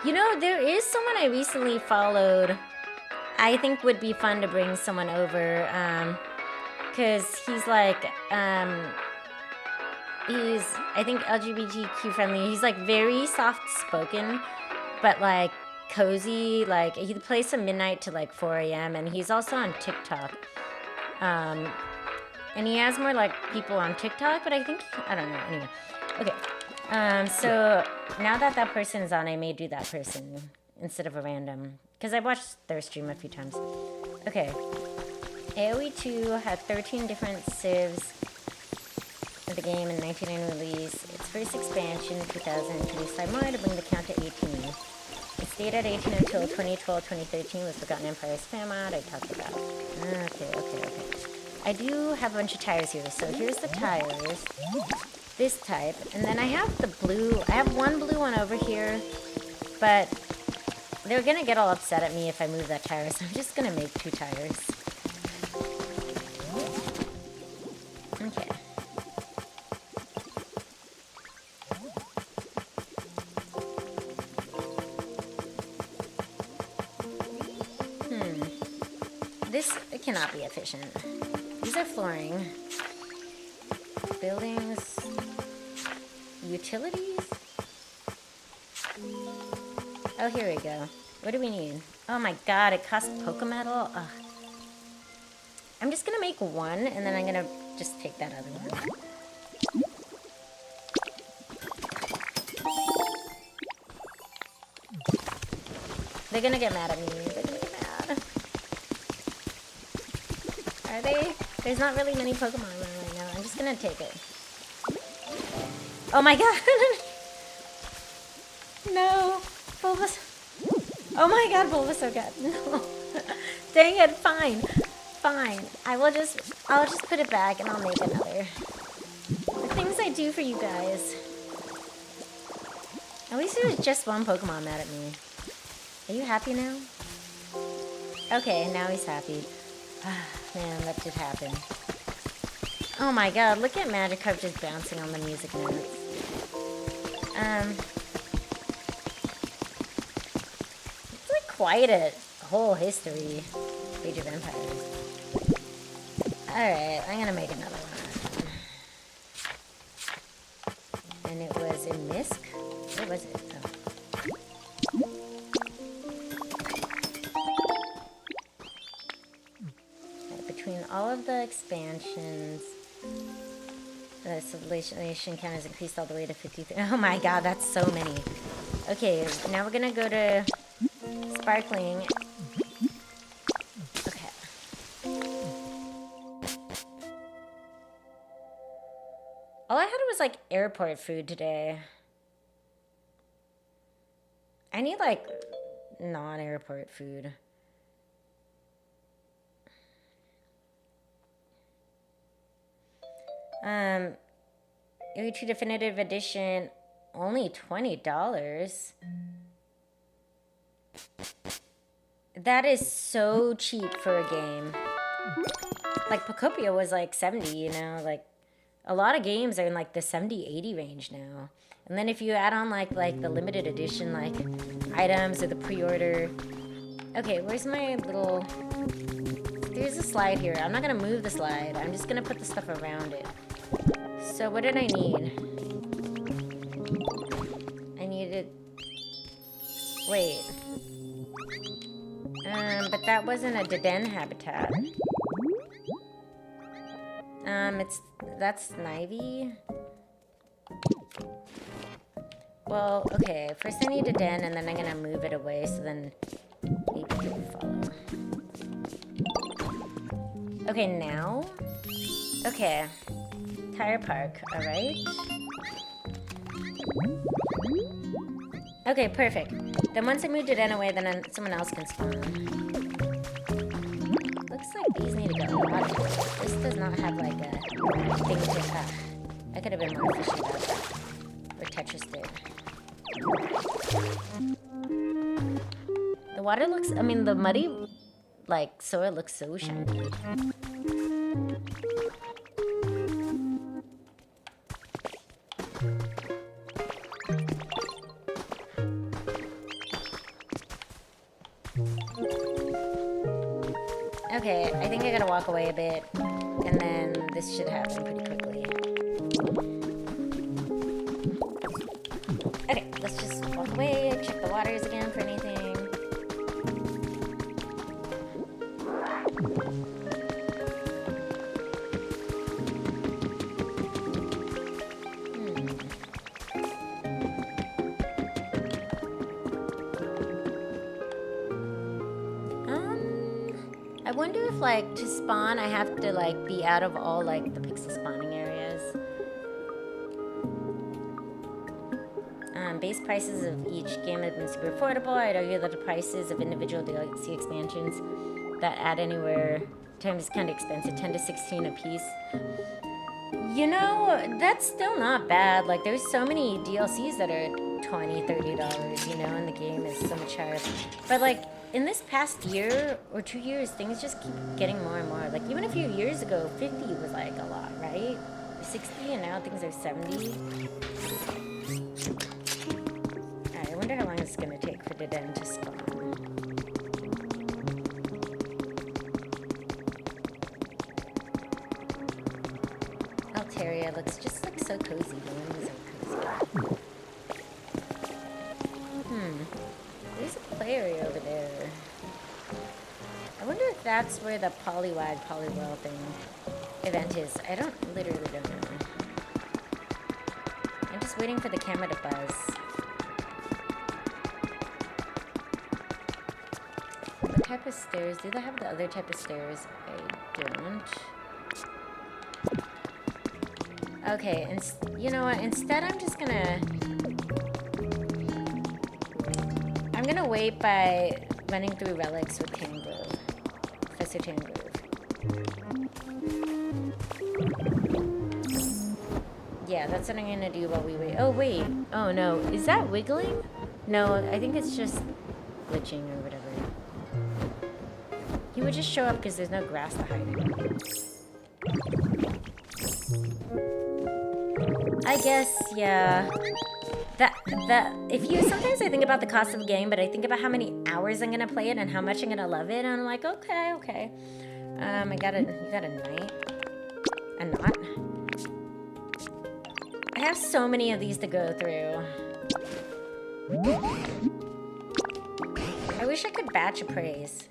You know, there is someone I recently followed. I think would be fun to bring someone over, because he's like, he's, I think, LGBTQ friendly. He's like very soft-spoken, but like cozy. Like he plays from midnight to like 4 a.m. and he's also on TikTok. And he has more like people on TikTok, but I think, I don't know. Anyway, okay. So now that person is on, I may do that person instead of a random, because I watched their stream a few times. Okay. AoE 2 had 13 different civs of the game in 1990 release. Its first expansion in 2000 introduced 5 more to bring the count to 18. It stayed at 18 until 2012-2013 with Forgotten Empires fan mod I talked about. Okay. I do have a bunch of tires here. So here's the tires. This type. And then I have the blue. I have one blue one over here. But they're going to get all upset at me if I move that tire. So I'm just going to make 2 tires. Okay. This cannot be efficient. These are flooring. Buildings. Utilities? Oh, here we go. What do we need? Oh my god, it costs Pokemetal? Ugh. I'm just gonna make 1, and then I'm gonna just take that other one. They're gonna get mad at me. They're gonna get mad. Are they? There's not really many Pokemon around right now. I'm just gonna take it. Oh my god! No! Bulbasaur. Oh my god, Bulbasaur got no. Dang it, fine. I'll just put it back and I'll make another. The things I do for you guys. At least there was just one Pokemon mad at me. Are you happy now? Okay, now he's happy. Man, that did happen. Oh my god, look at Magikarp just bouncing on the music notes. It's like quite a whole history. Age of Empires. Alright, I'm gonna make another one. And it was in Misk? Where was it? Oh. Right, between all of the expansions, the civilization count has increased all the way to 53. Oh my god, that's so many. Okay, now we're gonna go to Sparkling. Okay. All I had was like airport food today. I need like non-airport food. AO2 Definitive Edition, only $20. That is so cheap for a game. Like Pocopia was like 70, you know, like a lot of games are in like the 70, 80 range now. And then if you add on like the limited edition like items or the pre-order. Okay, where's my little... There's a slide here. I'm not gonna move the slide. I'm just gonna put the stuff around it. So what did I need? I needed... Wait. But that wasn't a Deden habitat. That's Snivy. Well, okay. First I need a den, and then I'm gonna move it away, so then maybe it will follow. Okay, now? Okay. Tire park, alright. Okay, perfect. Then once I moved it away, then someone else can spawn. Looks like these need to go. This does not have like a thing to... I could have been more efficient about that. Or Tetris did. The water looks... I mean, the muddy, like, soil looks so shiny. Okay, I think I gotta walk away a bit, and then this should happen pretty quickly. Okay, let's just walk away, check the waters again for anything. I wonder if, like, to spawn, I have to, like, be out of all, like, the pixel spawning areas. Base prices of each game have been super affordable. I'd argue that the prices of individual DLC expansions that add anywhere times is kind of expensive, 10 to 16 a piece. You know, that's still not bad. Like, there's so many DLCs that are $20, $30, you know, and the game is so much higher. But, like, in this past year or 2 years, things just keep getting more and more. Like, even a few years ago, 50 was, like, a lot, right? 60, and now things are 70. Alright, I wonder how long it's gonna take for the den to spawn. Altaria looks just, like, so cozy. The wings are cozy. There's a play area over there. I wonder if that's where the Poliwag, Poliwell thing event is. I literally don't know. I'm just waiting for the camera to buzz. What type of stairs? Do they have the other type of stairs? I don't. Okay, and you know what? Instead, I'm just gonna wait by running through relics with Tangrove. Professor Tangrove. Yeah, that's what I'm gonna do while we wait. Oh, wait. Oh, no. Is that wiggling? No, I think it's just glitching or whatever. He would just show up because there's no grass to hide in. I guess, yeah. Sometimes I think about the cost of a game, but I think about how many hours I'm gonna play it and how much I'm gonna love it, and I'm like, okay. You got a knight? and not. I have so many of these to go through. I wish I could batch appraise.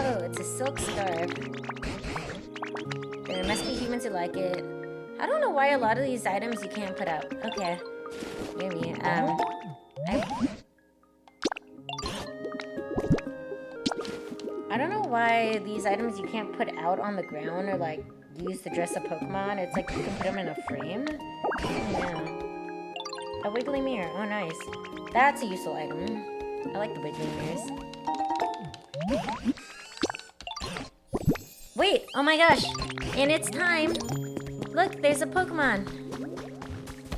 Oh, it's a silk scarf. There must be humans who like it. I don't know why a lot of these items you can't put up. Okay. Maybe. I don't know why these items you can't put out on the ground or like use to dress a Pokemon. It's like you can put them in a frame. Yeah. A wiggly mirror. Oh, nice. That's a useful item. I like the wiggly mirrors. Wait! Oh my gosh! And it's time! Look, there's a Pokemon.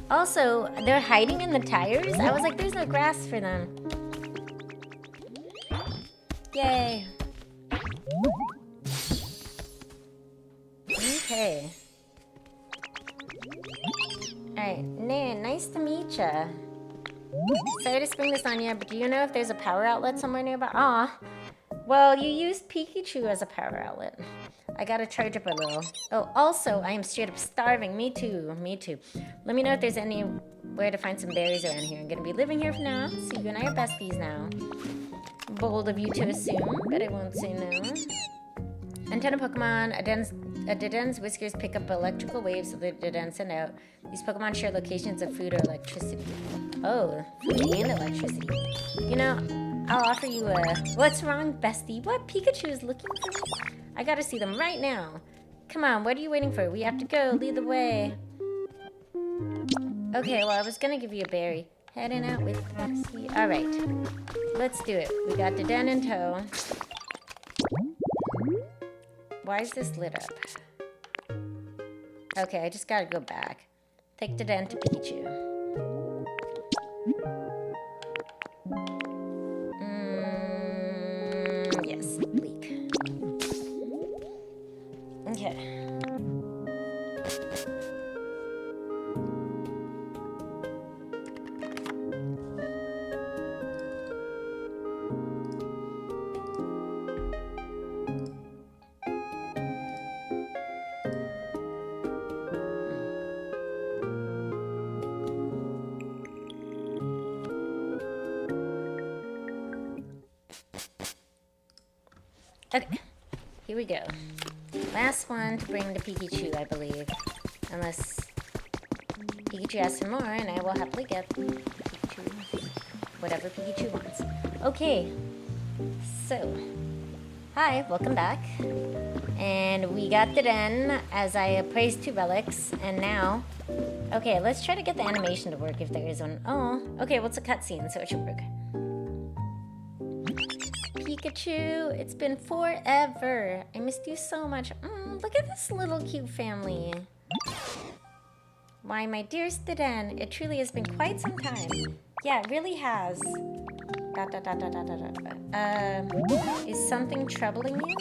Also, they're hiding in the tires? I was like, there's no grass for them. Yay! Okay. Alright, Nan, nice to meet ya. Sorry to spring this on you, but do you know if there's a power outlet somewhere nearby? Aw. Well, you used Pikachu as a power outlet. I gotta charge up a little. Oh, also, I am straight up starving. Me too. Me too. Let me know if there's anywhere to find some berries around here. I'm gonna be living here for now, so you and I are besties now. Bold of you to assume, but I won't say no. Antenna Pokemon, a Deden's whiskers pick up electrical waves that the Deden send out. These Pokemon share locations of food or electricity. Oh, food and electricity. You know, I'll offer you a... What's wrong, bestie? What? Pikachu is looking for me? I gotta see them right now. Come on, what are you waiting for? We have to go. Lead the way. Okay, well, I was gonna give you a berry. Heading out with Bessie. Alright. Let's do it. We got Deden in tow. Why is this lit up? Okay, I just gotta go back. Take Deden to Pikachu. Yes, leak. Okay. Okay, here we go. Last one to bring to Pikachu, I believe. Unless Pikachu asks for more, and I will happily get Pikachu whatever Pikachu wants. Okay, so, hi, welcome back. And we got the Den as I appraised 2 relics, and now, okay, let's try to get the animation to work if there is one. Oh, okay, well, it's a cutscene, so it should work. Pikachu, it's been forever. I missed you so much. Look at this little cute family. Why, my dearest Deden, it truly has been quite some time. Yeah, it really has. Is something troubling you?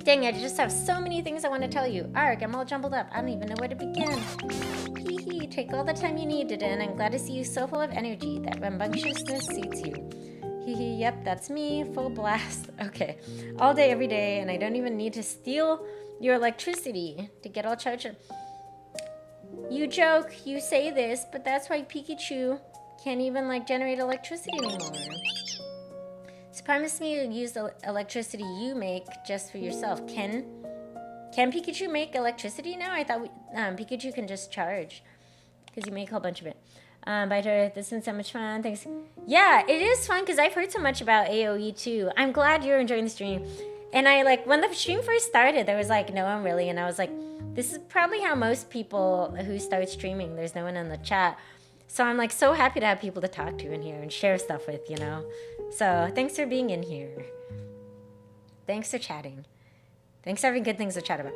Dang, I just have so many things I want to tell you. Arg, I'm all jumbled up. I don't even know where to begin. Hee hee, take all the time you need, Deden. I'm glad to see you so full of energy. That rambunctiousness suits you. Hee hee, yep, that's me, full blast. Okay, all day, every day, and I don't even need to steal your electricity to get all charged up. You joke, you say this, but that's why Pikachu can't even, like, generate electricity anymore. So promise me you'll use the electricity you make just for yourself. Can Pikachu make electricity now? I thought Pikachu can just charge, because you make a whole bunch of it. Biter, this has been so much fun. Thanks. Yeah, it is fun because I've heard so much about AoE too. I'm glad you're enjoying the stream. And I when the stream first started, there was like no one really, and I was like, this is probably how most people who start streaming, there's no one in the chat. So I'm like so happy to have people to talk to in here and share stuff with, you know. So thanks for being in here. Thanks for chatting. Thanks for having good things to chat about.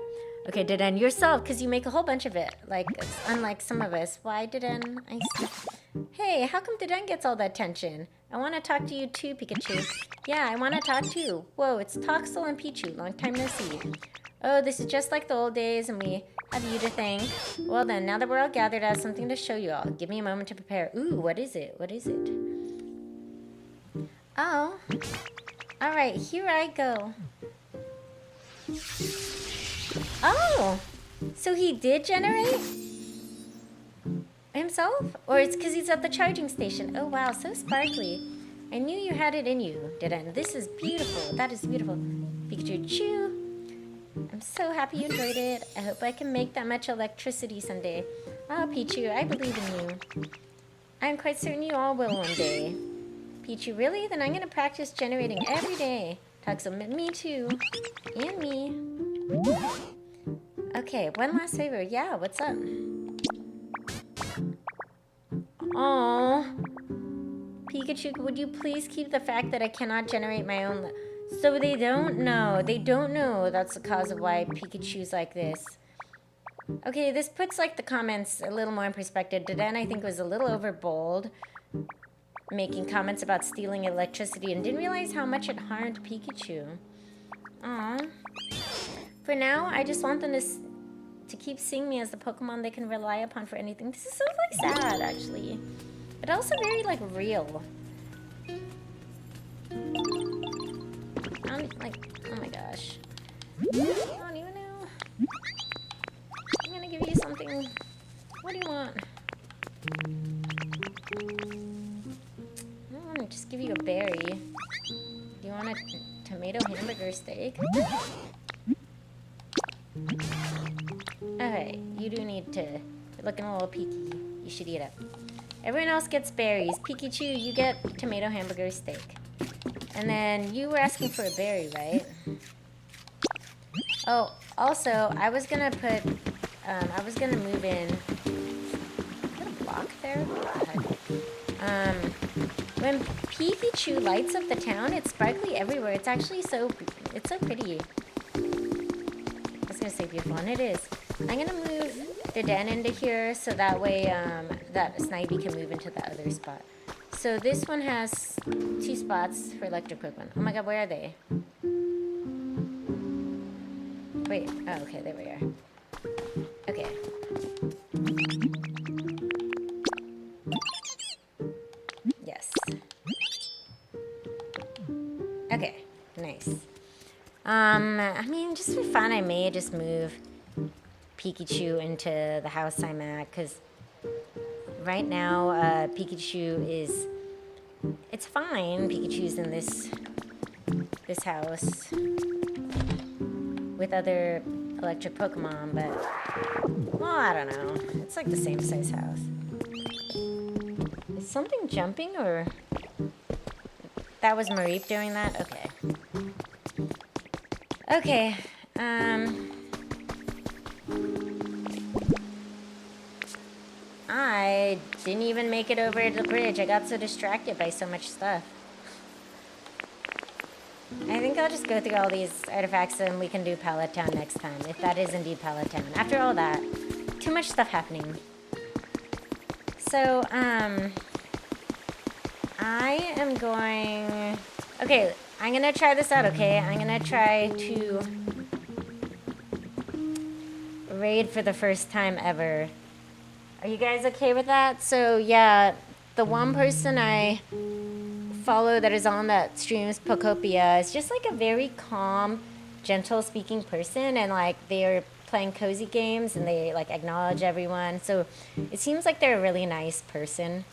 Okay, Deden, yourself, because you make a whole bunch of it. Like, unlike some of us. Why, Deden? Hey, how come Deden gets all that attention? I want to talk to you too, Pikachu. Yeah, I want to talk too. Whoa, it's Toxel and Pichu. Long time no see. Oh, this is just like the old days, and we have you to thank. Well then, now that we're all gathered, I have something to show you all. Give me a moment to prepare. Ooh, what is it? What is it? Oh. All right, here I go. Oh, so he did generate himself? Or it's because he's at the charging station. Oh, wow, so sparkly. I knew you had it in you, didn't? This is beautiful. That is beautiful. Pikachu Chew. I'm so happy you enjoyed it. I hope I can make that much electricity someday. Oh, Pichu, I believe in you. I'm quite certain you all will one day. Pichu, really? Then I'm going to practice generating every day. Tuxum, me too. And me. Okay, one last favor. Yeah, what's up? Aww. Pikachu, would you please keep the fact that I cannot generate my own... So they don't know. They don't know that's the cause of why Pikachu's like this. Okay, this puts like the comments a little more in perspective. Daden, I think, was a little overbold, making comments about stealing electricity and didn't realize how much it harmed Pikachu. Aww. For now, I just want them to keep seeing me as the Pokemon they can rely upon for anything. This is so like sad, actually. But also very like real. Oh my gosh. I don't even know. I'm gonna give you something. What do you want? I want to just give you a berry. Do you want a tomato hamburger steak? Okay, you do need to. You're looking a little peaky. You should eat it. Everyone else gets berries. Pikachu, you get tomato hamburger steak. And then you were asking for a berry, right? Oh, also, I was gonna move in. Is that a block there? When Pikachu lights up the town, it's sparkly everywhere. It's actually it's so pretty. I was gonna say beautiful, and it is. I'm gonna move the den into here so that way that Snivy can move into that other spot. So this one has 2 spots for electric Pokemon. Oh my god, where are they? Wait, oh, okay, there we are. Okay. Yes. Okay, nice. I mean, just for fun, I may just move Pikachu into the house I'm at, because right now, Pikachu is... It's fine. Pikachu's in this house with other electric Pokemon, but... Well, I don't know. It's like the same size house. Is something jumping, or... That was Mareep doing that? Okay. Okay, I didn't even make it over the bridge. I got so distracted by so much stuff. I think I'll just go through all these artifacts and we can do Pallet Town next time, if that is indeed Pallet Town. After all that, too much stuff happening. So, I am going... Okay, I'm gonna try this out, okay? I'm gonna try to raid for the first time ever. Are you guys okay with that? So, yeah, the one person I follow that is on that streams Pokopia is just like a very calm, gentle speaking person, and like they're playing cozy games and they like acknowledge everyone. So it seems like they're a really nice person.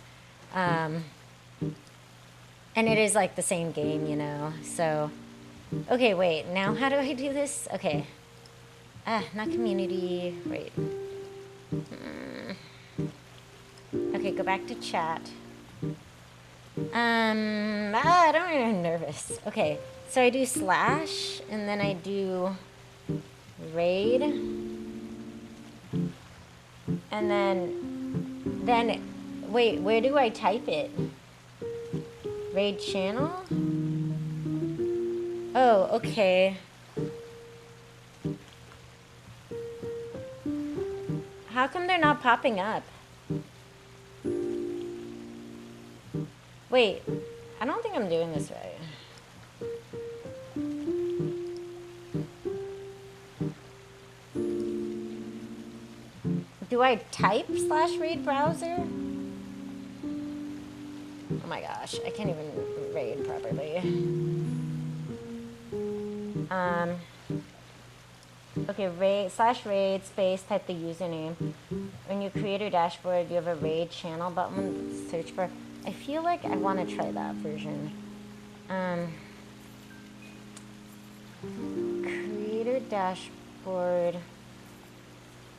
And it is like the same game, you know. So, okay, wait. Now how do I do this? Okay. Not community. Wait. Okay, go back to chat. I'm nervous. Okay, so I do slash, and then I do raid, and then wait, where do I type it? Raid channel? Oh, okay. How come they're not popping up? Wait, I don't think I'm doing this right. Do I type /raid browser? Oh my gosh, I can't even raid properly. Okay, raid /raid space, type the username. When you create your dashboard, you have a raid channel button. Search for. I feel like I want to try that version. Creator dashboard.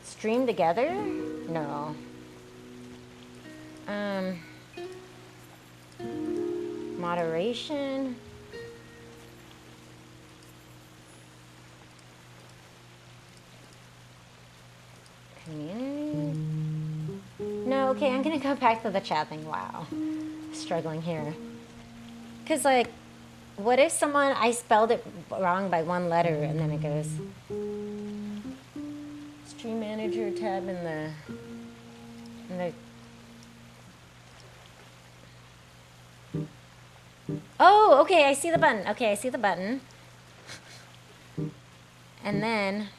Stream together? No. Moderation. Community. No, okay, I'm gonna go back to the chat thing. Wow. Struggling here. Cause like, what if I spelled it wrong by one letter and then it goes Stream Manager tab in the Oh, okay, I see the button. Okay, I see the button. And then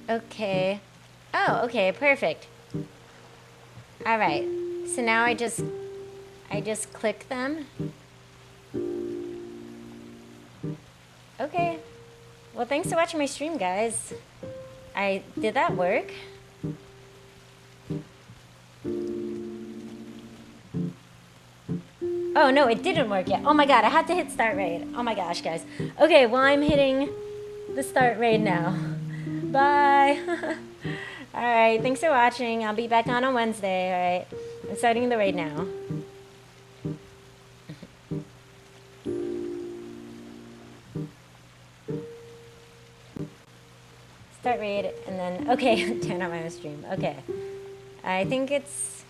okay. Oh, okay, perfect. All right. So now I just click them. Okay. Well, thanks for watching my stream, guys. Did that work? Oh, no, it didn't work yet. Oh my god, I had to hit start raid. Oh my gosh, guys. Okay, well, I'm hitting the start raid now. Bye. Alright, thanks for watching. I'll be back on Wednesday, alright? I'm starting the raid now. Start raid, and then, okay, turn on my own stream. Okay. I think it's...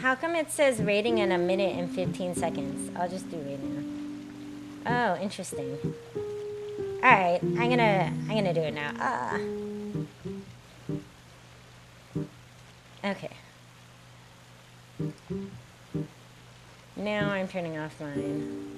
How come it says rating in 1 minute and 15 seconds? I'll just do raid now. Oh, interesting. Alright, I'm gonna do it now. Okay. Now I'm turning off mine.